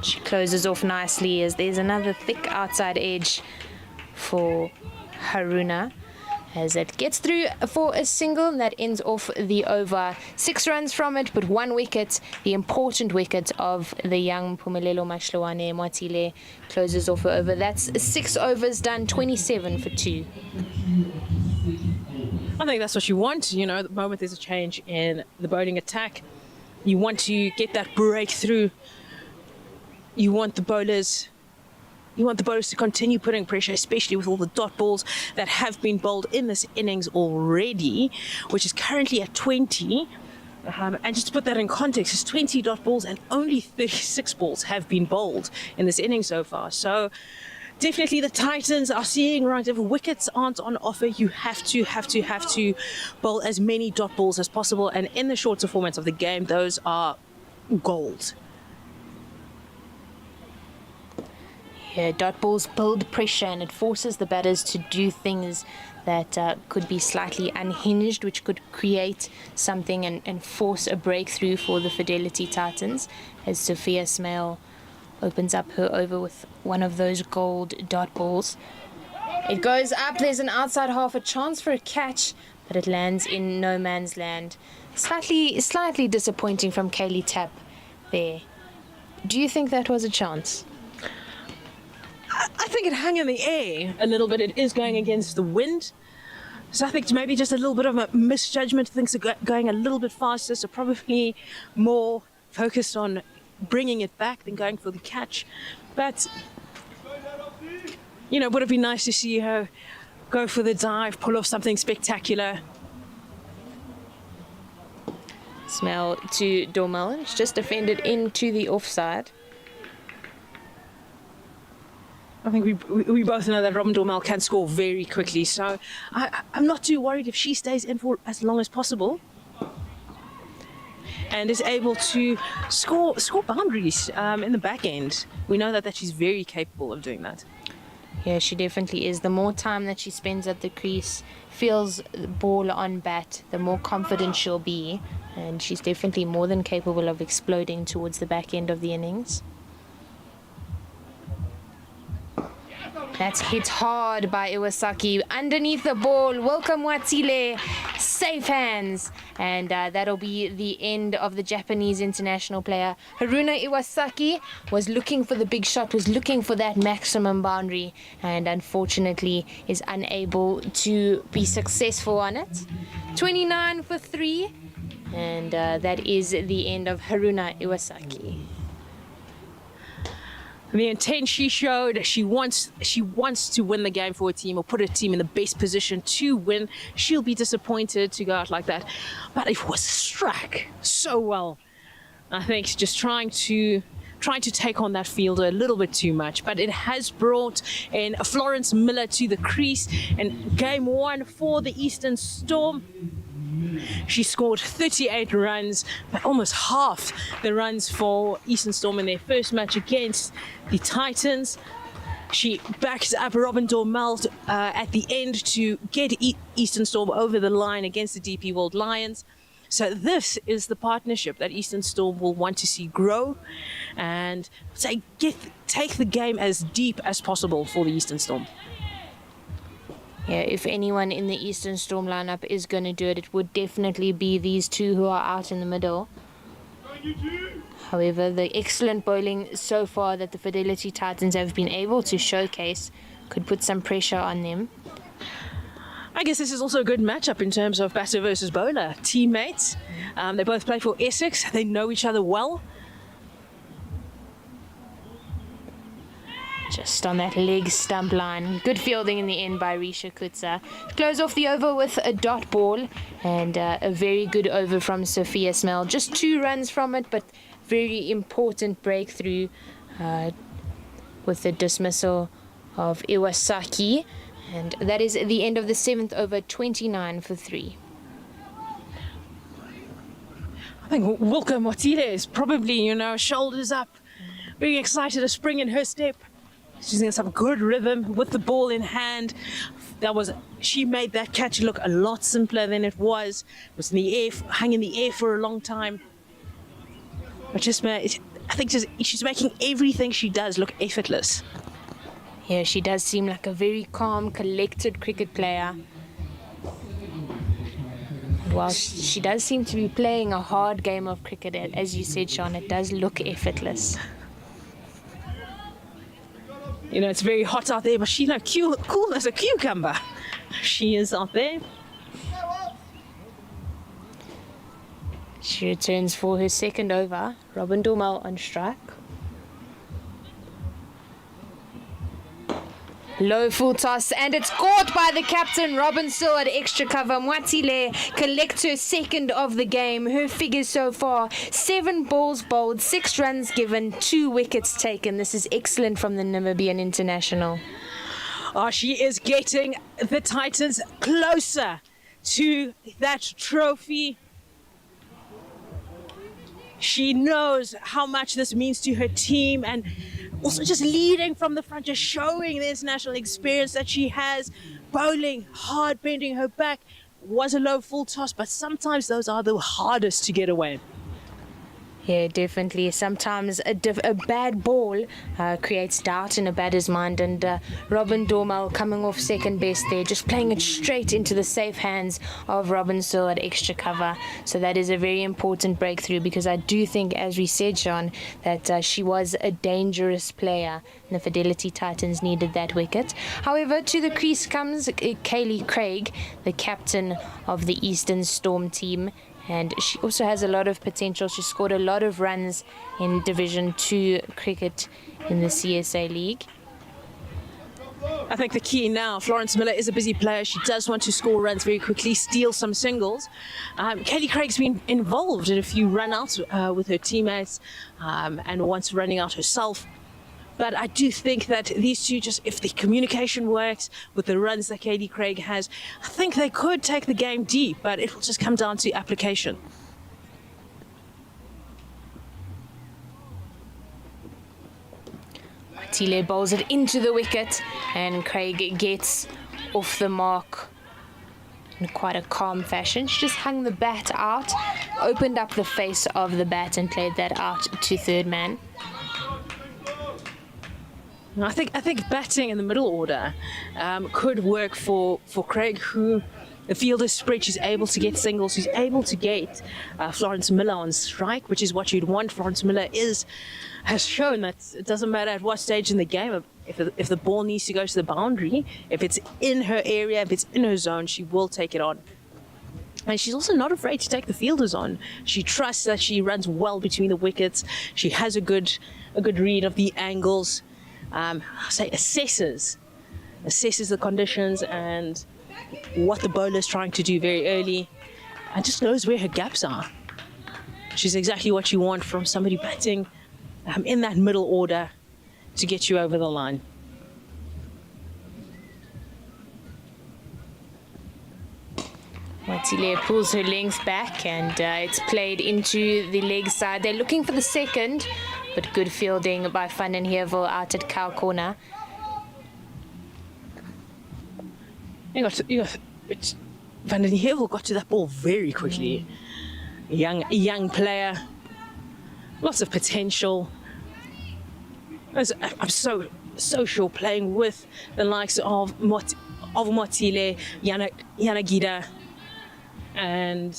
She closes off nicely as there's another thick outside edge for Haruna, as it gets through for a single, and that ends off the over. 6 runs from it, but 1 wicket, the important wicket of the young Phumelelo Mashloane. Matile closes off her over. That's 6 overs done, 27 for 2. I think that's what you want, the moment there's a change in the bowling attack. You want to get that breakthrough. You want the bowlers to continue putting pressure, especially with all the dot balls that have been bowled in this innings already, which is currently at 20. And just to put that in context, it's 20 dot balls and only 36 balls have been bowled in this innings so far. So definitely the Titans are seeing, right, if wickets aren't on offer, you have to bowl as many dot balls as possible. And in the shorter formats of the game, those are gold. Yeah, dot balls build pressure and it forces the batters to do things that could be slightly unhinged, which could create something and force a breakthrough for the Fidelity Titans, as Sophia Smale opens up her over with one of those gold dot balls. It goes up, there's an outside half, a chance for a catch, but it lands in no man's land. Slightly disappointing from Kaylee Tapp there. Do you think that was a chance? I think it hung in the air a little bit. It is going against the wind. So I think maybe just a little bit of a misjudgment. Things are going a little bit faster, so probably more focused on bringing it back than going for the catch. But, you know, would it be nice to see her go for the dive, pull off something spectacular? Smell to Dormel. It's just defended into the offside. I think we both know that Robin Dormel can score very quickly, so I'm not too worried if she stays in for as long as possible and is able to score boundaries in the back end. We know that she's very capable of doing that. Yeah, she definitely is. The more time that she spends at the crease, feels the ball on bat, the more confident she'll be, and she's definitely more than capable of exploding towards the back end of the innings. That's hit hard by Iwasaki. Underneath the ball, Welcome Watile. Safe hands. And that'll be the end of the Japanese international player. Haruna Iwasaki was looking for the big shot, was looking for that maximum boundary, and unfortunately is unable to be successful on it. 29 for 3. And that is the end of Haruna Iwasaki. The intent she showed, she wants to win the game for a team or put a team in the best position to win. She'll be disappointed to go out like that. But it was struck so well. I think just trying to take on that fielder a little bit too much. But it has brought in Florence Miller to the crease in game 1 for the Eastern Storm. She scored 38 runs, but almost half the runs for Eastern Storm in their first match against the Titans. She backs up Robin Dormel at the end to get Eastern Storm over the line against the DP World Lions. So this is the partnership that Eastern Storm will want to see grow and take the game as deep as possible for the Eastern Storm. Yeah, if anyone in the Eastern Storm lineup is going to do it, it would definitely be these two who are out in the middle. However, the excellent bowling so far that the Fidelity Titans have been able to showcase could put some pressure on them. I guess this is also a good matchup in terms of batter versus bowler. Teammates. They both play for Essex. They know each other well. Just on that leg stump line. Good fielding in the end by Risha Kutsa. Close off the over with a dot ball and a very good over from Sophia Smale. Just 2 runs from it, but very important breakthrough with the dismissal of Iwasaki. And that is the end of the 7th over, 29 for 3. I think Wilco Motile is probably, shoulders up, very excited, a spring in her step. She's in some good rhythm with the ball in hand. She made that catch look a lot simpler than it was. It was in the air, hung in the air for a long time. But I think she's making everything she does look effortless. Yeah, she does seem like a very calm, collected cricket player. While she does seem to be playing a hard game of cricket, as you said, Sean, it does look effortless. It's very hot out there, but she's cool as a cucumber. She is out there. She returns for her second over. Robin Dormal on strike. Low full toss, and it's caught by the captain, Robin Sill at extra cover. Mwatile collects her second of the game. Her figures so far, 7 balls bowled, 6 runs given, 2 wickets taken. This is excellent from the Namibian international. Oh, she is getting the Titans closer to that trophy. She knows how much this means to her team, and also just leading from the front, just showing the international experience that she has. Bowling hard, bending her back, was a low full toss, but sometimes those are the hardest to get away. Yeah, definitely. Sometimes a bad ball creates doubt in a batter's mind, and Robin Dormal coming off second best there, just playing it straight into the safe hands of Robin Sill at extra cover. So that is a very important breakthrough, because I do think, as we said, Sean, that she was a dangerous player, and the Fidelity Titans needed that wicket. However, to the crease comes Kaylee Craig, the captain of the Eastern Storm team. And she also has a lot of potential. She scored a lot of runs in Division 2 cricket in the CSA League. I think the key now, Florence Miller is a busy player. She does want to score runs very quickly, steal some singles. Kelly Craig's been involved in a few run-outs with her teammates and once running out herself. But I do think that these two, just if the communication works with the runs that Katie Craig has, I think they could take the game deep, but it will just come down to application. Tile bowls it into the wicket, and Craig gets off the mark in quite a calm fashion. She just hung the bat out, opened up the face of the bat and played that out to third man. I think batting in the middle order could work for Craig, who the field is spread. She's able to get singles. She's able to get Florence Miller on strike, which is what you'd want. Florence Miller has shown that it doesn't matter at what stage in the game. If the ball needs to go to the boundary, if it's in her area, if it's in her zone, she will take it on. And she's also not afraid to take the fielders on. She trusts that she runs well between the wickets. She has a good read of the angles. Assesses the conditions and what the bowler is trying to do very early, and just knows where her gaps are. She's exactly what you want from somebody batting in that middle order to get you over the line. Watile pulls her length back, and it's played into the leg side. They're looking for the second, but good fielding by Van den Heevel out at cow corner. Van den Heevel got to that ball very quickly. A young player, lots of potential. I'm so sure playing with the likes of Motile, Yanagida, and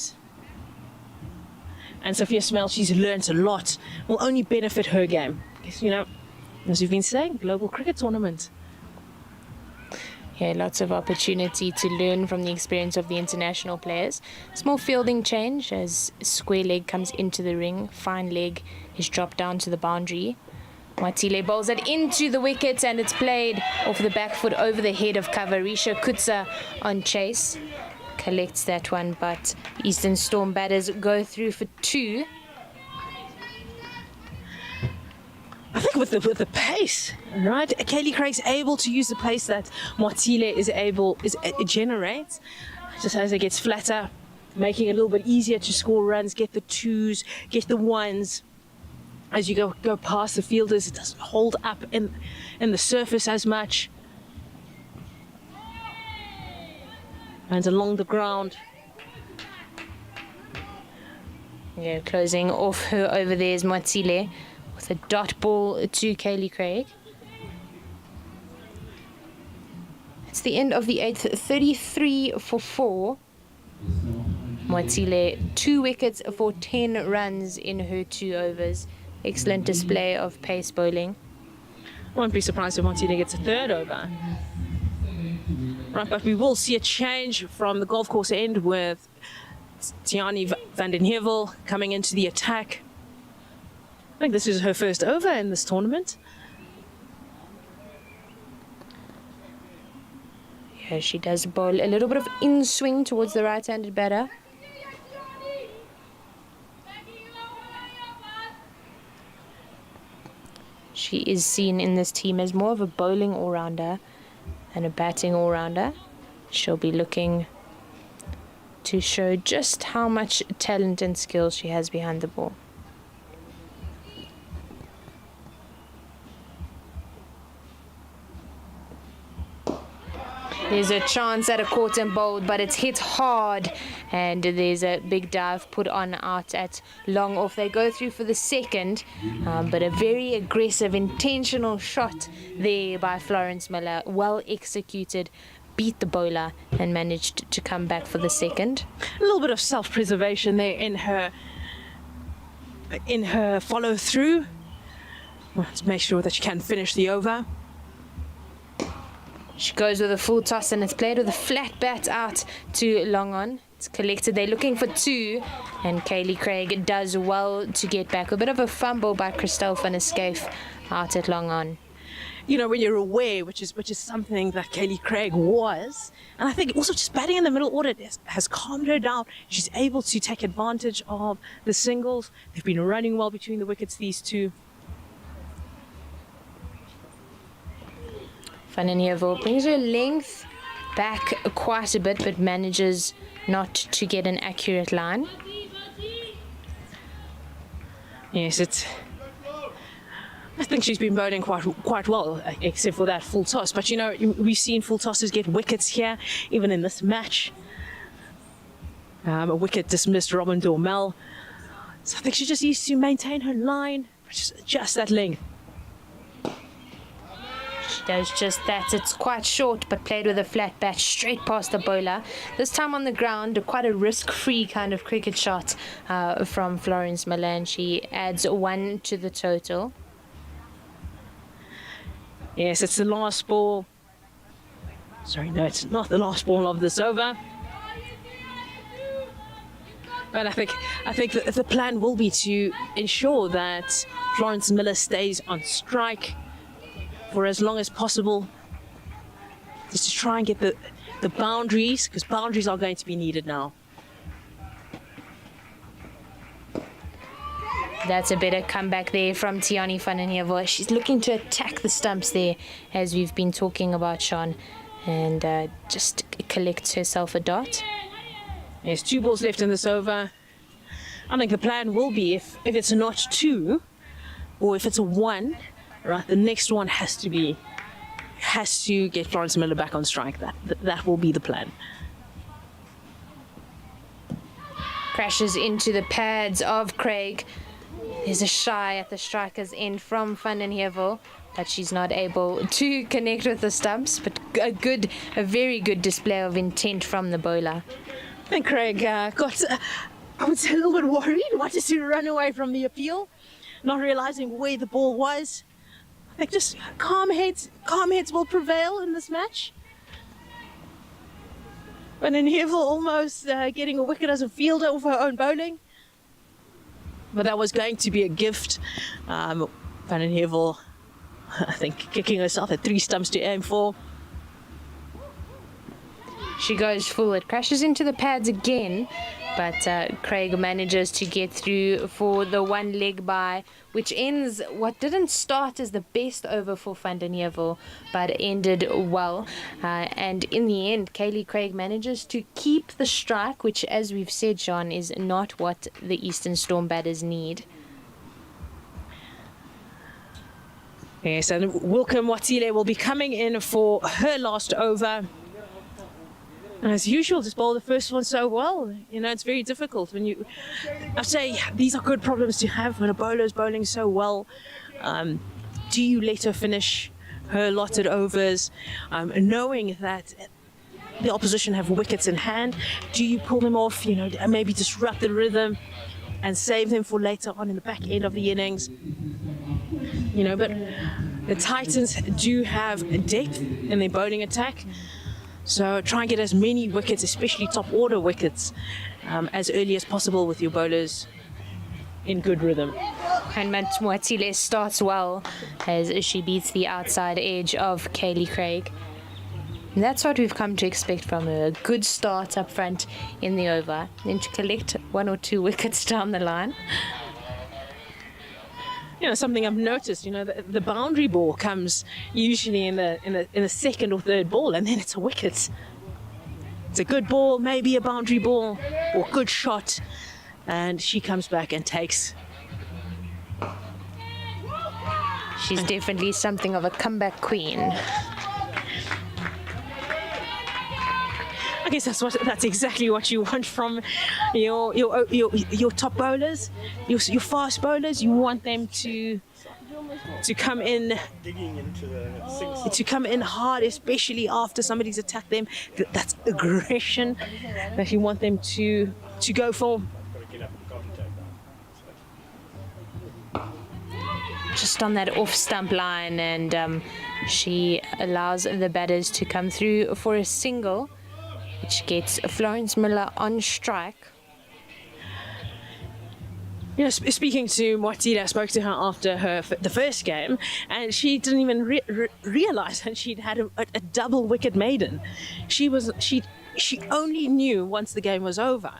Sophia Smell. She's learned a lot. Will only benefit her game. Because, as we've been saying, global cricket tournament. Yeah, lots of opportunity to learn from the experience of the international players. Small fielding change as square leg comes into the ring. Fine leg is dropped down to the boundary. Watile bowls it into the wicket, and it's played off the back foot over the head of cover. Risha Kutsa on chase. Collects that one, but Eastern Storm batters go through for 2. I think with the pace, right? Kaylee Craig's able to use the pace that Motile generates, just as it gets flatter, making it a little bit easier to score runs, get the 2s, get the 1s. As you go past the fielders, it doesn't hold up in the surface as much. And along the ground. Yeah, closing off her over there is Motile with a dot ball to Kaylee Craig. It's the end of the 8th, 33 for 4. Motile 2 wickets for 10 runs in her 2 overs. Excellent display of pace bowling. Won't be surprised if Motile gets a 3rd over. Right, but we will see a change from the golf course end with Tiani van den Hevel coming into the attack. I think this is her first over in this tournament. Yeah, she does bowl a little bit of in-swing towards the right-handed batter. She is seen in this team as more of a bowling all-rounder and a batting all-rounder. She'll be looking to show just how much talent and skill she has behind the ball. There's a chance at a caught and bowled, but it's hit hard, and there's a big dive put on out at long off. They go through for the second, but a very aggressive, intentional shot there by Florence Miller. Well executed, beat the bowler and managed to come back for the second. A little bit of self-preservation there in her follow-through. Let's make sure that she can finish the over. She goes with a full toss and it's played with a flat bat out to long on. It's collected. They're looking for two, and Kaylee Craig does well to get back. A bit of a fumble by Christelle van der Schyff out at long on. You know, when you're aware, which is something that Kaylee Craig was, and I think also just batting in the middle order has calmed her down. She's able to take advantage of the singles. They've been running well between the wickets, these two. Van den Hevel brings her length back quite a bit, but manages not to get an accurate line. Yes, I think she's been bowling quite well, except for that full toss. But you know, we've seen full tosses get wickets here, even in this match. A wicket dismissed Robin Dormel. So I think she just needs to maintain her line, just that length. She does just that. It's quite short, but played with a flat bat straight past the bowler. This time on the ground, quite a risk-free kind of cricket shot from Florence Miller, and she adds one to the total. Yes, it's the last ball. Sorry, no, it's not the last ball of this over. But I think that the plan will be to ensure that Florence Miller stays on strike for as long as possible, just to try and get the boundaries, because boundaries are going to be needed now. That's a better comeback there from Tiani van den Hevel. She's looking to attack the stumps there, as we've been talking about, Sean, and just collects herself a dot. There's 2 balls left in this over. I think the plan will be, if it's not 2, or if it's a 1, right, the next one has to get Florence Miller back on strike. That will be the plan. Crashes into the pads of Craig. There's a shy at the striker's end from Van den Hevel, but she's not able to connect with the stumps. But a very good display of intent from the bowler. I think Craig got, I would say, a little bit worried, wanted to run away from the appeal, not realizing where the ball was. I think just calm heads will prevail in this match. Van den Hevel almost getting a wicket as a fielder of her own bowling. But that was going to be a gift. Van den Hevel, I think, kicking herself at 3 stumps to aim for. She goes forward, crashes into the pads again, but Craig manages to get through for the 1 leg bye, which ends what didn't start as the best over for Van den Hevel, but ended well. And in the end, Kaylee Craig manages to keep the strike, which, as we've said, Sean, is not what the Eastern Storm batters need. Yes, and Wilcom Watile will be coming in for her last over. And as usual, just bowl the first one so well. You know, it's very difficult when I say these are good problems to have when a bowler is bowling so well. Do you let her finish her allotted overs, knowing that the opposition have wickets in hand? Do you pull them off, you know, maybe disrupt the rhythm and save them for later on in the back end of the innings? You know, but the Titans do have depth in their bowling attack. So try and get as many wickets, especially top order wickets, as early as possible with your bowlers in good rhythm. And Moatile starts well as she beats the outside edge of Kaylee Craig. And that's what we've come to expect from her. A good start up front in the over, then to collect 1 or 2 wickets down the line. You know, something I've noticed, you know, the boundary ball comes usually in the second or third ball, and then it's a wicket. It's a good ball, maybe a boundary ball, or good shot, and she comes back and takes. She's definitely something of a comeback queen. I guess that's exactly what you want from your top bowlers, your fast bowlers. You want them to come in, to come in hard, especially after somebody's attacked them. That's aggression that you want them to go for. Just on that off stump line, and she allows the batters to come through for a single, which gets Florence Miller on strike. You know, speaking to Moatile, I spoke to her after the first game, and she didn't even realize that she'd had a double wicket maiden. She only knew once the game was over.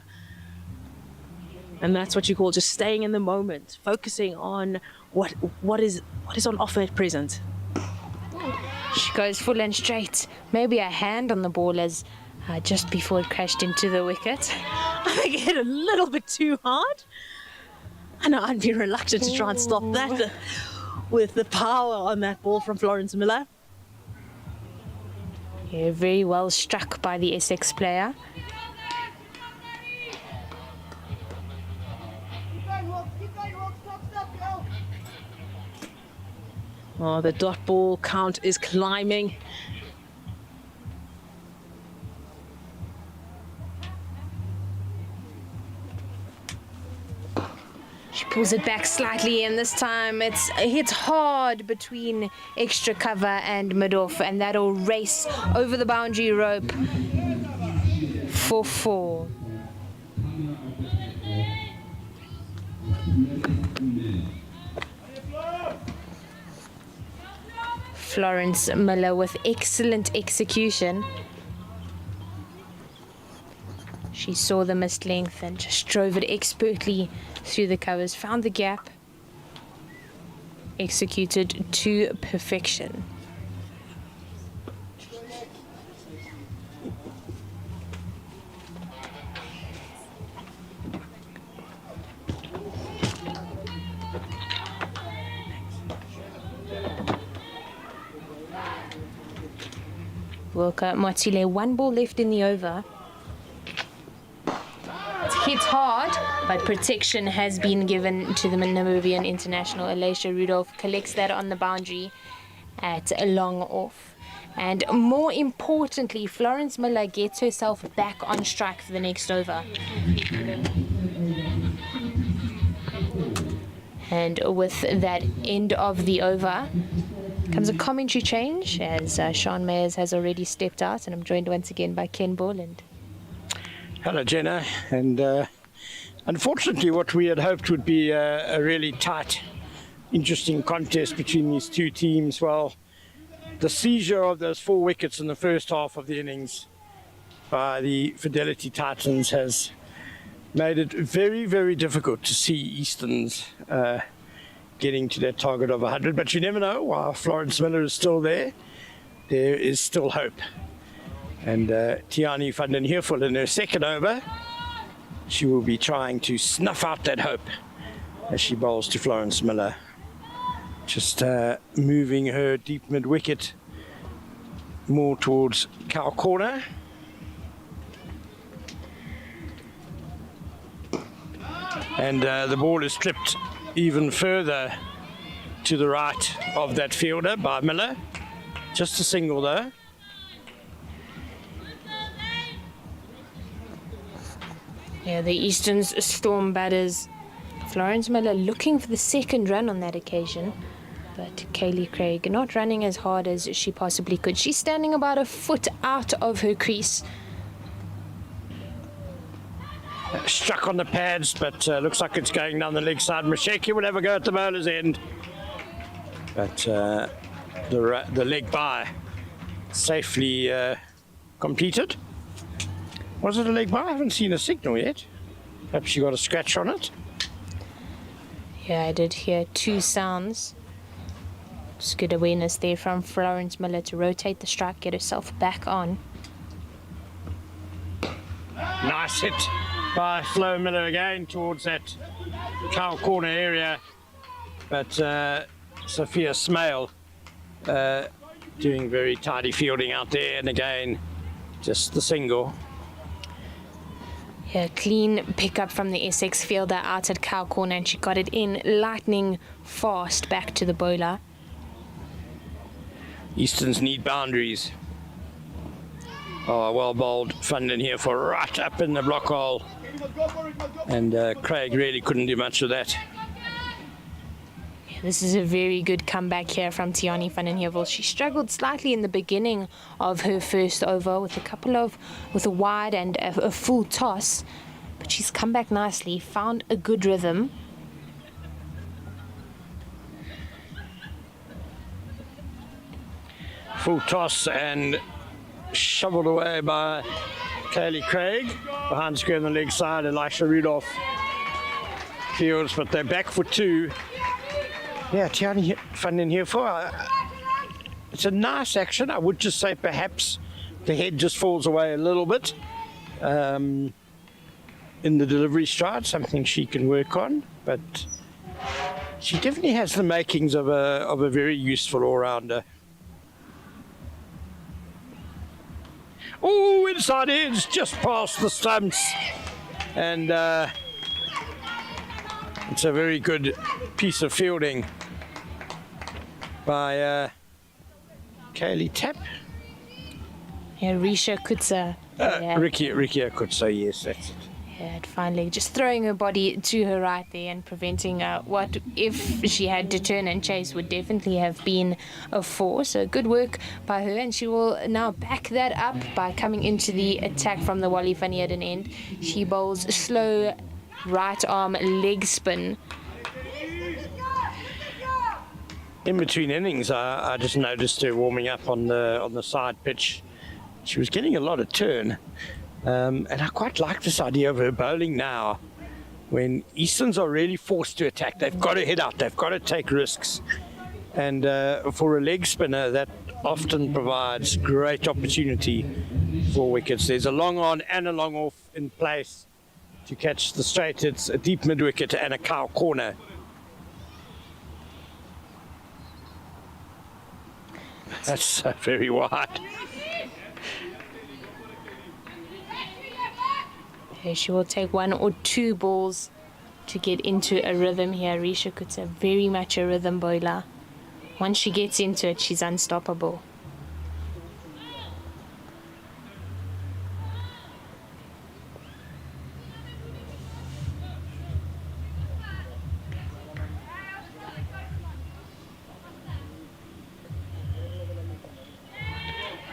And that's what you call just staying in the moment, focusing on what is on offer at present. She goes full and straight. Maybe a hand on the ball as just before it crashed into the wicket. I think it hit a little bit too hard. I know I'd be reluctant to try and stop that with the power on that ball from Florence Miller. Yeah, very well struck by the Essex player. Oh, the dot ball count is climbing. She pulls it back slightly, and this time it hits hard between extra cover and mid-off, and that'll race over the boundary rope for 4. Florence Miller with excellent execution. She saw the missed length and just drove it expertly through the covers, found the gap, executed to perfection. Wilka Moatile, 1 ball left in the over. It's hit hard, but protection has been given to the Namibian international. Alicia Rudolph collects that on the boundary at a long off. And more importantly, Florence Miller gets herself back on strike for the next over. And with that end of the over comes a commentary change, as Sean Mayers has already stepped out, and I'm joined once again by Ken Borland. Hello, Jenna. And unfortunately, what we had hoped would be a really tight, interesting contest between these two teams, well, the seizure of those 4 wickets in the first half of the innings by the Fidelity Titans has made it very, very difficult to see Easterns getting to that target of 100. But you never know. While Florence Miller is still there, there is still hope. And Tiani van den Heerful in her second over, she will be trying to snuff out that hope as she bowls to Florence Miller. Just moving her deep mid-wicket more towards cow corner. And the ball is tripped even further to the right of that fielder by Miller. Just a single though. Yeah, the Easterns storm batters. Florence Miller looking for the second run on that occasion, but Kaylee Craig not running as hard as she possibly could. She's standing about a foot out of her crease. struck on the pads, but looks like it's going down the leg side. Masheki will have a go at the bowler's end, but the leg by safely completed. Was it a leg by? I haven't seen a signal yet. Perhaps you got a scratch on it. Yeah, I did hear two sounds. Just good awareness there from Florence Miller to rotate the strike, get herself back on. Nice hit by Flo Miller again towards that cow corner area. But Sophia Smale doing very tidy fielding out there, and again, just the single. Yeah, clean pickup from the SX fielder out at cow corner, and she got it in lightning fast back to the bowler. Easterns need boundaries. Oh, well bowled fun in here for right up in the block hole. And Craig really couldn't do much of that. This is a very good comeback here from Tiani van den Heuvel. She struggled slightly in the beginning of her first over with a wide and a full toss, but she's come back nicely, found a good rhythm. Full toss and shoveled away by Kaylee Craig. Behind square on the leg side, Elisha Rudolph fields, but they're back for two. Yeah, Tiani van den Heuvel. It's a nice action. I would just say perhaps the head just falls away a little bit in the delivery stride, something she can work on, but she definitely has the makings of a very useful all-rounder. Oh, inside edge, just past the stumps, and it's a very good piece of fielding by Kaylee Tapp. Yeah, Risha Kutsa. Rikia Kutsa, yes, that's it. Yeah, finally just throwing her body to her right there and preventing what, if she had to turn and chase, would definitely have been a four. So good work by her, and she will now back that up by coming into the attack from the Wally van Heerden end. She bowls slow right arm leg spin. In between innings, I just noticed her warming up on the side pitch. She was getting a lot of turn, and I quite like this idea of her bowling now. When Easterns are really forced to attack, they've got to head out, they've got to take risks, and for a leg spinner, that often provides great opportunity for wickets. There's a long on and a long off in place to catch the straight hits, a deep mid wicket, and a cow corner. That's very wide. Okay, she will take one or two balls to get into a rhythm here. Risha Kutsa, very much a rhythm bowler. Once she gets into it, she's unstoppable.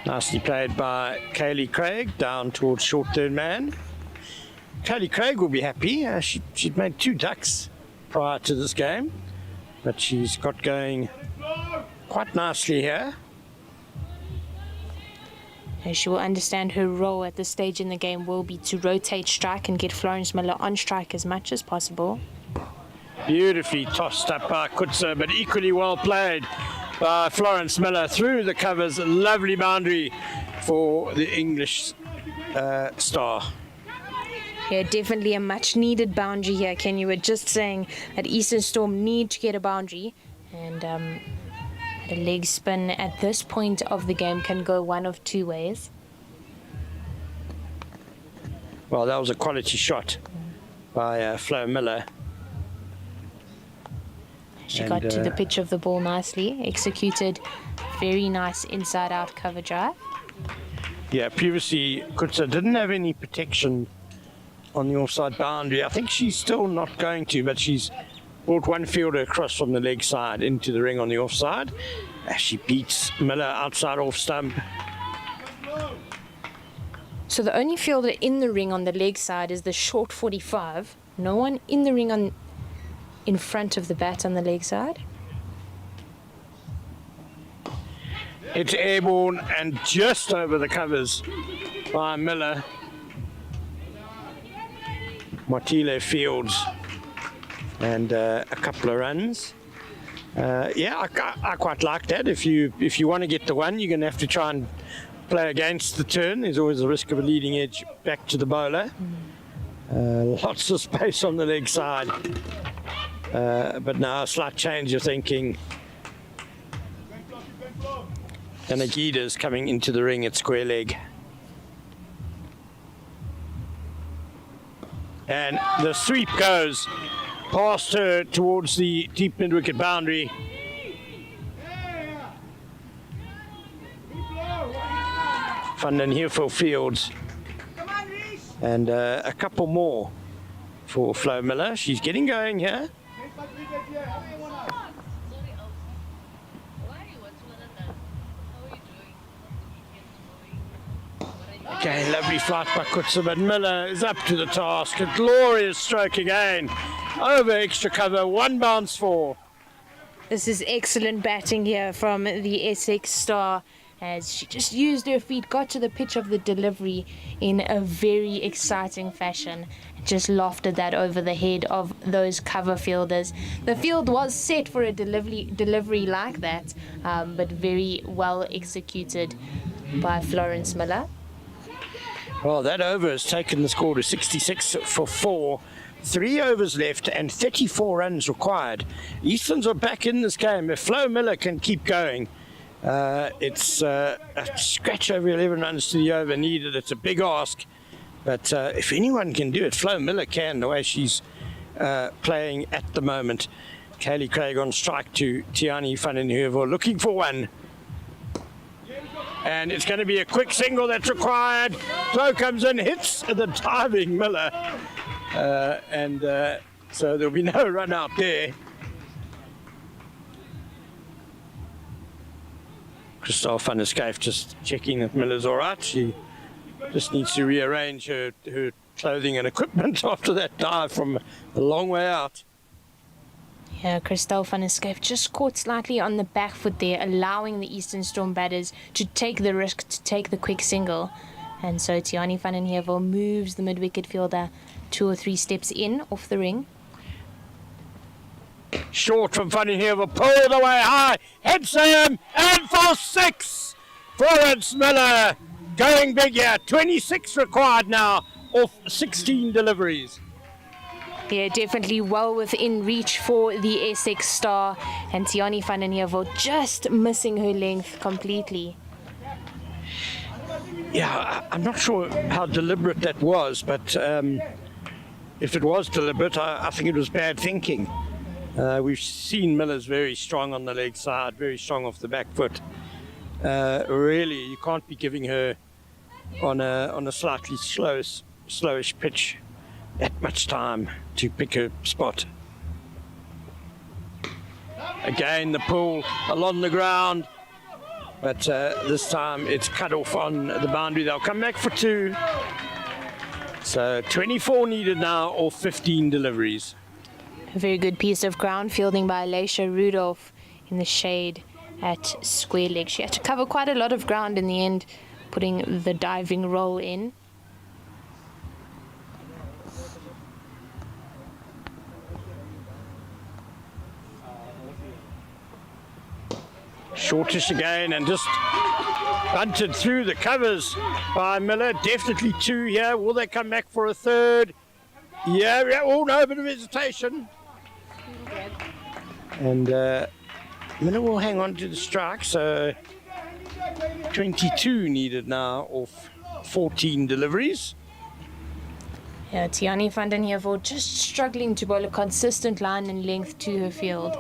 Nicely played by Kaylee Craig down towards short third man. Kaylee Craig will be happy. She'd made 2 ducks prior to this game, but she's got going quite nicely here. And she will understand her role at this stage in the game will be to rotate strike and get Florence Miller on strike as much as possible. Beautifully tossed up by Kutsa, but equally well played by Florence Miller through the covers. A lovely boundary for the English star. Yeah, definitely a much needed boundary here. Ken, you were just saying that Eastern Storm need to get a boundary, and a leg spin at this point of the game can go one of two ways. Well, that was a quality shot by Flo Miller. She got to the pitch of the ball nicely, executed very nice inside-out cover drive. Yeah, previously Kutsa didn't have any protection on the offside boundary. I think she's still not going to, but she's brought one fielder across from the leg side into the ring on the offside. She beats Miller outside off stump. So the only fielder in the ring on the leg side is the short 45. No one in the ring in front of the bat on the leg side. It's airborne and just over the covers by Miller. Martile fields and a couple of runs. Yeah, I quite like that. If you want to get the one, you're going to have to try and play against the turn. There's always a risk of a leading edge back to the bowler. Lots of space on the leg side. But now a slight change of thinking. And Agida's coming into the ring at square leg. And the sweep goes past her towards the deep mid-wicket boundary. Van den Heuvel fields. And a couple more for Flo Miller. She's getting going here. Okay, lovely flight by Kutsa, but Miller is up to the task. A glorious stroke again. Over extra cover, one bounce for. This is excellent batting here from the Essex star, as she just used her feet, got to the pitch of the delivery in a very exciting fashion, just lofted that over the head of those cover fielders. The field was set for a delivery like that, but very well executed by Florence Miller. Well, that over has taken the score to 66 for 4. 3 overs left and 34 runs required. Easterns are back in this game. If Flo Miller can keep going, it's a scratch over 11 runs to the over needed. It's a big ask, but if anyone can do it, Flo Miller can, the way she's playing at the moment. Kaylee Craig on strike to Tiani van den Heuvel, looking for one. And it's going to be a quick single that's required. Flo comes in, hits the diving Miller. So there'll be no run out there. Christelle van der Schyff just checking that Miller's all right. She just needs to rearrange her clothing and equipment after that dive from a long way out. Yeah, Christelle van der Schyff just caught slightly on the back foot there, allowing the Eastern Storm batters to take the risk, to take the quick single. And so Tiani van den Heuvel moves the mid-wicket fielder 2 or 3 steps in off the ring. Short from Van den Heuvel, pulled away high, hits him, and for 6! Florence Miller going big here, 26 required now, off 16 deliveries. Yeah, definitely well within reach for the Essex star, and Tiani van den Heuvel just missing her length completely. Yeah, I'm not sure how deliberate that was, but if it was deliberate, I think it was bad thinking. We've seen Miller's very strong on the leg side, very strong off the back foot. Really, you can't be giving her on a slightly slowish pitch that much time to pick her spot. Again, the pull along the ground, but this time it's cut off on the boundary. They'll come back for 2. So 24 needed now, or 15 deliveries. A very good piece of ground fielding by Alicia Rudolph in the shade at square leg. She had to cover quite a lot of ground in the end, putting the diving roll in. Shortish again and just bunted through the covers by Miller. Definitely 2 here. Will they come back for a 3rd? Yeah. Oh no, a bit of hesitation. And Miller will hang on to the strike. So 22 needed now off 14 deliveries. Yeah, Tiani van den Heuvel just struggling to bowl a consistent line and length to her field.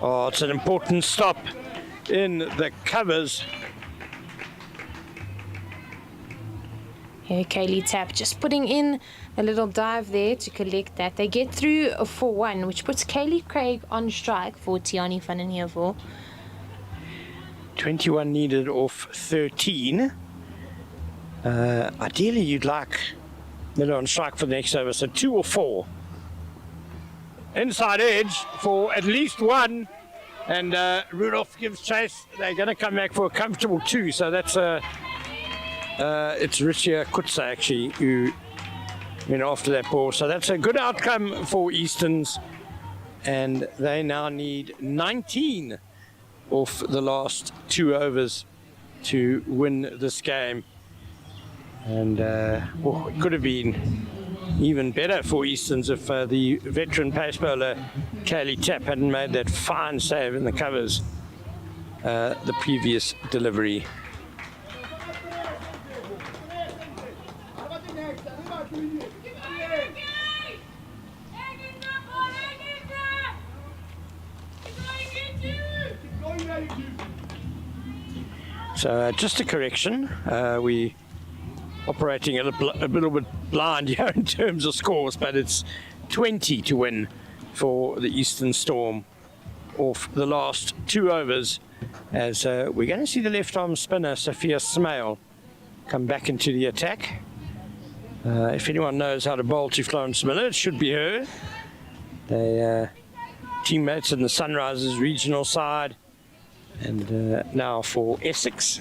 Oh, it's an important stop in the covers. Here, Kaylee Tapp just putting in a little dive there to collect that. They get through a 4-1, which puts Kaylee Craig on strike for Tiani van den Heuvel. 21 needed off 13. Ideally, you'd like Miller on strike for the next over, so 2 or 4. Inside edge for at least 1, and Rudolph gives chase. They're going to come back for a comfortable 2, so that's it's Richia Kutsa actually who went after that ball. So that's a good outcome for Easterns, and they now need 19 off the last 2 overs to win this game. And it could have been even better for Easterns if the veteran pace bowler Kaylee Tapp hadn't made that fine save in the covers the previous delivery. So just a correction, we operating a little bit blind here in terms of scores, but it's 20 to win for the Eastern Storm off the last 2 overs, as we're going to see the left arm spinner Sophia Smale come back into the attack. If anyone knows how to bowl to Florence Miller, it should be her. They teammates in the Sunrisers regional side, and now for Essex.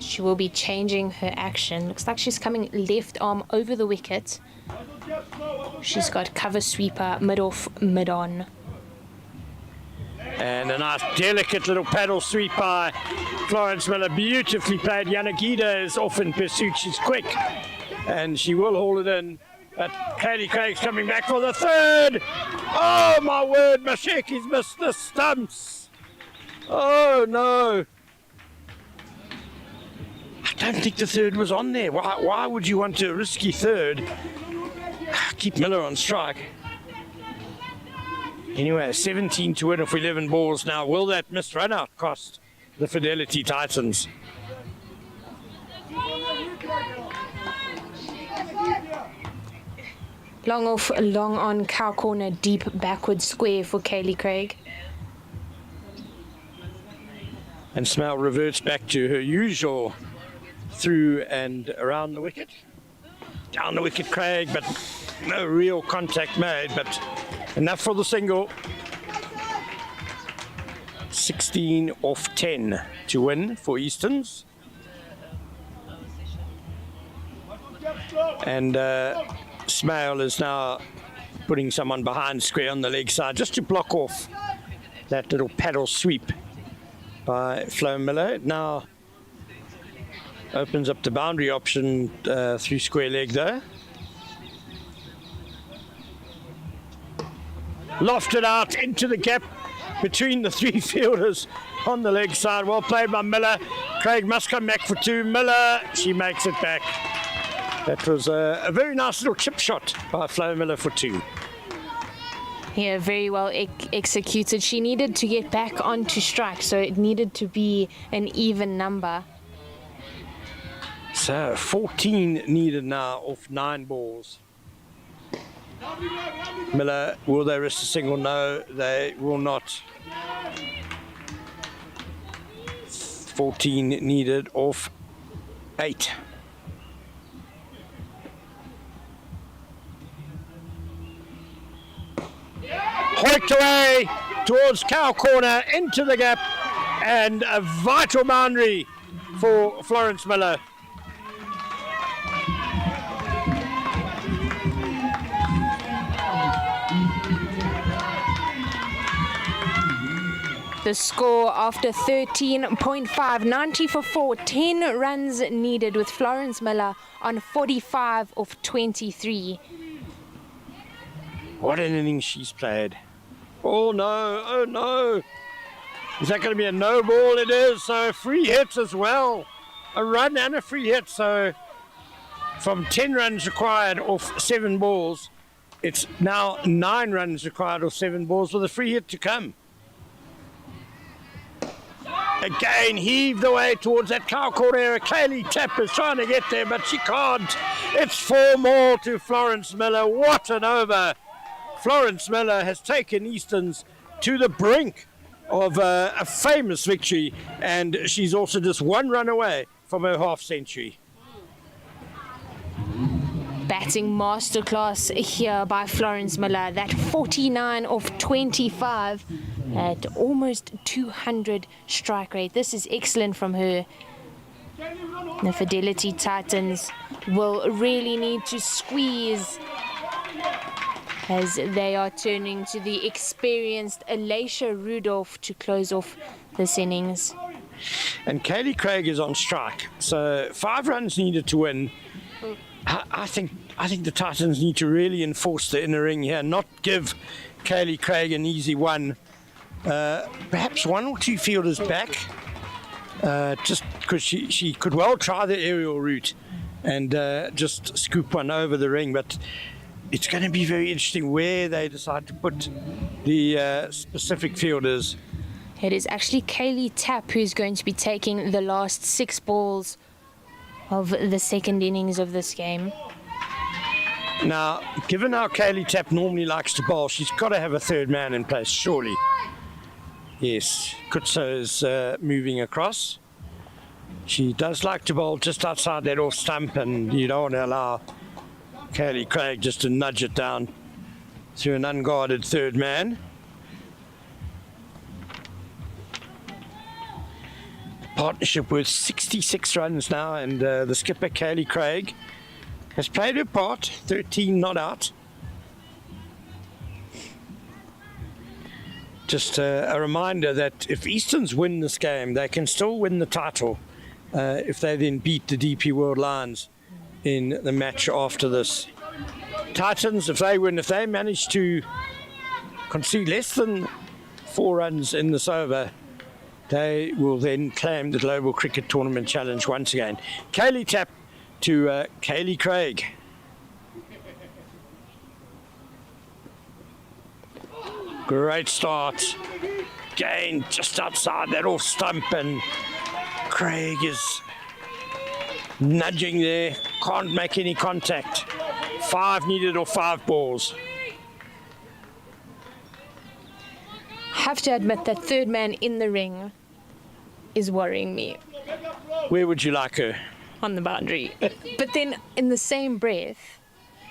She will be changing her action. Looks like she's coming left arm over the wicket. She's got cover sweeper, mid-off, mid-on. And a nice delicate little paddle sweep by Florence Miller. Beautifully played. Yanagida is off in pursuit. She's quick and she will haul it in. But Kaylee Craig's coming back for the 3rd. Oh my word, Masheki's missed the stumps. Oh no. I don't think the 3rd was on there. Why would you want a risky 3rd? Keep Miller on strike. Anyway, 17 to win off 11 balls now. Will that missed run out cost the Fidelity Titans? Long off, long on, cow corner, deep backward square for Kaylee Craig. And Smell reverts back to her usual through and around the wicket. Down the wicket, Craig, but no real contact made, but enough for the single. 16 off 10 to win for Easterns. And Smale is now putting someone behind square on the leg side just to block off that little paddle sweep by Flo Miller. It now opens up the boundary option through square leg though. Lofted out into the gap between the 3 fielders on the leg side. Well played by Miller. Craig must come back for 2. Miller, she makes it back. That was a very nice little chip shot by Flo Miller for 2. Yeah, very well executed. She needed to get back onto strike, so it needed to be an even number. So 14 needed now off 9 balls. Miller, will they risk a single? No, they will not. 14 needed off 8. Hoiked away towards cow corner into the gap, and a vital boundary for Florence Miller. The score after 13.5, 90 for 4, 10 runs needed with Florence Miller on 45 of 23. What an innings she's played. Oh no, oh no. Is that going to be a no ball? It is. So free hits as well. A run and a free hit. So from 10 runs required off 7 balls, it's now 9 runs required off 7 balls with a free hit to come. Again, heaved away towards that cow corner area. Kaylee Tapp is trying to get there, but she can't. It's 4 more to Florence Miller. What an over. Florence Miller has taken Easterns to the brink of a famous victory, and she's also just 1 run away from her half century. Batting masterclass here by Florence Miller. That 49 off 25 at almost 200 strike rate. This is excellent from her. The Fidelity Titans will really need to squeeze as they are turning to the experienced Alicia Rudolph to close off this innings. And Kaylee Craig is on strike, so 5 runs needed to win. I think the Titans need to really enforce the inner ring here, not give Kaylee Craig an easy one. Perhaps 1 or 2 fielders back, just because she could well try the aerial route and just scoop one over the ring, but it's going to be very interesting where they decide to put the specific fielders. It is actually Kaylee Tapp who's going to be taking the last 6 balls of the second innings of this game. Now, given how Kaylee Tapp normally likes to bowl, she's got to have a 3rd man in place, surely. Yes, Kutso is moving across. She does like to bowl just outside that off stump, and you don't want to allow Kaylee Craig just to nudge it down through an unguarded 3rd man. Partnership with 66 runs now, and the skipper Kaylee Craig has played her part, 13 not out. Just a reminder that if Easterns win this game, they can still win the title if they then beat the DP World Lions in the match after this. Titans, if they manage to concede less than 4 runs in this over, they will then claim the Global Cricket Tournament Challenge once again. Kaylee Tapp to Kaylee Craig. Great start. Again, just outside that off stump, and Craig is nudging there. Can't make any contact. 5 needed or 5 balls. Have to admit that 3rd man in the ring is worrying me. Where would you like her? On the boundary. But then in the same breath,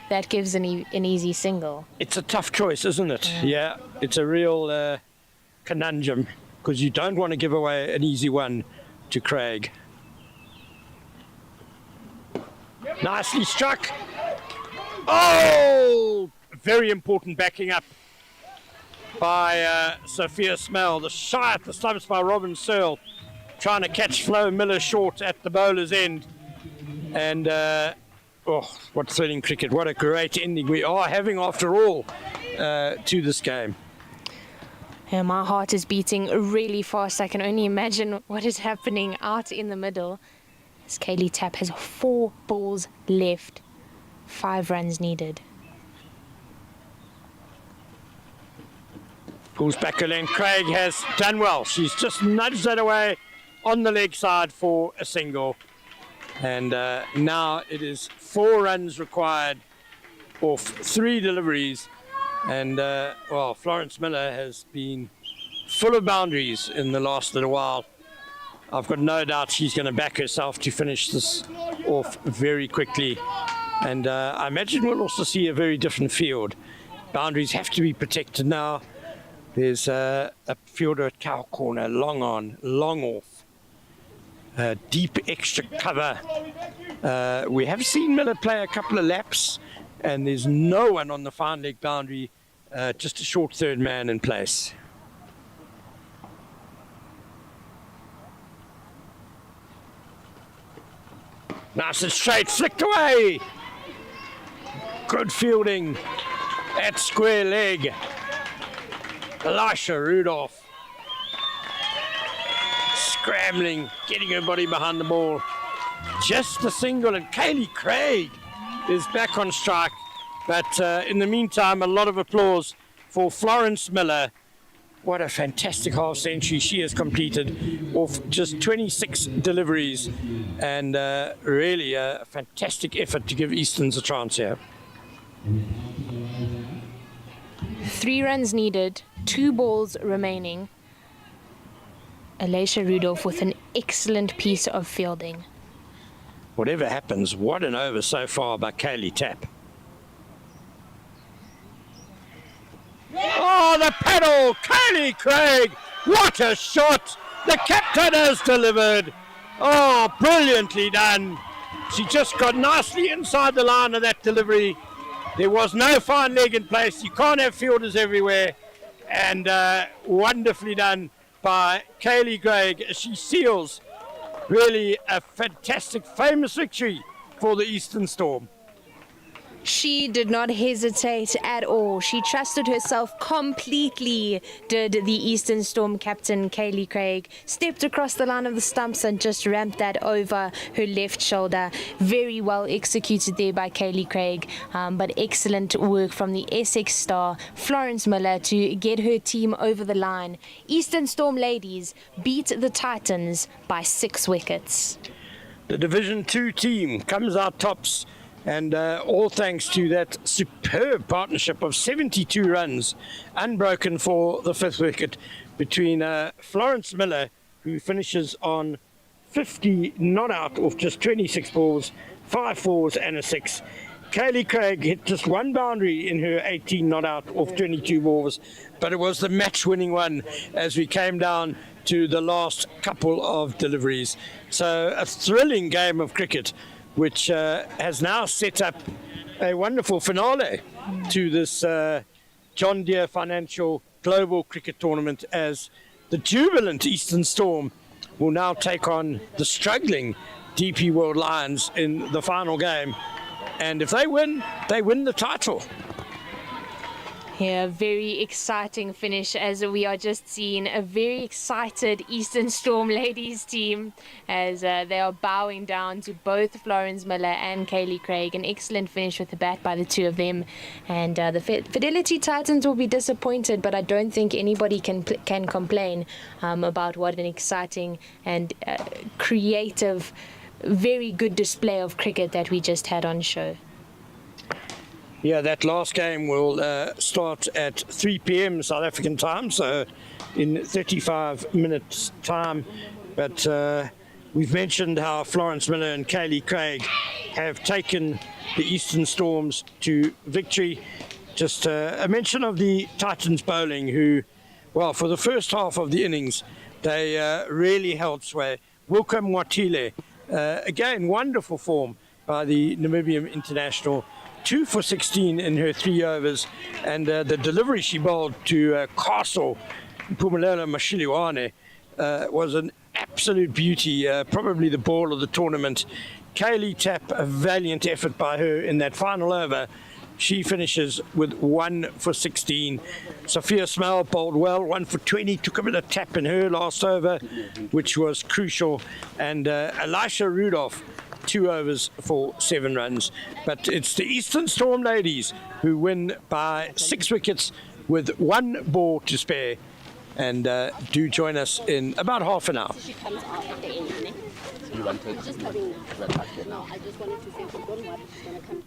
that gives an easy single. It's a tough choice, isn't it? Yeah, it's a real conundrum, because you don't want to give away an easy one to Craig. Nicely struck. Oh! Very important backing up by Sophia Smell. The shy at the stumps by Robin Searle, trying to catch Flo Miller short at the bowler's end. And what thrilling cricket. What a great ending we are having after all to this game. Yeah, my heart is beating really fast. I can only imagine what is happening out in the middle. As Kaylee Tapp has 4 balls left, 5 runs needed. Pulls back her length. Craig has done well. She's just nudged that away on the leg side for a single. And now it is 4 runs required off 3 deliveries. And, Florence Miller has been full of boundaries in the last little while. I've got no doubt she's going to back herself to finish this off very quickly. And I imagine we'll also see a very different field. Boundaries have to be protected now. There's a fielder at cow corner, long on, long off. Deep extra cover. We have seen Miller play a couple of laps, and there's no one on the fine leg boundary, just a short 3rd man in place. Nice and straight, flicked away. Good fielding at square leg. Alicia Rudolph scrambling, getting her body behind the ball. Just a single, and Kaylee Craig is back on strike. But in the meantime, a lot of applause for Florence Miller. what a fantastic half century she has completed off just 26 deliveries, and really a fantastic effort to give Easterns a chance here. 3 runs needed, 2 balls remaining. Alicia Rudolph with an excellent piece of fielding. Whatever happens, what an over so far by Kaylee Tapp. Oh, the paddle! Kaylee Craig! What a shot! The captain has delivered. Oh, brilliantly done. She just got nicely inside the line of that delivery. There was no fine leg in place. You can't have fielders everywhere. And wonderfully done by Kaylee Craig. She seals really a fantastic, famous victory for the Eastern Storm. She did not hesitate at all. She trusted herself completely, did the Eastern Storm captain Kaylee Craig. Stepped across the line of the stumps and just ramped that over her left shoulder. Very well executed there by Kaylee Craig, but excellent work from the Essex star Florence Miller to get her team over the line. Eastern Storm ladies beat the Titans by 6 wickets. The Division 2 team comes out tops, and all thanks to that superb partnership of 72 runs, unbroken for the 5th wicket, between Florence Miller, who finishes on 50 not out off just 26 balls, 5 fours and a 6. Kaylee Craig hit just 1 boundary in her 18 not out off 22 balls, but it was the match-winning one as we came down to the last couple of deliveries. So a thrilling game of cricket, which has now set up a wonderful finale to this John Deere Financial Global Cricket Tournament, as the jubilant Eastern Storm will now take on the struggling DP World Lions in the final game. And if they win the title. Yeah, very exciting finish, as we are just seeing a very excited Eastern Storm ladies team as they are bowing down to both Florence Miller and Kaylee Craig. An excellent finish with the bat by the two of them, and the Fidelity Titans will be disappointed, but I don't think anybody can complain about what an exciting and creative, very good display of cricket that we just had on show. Yeah, that last game will start at 3 p.m. South African time, so in 35 minutes time. But we've mentioned how Florence Miller and Kaylee Craig have taken the Eastern Storms to victory. Just a mention of the Titans bowling, who, well, for the first half of the innings, they really held sway. Wilcom Watile, again, wonderful form by the Namibian international. 2 for 16 in her 3 overs, and the delivery she bowled to Castle Mpumelelo Mashiliwane was an absolute beauty, probably the ball of the tournament. Kaylee Tapp, a valiant effort by her in that final over. She finishes with 1 for 16. Sophia Smale bowled well, 1 for 20, took a bit of tap in her last over, which was crucial, and Alicia Rudolph, 2 overs for 7 runs. But it's the Eastern Storm ladies who win by 6 wickets with 1 ball to spare. And do join us in about half an hour. She comes out at the end. Just having, no, I just wanted to say, don't worry, she's going to come.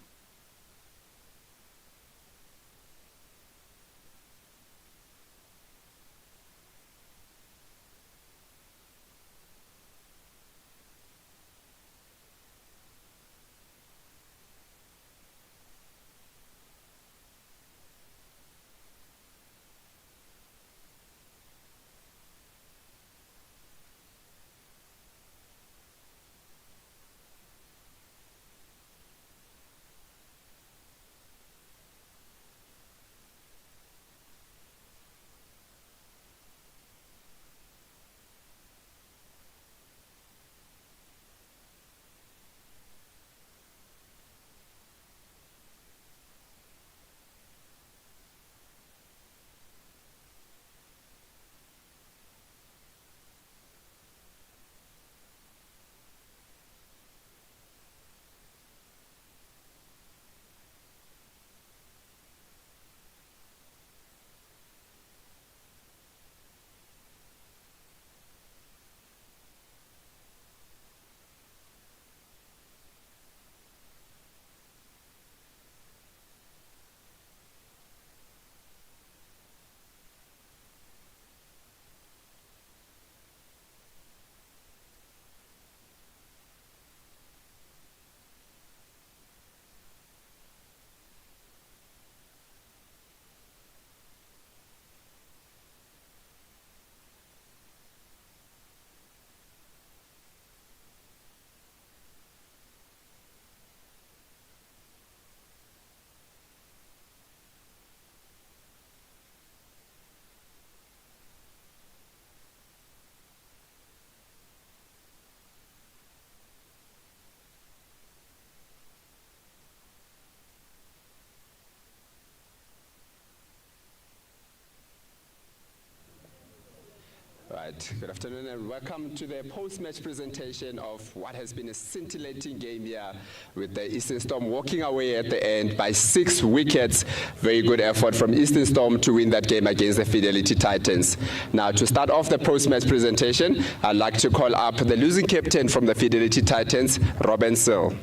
right, good afternoon and welcome to the post-match presentation of what has been a scintillating game here with the Eastern Storm walking away at the end by 6 wickets. Very good effort from Eastern Storm to win that game against the Fidelity Titans. Now, to start off the post-match presentation, I'd like to call up the losing captain from the Fidelity Titans, Robin Searle.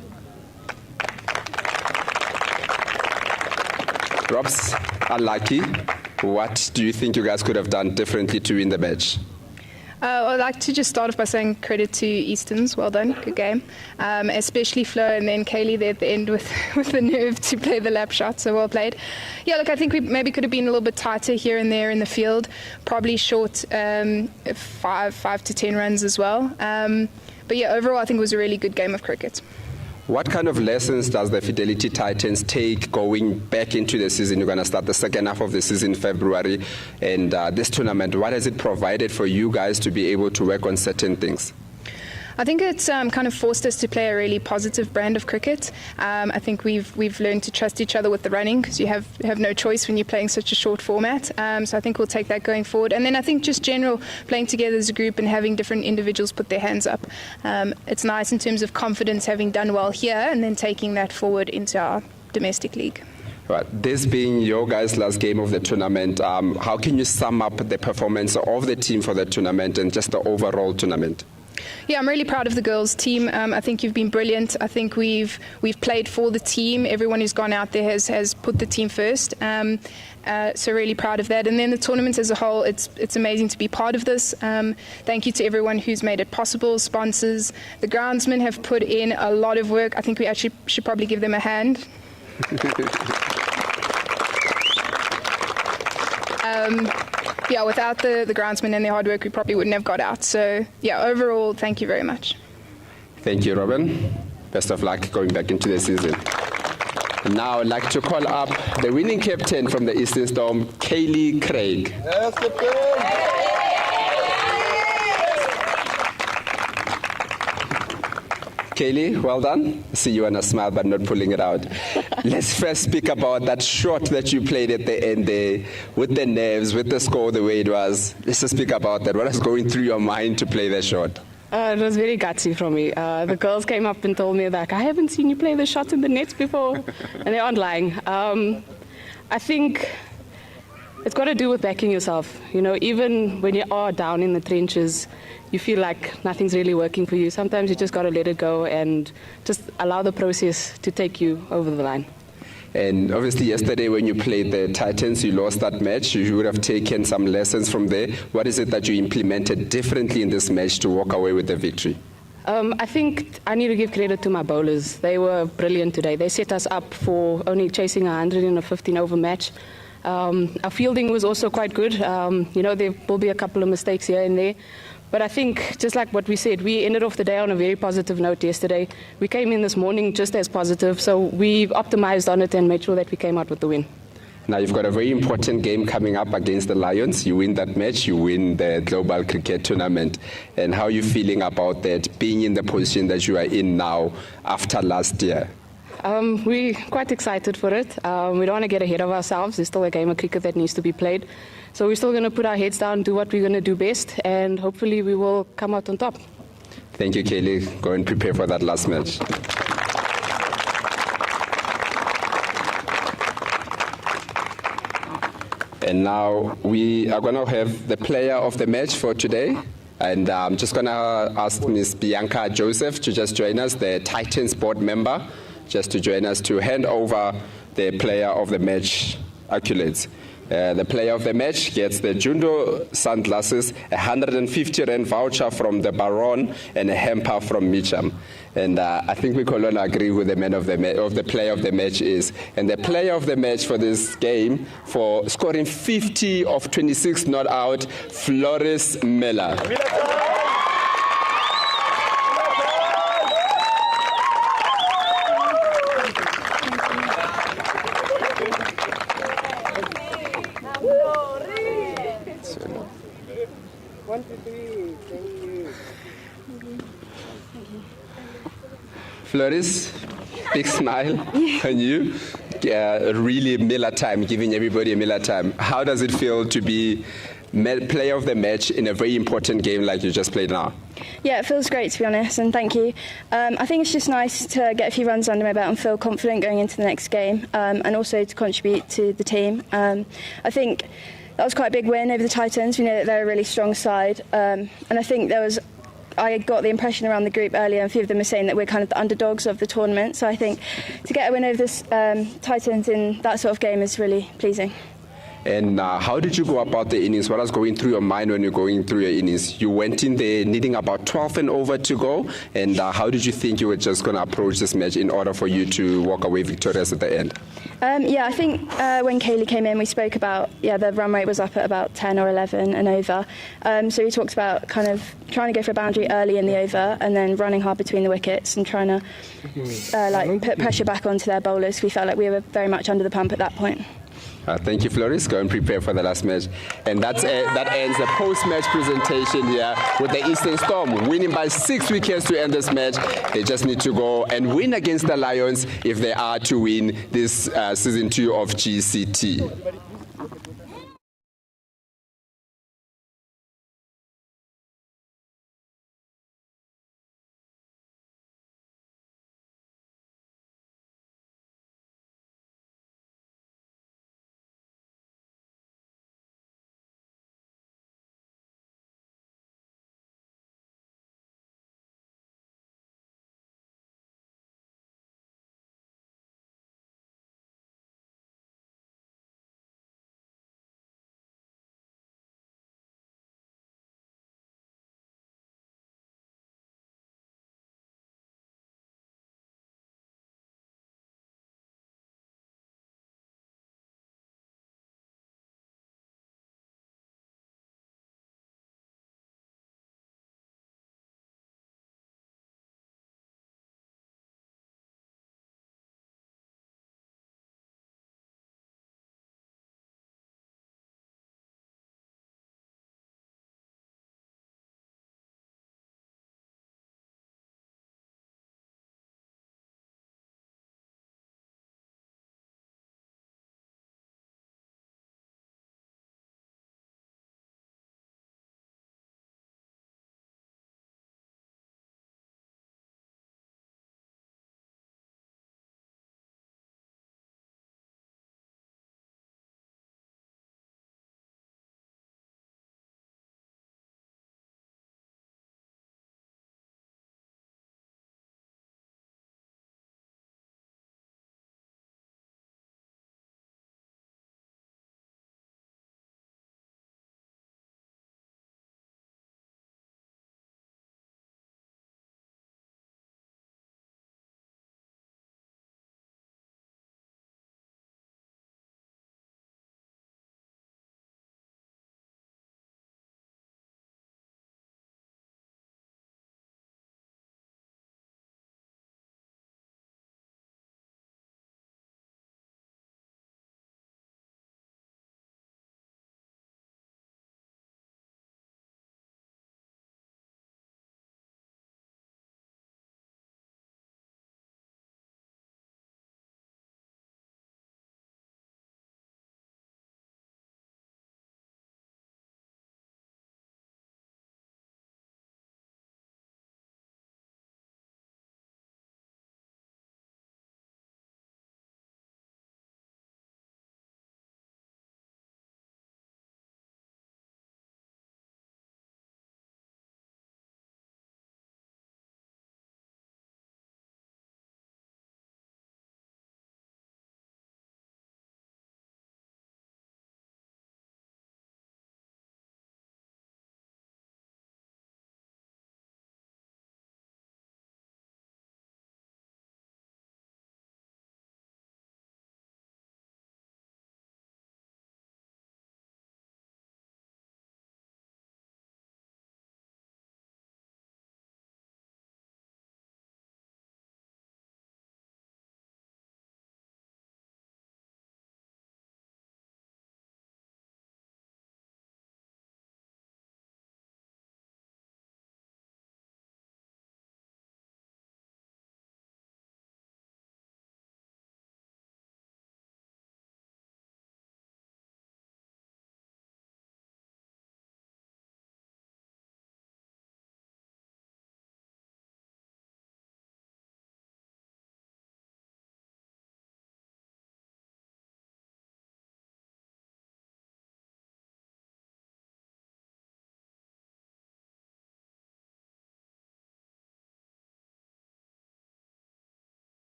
Robs, unlucky. What do you think you guys could have done differently to win the match? I'd like to just start off by saying credit to Easterns. Well done, good game. Especially Flo and then Kaylee there at the end with the nerve to play the lap shot, so well played. Yeah, look, I think we maybe could have been a little bit tighter here and there in the field, probably short 5 to 10 runs as well. But yeah, overall I think it was a really good game of cricket. What kind of lessons does the Fidelity Titans take going back into the season? You're going to start the second half of the season in February, and this tournament, what has it provided for you guys to be able to work on certain things? I think it's kind of forced us to play a really positive brand of cricket. I think we've learned to trust each other with the running, because you have no choice when you're playing such a short format. So I think we'll take that going forward. And then I think just general playing together as a group and having different individuals put their hands up. It's nice in terms of confidence, having done well here and then taking that forward into our domestic league. Right. This being your guys' last game of the tournament, how can you sum up the performance of the team for the tournament and just the overall tournament? Yeah, I'm really proud of the girls' team. I think you've been brilliant. I think we've played for the team. Everyone who's gone out there has put the team first. So really proud of that. And then the tournament as a whole, it's amazing to be part of this. Thank you to everyone who's made it possible, sponsors. The groundsmen have put in a lot of work. I think we actually should probably give them a hand. Yeah, without the groundsmen and their hard work, we probably wouldn't have got out. So, yeah, overall, thank you very much. Thank you, Robin. Best of luck going back into the season. Now, I'd like to call up the winning captain from the Eastern Storm, Kaylee Craig. Yes, captain! Kaylee, well done. I see you on a smile, but not pulling it out. Let's first speak about that shot that you played at the end there, with the nerves, with the score the way it was. Let's just speak about that. What was going through your mind to play that shot? It was very gutsy from me. The girls came up and told me that I haven't seen you play the shot in the nets before, and they aren't lying. I think it's got to do with backing yourself. You know, even when you are down in the trenches, you feel like nothing's really working for you. Sometimes you just got to let it go and just allow the process to take you over the line. And obviously yesterday when you played the Titans, you lost that match. You would have taken some lessons from there. What is it that you implemented differently in this match to walk away with the victory? I think I need to give credit to my bowlers. They were brilliant today. They set us up for only chasing 100 in a 15-over match. Our fielding was also quite good. You know, there will be a couple of mistakes here and there. But I think, just like what we said, we ended off the day on a very positive note yesterday. We came in this morning just as positive, so we optimized on it and made sure that we came out with the win. Now you've got a very important game coming up against the Lions. You win that match, you win the Global Cricket Tournament. And how are you feeling about that, being in the position that you are in now after last year? We're quite excited for it. We don't want to get ahead of ourselves. There's still a game of cricket that needs to be played. So we're still going to put our heads down, do what we're going to do best, and hopefully we will come out on top. Thank you, Kaylee. Go and prepare for that last match. And now we are going to have the player of the match for today. And I'm just going to ask Ms. Bianca Joseph to just join us, the Titans board member, just to join us to hand over the player of the match accolades. The player of the match gets the Jundo sunglasses, a 150 Rand voucher from the Baron, and a hamper from Mitcham. And I think we can all agree who the man of the player of the match is. And the player of the match for this game, for scoring 50 of 26 not out, Flores Miller. Flores, big smile on you. Really Miller time, giving everybody a Miller time. How does it feel to be player of the match in a very important game like you just played now? Yeah, it feels great to be honest, and thank you. I think it's just nice to get a few runs under my belt and feel confident going into the next game, and also to contribute to the team. I think that was quite a big win over the Titans. We know that they're a really strong side, and I think I got the impression around the group earlier, and a few of them are saying that we're kind of the underdogs of the tournament. So I think to get a win over the Titans in that sort of game is really pleasing. And how did you go about the innings? What was going through your mind when you're going through your innings? You went in there needing about 12 and over to go. And how did you think you were just going to approach this match in order for you to walk away victorious at the end? I think when Kaylee came in, we spoke about, the run rate was up at about 10 or 11 and over. So we talked about kind of trying to go for a boundary early in the over and then running hard between the wickets and trying to put pressure back onto their bowlers. We felt like we were very much under the pump at that point. Thank you, Floris. Go and prepare for the last match. And that ends the post-match presentation here with the Eastern Storm winning by 6 wickets to end this match. They just need to go and win against the Lions if they are to win this season 2 of GCT.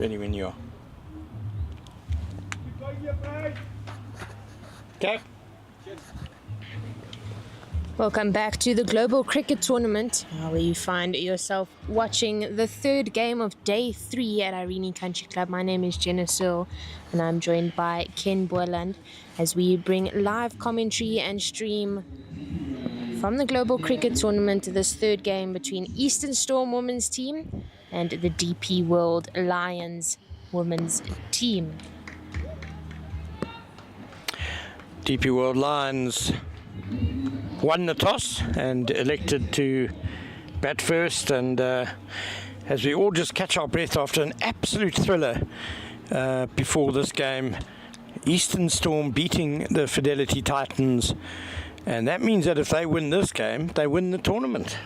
Ready when you are. Okay. Welcome back to the Global Cricket Tournament, where you find yourself watching the third game of day 3 at Irene Country Club. My name is Jenna Searle, and I'm joined by Ken Boyland as we bring live commentary and stream from the Global Cricket Tournament this third game between Eastern Storm women's team and the DP World Lions women's team. DP World Lions won the toss and elected to bat first, and as we all just catch our breath after an absolute thriller before this game, Eastern Storm beating the Fidelity Titans, and that means that if they win this game, they win the tournament.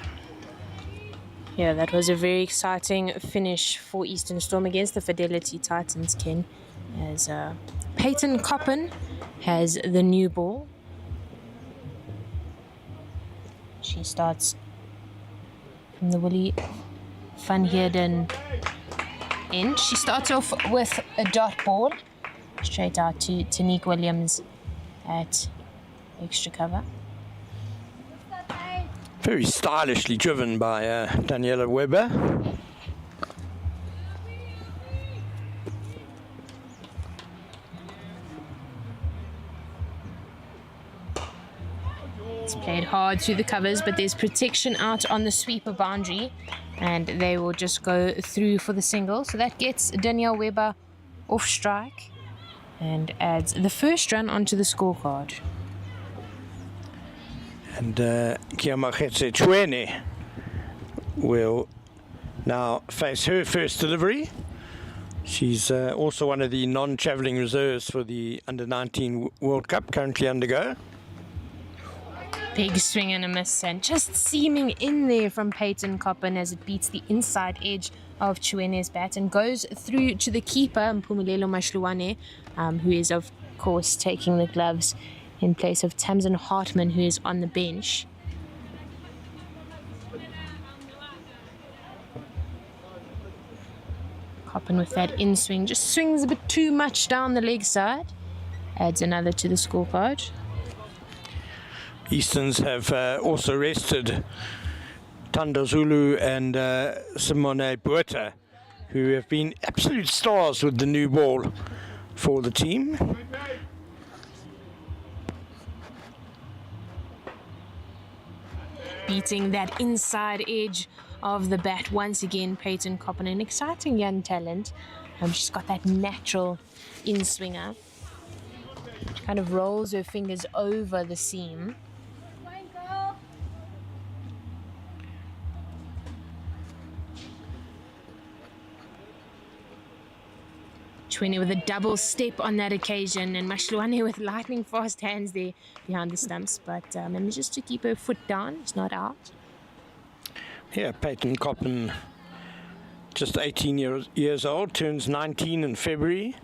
Yeah, that was a very exciting finish for Eastern Storm against the Fidelity Titans, Ken, as Peyton Coppin has the new ball. She starts from the Willie Van Heerden end. She starts off with a dot ball straight out to Tanique Williams at extra cover. Very stylishly driven by Daniela Weber. It's played hard through the covers, but there's protection out on the sweeper boundary, and they will just go through for the single. So that gets Danielle Weber off strike and adds the first run onto the scorecard. And Kiamachetse Chwene will now face her first delivery. She's also one of the non-travelling reserves for the Under-19 World Cup, currently undergo. Big swing and a miss, and just seaming in there from Peyton Coppin as it beats the inside edge of Chwene's bat and goes through to the keeper, Mpumelelo Mashluane, who is, of course, taking the gloves in place of Tamsin Hartman, who is on the bench. Coppin with that in swing, just swings a bit too much down the leg side. Adds another to the scorecard. Easterns have also rested Tanda Zulu and Simone Buerta, who have been absolute stars with the new ball for the team. Beating that inside edge of the bat once again, Peyton Coppin, an exciting young talent. She's got that natural in-swinger. She kind of rolls her fingers over the seam. Chwene with a double step on that occasion, and Mashluane with lightning fast hands there behind the stumps, but manages to keep her foot down. It's not out. Yeah, Peyton Coppin, just 18 years old, turns 19 in February,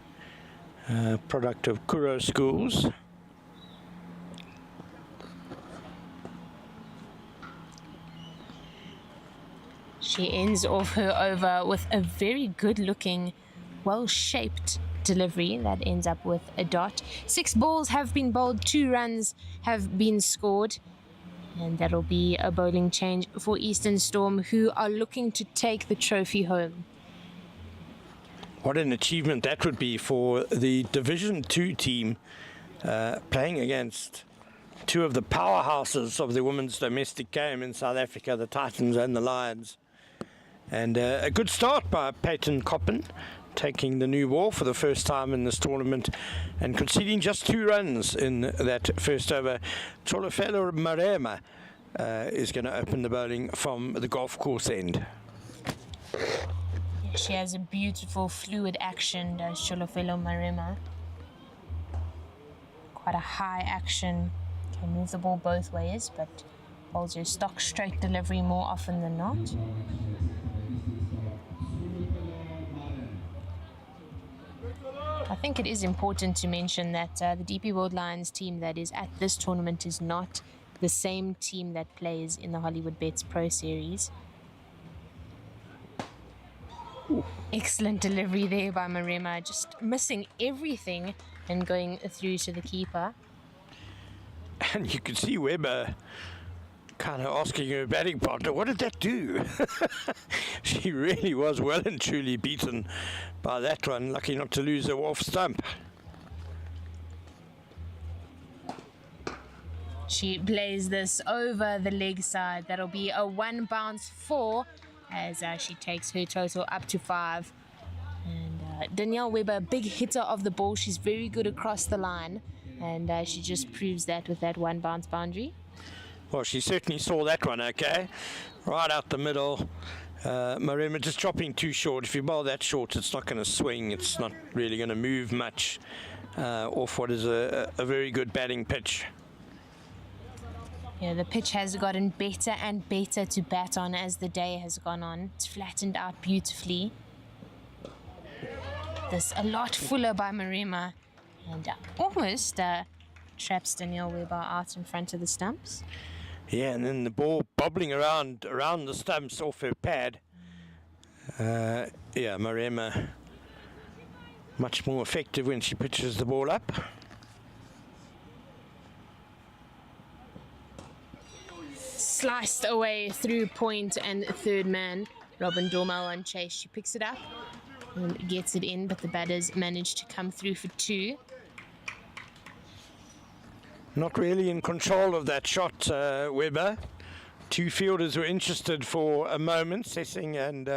product of Kuro Schools. She ends off her over with a very good-looking, well-shaped delivery that ends up with a dot. 6 balls have been bowled, 2 runs have been scored, and that'll be a bowling change for Eastern Storm, who are looking to take the trophy home. What an achievement that would be for the Division 2 team, playing against two of the powerhouses of the women's domestic game in South Africa, the Titans and the Lions. And a good start by Peyton Coppin, taking the new ball for the first time in this tournament and conceding just 2 runs in that first over. Tolofelo Marema is going to open the bowling from the golf course end. She has a beautiful fluid action, does Tolofelo Marema. Quite a high action, can move the ball both ways, but bowls her stock straight delivery more often than not. I think it is important to mention that the DP World Lions team that is at this tournament is not the same team that plays in the Hollywood Bets Pro Series. Excellent delivery there by Marema, just missing everything and going through to the keeper. And you could see Weber kind of asking her batting partner, what did that do? She really was well and truly beaten by that one. Lucky not to lose her off stump. She plays this over the leg side. That'll be a 1 bounce 4 as she takes her total up to 5. And Danielle Weber, big hitter of the ball. She's very good across the line. And she just proves that with that 1 bounce boundary. Well, she certainly saw that one, okay? Right out the middle. Marema just dropping too short. If you bowl that short, it's not going to swing. It's not really going to move much off what is a very good batting pitch. Yeah, the pitch has gotten better and better to bat on as the day has gone on. It's flattened out beautifully. This a lot fuller by Marema. And almost traps Danielle Weber out in front of the stumps. Yeah, and then the ball bobbling around the stumps off her pad. Yeah, Marema much more effective when she pitches the ball up. Sliced away through point and third man. Robin Dormal on chase. She picks it up and gets it in, but the batters managed to come through for 2. Not really in control of that shot, Weber. 2 fielders were interested for a moment. Sessing and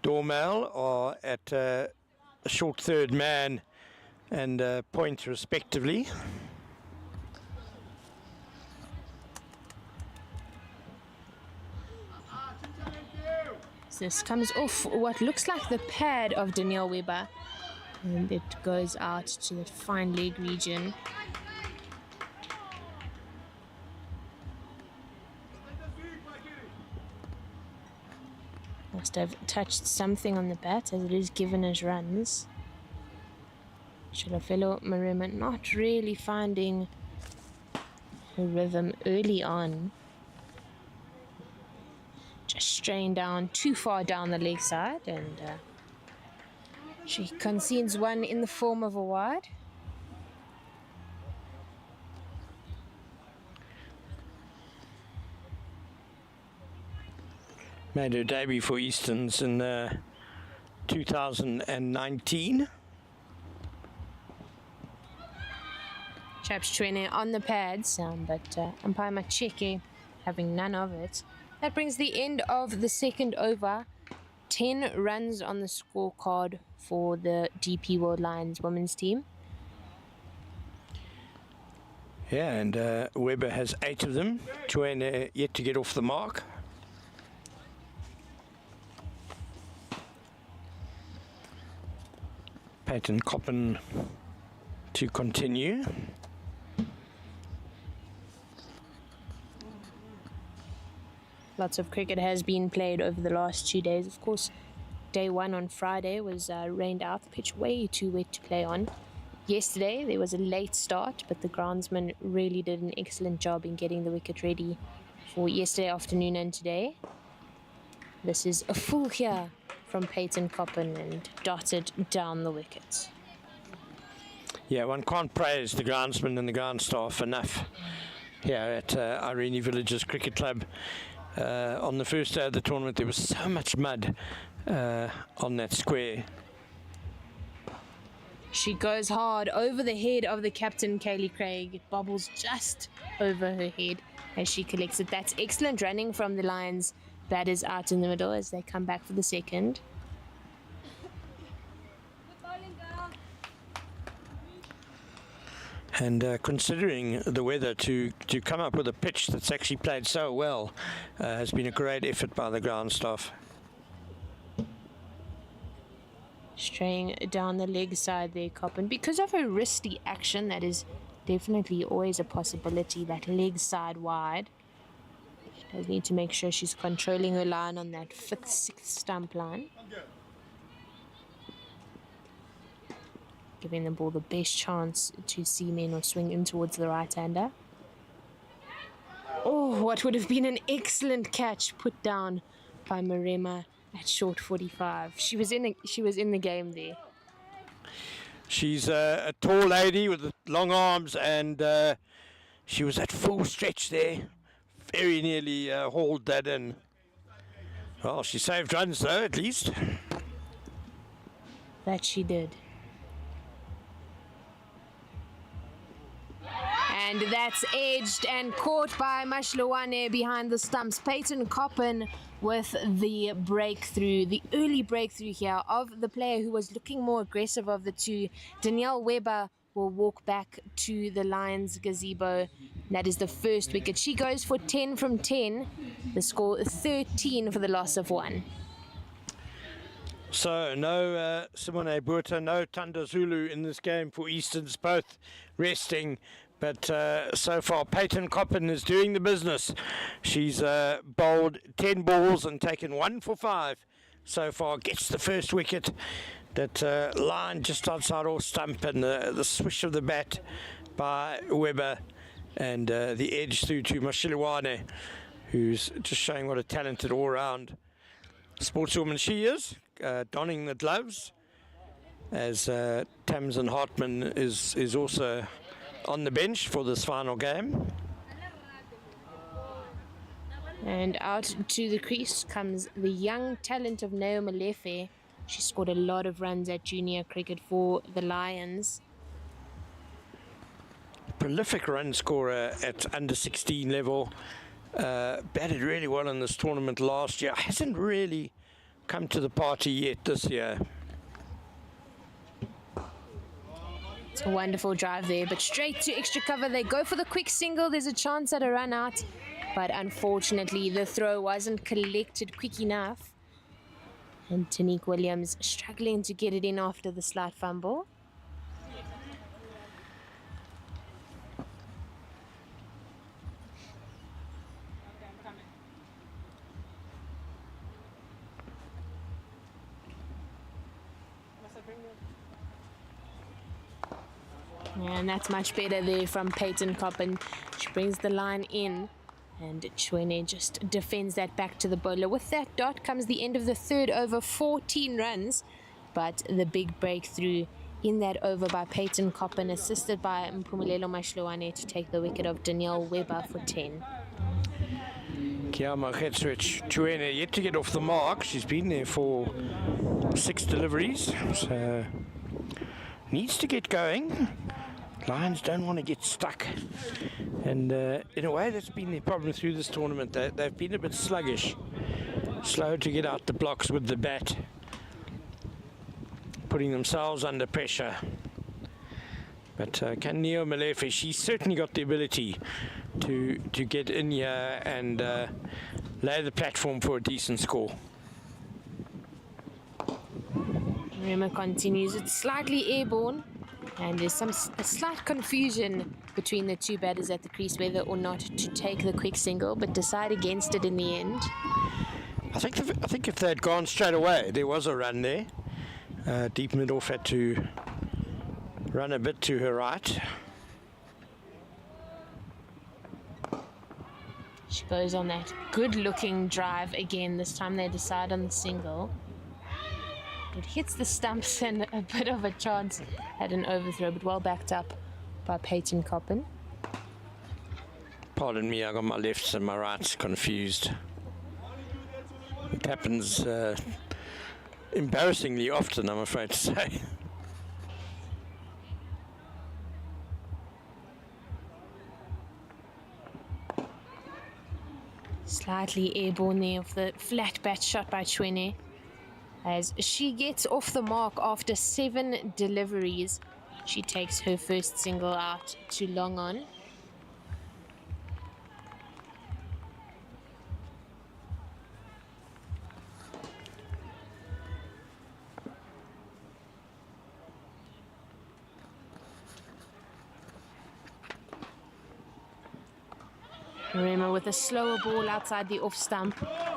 Dormal are at a short third man and point respectively. This comes off what looks like the pad of Danielle Weber, and it goes out to the fine leg region. Must have touched something on the bat as it is given as runs. Chilofelo Marema not really finding her rhythm early on. Just strained down too far down the leg side, and she concedes one in the form of a wide. Made her debut for Easterns in 2019. Chaps training on the pads, but umpire Macheke having none of it. That brings the end of the second over. 10 runs on the scorecard for the DP World Lions women's team. Yeah, and Weber has 8 of them. Joanna yet to get off the mark. Peyton Coppen to continue. Lots of cricket has been played over the last 2 days. Of course, day 1 on Friday was rained out. The pitch way too wet to play on. Yesterday, there was a late start, but the groundsman really did an excellent job in getting the wicket ready for yesterday afternoon and today. This is a full here from Peyton Coppen and dotted down the wicket. Yeah, one can't praise the groundsman and the ground staff enough here at Irene Villages Cricket Club. On the first day of the tournament, there was so much mud on that square. She goes hard over the head of the captain, Kaylee Craig. It bobbles just over her head as she collects it. That's excellent running from the Lions. Batters out in the middle as they come back for the second. And considering the weather, to come up with a pitch that's actually played so well has been a great effort by the ground staff. Straying down the leg side there, Coppen. Because of her wristy action, that is definitely always a possibility, that leg side wide. She does need to make sure she's controlling her line on that 5th, 6th stump line. Giving the ball the best chance to seam in or swing in towards the right-hander. Oh, what would have been an excellent catch put down by Marema. at short 45. She was in the game there. She's a tall lady with long arms, and she was at full stretch there. Very nearly hauled that in. Well, she saved runs though, at least. That she did. And that's edged and caught by Mashlowane behind the stumps. Peyton Coppin with the breakthrough, the early breakthrough here of the player who was looking more aggressive of the two. Danielle Weber will walk back to the Lions gazebo. That is the first wicket. She goes for 10 from 10. The score 13 for the loss of 1. So no Simone Buerta, no Tanda Zulu in this game for Easterns, both resting. But so far, Peyton Coppin is doing the business. She's bowled 10 balls and taken 1 for 5 so far. Gets the first wicket. That line just outside off stump, and the swish of the bat by Weber, and the edge through to Mashilwane, who's just showing what a talented all-round sportswoman she is, donning the gloves, as Tamsin Hartman is also on the bench for this final game. And out to the crease comes the young talent of Naomi Lefe. She scored a lot of runs at junior cricket for the Lions. Prolific run scorer at under 16 level. Batted really well in this tournament last year. Hasn't really come to the party yet this year. It's a wonderful drive there, but straight to extra cover. They go for the quick single. There's a chance at a run out, but unfortunately the throw wasn't collected quick enough. And Tanique Williams struggling to get it in after the slight fumble. And that's much better there from Peyton Coppin. She brings the line in, and Chwene just defends that back to the bowler. With that dot comes the end of the third over, 14 runs. But the big breakthrough in that over by Peyton Coppin, assisted by Mpumelelo Mashlowane, to take the wicket of Danielle Weber for 10. Kiama Getswich Chwene yet to get off the mark. She's been there for 6 deliveries, so needs to get going. Lions don't want to get stuck, and in a way that's been their problem through this tournament. They've been a bit sluggish, slow to get out the blocks with the bat, putting themselves under pressure. But can Neo Malefe, she's certainly got the ability to get in here and lay the platform for a decent score. Rema continues. It's slightly airborne, and there's a slight confusion between the two batters at the crease whether or not to take the quick single, but decide against it in the end. I think if they'd gone straight away, there was a run there. Deep mid-off had to run a bit to her right. She goes on that good-looking drive again. This time they decide on the single. It hits the stumps and a bit of a chance at an overthrow, but well backed up by Peyton Coppin. Pardon me, I got my lefts and my rights confused. It happens embarrassingly often, I'm afraid to say. Slightly airborne there off the flat bat shot by Chwene, as she gets off the mark after 7 deliveries. She takes her first single out to long on. Rema with a slower ball outside the off stump,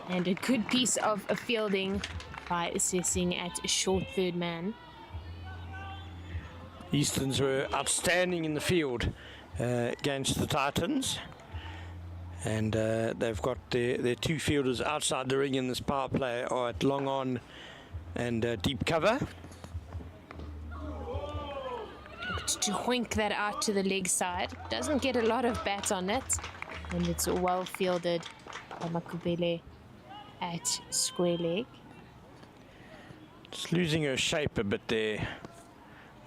and a good piece of fielding by assessing at short third man. Easterns were outstanding in the field against the Titans, And they've got their two fielders outside the ring in this power play are at long on and deep cover. To hoink that out to the leg side. Doesn't get a lot of bat on it. And it's well fielded by Makubele at square leg. Just losing her shape a bit there,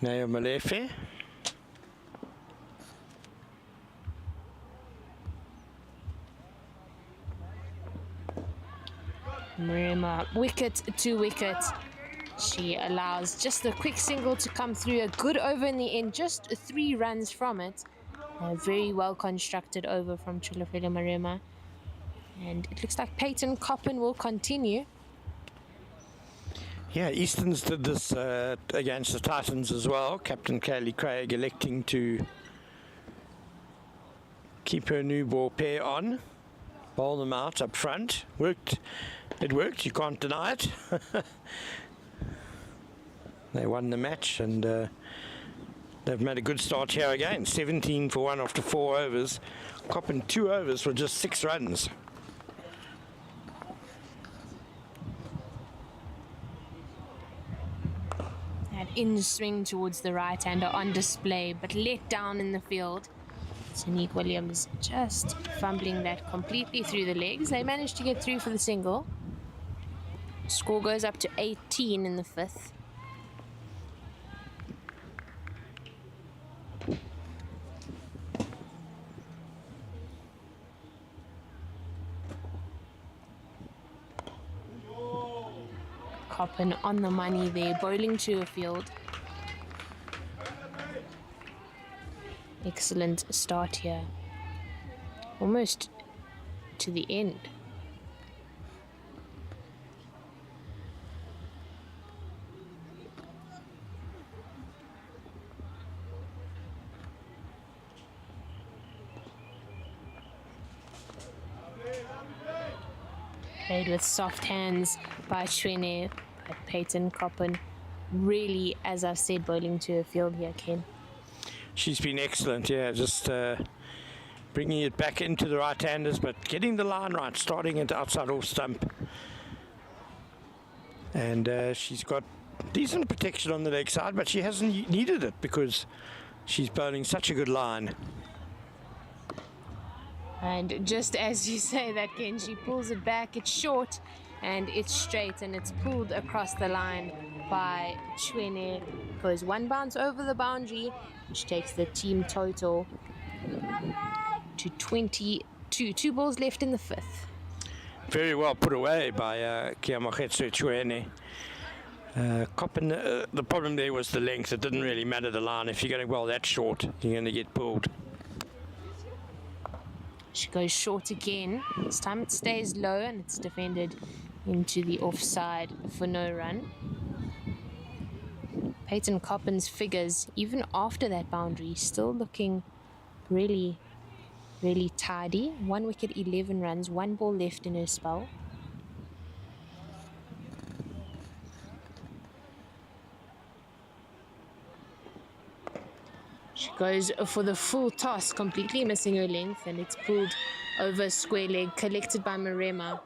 Naya Malefe. Marima, wicket to wicket. She allows just a quick single to come through. A good over in the end, just 3 runs from it. A very well constructed over from Chulafele Marima. And it looks like Peyton Coppin will continue. Yeah, Easterns did this against the Titans as well. Captain Kaylee Craig electing to keep her new ball pair on, bowl them out up front. It worked, you can't deny it. They won the match, and they've made a good start here again. 17 for 1 after 4 overs. Coppin 2 overs for just 6 runs. That in swing towards the right-hander on display, but let down in the field. Sonique Williams just fumbling that completely through the legs. They managed to get through for the single. Score goes up to 18 in the 5th. Coppin on the money there, bowling to a field. Excellent start here. Almost to the end. Played with soft hands by Shwene, but Peyton Coppin really, as I've said, bowling to a field here, Ken. She's been excellent, yeah, just bringing it back into the right-handers, but getting the line right, starting at the outside off stump. And she's got decent protection on the leg side, but she hasn't needed it because she's bowling such a good line. And just as you say that, Ken, she pulls it back. It's short and it's straight, and it's pulled across the line by Shwene. Goes 1 bounce over the boundary, which takes the team total to 22. 2 balls left in the 5th. Very well put away by Kiamakhetsu Shwene. Coppin, the problem there was the length. It didn't really matter the line. If you're going well that short, you're going to get pulled. She goes short again. This time it stays low and it's defended into the offside for no run. Peyton Coppin's figures, even after that boundary, still looking really, really tidy. 1 wicket, 11 runs, 1 ball left in her spell. She goes for the full toss, completely missing her length, and it's pulled over square leg, collected by Marema.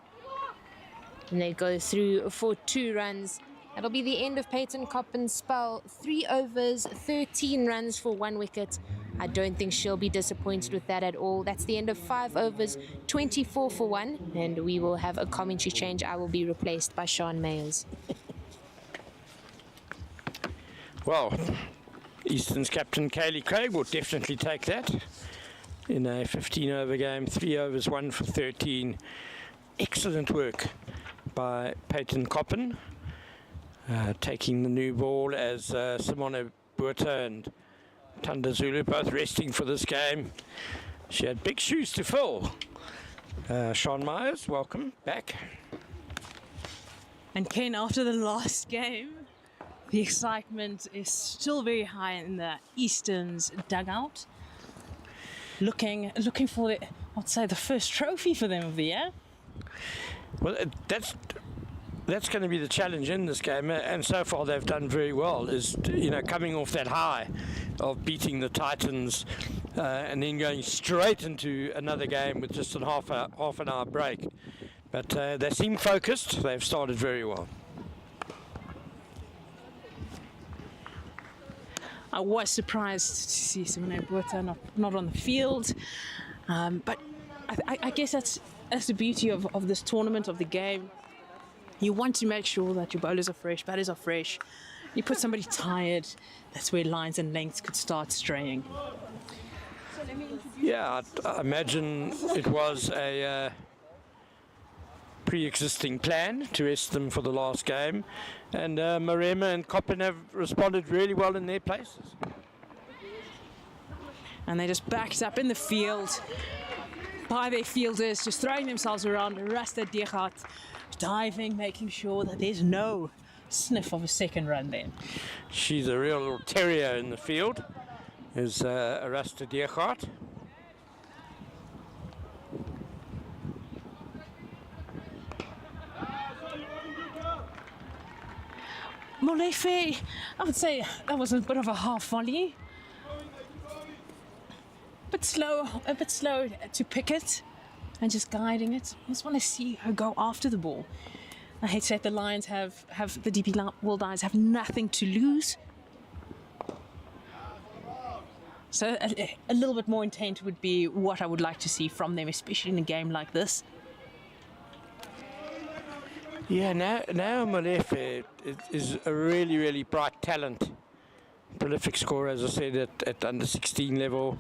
And they go through for 2 runs. That'll be the end of Peyton Coppin's spell. 3 overs, 13 runs for 1 wicket. I don't think she'll be disappointed with that at all. That's the end of 5 overs, 24 for 1. And we will have a commentary change. I will be replaced by Sean Mayers. Well, Eastern's captain Kaylee Craig will definitely take that in a 15-over game. 3 overs, 1 for 13. Excellent work by Peyton Coppin, taking the new ball as Simone Buerta and Tanda Zulu both resting for this game. She had big shoes to fill. Sean Myers, welcome back. And Ken, after the last game, the excitement is still very high in the Easterns dugout. Looking for the first trophy for them of the year. Well, that's going to be the challenge in this game, and so far they've done very well. Is coming off that high of beating the Titans and then going straight into another game with just a half an hour break. But they seem focused. They've started very well. I was surprised to see Simone Botha not on the field, but I guess that's the beauty of this tournament, of the game. You want to make sure that your bowlers are fresh, batters are fresh. You put somebody tired, that's where lines and lengths could start straying. Yeah, I imagine it was a pre-existing plan to rest them for the last game, and Marema and Coppen have responded really well in their places. And they just backed up in the field by their fielders, just throwing themselves around. Rasta Degat diving, making sure that there's no sniff of a second run then. She's a real little terrier in the field, is Rasta Degat. Molefe, I would say that was a bit of a half volley. A bit slow to pick it and just guiding it. I just want to see her go after the ball. I hate to say it, the Lions have the DP World Lions have nothing to lose. So a little bit more intent would be what I would like to see from them, especially in a game like this. Yeah, now Molefe is a really, really bright talent. Prolific scorer, as I said, at under 16 level.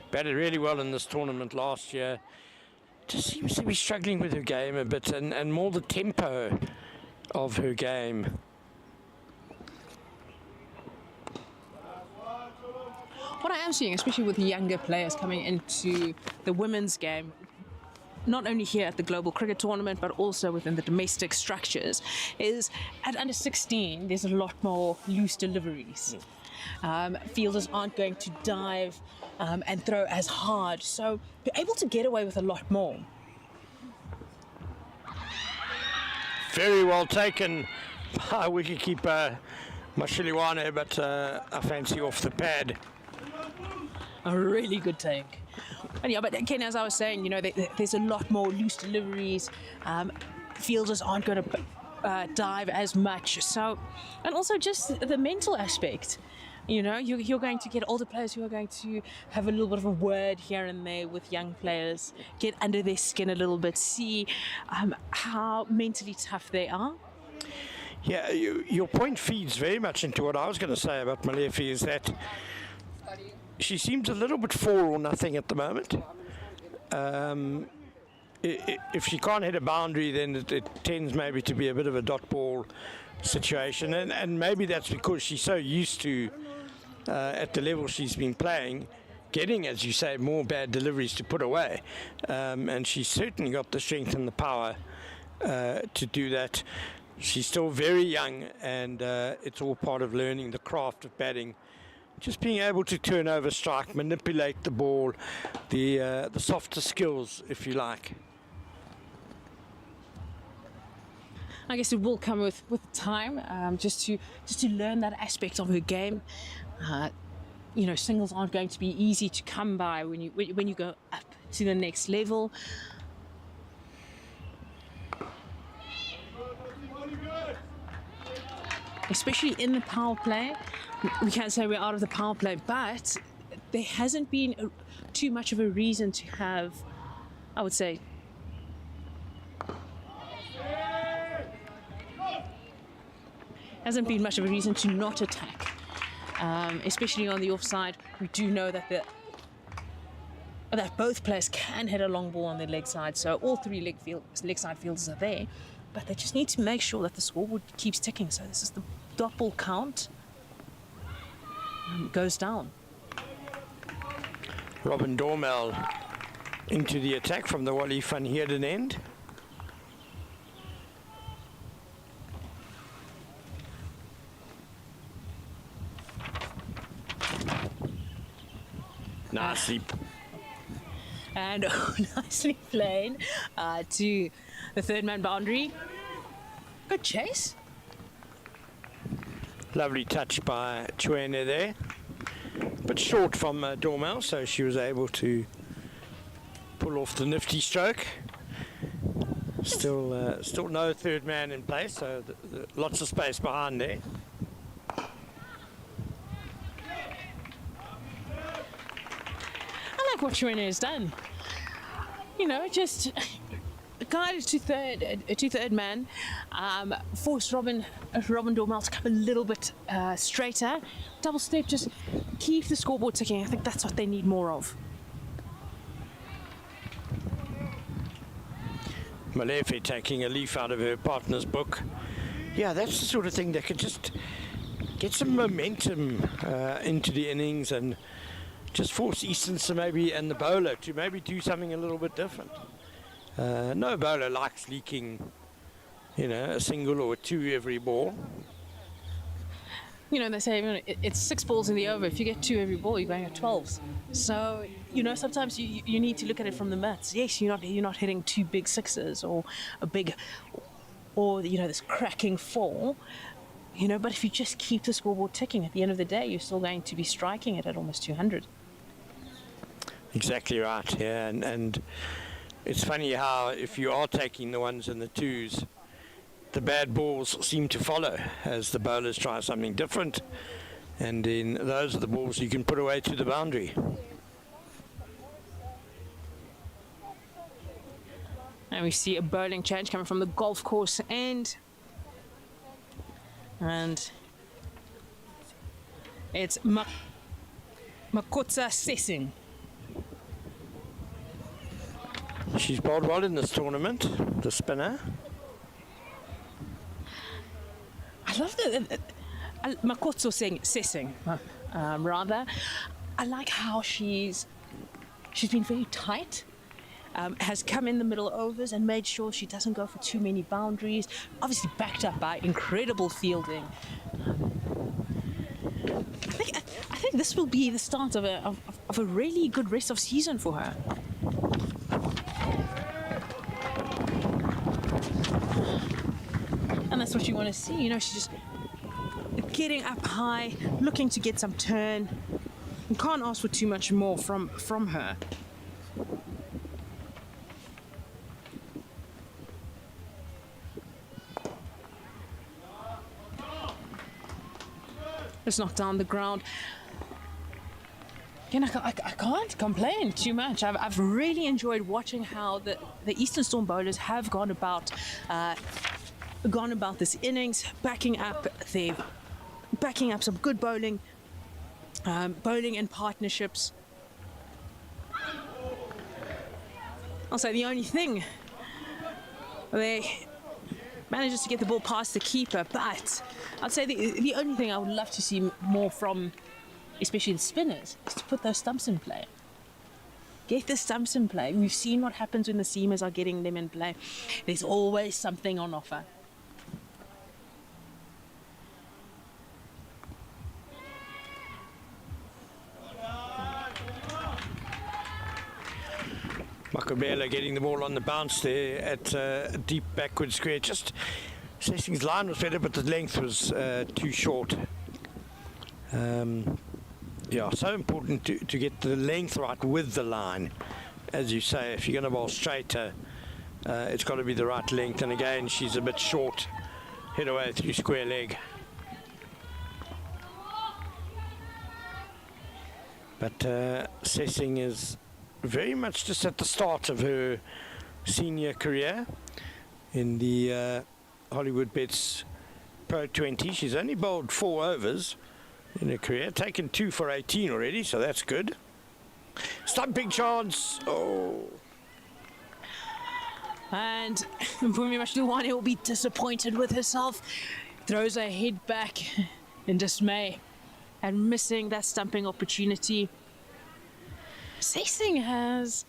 Batted really well in this tournament last year. Just seems to be struggling with her game a bit, and more the tempo of her game. What I am seeing, especially with younger players coming into the women's game, not only here at the Global Cricket Tournament, but also within the domestic structures, is at under 16, there's a lot more loose deliveries. Fielders aren't going to dive and throw as hard, so you're able to get away with a lot more. Very well taken by wicketkeeper Mashiliwane, but I fancy off the pad. A really good take. And yeah, but again, as I was saying, there's a lot more loose deliveries. Fielders aren't going to dive as much. So, and also just the mental aspect. You're going to get older players who are going to have a little bit of a word here and there with young players, get under their skin a little bit, see how mentally tough they are. Yeah, your point feeds very much into what I was going to say about Molefe, is that she seems a little bit 4 or nothing at the moment. If she can't hit a boundary, then it tends maybe to be a bit of a dot ball situation, and maybe that's because she's so used to, at the level she's been playing, getting, as you say, more bad deliveries to put away, and she's certainly got the strength and the power to do that. She's still very young, and it's all part of learning the craft of batting. Just being able to turn over strike, manipulate the ball, the softer skills, if you like. I guess it will come with time, just to learn that aspect of her game. Singles aren't going to be easy to come by when you go up to the next level. Especially in the power play. We can't say we're out of the power play, but there hasn't been too much of a reason to have, I would say, hasn't been much of a reason to not attack, especially on the offside. We do know that both players can hit a long ball on their leg side, so all 3 leg side fielders are there, but they just need to make sure that the scoreboard keeps ticking. So this is the dot ball count goes down. Robin Dormel into the attack from the Wally van Heerden end. Nicely. And nicely played to the third man boundary. Good chase. Lovely touch by Chuene there. bit short from Dormel, so she was able to pull off the nifty stroke. Still no third man in place, so lots of space behind there. I like what Sharina has done. You know, just guided to third man, forced Robin Dormel to come a little bit straighter. Double step, just keep the scoreboard ticking. I think that's what they need more of. Malefe taking a leaf out of her partner's book. Yeah, that's the sort of thing that could just get some momentum into the innings and just force Easton's to maybe, and the bowler to maybe do something a little bit different. No bowler likes leaking, you know, a single or a two every ball. You know, they say it's 6 balls in the over. If you get 2 every ball, you're going at 12s. So, you know, sometimes you need to look at it from the mats. Yes, you're not hitting 2 big sixes or a big, or you know, this cracking 4. You know, but if you just keep the scoreboard ticking, at the end of the day, you're still going to be striking it at almost 200. Exactly right. Yeah, and it's funny how if you are taking the 1s and the 2s, the bad balls seem to follow as the bowlers try something different, and then those are the balls you can put away to the boundary. And we see a bowling change coming from the golf course end, and it's Makotsa Sessing. She's bowled well in this tournament, the spinner. I love the Makotso Sessing, rather. I like how she's been very tight, has come in the middle overs and made sure she doesn't go for too many boundaries. Obviously backed up by incredible fielding. I think this will be the start of a really good rest of season for her. And that's what you want to see, you know, she's just getting up high, looking to get some turn. You can't ask for too much more from her. Let's knock down the ground. Again, I can't complain too much. I've really enjoyed watching how the Eastern Storm bowlers have gone about this innings, backing up some good bowling, bowling in partnerships. I'll say the only thing, they manages to get the ball past the keeper, but I'd say the only thing I would love to see more from, especially the spinners, is to put those stumps in play. Get the stumps in play. We've seen what happens when the seamers are getting them in play. There's always something on offer. Makobela getting the ball on the bounce there at a deep backward square. Just Sessing's line was better, but the length was too short. Yeah, so important to get the length right with the line. As you say, if you're going to bowl straighter, it's got to be the right length. And again, she's a bit short. Hit away through square leg. But Sessing is very much just at the start of her senior career in the Hollywood Bets Pro 20. She's only bowled 4 overs in her career, taken 2 for 18 already, so that's good. Stumping chance. Oh. And Mpumi Mashluwane will be disappointed with herself. Throws her head back in dismay and missing that stumping opportunity. Sessing has,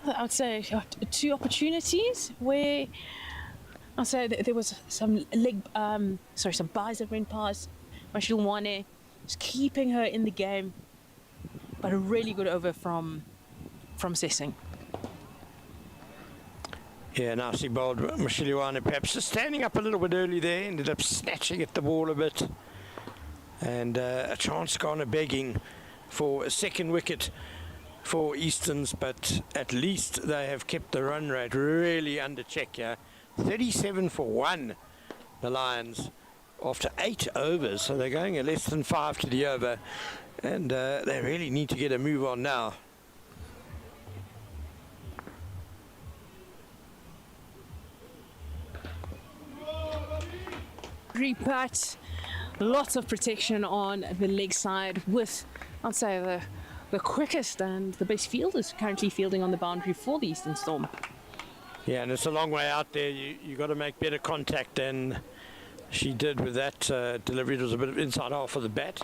I would say, 2 opportunities where I'll say that there was some some buys that went past. Mashluwane just keeping her in the game, but a really good over from Sessing. Yeah, nicely bowled Mashluwane, perhaps just standing up a little bit early there, ended up snatching at the ball a bit, and a chance gone a begging for a second wicket for Easterns, but at least they have kept the run rate really under check here. 37 for 1, the Lions, after 8 overs, so they're going a less than 5 to the over, and they really need to get a move on now. But lots of protection on the leg side with, I'd say, the quickest and the best fielders currently fielding on the boundary for the Eastern Storm. Yeah, and it's a long way out there. You got to make better contact than she did with that delivery. It was a bit of inside half of the bat.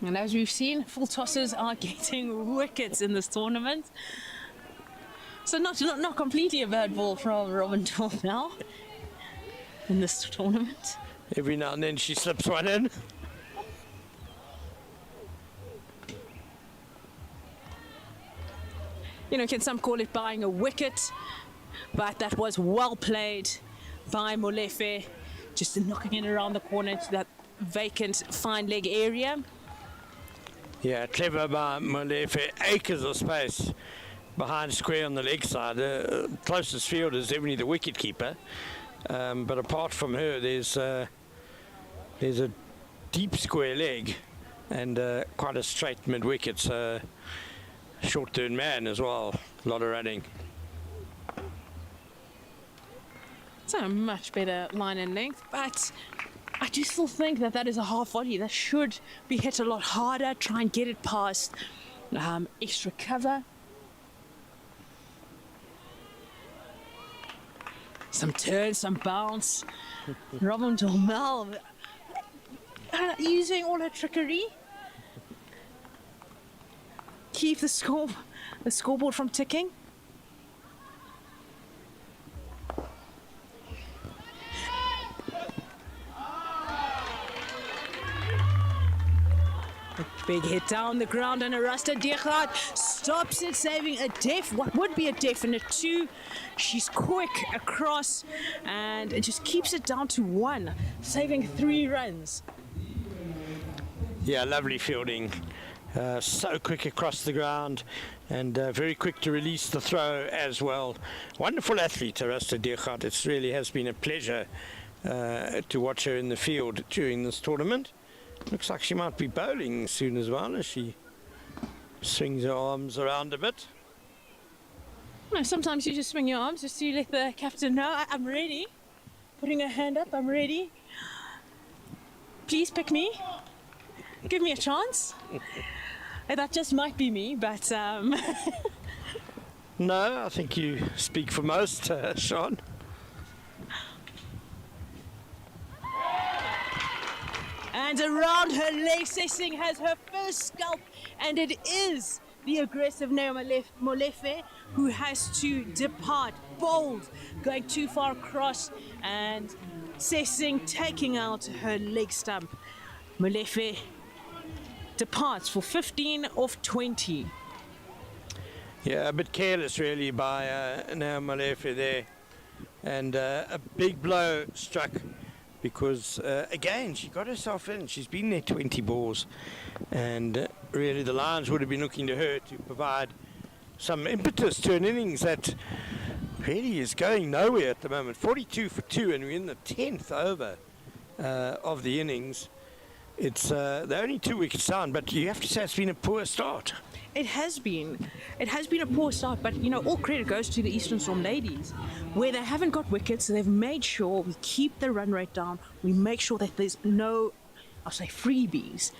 And as we've seen, full tossers are getting wickets in this tournament. So not completely a bad ball from Robin Doll now in this tournament. Every now and then she slips one in. You know, can some call it buying a wicket, but that was well played by Molefe, just knocking it around the corner into that vacant fine leg area. Yeah, clever by Molefe. Acres of space behind square on the leg side. The closest fielder is definitely the wicket keeper. But apart from her, there's a deep square leg and quite a straight mid wicket. So short third man as well. A lot of running. It's a much better line and length, but I do still think that is a half volley. That should be hit a lot harder. Try and get it past extra cover. Some turn, some bounce. Robin Dormel using all her trickery. Keep the scoreboard from ticking. A big hit down the ground, and Arasta Dechard stops it, saving what would be a definite 2. She's quick across, and it just keeps it down to 1, saving 3 runs. Yeah, lovely fielding. So quick across the ground, and very quick to release the throw as well. Wonderful athlete, Arasta Dechard. It really has been a pleasure to watch her in the field during this tournament. Looks like she might be bowling soon as well, as she swings her arms around a bit. No, sometimes you just swing your arms just to let the captain know, I'm ready. Putting her hand up, I'm ready. Please pick me. Give me a chance. That just might be me, but... No, I think you speak for most, Sean. And around her leg, Sessing has her first scalp, and it is the aggressive Neo Molefe who has to depart. Bold, going too far across, and Sessing taking out her leg stump. Molefe departs for 15 off 20. Yeah, a bit careless really by Neo Molefe there, and a big blow struck. Because, again, she got herself in. She's been there 20 balls. And really the Lions would have been looking to her to provide some impetus to an innings that really is going nowhere at the moment. 42 for 2, and we're in the 10th over of the innings. It's they're only 2 wickets down, but you have to say it's been a poor start. It has been a poor start, but you know, all credit goes to the Eastern Storm ladies, where they haven't got wickets. They've made sure we keep the run rate down. We make sure that there's no, I'll say, freebies.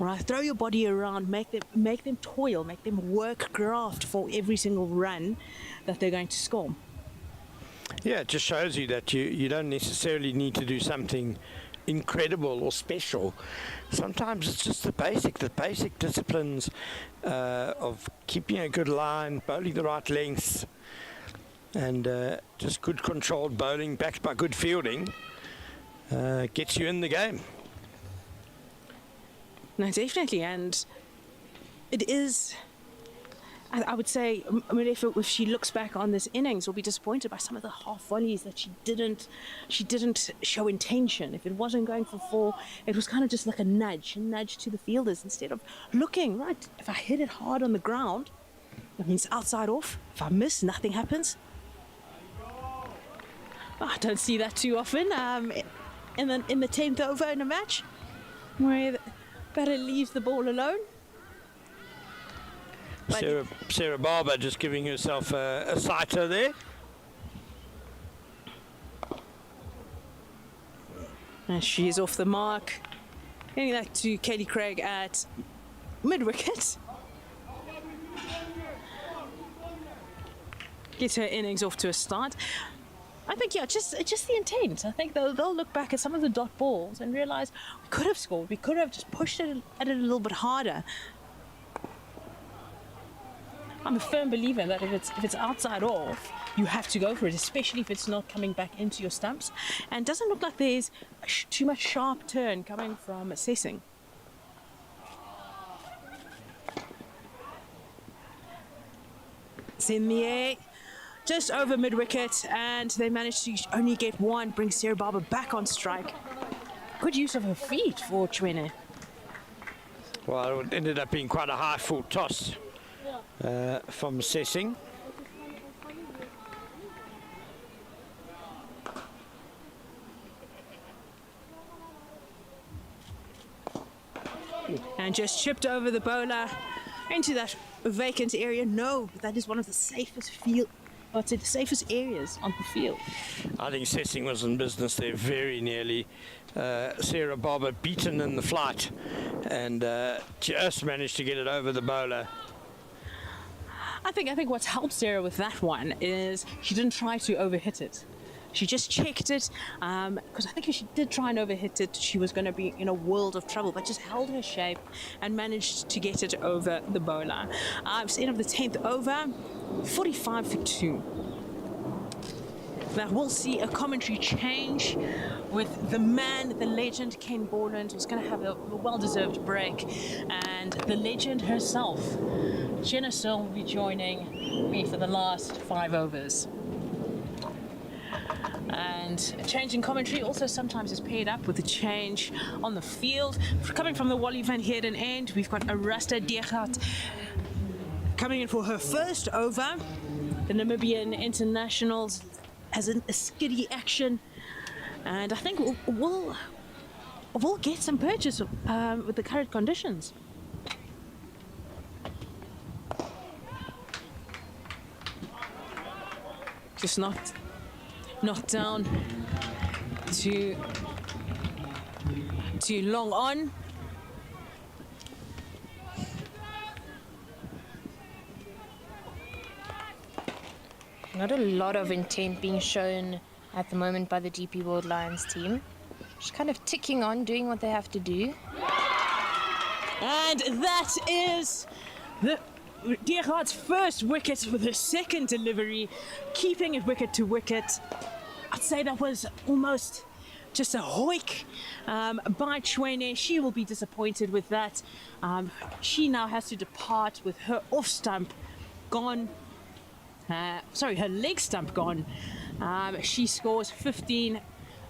Right, throw your body around, make them toil, make them work, graft for every single run that they're going to score. Yeah, it just shows you that you don't necessarily need to do something incredible or special. Sometimes it's just the basic disciplines of keeping a good line, bowling the right lengths, and just good controlled bowling backed by good fielding gets you in the game. No, definitely, and it is I would say Molefe, if she looks back on this innings, will be disappointed by some of the half volleys that she didn't show intention. If it wasn't going for 4, it was kind of just like a nudge to the fielders instead of looking right. If I hit it hard on the ground, that means outside off. If I miss, nothing happens. I don't see that too often. In the 10th over in a match, where the batter leaves the ball alone. Sarah Barber just giving herself a sighter there. And she's off the mark. Getting that to Katie Craig at mid-wicket. Gets her innings off to a start. I think, yeah, just the intent. I think they'll look back at some of the dot balls and realise we could have scored. We could have just pushed it at it a little bit harder. I'm a firm believer that if it's outside off, you have to go for it, especially if it's not coming back into your stumps. And it doesn't look like there's too much sharp turn coming from assessing. It's in the air, just over mid-wicket, and they managed to only get 1, bring Sarah Barber back on strike. Good use of her feet for Chwene. Well, it ended up being quite a high full toss from Sessing. And just chipped over the bowler into that vacant area. No, that is one of the safest the safest areas on the field. I think Sessing was in business there very nearly. Sarah Barber beaten in the flight and just managed to get it over the bowler. I think what's helped Sarah with that one is she didn't try to overhit it. She just checked it, because I think if she did try and overhit it, she was going to be in a world of trouble, but just held her shape and managed to get it over the bowler. It's the end of the 10th over, 45 for 2. Now we'll see a commentary change with the man, the legend, Ken Borland, who's going to have a well-deserved break, and the legend herself, Jenna Searle, will be joining me for the last 5 overs. And changing commentary also sometimes is paired up with a change on the field. Coming from the Wally van Heerden end, we've got Arasta Degat coming in for her first over. The Namibian internationals has a skiddy action, and I think we'll get some purchase with the current conditions. Just knocked down too long on. Not a lot of intent being shown at the moment by the DP World Lions team. Just kind of ticking on, doing what they have to do. And that is the Deergaard's first wicket with her second delivery, keeping it wicket to wicket. I'd say that was almost just a hoik by Chwene. She will be disappointed with that. She now has to depart with her off stump gone. Her leg stump gone. She scores 15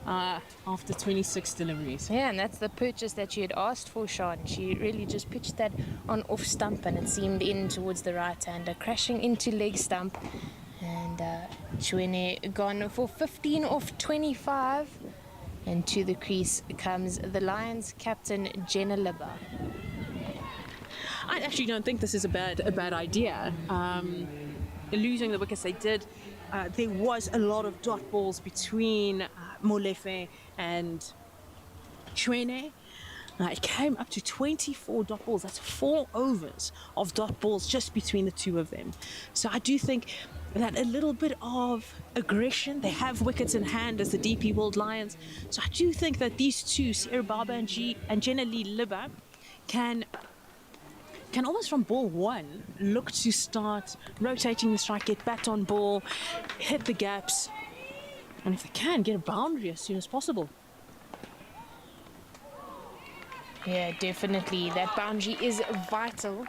after 26 deliveries. Yeah, and that's the purchase that she had asked for, Sean. She really just pitched that on off stump, and it seemed in towards the right-hander, crashing into leg stump. And Chwene gone for 15 off 25. And to the crease comes the Lions captain, Jenna Libba. I actually don't think this is a bad idea. Losing the wickets they did, there was a lot of dot balls between Molefe and Chwene. It came up to 24 dot balls. That's 4 overs of dot balls just between the two of them. So I do think that a little bit of aggression, they have wickets in hand as the DP World Lions. So I do think that these two, Sarah Barber and Jenna Lee Libba, can almost from ball 1 look to start rotating the strike, get bat on ball, hit the gaps, and if they can, get a boundary as soon as possible. Yeah, definitely. That boundary is vital.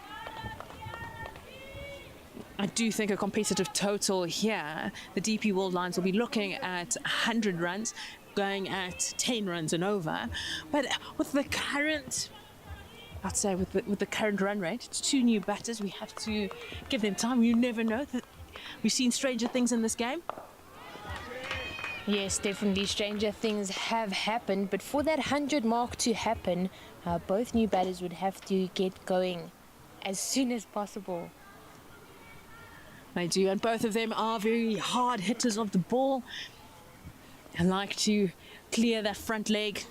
I do think a competitive total here, the DP World Lions will be looking at 100 runs, going at 10 runs and over. But with the current, I'd say with the current run rate, it's 2 new batters. We have to give them time. You never know. That we've seen stranger things in this game. Yes, definitely stranger things have happened, but for that 100 mark to happen, both new batters would have to get going as soon as possible. They do, and both of them are very hard hitters of the ball and like to clear that front leg.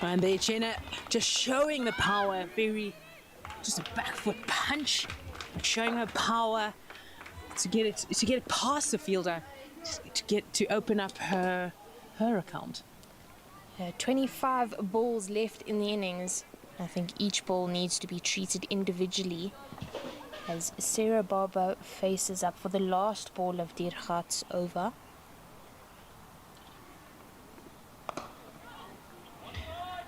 And there, Jenna just showing the power, just a back foot punch, but showing her power to get it past the fielder, to open up her account. 25 balls left in the innings. I think each ball needs to be treated individually as Sarah Barber faces up for the last ball of Diergaard's over.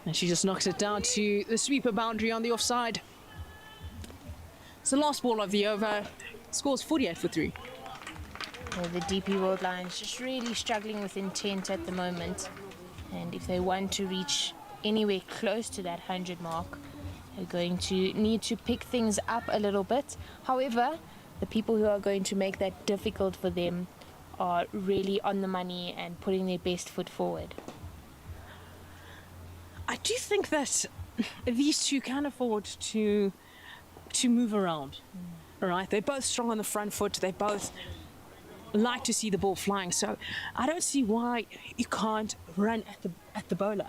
And she just knocks it down to the sweeper boundary on the offside. It's the last ball of the over. Scores 48 for 3. Well, the DP World Lions just really struggling with intent at the moment. And if they want to reach anywhere close to that 100 mark, they're going to need to pick things up a little bit. However, the people who are going to make that difficult for them are really on the money and putting their best foot forward. I do think that these two can afford to move around. All right, they're both strong on the front foot. They both like to see the ball flying. So I don't see why you can't run at the bowler.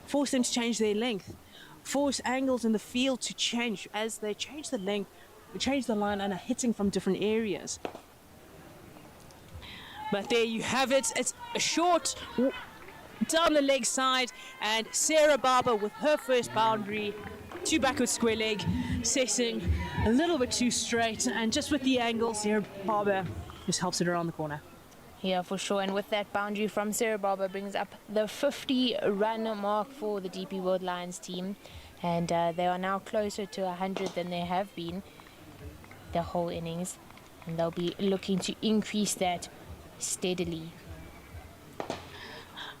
Force them to change their length. Force angles in the field to change. As they change the length, they change the line and are hitting from different areas. But there you have it. It's a short down the leg side, and Sarah Barber with her first boundary, 2 backward square leg, setting a little bit too straight, and just with the angle, Sarah Barber just helps it around the corner. Yeah, for sure. And with that boundary from Sarah Barber brings up the 50-run mark for the DP World Lions team. And they are now closer to 100 than they have been the whole innings. And they'll be looking to increase that steadily.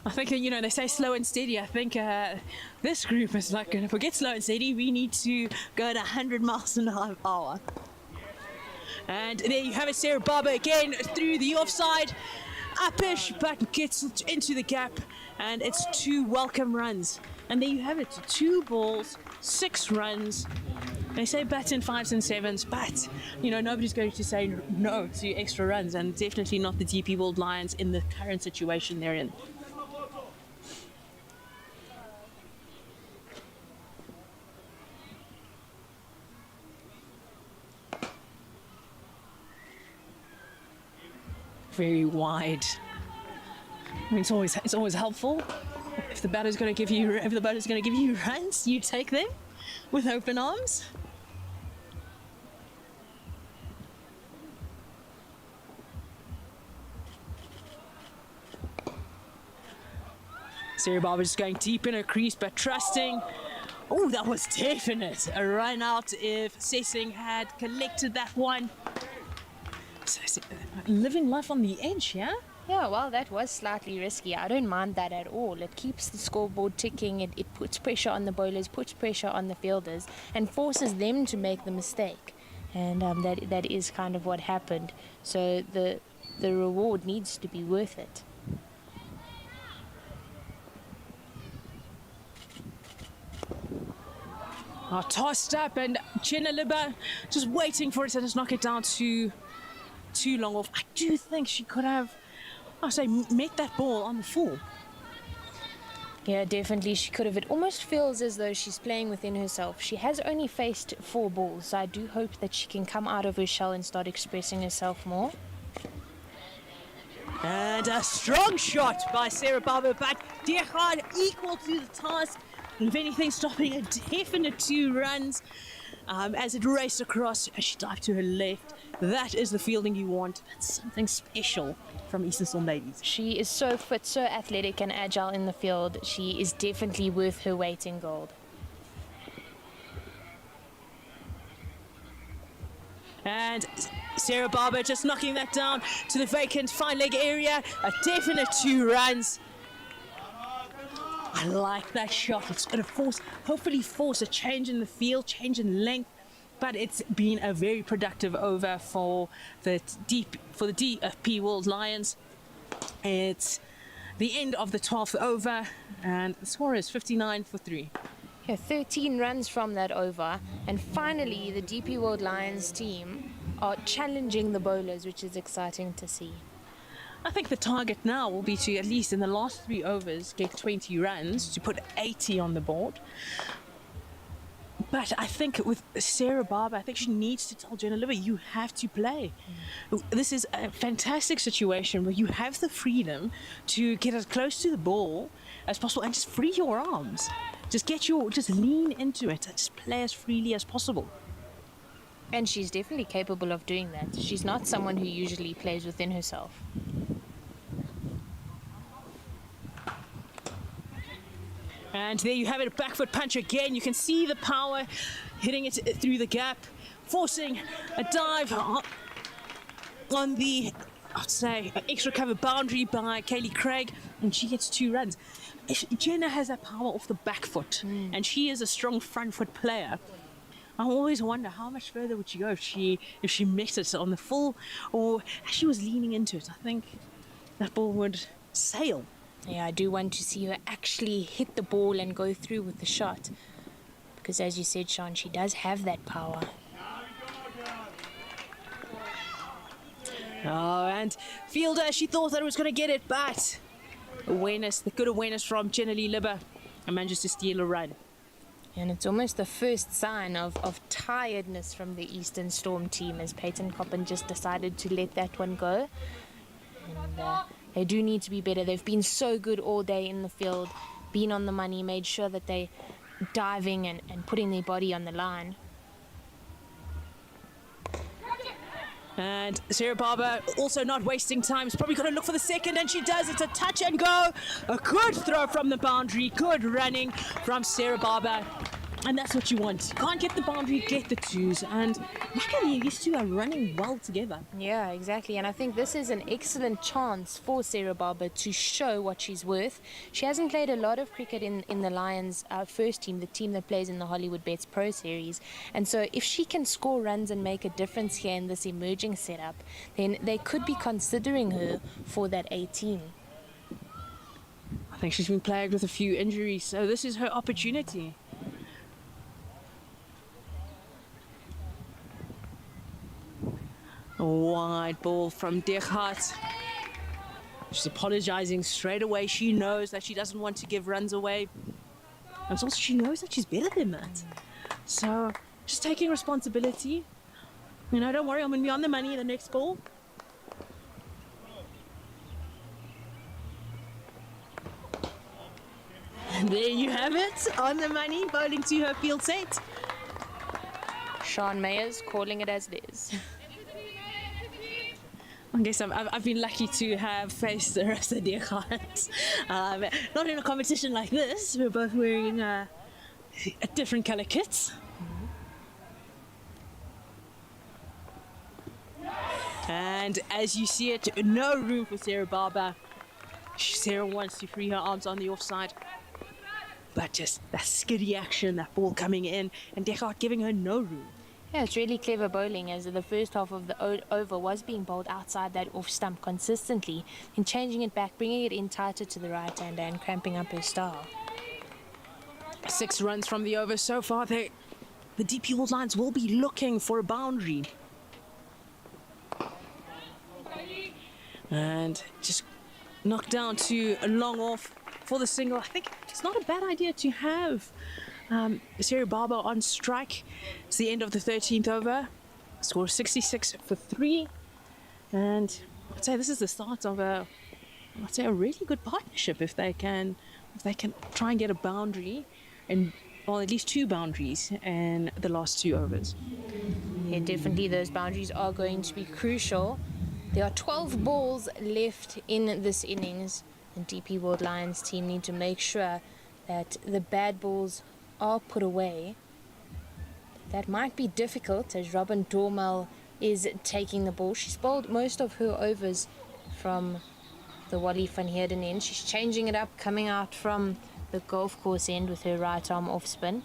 I think, they say slow and steady. I think this group is not going to forget slow and steady. We need to go at 100 miles an hour. And there you have it, Sarah Barber again through the offside. Uppish, but gets into the gap, and it's 2 welcome runs. And there you have it, 2 balls, 6 runs. They say bats in 5s and 7s, but, nobody's going to say no to extra runs, and definitely not the DP World Lions in the current situation they're in. Very wide. I mean, it's always helpful. If the batter's going to give you runs, you take them with open arms. Sarah Barber just going deep in her crease, but trusting. Oh, that was definite. A run out if Sessing had collected that one. Living life on the edge, yeah? Yeah, well, that was slightly risky. I don't mind that at all. It keeps the scoreboard ticking. It puts pressure on the bowlers, puts pressure on the fielders, and forces them to make the mistake. And that is kind of what happened. So the reward needs to be worth it. Tossed up, and Chinaliba just waiting for it to just knock it down too long off. I do think she could have, met that ball on the full. Yeah, definitely she could have. It almost feels as though she's playing within herself. She has only faced 4 balls, so I do hope that she can come out of her shell and start expressing herself more. And a strong shot by Sarah Barber, but Diergaard equal to the task. And if anything, stopping a definite 2 runs as it raced across as she dived to her left. That is the fielding you want. That's something special from Eastern Storm ladies. She is so fit, so athletic and agile in the field. She is definitely worth her weight in gold. And Sarah Barber just knocking that down to the vacant fine leg area. A definite 2 runs. I like that shot. It's going to hopefully force a change in the field, change in length. But it's been a very productive over for the DP World Lions. It's the end of the 12th over, and the score is 59 for 3. Yeah, 13 runs from that over, and finally the DP World Lions team are challenging the bowlers, which is exciting to see. I think the target now will be to, at least in the last 3 overs, get 20 runs to put 80 on the board. But I think with Sarah Barber, I think she needs to tell Jenna Libber, you have to play. This is a fantastic situation where you have the freedom to get as close to the ball as possible and just free your arms. Just lean into it. Just play as freely as possible. And she's definitely capable of doing that. She's not someone who usually plays within herself. And there you have it, a back foot punch again. You can see the power hitting it through the gap, forcing a dive on the, I'd say, extra cover boundary by Kaylee Craig, and she gets 2 runs. Jenna has that power off the back foot, and she is a strong front foot player. I always wonder how much further would she go if she missed it on the full, or as she was leaning into it. I think that ball would sail. Yeah, I do want to see her actually hit the ball and go through with the shot. Because as you said, Sean, she does have that power. Oh, and fielder, she thought that it was going to get it, but the good awareness from Jenna Lee Libber and manages to steal a run. And it's almost the first sign of tiredness from the Eastern Storm team as Peyton Coppin just decided to let that one go. And they do need to be better. They've been so good all day in the field, been on the money, made sure that they're diving and putting their body on the line. And Sarah Barber also not wasting time. She's probably going to look for the second, and she does. It's a touch and go. A good throw from the boundary. Good running from Sarah Barber. And that's what you want. You can't get the boundary, get the 2s. And luckily, these 2 are running well together. Yeah, exactly. And I think this is an excellent chance for Sarah Barber to show what she's worth. She hasn't played a lot of cricket in the Lions first team, the team that plays in the Hollywood Bets Pro Series. And so if she can score runs and make a difference here in this emerging setup, then they could be considering her for that 18. I think she's been plagued with a few injuries, so this is her opportunity. A wide ball from Dechart. She's apologizing straight away. She knows that she doesn't want to give runs away. And also she knows that she's better than that. So just taking responsibility. You know, don't worry, I'm going to be on the money in the next ball. And there you have it, on the money, bowling to her field set. Sean Mayers calling it as it is. I guess I've been lucky to have faced Rasa Dechart. Not in a competition like this. We're both wearing different colour kits. And as you see it, no room for Sarah Barber. Sarah wants to free her arms on the offside. But just that skiddy action, that ball coming in, and Dechart giving her no room. Yeah, it's really clever bowling as the first half of the over was being bowled outside that off stump consistently and changing it back, bringing it in tighter to the right hander and cramping up her style. 6 runs from the over so far. The DP World Lions will be looking for a boundary. And just knocked down to a long off for the single. I think it's not a bad idea to have Sarah Barber on strike. It's the end of the 13th over. Score 66 for 3. And I'd say this is the start of a really good partnership if they can try and get a boundary, and well, at least 2 boundaries in the last 2 overs. Yeah, definitely those boundaries are going to be crucial. There are 12 balls left in this innings. The DP World Lions team need to make sure that the bad balls are put away. That might be difficult as Robin Dormal is taking the ball. She's bowled most of her overs from the Wally van Heerden end. She's changing it up, coming out from the golf course end with her right arm off spin.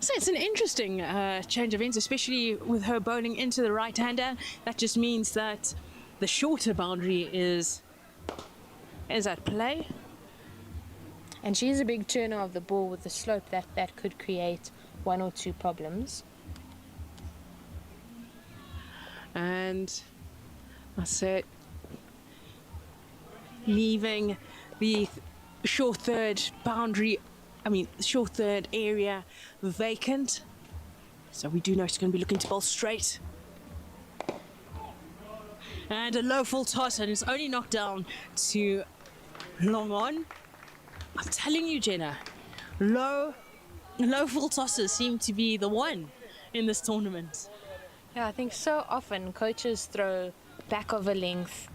So it's an interesting change of ends, especially with her bowling into the right-hander. That just means that the shorter boundary is at play. And she's a big turner of the ball with the slope that could create one or two problems. And I said, leaving the short third area vacant. So we do know she's going to be looking to bowl straight. And a low full toss, and it's only knocked down to long on. I'm telling you, Jenna, low full tosses seem to be the one in this tournament. Yeah, I think so often coaches throw back of a length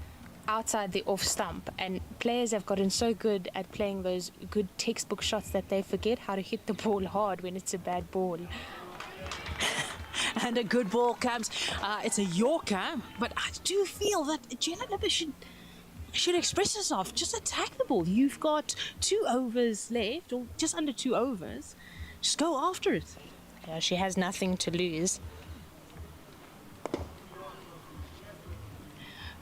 outside the off stump, and players have gotten so good at playing those good textbook shots that they forget how to hit the ball hard when it's a bad ball. And a good ball comes. It's a Yorker, but I do feel that Jenna Libbe should express herself. Just attack the ball. You've got 2 overs left, or just under 2 overs. Just go after it. Yeah, she has nothing to lose.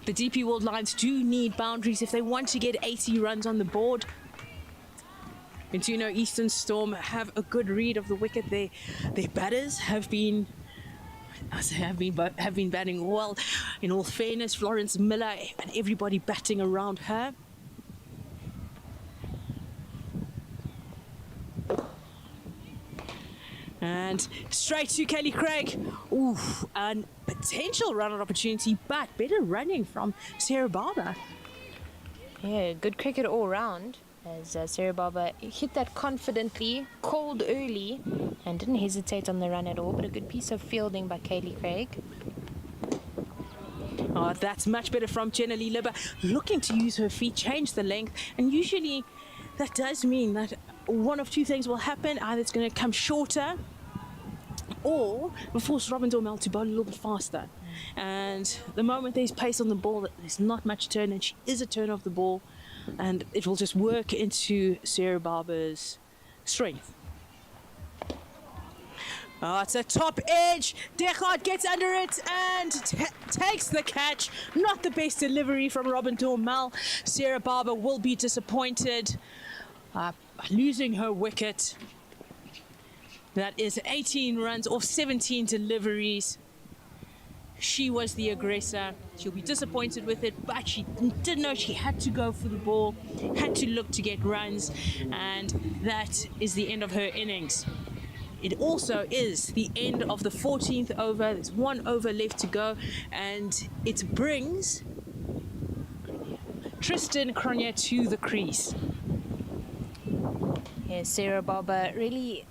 The DP World Lions do need boundaries if they want to get 80 runs on the board. We do know Eastern Storm have a good read of the wicket. Their batters have been batting well. In all fairness, Florence Miller and everybody batting around her. And straight to Kelly Craig. Ooh, and potential run-out opportunity, but better running from Sarah Barber. Yeah, good cricket all round, as Sarah Barber hit that confidently, called early, and didn't hesitate on the run at all, but a good piece of fielding by Kaylee Craig. Oh, that's much better from Jenna Lee Libbe, looking to use her feet, change the length, and usually that does mean that one of two things will happen. Either it's going to come shorter, or will force Robin Dormel to bowl a little bit faster. And the moment there's pace on the ball, there's not much turn, and she is a turn of the ball, and it will just work into Sarah Barber's strength. Oh, it's a top edge. Dechard gets under it and takes the catch. Not the best delivery from Robin Dormel. Sarah Barber will be disappointed, losing her wicket. That is 18 runs off 17 deliveries. She was the aggressor. She'll be disappointed with it, but she did know she had to go for the ball, had to look to get runs, and that is the end of her innings. It also is the end of the 14th over. There's 1 over left to go, and it brings Tristan Cronje to the crease. Yeah, Sarah Barber really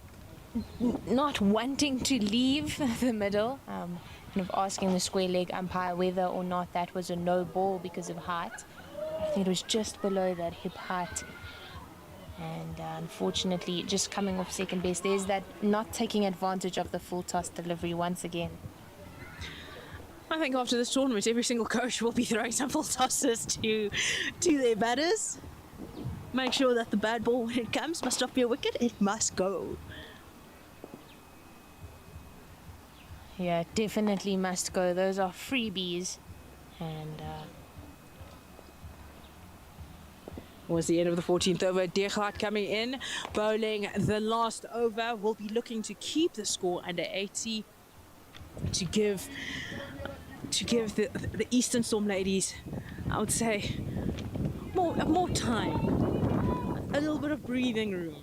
not wanting to leave the middle, kind of asking the square leg umpire whether or not that was a no ball because of height. I think it was just below that hip height. And unfortunately, just coming off second base, there's that not taking advantage of the full toss delivery once again. I think after this tournament, every single coach will be throwing some full tosses to their batters. Make sure that the bad ball, when it comes, must not be a wicket. It must go. Yeah, definitely must go. Those are freebies. And was the end of the 14th over. Dechard coming in, bowling the last over. Will be looking to keep the score under 80 to give the Eastern Storm ladies, I would say, more time, a little bit of breathing room.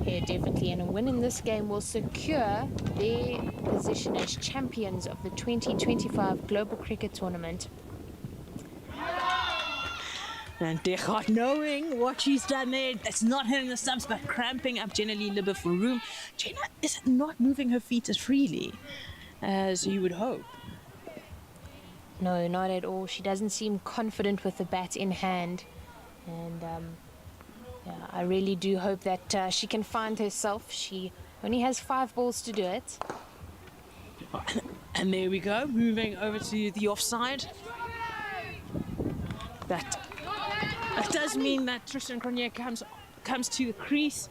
Yeah, definitely, and a win in this game will secure their position as champions of the 2025 Global Cricket Tournament. And Dechard, knowing what she's done there, it's not hitting the stumps, but cramping up Jenna Lee Libbe for room. Jenna is not moving her feet as freely as you would hope. No, not at all. She doesn't seem confident with the bat in hand. And yeah, I really do hope that she can find herself. She only has 5 balls to do it. And there we go, moving over to the offside. That does mean that Tristan Cronje comes to the crease.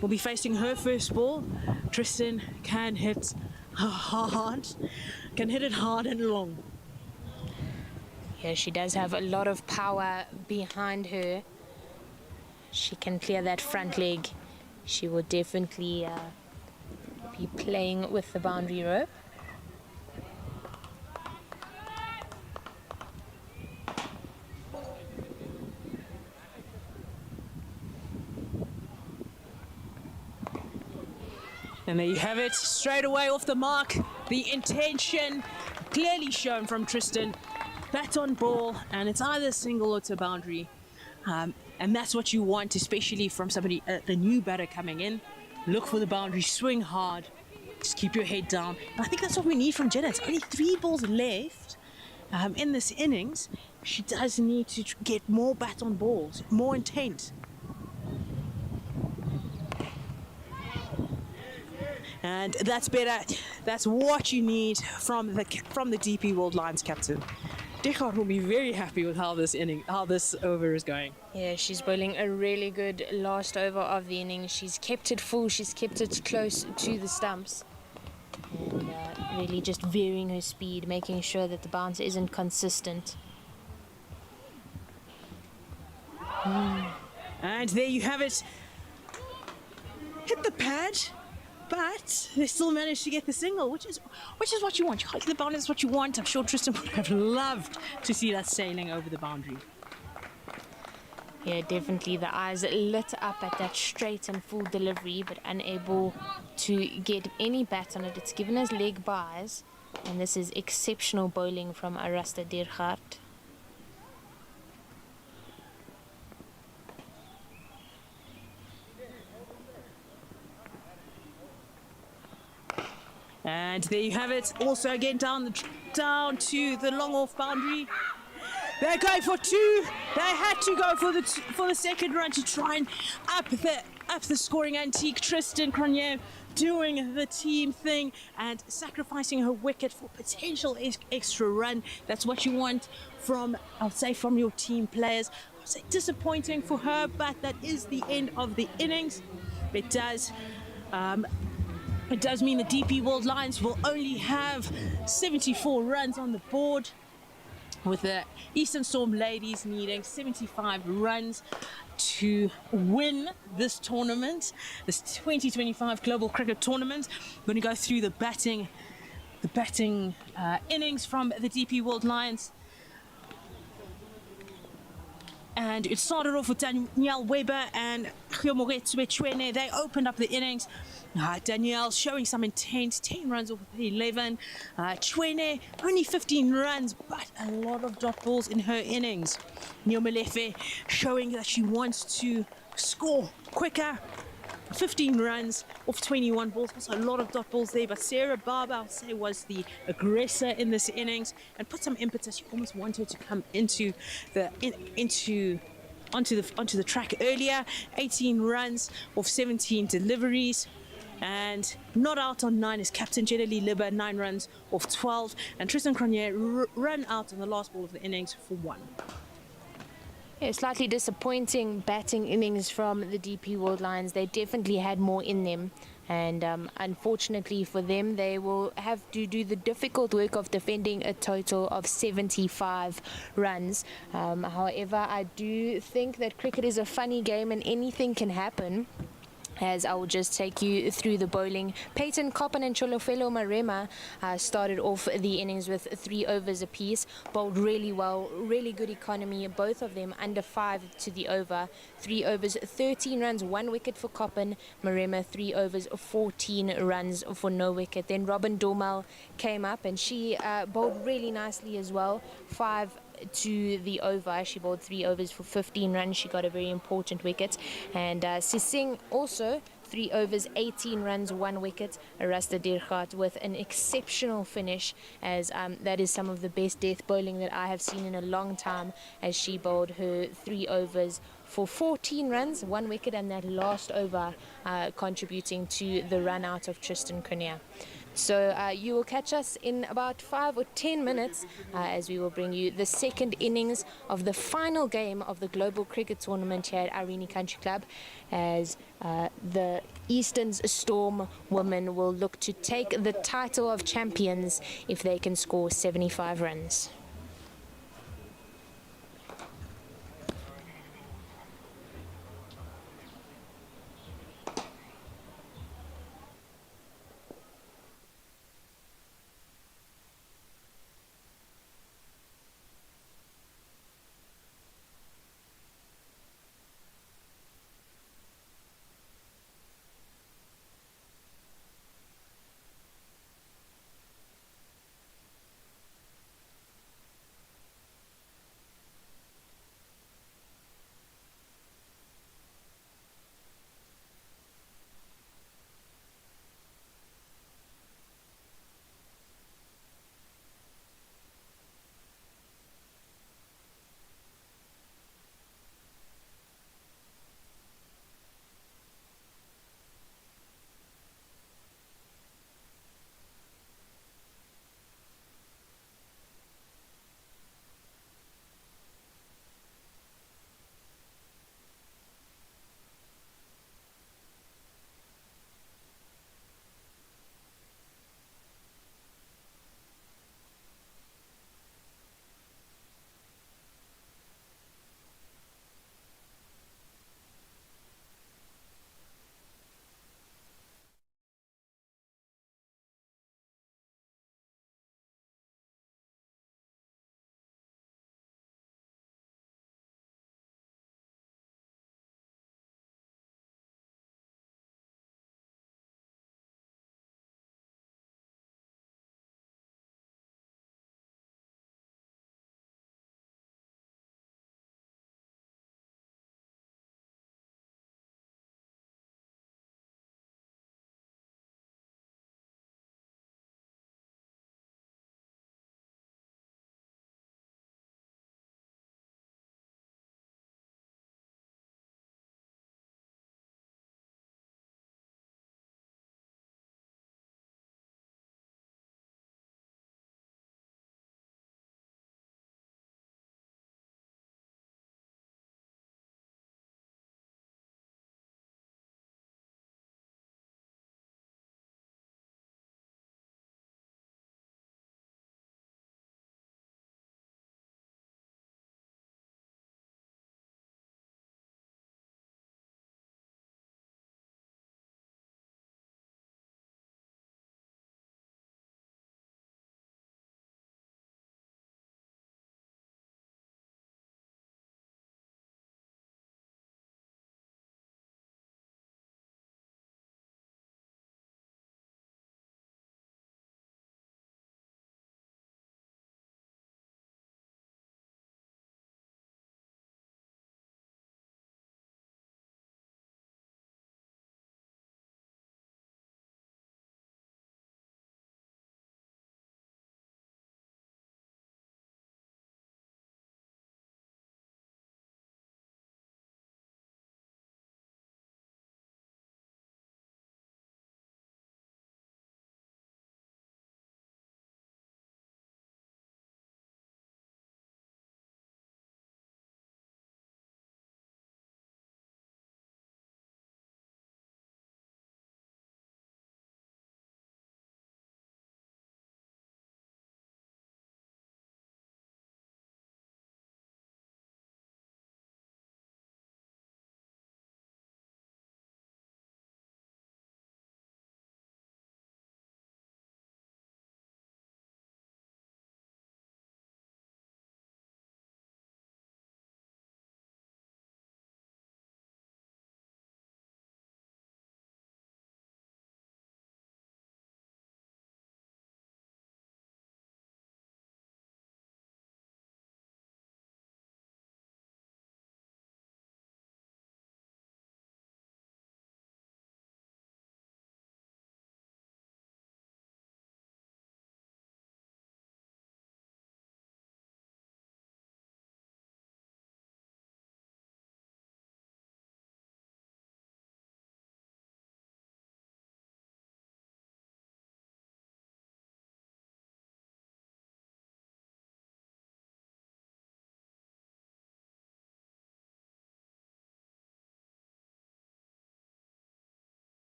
Will be facing her first ball. Tristan can hit hard, can hit it hard and long. Yeah, she does have a lot of power behind her. She can clear that front leg. She will definitely be playing with the boundary rope. And there you have it, straight away off the mark. The intention clearly shown from Tristan. Bat on ball, and it's either single or it's a boundary. And that's what you want, especially from somebody, the new batter coming in. Look for the boundary, swing hard, just keep your head down. And I think that's what we need from Jenna. It's only 3 balls left in this innings. She does need to get more bat on balls, more intent. And that's better. That's what you need from the DP World Lions captain. Dechard will be very happy with how this over is going. Yeah, she's bowling a really good last over of the inning. She's kept it full, she's kept it close to the stumps. And really just varying her speed, making sure that the bounce isn't consistent. And there you have it. Hit the pad, but they still managed to get the single, which is what you want. You hit the boundary, that's what you want. I'm sure Tristan would have loved to see that sailing over the boundary. Yeah, definitely the eyes lit up at that straight and full delivery, but unable to get any bat on it. It's given us leg byes, and this is exceptional bowling from Arasta Dechard. And there you have it. Also again down to the long off boundary. They're going for 2. They had to go for the second run to try and up the scoring antique. Tristan Cronje doing the team thing and sacrificing her wicket for potential extra run. That's what you want from, I'll say, from your team players. I'll say disappointing for her, but that is the end of the innings. It does mean the DP World Lions will only have 74 runs on the board, with the Eastern Storm ladies needing 75 runs to win this tournament, this 2025 Global Cricket Tournament. I'm going to go through the batting innings from the DP World Lions. And it started off with Danielle Weber and Khomoretswe Chwene. They opened up the innings. Danielle showing some intent, 10 runs off of 11. Chwene, only 15 runs, but a lot of dot balls in her innings. Neo Malefe showing that she wants to score quicker. 15 runs off 21 balls, also a lot of dot balls there, but Sarah Barber, I'll say, was the aggressor in this innings and put some impetus. You almost want her to come onto the track earlier. 18 runs off 17 deliveries. And not out on 9 is Captain Jenny Libber, 9 runs off 12. And Tristan Cronje run out on the last ball of the innings for 1. Yeah, slightly disappointing batting innings from the DP World Lions. They definitely had more in them. And unfortunately for them, they will have to do the difficult work of defending a total of 75 runs. However, I do think that cricket is a funny game and anything can happen. As I will just take you through the bowling. Peyton Coppin and Cholofelo Marema started off the innings with 3 overs apiece. Bowled really well, really good economy. Both of them under 5 to the over. 3 overs, 13 runs, 1 wicket for Coppin. Marema, 3 overs, 14 runs for no wicket. Then Robin Dormal came up and she bowled really nicely as well. 5 to the over. She bowled 3 overs for 15 runs. She got a very important wicket. And Sising also 3 overs, 18 runs, 1 wicket. Arasta Dechard with an exceptional finish, as that is some of the best death bowling that I have seen in a long time, as she bowled her 3 overs for 14 runs, 1 wicket, and that last over contributing to the run out of Tristan Cronje. So you will catch us in about 5 or 10 minutes as we will bring you the second innings of the final game of the Global Cricket Tournament here at Irene Country Club, as the Eastern's Storm women will look to take the title of champions if they can score 75 runs.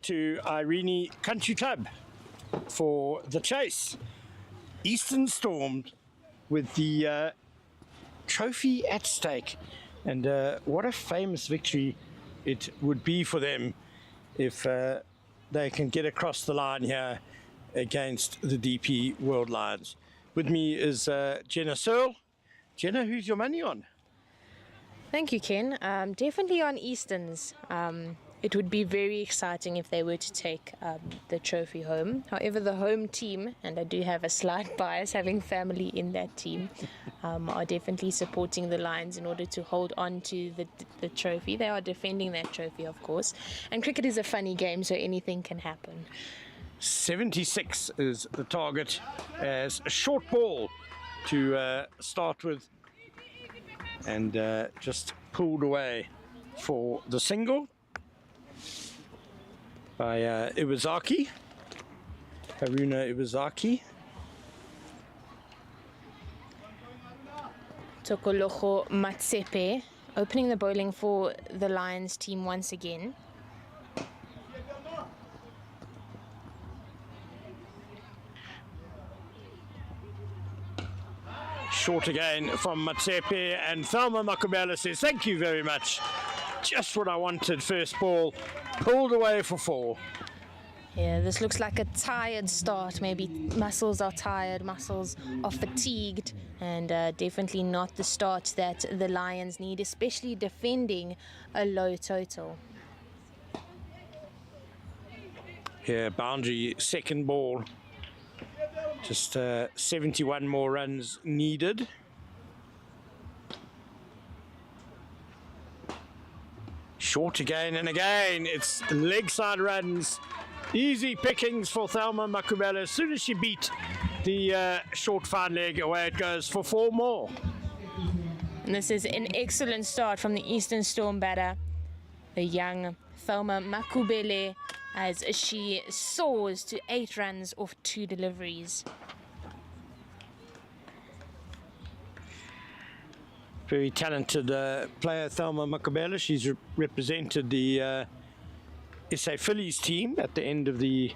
to Irene Country Club for the chase. Eastern Storm with the trophy at stake. And what a famous victory it would be for them if they can get across the line here against the DP World Lions. With me is Jenna Searle. Jenna, who's your money on? Thank you, Ken. Definitely on Easterns. It would be very exciting if they were to take the trophy home. However, the home team, and I do have a slight bias having family in that team, are definitely supporting the Lions in order to hold on to the trophy. They are defending that trophy, of course. And cricket is a funny game, so anything can happen. 76 is the target as a short ball to start with. And just pulled away for the single by Iwazaki, Haruna Iwazaki. Tokoloho Matsepe opening the bowling for the Lions team once again. Short again from Matsepe, and Thelma Makubela says, thank you very much. Just what I wanted. First ball, pulled away for 4. Yeah, this looks like a tired start. Maybe muscles are tired, muscles are fatigued, and definitely not the start that the Lions need, especially defending a low total. Yeah, boundary second ball. Just 71 more runs needed. Short again and again. It's leg side runs. Easy pickings for Thelma Makubela. As soon as she beat the short fine leg, away it goes for 4 more. And this is an excellent start from the Eastern Storm batter, the young Thelma Makubele, as she soars to 8 runs off 2 deliveries. Very talented player, Thelma Makubela. She's represented the SA Phillies team at the end of the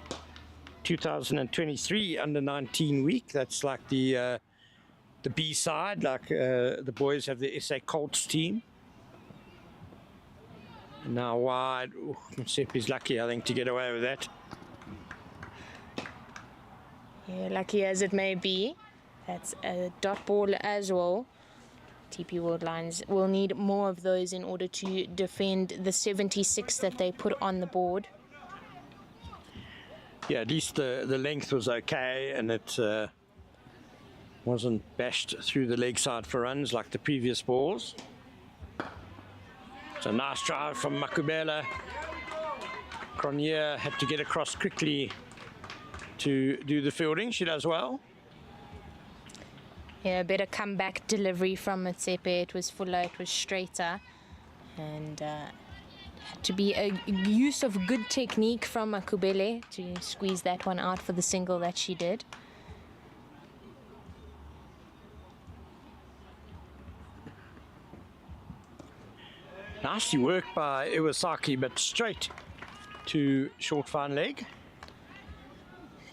2023 under-19 week. That's like the B side, like the boys have the SA Colts team. Now wide. Sepp is lucky, I think, to get away with that. Yeah, lucky as it may be, that's a dot ball as well. TP World Lions will need more of those in order to defend the 76 that they put on the board. Yeah, at least the length was okay, and it wasn't bashed through the leg side for runs like the previous balls. It's a nice drive from Makubela. Cronje had to get across quickly to do the fielding. She does well. Yeah, better comeback delivery from Matsepe. It was fuller, it was straighter, and had to be a use of good technique from Makubele to squeeze that one out for the single that she did. Nicely worked by Iwasaki, but straight to short fine leg.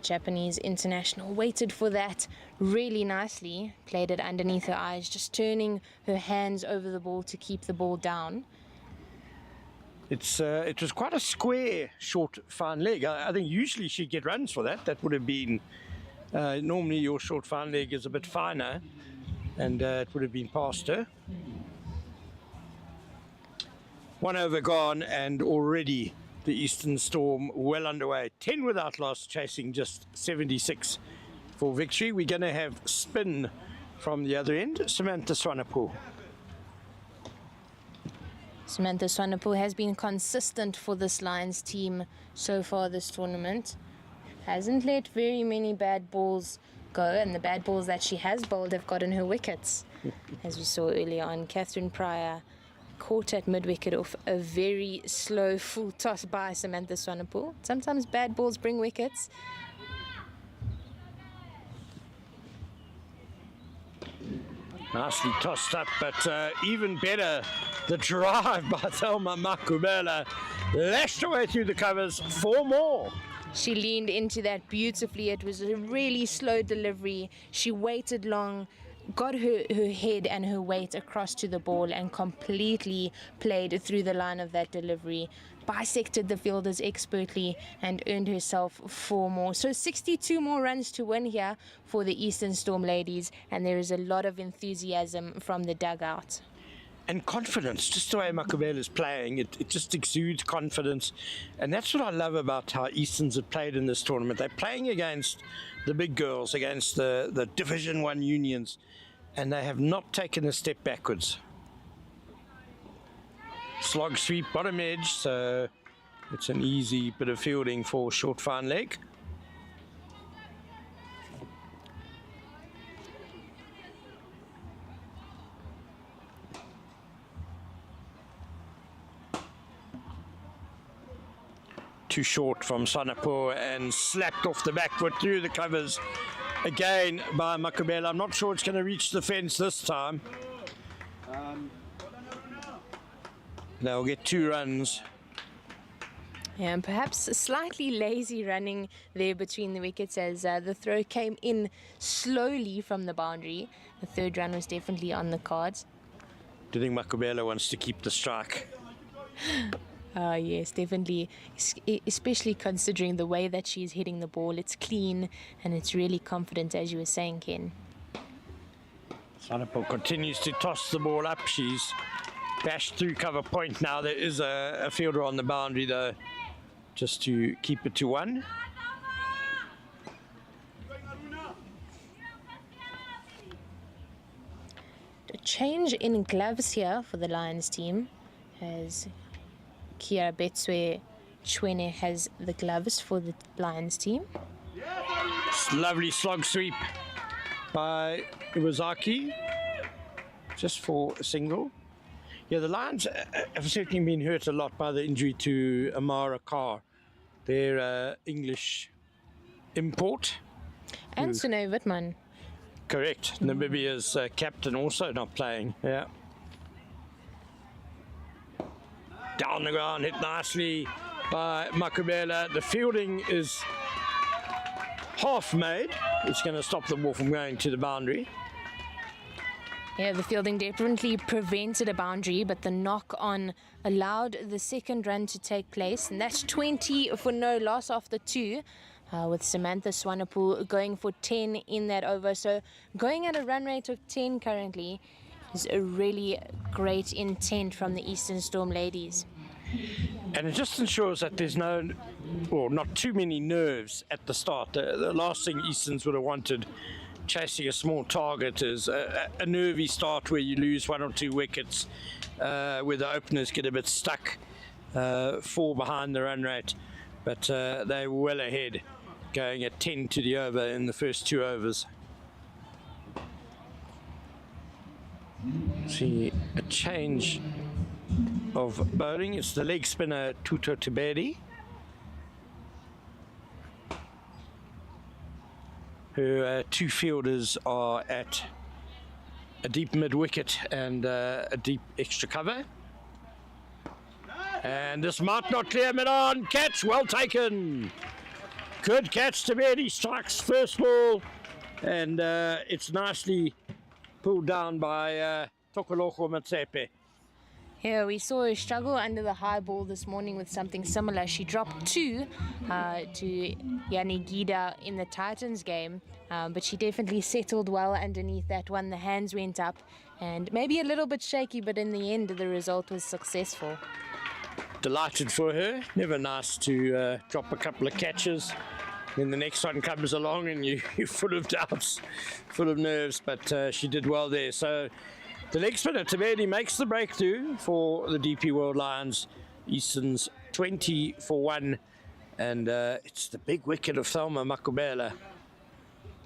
Japanese international waited for that really nicely, played it underneath her eyes, just turning her hands over the ball to keep the ball down. It was quite a square short fine leg. I think usually she'd get runs for that. That would have been, normally your short fine leg is a bit finer, and it would have been past her. 1 over gone, and already the Eastern Storm well underway. 10 without loss, chasing just 76 for victory. We're going to have spin from the other end. Samantha Swanepoel. Samantha Swanepoel has been consistent for this Lions team so far this tournament. Hasn't let very many bad balls go, and the bad balls that she has bowled have gotten her wickets. As we saw earlier on, Catherine Pryor caught at mid-wicket off a very slow full toss by Samantha Swanepoel. Sometimes bad balls bring wickets. Nicely tossed up, but even better, the drive by Thelma Makubela lashed away through the covers. 4 more. She leaned into that beautifully. It was a really slow delivery. She waited long, got her head and her weight across to the ball and completely played through the line of that delivery, bisected the fielders expertly and earned herself 4 more. So 62 more runs to win here for the Eastern Storm ladies, and there is a lot of enthusiasm from the dugout. And confidence, just the way Makubela is playing, it just exudes confidence. And that's what I love about how Easterns have played in this tournament. They're playing against the big girls, against the Division 1 unions, and they have not taken a step backwards. Slog sweep, bottom edge, so it's an easy bit of fielding for short fine leg. Too short from Sanapur and slapped off the back foot through the covers again by Makubela. I'm not sure it's going to reach the fence this time. They'll get 2 runs. Yeah, and perhaps slightly lazy running there between the wickets as the throw came in slowly from the boundary. The 3rd run was definitely on the cards. Do you think Makubela wants to keep the strike? Yes, definitely, especially considering the way that she's hitting the ball. It's clean and it's really confident, as you were saying, Ken. Sanapur continues to toss the ball up. She's bashed through cover point now. There is a fielder on the boundary, though, just to keep it to 1. A change in gloves here for the Lions team, as Kia Betswe Chwene has the gloves for the Lions team. Lovely slog sweep by Iwazaki, just for a single. Yeah, the Lions have certainly been hurt a lot by the injury to Amara Carr, their English import. And Sunay Wittmann. Correct. Namibia's captain also not playing. Yeah. Down the ground, hit nicely by Makubela. The fielding is half made. It's going to stop the ball from going to the boundary. Yeah, the fielding definitely prevented a boundary, but the knock-on allowed the 2nd run to take place, and that's 20 for no loss after 2, with Samantha Swanepoel going for 10 in that over. So going at a run rate of 10 currently is a really great intent from the Eastern Storm ladies. And it just ensures that there's not too many nerves at the start. The last thing Easterns would have wanted chasing a small target is a nervy start where you lose 1 or 2 wickets, where the openers get a bit stuck, 4 behind the run rate. But they're well ahead, going at 10 to the over in the first 2 overs. See a change of bowling. It's the leg spinner Tuto Tiberi, her 2 fielders are at a deep mid wicket and a deep extra cover. And this might not clear mid on. Catch, well taken. Good catch. Tiberi strikes first ball, and it's nicely pulled down by Tokoloko Matsepe. Yeah, we saw her struggle under the high ball this morning with something similar. She dropped 2 to Yani Gida in the Titans game, but she definitely settled well underneath that one. The hands went up and maybe a little bit shaky, but in the end the result was successful. Delighted for her. Never nice to drop a couple of catches. Then the next one comes along and you're full of doubts, full of nerves, but she did well there. So the leg spinner Tiberi makes the breakthrough for the DP World Lions. Easton's 20 for 1, and it's the big wicket of Thelma Makubela.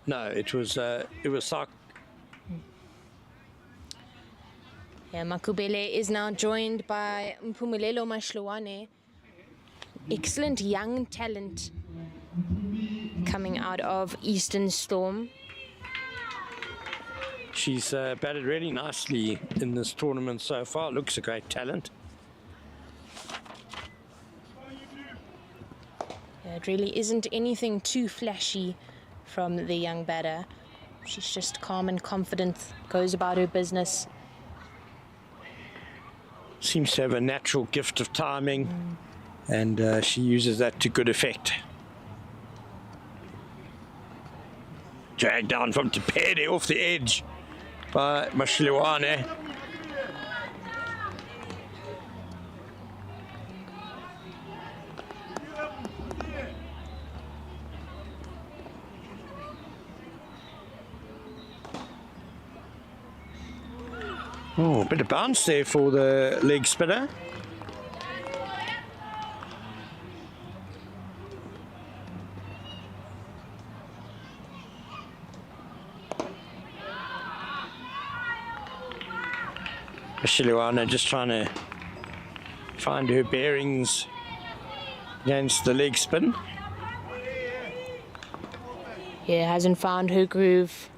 No, it was Sark. Yeah, Makubele is now joined by Mpumelelo Mashluwane. Excellent young talent coming out of Eastern Storm. She's batted really nicely in this tournament so far. Looks a great talent. Yeah, it really isn't anything too flashy from the young batter. She's just calm and confident, goes about her business. Seems to have a natural gift of timing, and she uses that to good effect. Dragged down from Tepede off the edge by Mashiliwane. Oh, a bit of bounce there for the leg spinner. Shiliwana just trying to find her bearings against the leg spin. Yeah, hasn't found her groove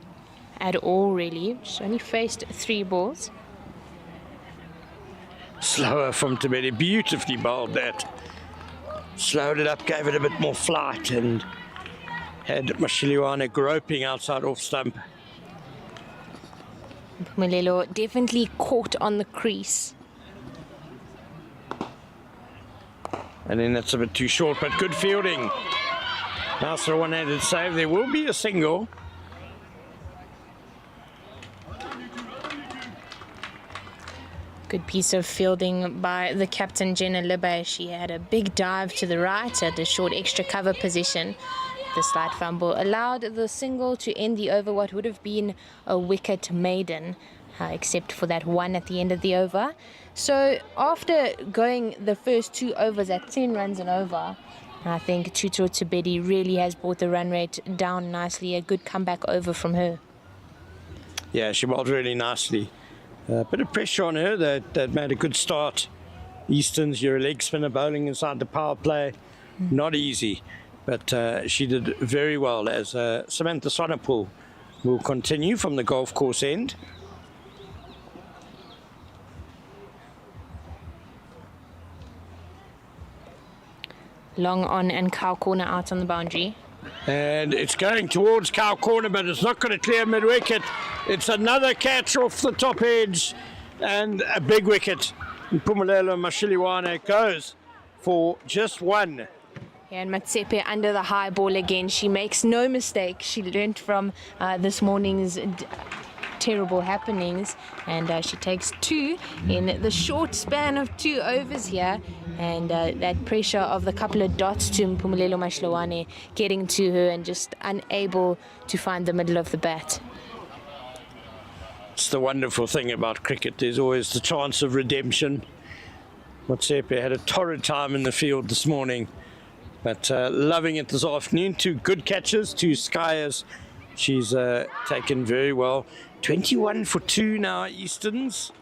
at all, really. She's only faced 3 balls. Slower from Tebede, beautifully bowled that. Slowed it up, gave it a bit more flight, and had Mashiliwana groping outside off stump. Mpumelelo definitely caught on the crease. And then that's a bit too short, but good fielding. Nice for a one-handed save. There will be a single. Good piece of fielding by the captain, Jenna Libbe. She had a big dive to the right at a short extra cover position. The slight fumble allowed the single to end the over, what would have been a wicket maiden, except for that one at the end of the over. So after going the first 2 overs at 10 runs and over, I think Tutu Tebedi really has brought the run rate down nicely. A good comeback over from her. Yeah, she bowled really nicely. A bit of pressure on her that made a good start. Easton's, you're a leg spinner bowling inside the power play. Not easy, but she did very well as Samantha Sonnepool will continue from the golf course end. Long on and Cow Corner out on the boundary. And it's going towards Cow Corner, but it's not going to clear mid-wicket. It's another catch off the top edge and a big wicket. Mpumelelo Mashiliwane goes for just 1. Yeah, and Matsepe under the high ball again. She makes no mistake. She learnt from this morning's terrible happenings, and she takes 2 in the short span of 2 overs here, and that pressure of the couple of dots to Mpumelelo Mashiliwane getting to her and just unable to find the middle of the bat. It's the wonderful thing about cricket. There's always the chance of redemption. Motsepe had a torrid time in the field this morning, but loving it this afternoon. 2 good catches, 2 skiers. She's taken very well. 21 for 2 now, Easton's.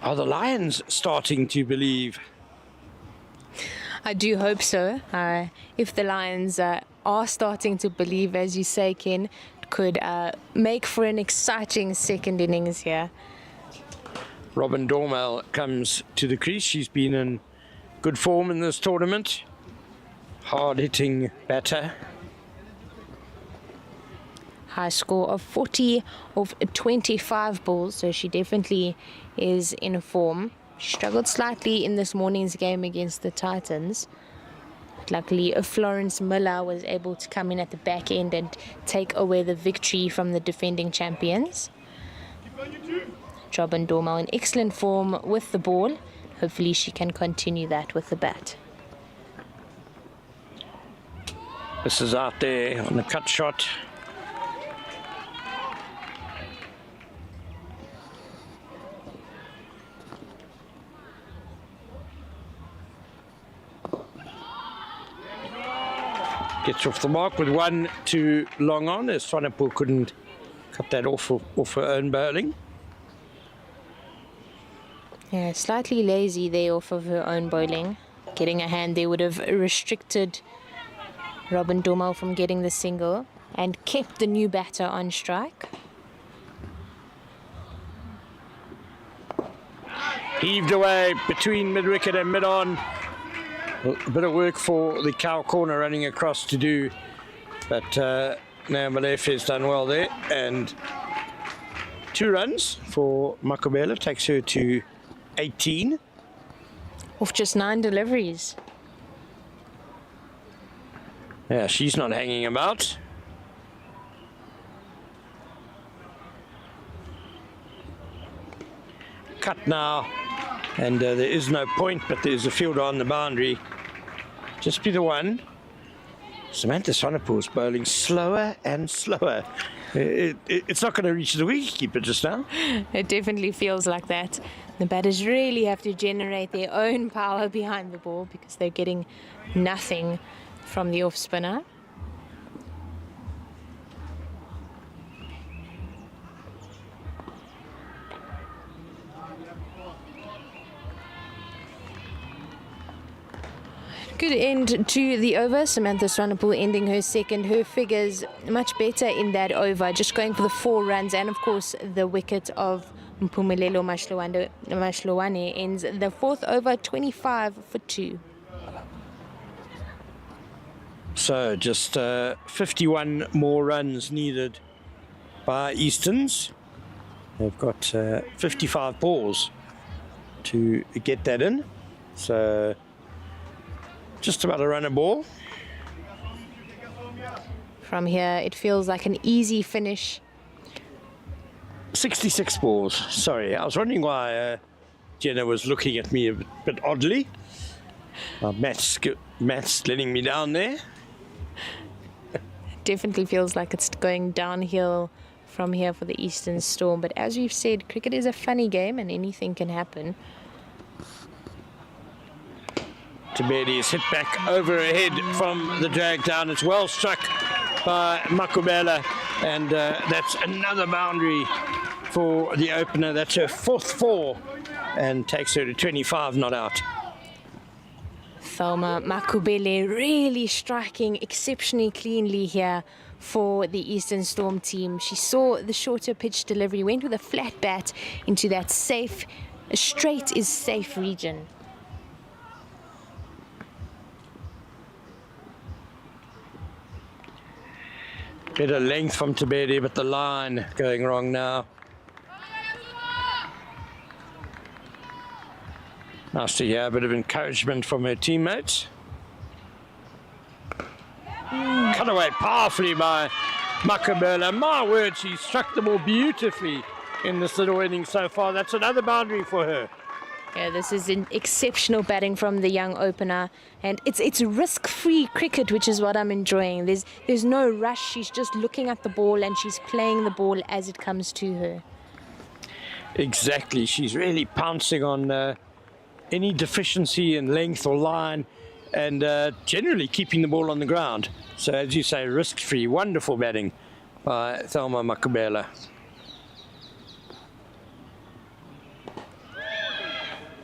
Are the Lions starting to believe? I do hope so. If the Lions are starting to believe, as you say, Ken, could make for an exciting second innings here. Robin Dormel comes to the crease. She's been in good form in this tournament. Hard-hitting batter. High score of 40 of 25 balls, so she definitely is in form. She struggled slightly in this morning's game against the Titans. Luckily, Florence Miller was able to come in at the back end and take away the victory from the defending champions. Robin Dormel in excellent form with the ball. Hopefully she can continue that with the bat. This is out there on the cut shot. Gets off the mark with 1 too long on, as Sonnepool couldn't cut that off her own bowling. Yeah, slightly lazy there off of her own bowling. Getting a hand there would have restricted Robin Dormel from getting the single and kept the new batter on strike. heaved away between mid-wicket and mid-on. A bit of work for the cow corner running across to do, but now Malefe has done well there, and 2 runs for Makubela, takes her to 18. Off just 9 deliveries. Yeah, she's not hanging about. Cut now, and there is no point, but there's a fielder on the boundary. Just be the one. Samantha Swanepoel's bowling slower and slower. It's not going to reach the wicketkeeper just now. It definitely feels like that. The batters really have to generate their own power behind the ball because they're getting nothing from the off spinner. Good end to the over. Samantha Swanepoel ending her second. Her figures much better in that over, just going for the 4 runs, and of course the wicket of Mpumelelo Mashlowane ends the 4th over 25 for 2. So just 51 more runs needed by Easterns. They've got 55 balls to get that in. So just about a run a ball. From here, it feels like an easy finish. 66 balls. Sorry, I was wondering why Jenna was looking at me a bit oddly. Matt's letting me down there. Definitely feels like it's going downhill from here for the Eastern Storm. But as we've said, cricket is a funny game and anything can happen. Tabedi is hit back over her head from the drag down. It's well struck by Makubela, and that's another boundary for the opener. That's her 4th 4 and takes her to 25 not out. Thelma Makubele really striking exceptionally cleanly here for the Eastern Storm team. She saw the shorter pitch delivery, went with a flat bat into that safe, straight is safe region. Better length from Tabedi, but the line going wrong now. Nice to hear a bit of encouragement from her teammates. Cut away powerfully by Makubela. My word, she struck the ball beautifully in this little innings so far. That's another boundary for her. Yeah, this is an exceptional batting from the young opener, and it's risk-free cricket, which is what I'm enjoying. There's no rush. She's just looking at the ball and she's playing the ball as it comes to her. Exactly. She's really pouncing on any deficiency in length or line, and generally keeping the ball on the ground. So, as you say, risk-free. Wonderful batting by Thelma Makubela.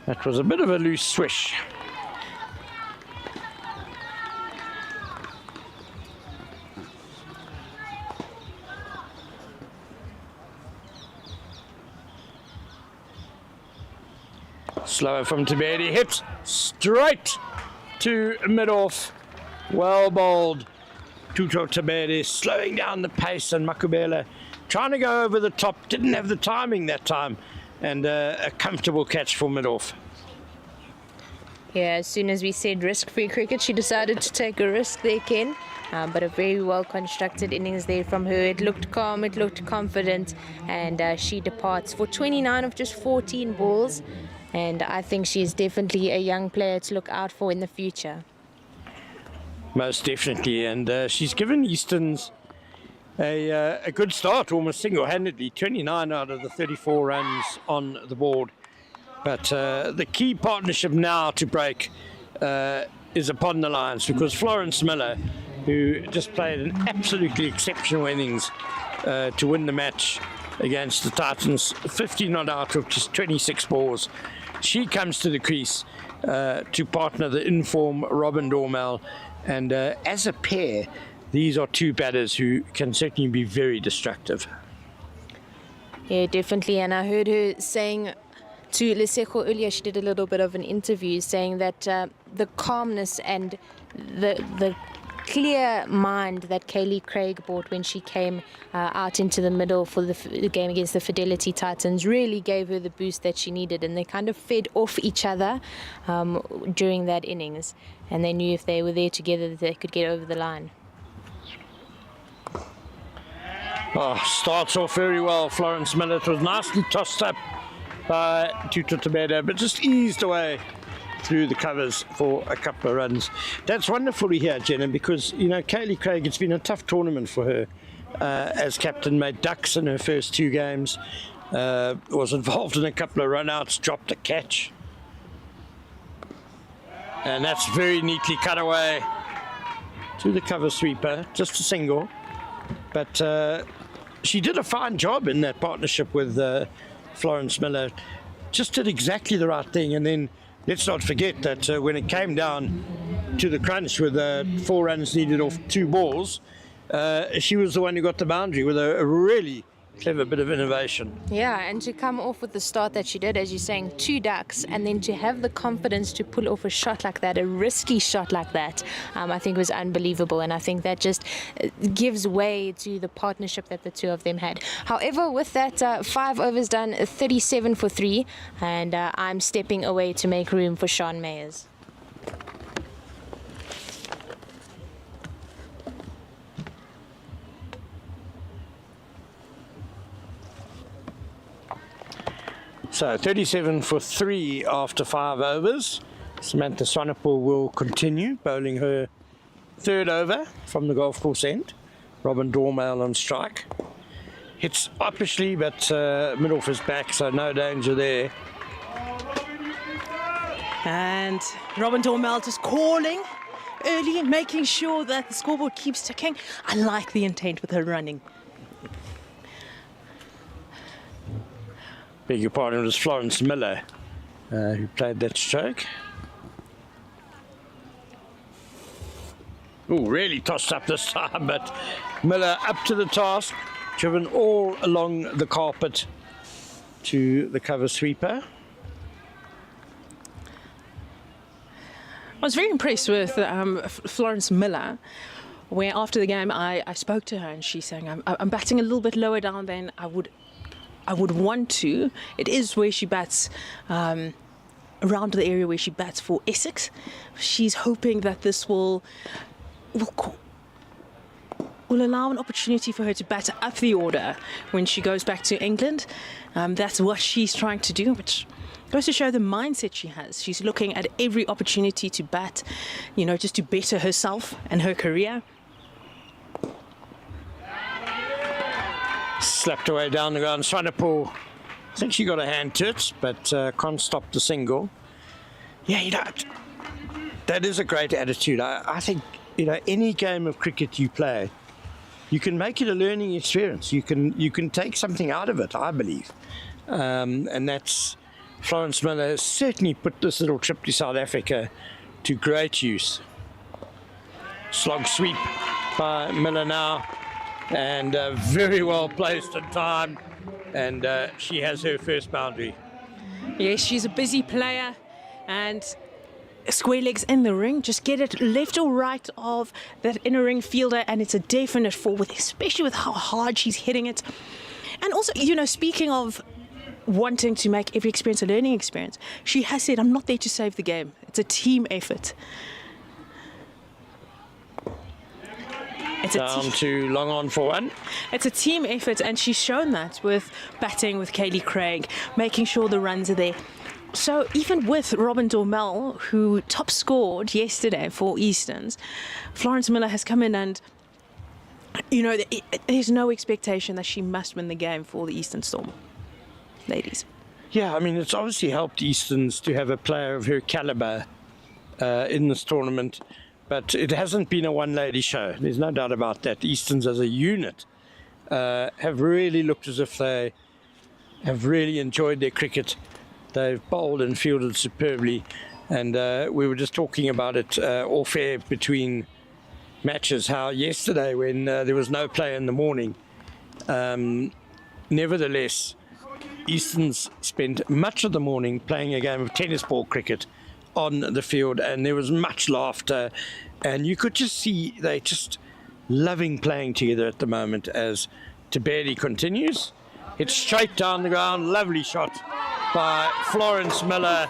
That was a bit of a loose swish. Slower from Tabedi, hit straight to mid-off. Well bowled. Tuto Tabedi slowing down the pace, and Makubela trying to go over the top. Didn't have the timing that time, and a comfortable catch for mid-off. Yeah, as soon as we said risk-free cricket, she decided to take a risk there, Ken. But a very well-constructed innings there from her. It looked calm, it looked confident, and she departs for 29 of just 14 balls. And I think she's definitely a young player to look out for in the future. Most definitely, and she's given Easterns a good start, almost single-handedly. 29 out of the 34 runs on the board. But the key partnership now to break is upon the lines, because Florence Miller, who just played an absolutely exceptional innings to win the match against the Titans, 50 not out of just 26 balls. She comes to the crease to partner the in-form Robin Dormel, and as a pair, these are two batters who can certainly be very destructive. Yeah, definitely, and I heard her saying to Lesego earlier, she did a little bit of an interview saying that the calmness and the clear mind that Kaylee Craig brought when she came out into the middle for the game against the Fidelity Titans really gave her the boost that she needed, and they kind of fed off each other during that innings, and they knew if they were there together that they could get over the line. Starts off very well, Florence Miller. It was nicely tossed up by Tutu Tabeda, but just eased away through the covers for a couple of runs. That's wonderful to hear, Jenna, because, you know, Kaylee Craig, it's been a tough tournament for her as captain. Made ducks in her first 2 games, was involved in a couple of run-outs, dropped a catch. And that's very neatly cut away to the cover sweeper, just a single. But she did a fine job in that partnership with Florence Miller. Just did exactly the right thing. And then let's not forget that when it came down to the crunch with 4 runs needed off 2 balls, she was the one who got the boundary with a really clever bit of innovation. Yeah, and to come off with the start that she did, as you're saying, 2 ducks, and then to have the confidence to pull off a shot like that, a risky shot like that, I think was unbelievable. And I think that just gives way to the partnership that the two of them had. However, with that 5 overs done, 37 for 3, and I'm stepping away to make room for Sean Mayers. So 37 for 3 after 5 overs. Samantha Swanepoel will continue bowling her 3rd over from the golf course end. Robin Dormail on strike. Hits uppishly, but mid off his back, so no danger there. And Robin Dormail just calling early, making sure that the scoreboard keeps ticking. I like the intent with her running. Beg your pardon, it was Florence Miller who played that stroke. Oh, really tossed up this time, but Miller up to the task, driven all along the carpet to the cover sweeper. I was very impressed with Florence Miller, where after the game I spoke to her and she's saying, I'm batting a little bit lower down than I would want to. It is where she bats, around the area where she bats for Essex. She's hoping that this will allow an opportunity for her to bat up the order when she goes back to England. That's what she's trying to do, which goes to show the mindset she has. She's looking at every opportunity to bat, you know, just to better herself and her career. Slapped away down the ground. Swanepoel, I think she got a hand to it, but can't stop the single. Yeah, you know, that is a great attitude. I think, you know, any game of cricket you play, you can make it a learning experience. You can take something out of it, I believe. And that's, Florence Miller has certainly put this little trip to South Africa to great use. Slog sweep by Miller now. And very well placed in time, and she has her first boundary. Yes, she's a busy player, and square legs in the ring, just get it left or right of that inner ring fielder, and it's a definite 4, especially with how hard she's hitting it. And also, you know, speaking of wanting to make every experience a learning experience, she has said, I'm not there to save the game. It's a team effort. It's down to long on for 1. It's a team effort, and she's shown that with batting with Kaylee Craig, making sure the runs are there. So even with Robin Dormail, who top scored yesterday for Easterns, Florence Miller has come in and, you know, there's no expectation that she must win the game for the Eastern Storm ladies. Yeah, I mean, it's obviously helped Easterns to have a player of her calibre in this tournament. But it hasn't been a one-lady show. There's no doubt about that. Easterns as a unit have really looked as if they have really enjoyed their cricket. They've bowled and fielded superbly. And we were just talking about it off air between matches, how yesterday when there was no play in the morning, nevertheless, Easton's spent much of the morning playing a game of tennis ball cricket on the field, and there was much laughter, and you could just see they just loving playing together at the moment as Taberi continues. It's straight down the ground, lovely shot by Florence Miller.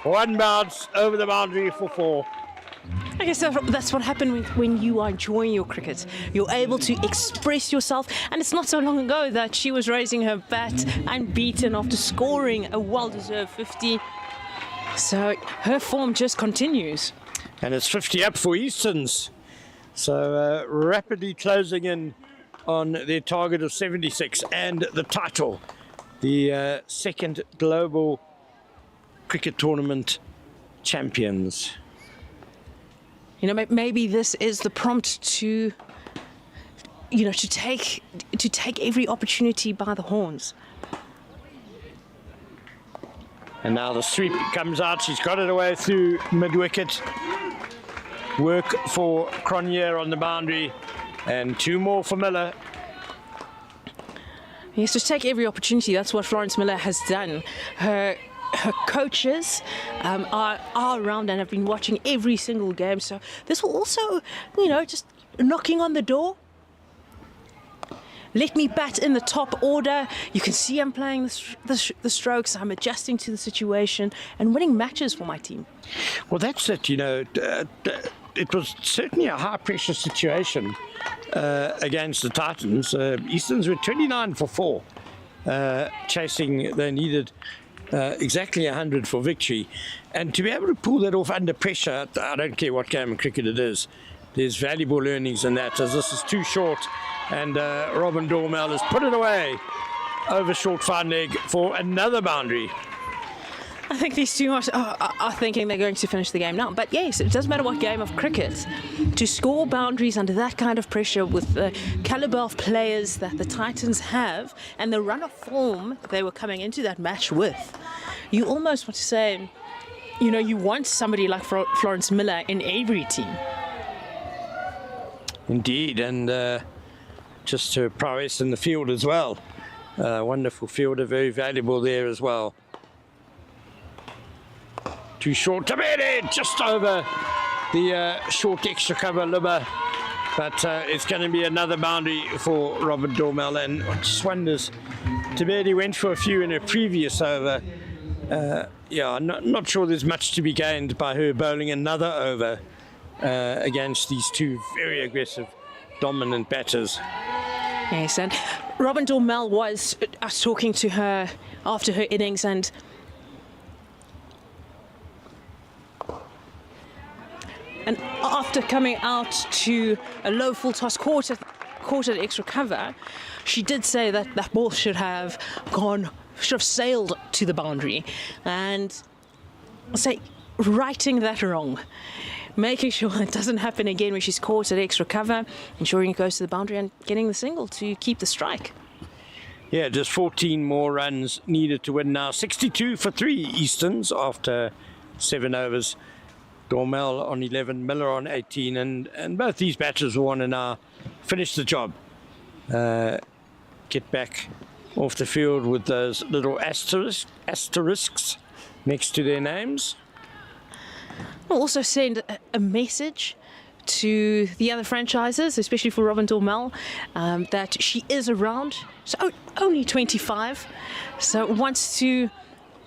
One bounce over the boundary for 4. I guess that's what happened when you are enjoying your cricket. You're able to express yourself, and it's not so long ago that she was raising her bat unbeaten after scoring a well-deserved 50. So her form just continues. And it's 50 up for Eastons. So rapidly closing in on their target of 76 and the title, the second global cricket tournament champions. You know, maybe this is the prompt to, you know, to take every opportunity by the horns. And now the sweep comes out. She's got it away through mid-wicket. Work for Cronje on the boundary, and 2 more for Miller. Yes, to take every opportunity. That's what Florence Miller has done. Her coaches are around and have been watching every single game. So this will also, you know, just knocking on the door. Let me bat in the top order. You can see I'm playing the strokes. I'm adjusting to the situation and winning matches for my team. Well, that's it, you know. It was certainly a high-pressure situation against the Titans. Eastons were 29 for 4, chasing. They needed exactly 100 for victory. And to be able to pull that off under pressure, I don't care what game of cricket it is, there's valuable learnings in that, as this is too short. And Robin Dormel has put it away over short fine leg for another boundary. I think these two are thinking they're going to finish the game now. But yes, it doesn't matter what game of cricket. To score boundaries under that kind of pressure with the calibre of players that the Titans have and the run of form they were coming into that match with, you almost want to say, you know, you want somebody like Florence Miller in every team. Indeed, and just her prowess in the field as well. Wonderful fielder, very valuable there as well. Too short to bed, just over the short extra cover limber. But it's going to be another boundary for Robin Dormel. And I just wonders, Tabedi went for a few in her previous over. Yeah, not sure there's much to be gained by her bowling another over against these two very aggressive, dominant batters. Yes, and Robin Dormel was talking to her after her innings, and after coming out to a low full toss caught at extra cover, she did say that that ball should have sailed to the boundary, and I'll say righting that wrong, making sure it doesn't happen again when she's caught at extra cover, ensuring it goes to the boundary and getting the single to keep the strike. Yeah, just 14 more runs needed to win now. 62 for 3 Eastons after 7 overs. Dormel on 11, Miller on 18, and both these batters will want to now finish the job. Get back off the field with those little asterisks next to their names. We'll also send a message to the other franchises, especially for Robin Dormel, that she is around. So only 25, so wants to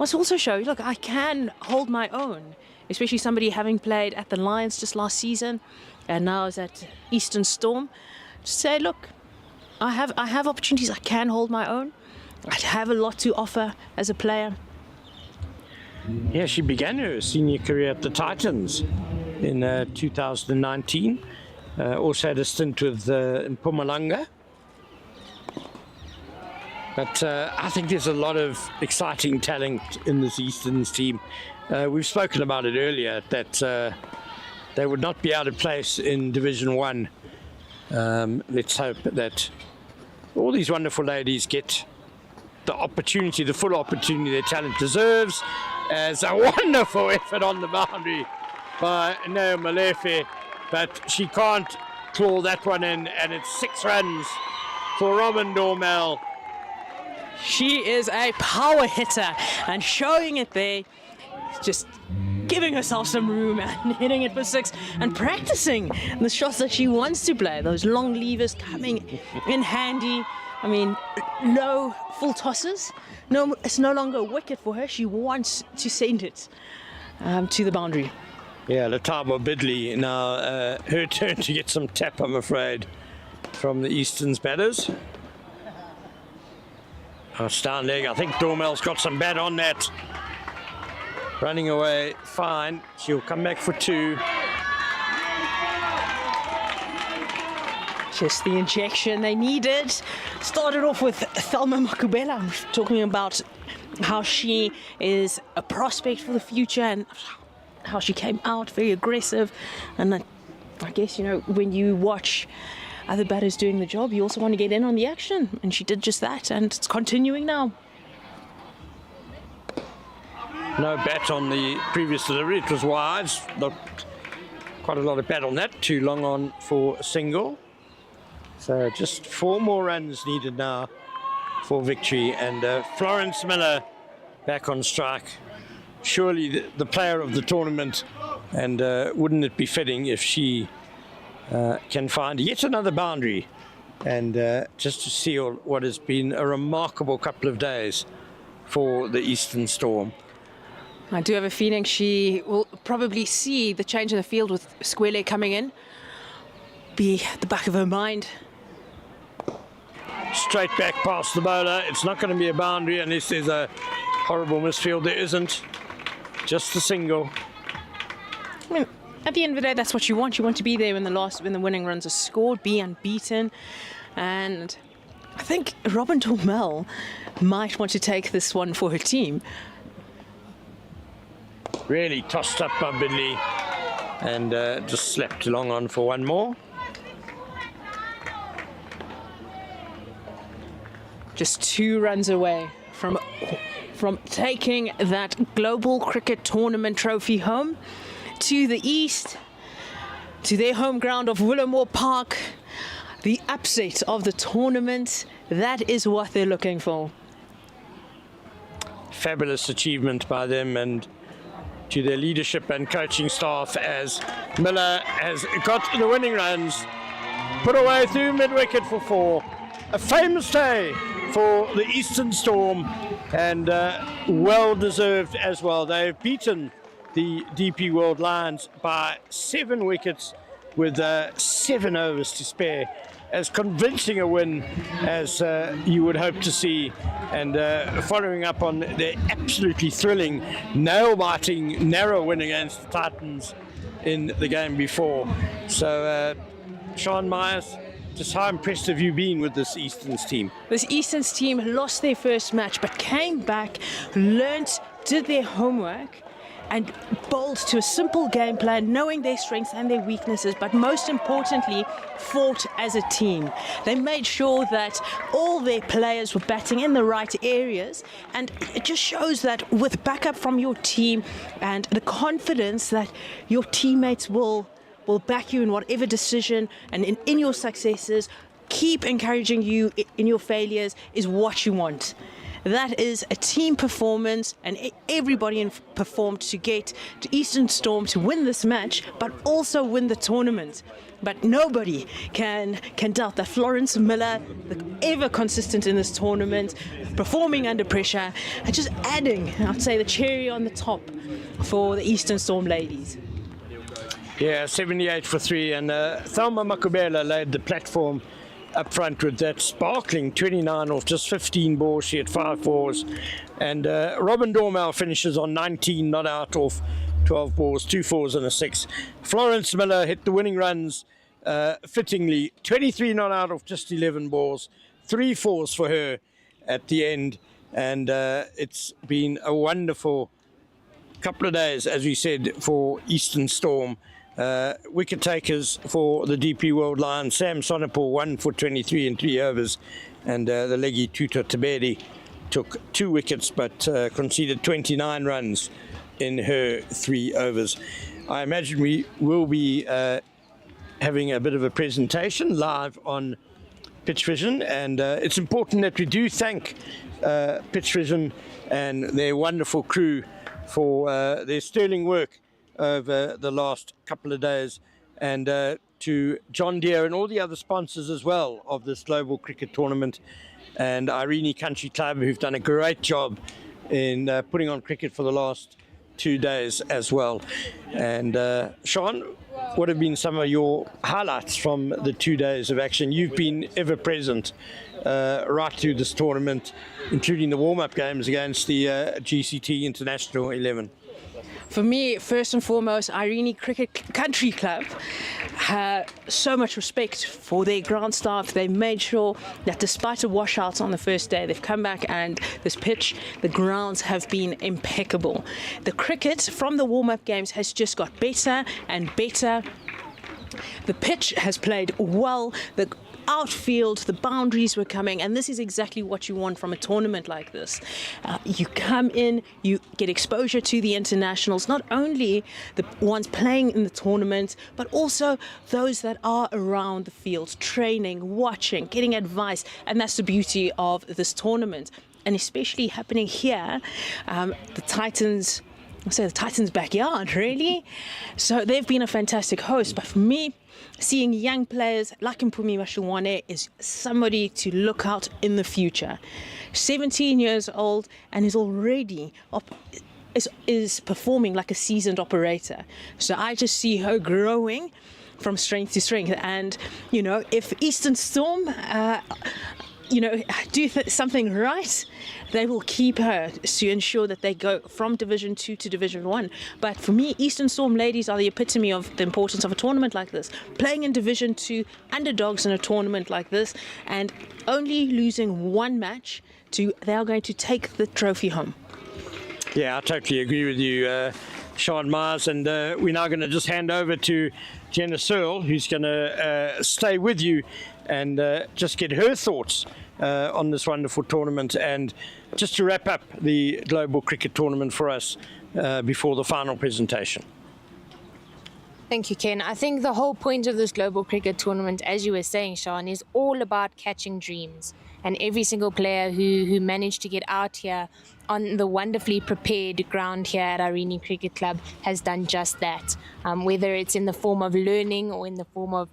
also show, look, I can hold my own. Especially somebody having played at the Lions just last season, and now is at Eastern Storm. Just say, look, I have opportunities. I can hold my own. I have a lot to offer as a player. Yeah, she began her senior career at the Titans in 2019. Also had a stint with in Mpumalanga. But I think there's a lot of exciting talent in this Easterns team. We've spoken about it earlier, that they would not be out of place in Division 1. Let's hope that all these wonderful ladies get the opportunity, the full opportunity their talent deserves. As a wonderful effort on the boundary by Neo Malefe, but she can't claw that one in, and it's 6 runs for Robin Dormel. She is a power hitter and showing it there, just giving herself some room and hitting it for 6 and practicing the shots that she wants to play. Those long levers coming in handy. I mean, no full tosses. No, it's no longer a wicket for her. She wants to send it to the boundary. Yeah, Latabo Bidley now, her turn to get some tap, I'm afraid, from the Eastern's batters. Down leg. I think Dormel's got some bat on that. Running away fine. She'll come back for 2. Just the injection they needed. Started off with Thelma Makubela, talking about how she is a prospect for the future and how she came out very aggressive. And I guess, you know, when you watch other batters doing the job, you also want to get in on the action. And she did just that, and it's continuing now. No bat on the previous delivery. It was wide. Not quite a lot of bat on that. Too long on for a single. So just 4 more runs needed now for victory. And Florence Miller back on strike. Surely the player of the tournament. And wouldn't it be fitting if she can find yet another boundary and just to seal what has been a remarkable couple of days for the Eastern Storm. I do have a feeling she will probably see the change in the field with Squele coming in, be at the back of her mind. Straight back past the bowler. It's not going to be a boundary unless there's a horrible misfield. There isn't. Just a single. I mean, at the end of the day, that's what you want. You want to be there when the winning runs are scored, be unbeaten. And I think Robin Dormel might want to take this one for her team. Really tossed up by Bidley and just slapped along on for 1 more. Just 2 runs away from taking that Global Cricket Tournament trophy home to the east, to their home ground of Willamore Park. The upset of the tournament, that is what they're looking for. Fabulous achievement by them and to their leadership and coaching staff as Miller has got the winning runs, put away through mid-wicket for 4. A famous day for the Eastern Storm and well-deserved as well. They've beaten the DP World Lions by 7 wickets with 7 overs to spare. As convincing a win as you would hope to see, and following up on the absolutely thrilling, nail-biting, narrow win against the Titans in the game before. So, Sean Myers, just how impressed have you been with this Easterns team? This Easterns team lost their first match, but came back, learnt, did their homework, and bowled to a simple game plan, knowing their strengths and their weaknesses, but most importantly, fought as a team. They made sure that all their players were batting in the right areas, and it just shows that with backup from your team and the confidence that your teammates will back you in whatever decision and in your successes, keep encouraging you in your failures is what you want. That is a team performance, and everybody performed to get to Eastern Storm to win this match, but also win the tournament. But nobody can doubt that Florence Miller, ever consistent in this tournament, performing under pressure, and just adding, I'd say, the cherry on the top for the Eastern Storm ladies. Yeah, 78 for 3, and Thelma Makubela laid the platform up front with that sparkling 29 off just 15 balls. She had 5 fours, and Robin Dormel finishes on 19 not out off 12 balls, 2 fours and a 6. Florence Miller hit the winning runs fittingly, 23 not out of just 11 balls, 3 fours for her at the end, and it's been a wonderful couple of days, as we said, for Eastern Storm. Wicket takers for the DP World Lions, Sam Sonapol 1 for 23 in 3 overs, and the leggy Tuta Tabedi took 2 wickets but conceded 29 runs in her 3 overs. I imagine we will be having a bit of a presentation live on Pitch Vision, and it's important that we do thank Pitch Vision and their wonderful crew for their sterling work over the last couple of days, and to John Deere and all the other sponsors as well of this global cricket tournament, and Irene Country Club, who've done a great job in putting on cricket for the last 2 days as well. And Sean, what have been some of your highlights from the 2 days of action? You've been ever present right through this tournament, including the warm-up games against the GCT International 11. For me, first and foremost, Irene Cricket Country Club have so much respect for their ground staff. They made sure that despite the washouts on the first day, they've come back and this pitch, the grounds have been impeccable. The cricket from the warm-up games has just got better and better. The pitch has played well. The outfield, the boundaries were coming, and this is exactly what you want from a tournament like this. You come in, you get exposure to the internationals, not only the ones playing in the tournament, but also those that are around the field, training, watching, getting advice, and that's the beauty of this tournament. And especially happening here, the Titans, I say the Titans' backyard, really. So they've been a fantastic host, but for me, seeing young players like Mpumi Mashuwane is somebody to look out in the future. 17 years old and is already is performing like a seasoned operator. So I just see her growing from strength to strength. And, you know, if Eastern Storm, do something right, they will keep her to ensure that they go from Division 2 to Division 1. But for me, Eastern Storm ladies are the epitome of the importance of a tournament like this. Playing in Division 2, underdogs in a tournament like this, and only losing one match, they are going to take the trophy home. Yeah, I totally agree with you, Sean Myers, and we're now going to just hand over to Jenna Searle, who's going to stay with you and just get her thoughts on this wonderful tournament, and just to wrap up the global cricket tournament for us before the final presentation. Thank you, Ken. I think the whole point of this global cricket tournament, as you were saying, Sean, is all about catching dreams. And every single player who managed to get out here on the wonderfully prepared ground here at Irene Cricket Club has done just that. Whether it's in the form of learning or in the form of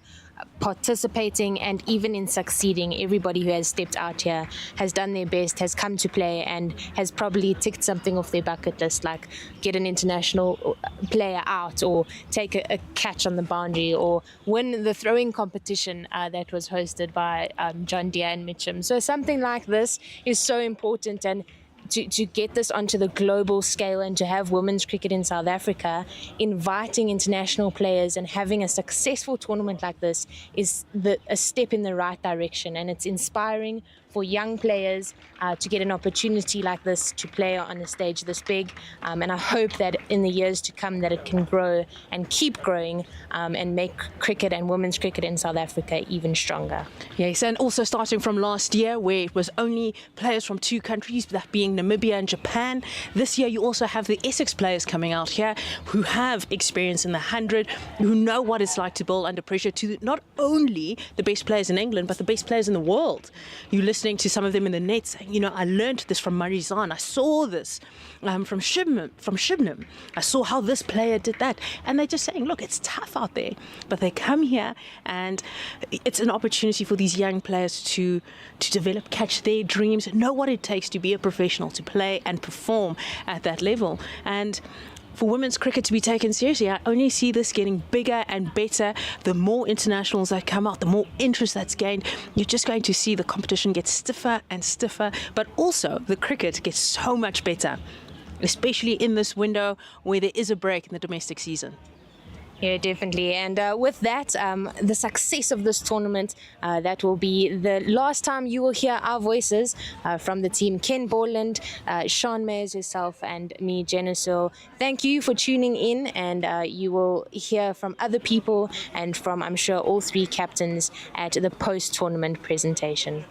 participating and even in succeeding, everybody who has stepped out here has done their best, has come to play, and has probably ticked something off their bucket list, like get an international player out, or take a catch on the boundary, or win the throwing competition that was hosted by John Deere and Mitcham. So something like this is so important, and to get this onto the global scale and to have women's cricket in South Africa, inviting international players and having a successful tournament like this is a step in the right direction, and it's inspiring for young players to get an opportunity like this to play on a stage this big, and I hope that in the years to come that it can grow and keep growing and make cricket and women's cricket in South Africa even stronger. Yes, and also starting from last year where it was only players from 2 countries, that being Namibia and Japan. This year you also have the Essex players coming out here who have experience in the 100, who know what it's like to bowl under pressure to not only the best players in England but the best players in the world. You listening to some of them in the net saying, you know, I learned this from Marizan, I saw this from Shibnam, I saw how this player did that, and they're just saying, look, it's tough out there, but they come here and it's an opportunity for these young players to develop, catch their dreams, know what it takes to be a professional, to play and perform at that level. And for women's cricket to be taken seriously, I only see this getting bigger and better. The more internationals that come out, the more interest that's gained. You're just going to see the competition get stiffer and stiffer, but also the cricket gets so much better, especially in this window where there is a break in the domestic season. Yeah, definitely. And with that, the success of this tournament, that will be the last time you will hear our voices from the team. Ken Borland, Sean Mayers yourself, and me, Jenna Searle. Thank you for tuning in, and you will hear from other people and from, I'm sure, all 3 captains at the post-tournament presentation.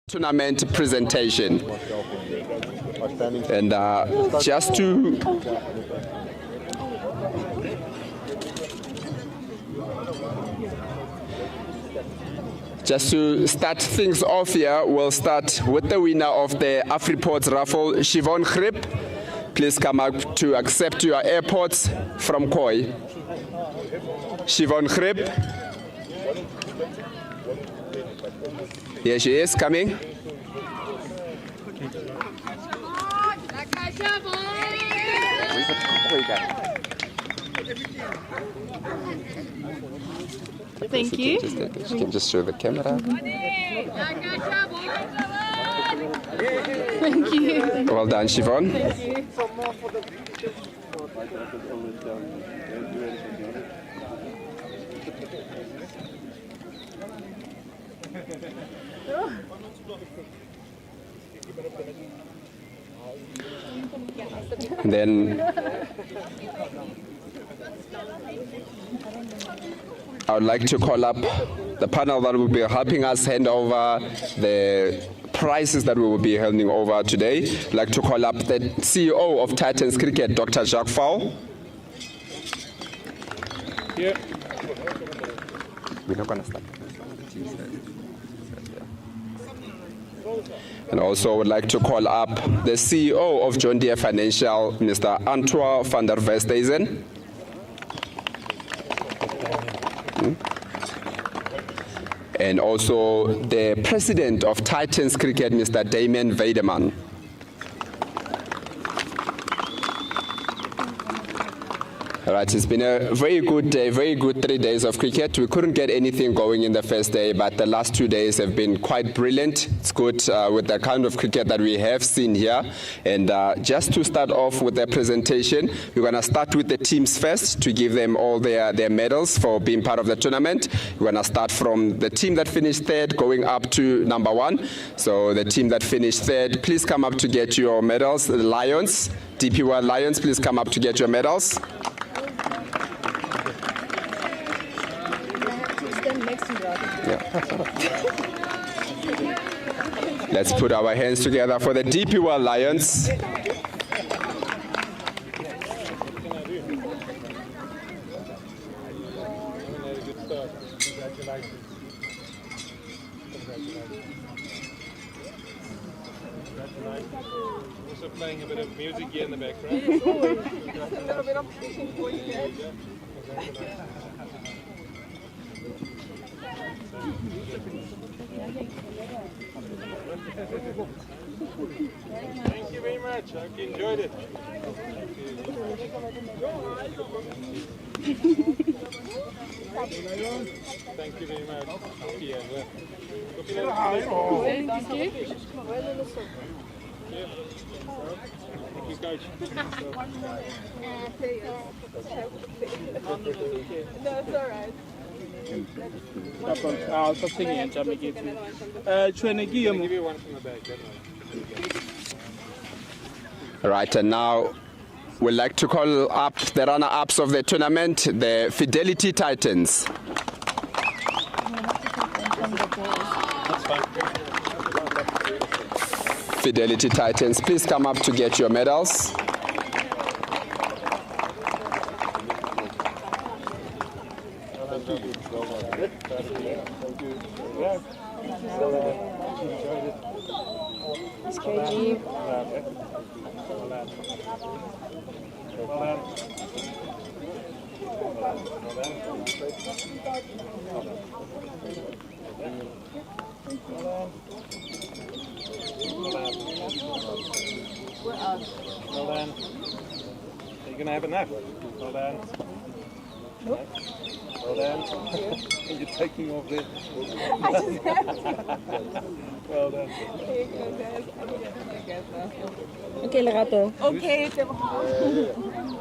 tournament presentation. And just to start things off here, we'll start with the winner of the AfriPorts raffle, Siobhan Grip. Please come up to accept your airports from Koi. Siobhan Grip. Here she is, coming. Thank you. You can just show the camera. Thank you. Well done, Siobhan. And then I would like to call up the panel that will be helping us hand over the prizes that we will be handing over today. I'd like to call up the CEO of Titans Cricket, Dr. Jacques Fowl. Yeah. We're not going to start. And also would like to call up the CEO of John Deere Financial, Mr. Antoine van der Westhuizen. And also the president of Titans Cricket, Mr. Damien Weideman. All right, it's been a very good day, very good 3 days of cricket. We couldn't get anything going in the first day, but the last 2 days have been quite brilliant. It's good with the kind of cricket that we have seen here. And just to start off with the presentation, we're going to start with the teams first to give them all their medals for being part of the tournament. We're going to start from the team that finished third going up to number 1. So the team that finished third, please come up to get your medals. The Lions, DP World Lions, please come up to get your medals. Let's put our hands together for the DP World Lions. Also playing a bit of music here in the background. Thank you very much. I hope you enjoyed it. Thank you very much. Thank you, Coach. That's all right. I'll stop singing and jump again. I'll give you one from the back. Right, and now we'd like to call up the runner-ups of the tournament, the Fidelity Titans. Fidelity Titans, please come up to get your medals. It's KG. Well done. Are you going to have enough? Well done. Nope. Well done. You're taking off there. I just have to. Well done. Here you go, guys. I need to put together. Okay, Lerato. Okay.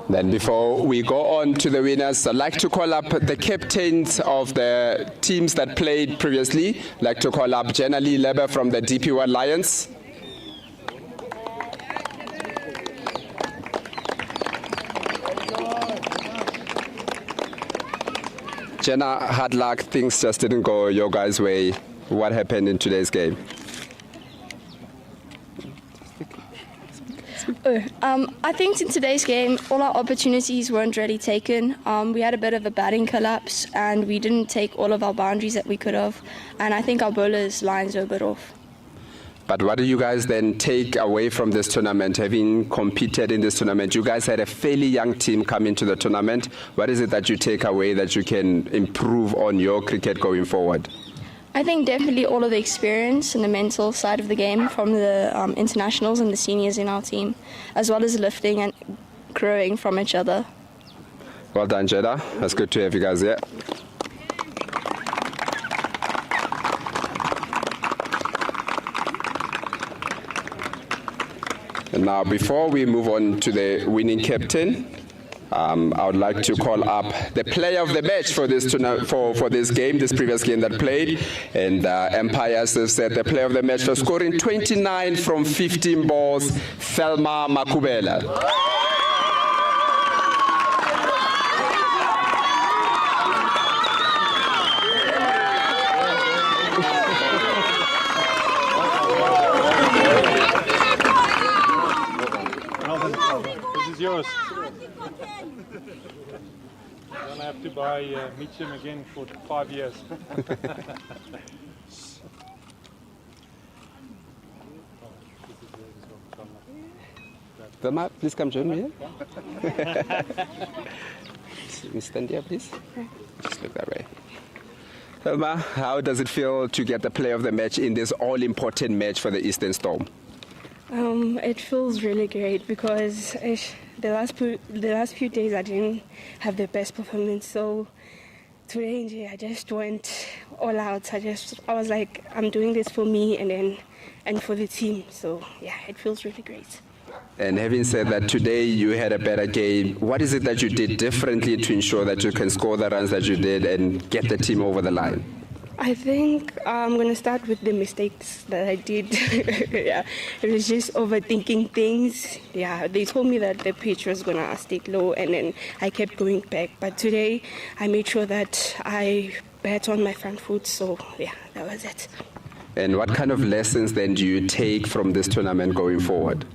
Then before we go on to the winners, I'd like to call up the captains of the teams that played previously. I'd like to call up Jenna Lee Leber from the DP World Lions. Jenna, hard luck. Things just didn't go your guys' way. What happened in today's game? I think in today's game, all our opportunities weren't really taken. We had a bit of a batting collapse and we didn't take all of our boundaries that we could have. And I think our bowlers' lines were a bit off. But what do you guys then take away from this tournament, having competed in this tournament? You guys had a fairly young team come into the tournament. What is it that you take away that you can improve on your cricket going forward? I think definitely all of the experience and the mental side of the game from the internationals and the seniors in our team, as well as lifting and growing from each other. Well done, Jeda. That's good to have you guys here. And now, before we move on to the winning captain, I would like to call up the player of the match for this for this game, this previous game that played. And Empires have said the player of the match for scoring 29 from 15 balls, Thelma Makubela. This is yours. You're going to have to buy Mitchum again for 5 years. Thelma, please come join me here. Stand here, please. Just look that way. Thelma, how does it feel to get the player of the match in this all-important match for the Eastern Storm? It feels really great because the last few days I didn't have the best performance. So today I just went all out. I was like, I'm doing this for me and for the team. So yeah, it feels really great. And having said that, today you had a better game. What is it that you did differently to ensure that you can score the runs that you did and get the team over the line? I think I'm going to start with the mistakes that I did. Yeah, it was just overthinking things. Yeah, they told me that the pitch was going to stick low and then I kept going back. But today I made sure that I bat on my front foot. So yeah, that was it. And what kind of lessons then do you take from this tournament going forward?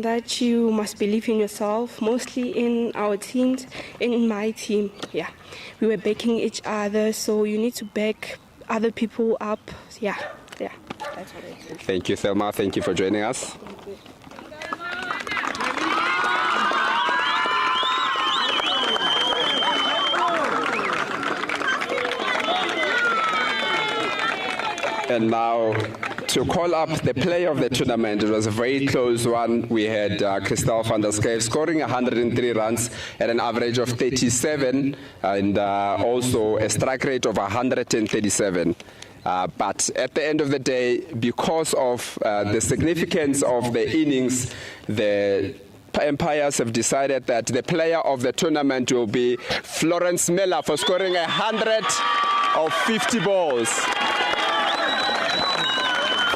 That you must believe in yourself, mostly in our teams, in my team. Yeah, we were backing each other, so you need to back other people up. Yeah, that's what I think. Thank you, Thelma. Thank you for joining us. And now, to call up the player of the tournament, it was a very close one. We had Christel van der Schijf scoring 103 runs at an average of 37 and also a strike rate of 137. But at the end of the day, because of the significance of the innings, the Empires have decided that the player of the tournament will be Florence Miller for scoring 150 balls.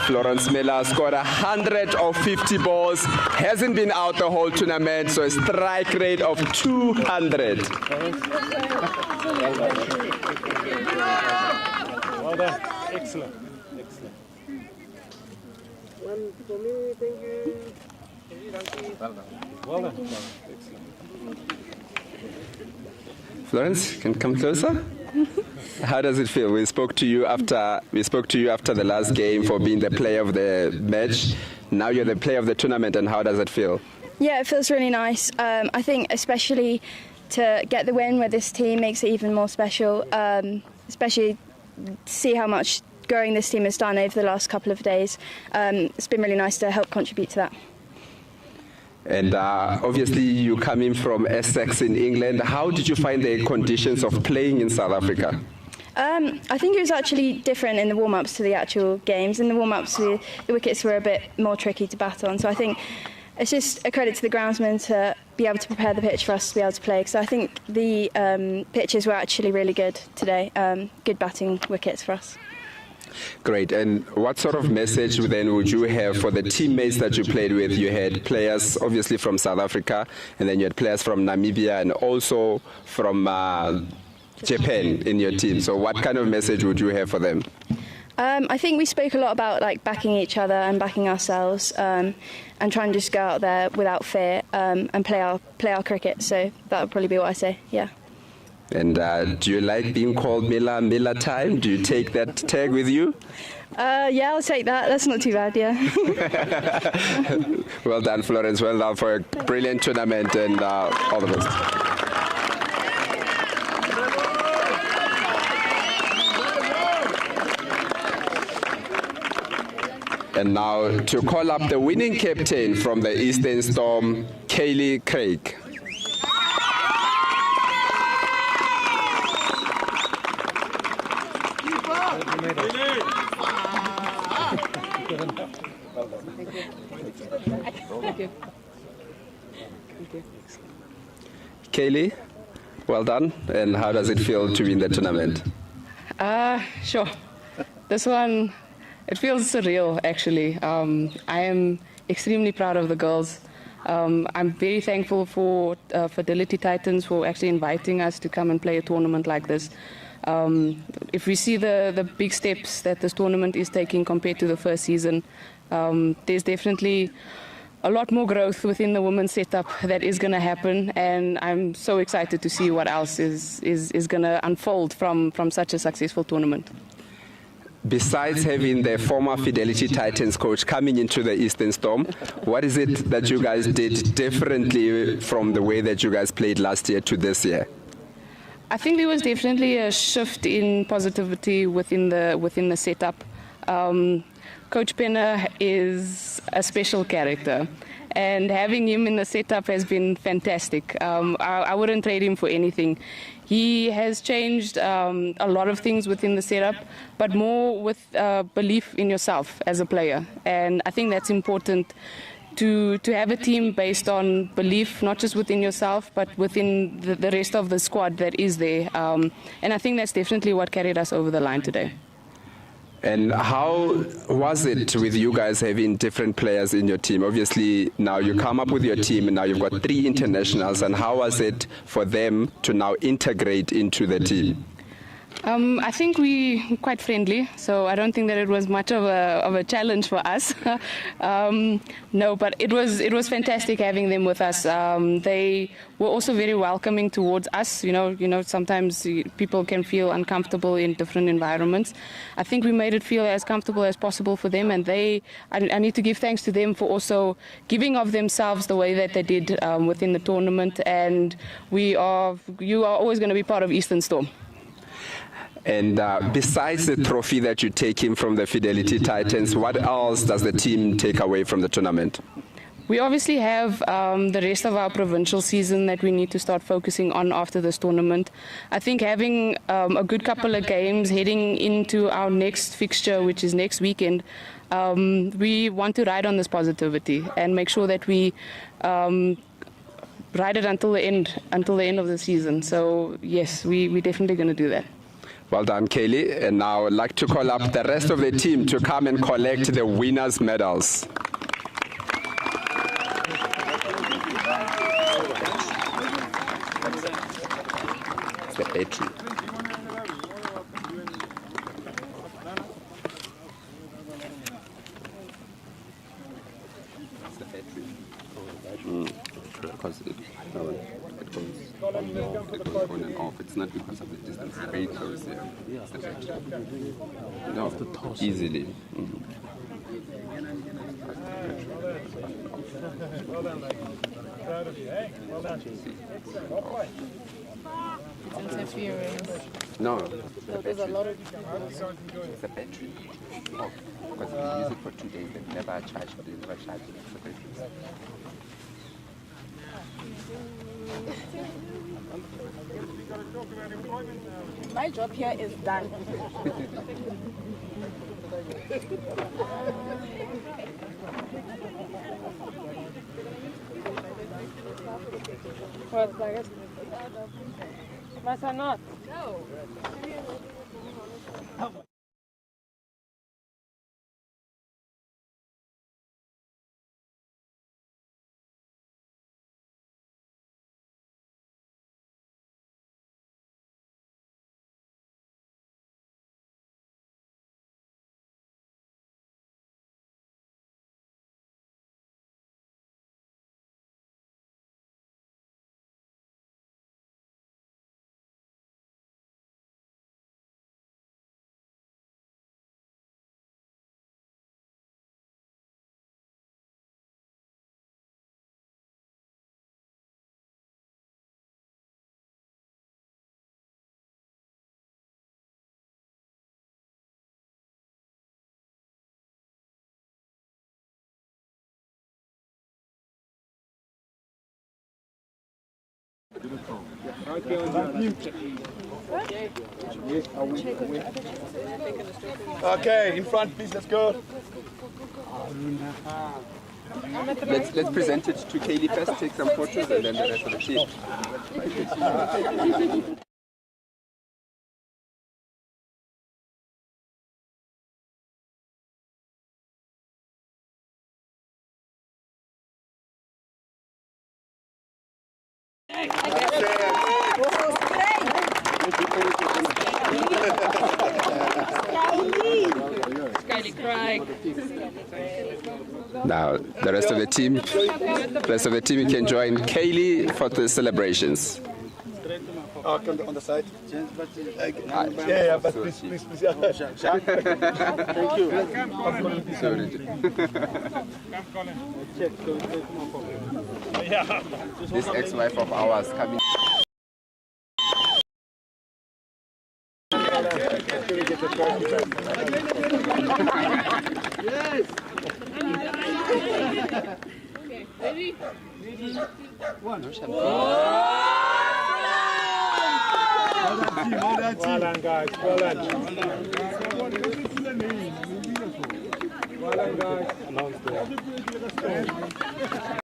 Florence Miller scored 150 balls, hasn't been out the whole tournament, so a strike rate of 200. Well done. Excellent. Excellent. One for me, thank you. Well done. Excellent. Florence, can you come closer? How does it feel? We spoke to you after the last game for being the player of the match. Now you're the player of the tournament, and how does it feel? Yeah, it feels really nice. I think especially to get the win with this team makes it even more special. Especially to see how much growing this team has done over the last couple of days. It's been really nice to help contribute to that. And obviously you coming from Essex in England, how did you find the conditions of playing in South Africa? I think it was actually different in the warm-ups to the actual games. In the warm-ups, the wickets were a bit more tricky to bat on. So I think it's just a credit to the groundsmen to be able to prepare the pitch for us to be able to play. So I think the pitches were actually really good today. Good batting wickets for us. Great. And what sort of message then would you have for the teammates that you played with? You had players obviously from South Africa, and then you had players from Namibia and also from Japan in your team. So what kind of message would you have for them? I think we spoke a lot about like backing each other and backing ourselves, and trying to just go out there without fear, and play our cricket. So that would probably be what I say. Yeah. And do you like being called Miller time? Do you take that tag with you? Yeah, I'll take that. That's not too bad. Yeah. Well done, Florence. Well done for a brilliant tournament, and all the best. And now to call up the winning captain from the Eastern Storm, Kaylee Craig. Kaylee, well done. And how does it feel to win the tournament? Sure. This one, it feels surreal, actually. I am extremely proud of the girls. I'm very thankful for Fidelity Titans for actually inviting us to come and play a tournament like this. If we see the big steps that this tournament is taking compared to the first season, there's definitely a lot more growth within the women's setup that is going to happen, and I'm so excited to see what else is going to unfold from such a successful tournament. Besides having the former Fidelity Titans coach coming into the Eastern Storm, what is it that you guys did differently from the way that you guys played last year to this year? I think there was definitely a shift in positivity within the setup. Coach Penner is a special character, and having him in the setup has been fantastic. I wouldn't trade him for anything. He has changed a lot of things within the setup, but more with belief in yourself as a player. And I think that's important to have a team based on belief, not just within yourself, but within the rest of the squad that is there. And I think that's definitely what carried us over the line today. And how was it with you guys having different players in your team? Obviously, now you come up with your team and now you've got 3 internationals. And how was it for them to now integrate into the team? I think we quite friendly, so I don't think that it was much of a challenge for us. No, but it was fantastic having them with us. They were also very welcoming towards us. You know, sometimes people can feel uncomfortable in different environments. I think we made it feel as comfortable as possible for them, and I need to give thanks to them for also giving of themselves the way that they did within the tournament. And you are always going to be part of Eastern Storm. And besides the trophy that you take in from the Fidelity Titans, what else does the team take away from the tournament? We obviously have the rest of our provincial season that we need to start focusing on after this tournament. I think having a good couple of games heading into our next fixture, which is next weekend, we want to ride on this positivity and make sure that we ride it until the end of the season. So yes, we're definitely going to do that. Well done, Kaylee. And now I'd like to call up the rest of the team to come and collect the winners' medals. It's the battery. It's the battery. Because it goes on and off. It's not because of the distance. It's very close here. It's the battery. No, easily. It's interference. No. There's a lot of. It's the battery. Oh, because we use it for 2 days and never charge it. They never charge it. It's the battery. My job here is done. What, like it? Must I not? No. Okay, in front, please. Let's go. Let's present it to Kaylee first, take some photos, and then the rest of the team. Now, the rest of the team, you can join Kaylee for the celebrations. On the side. Yeah, but please. Thank you. This ex-wife of ours coming. Yes. Ready? One. Well done, guys. Well done. Well done, guys.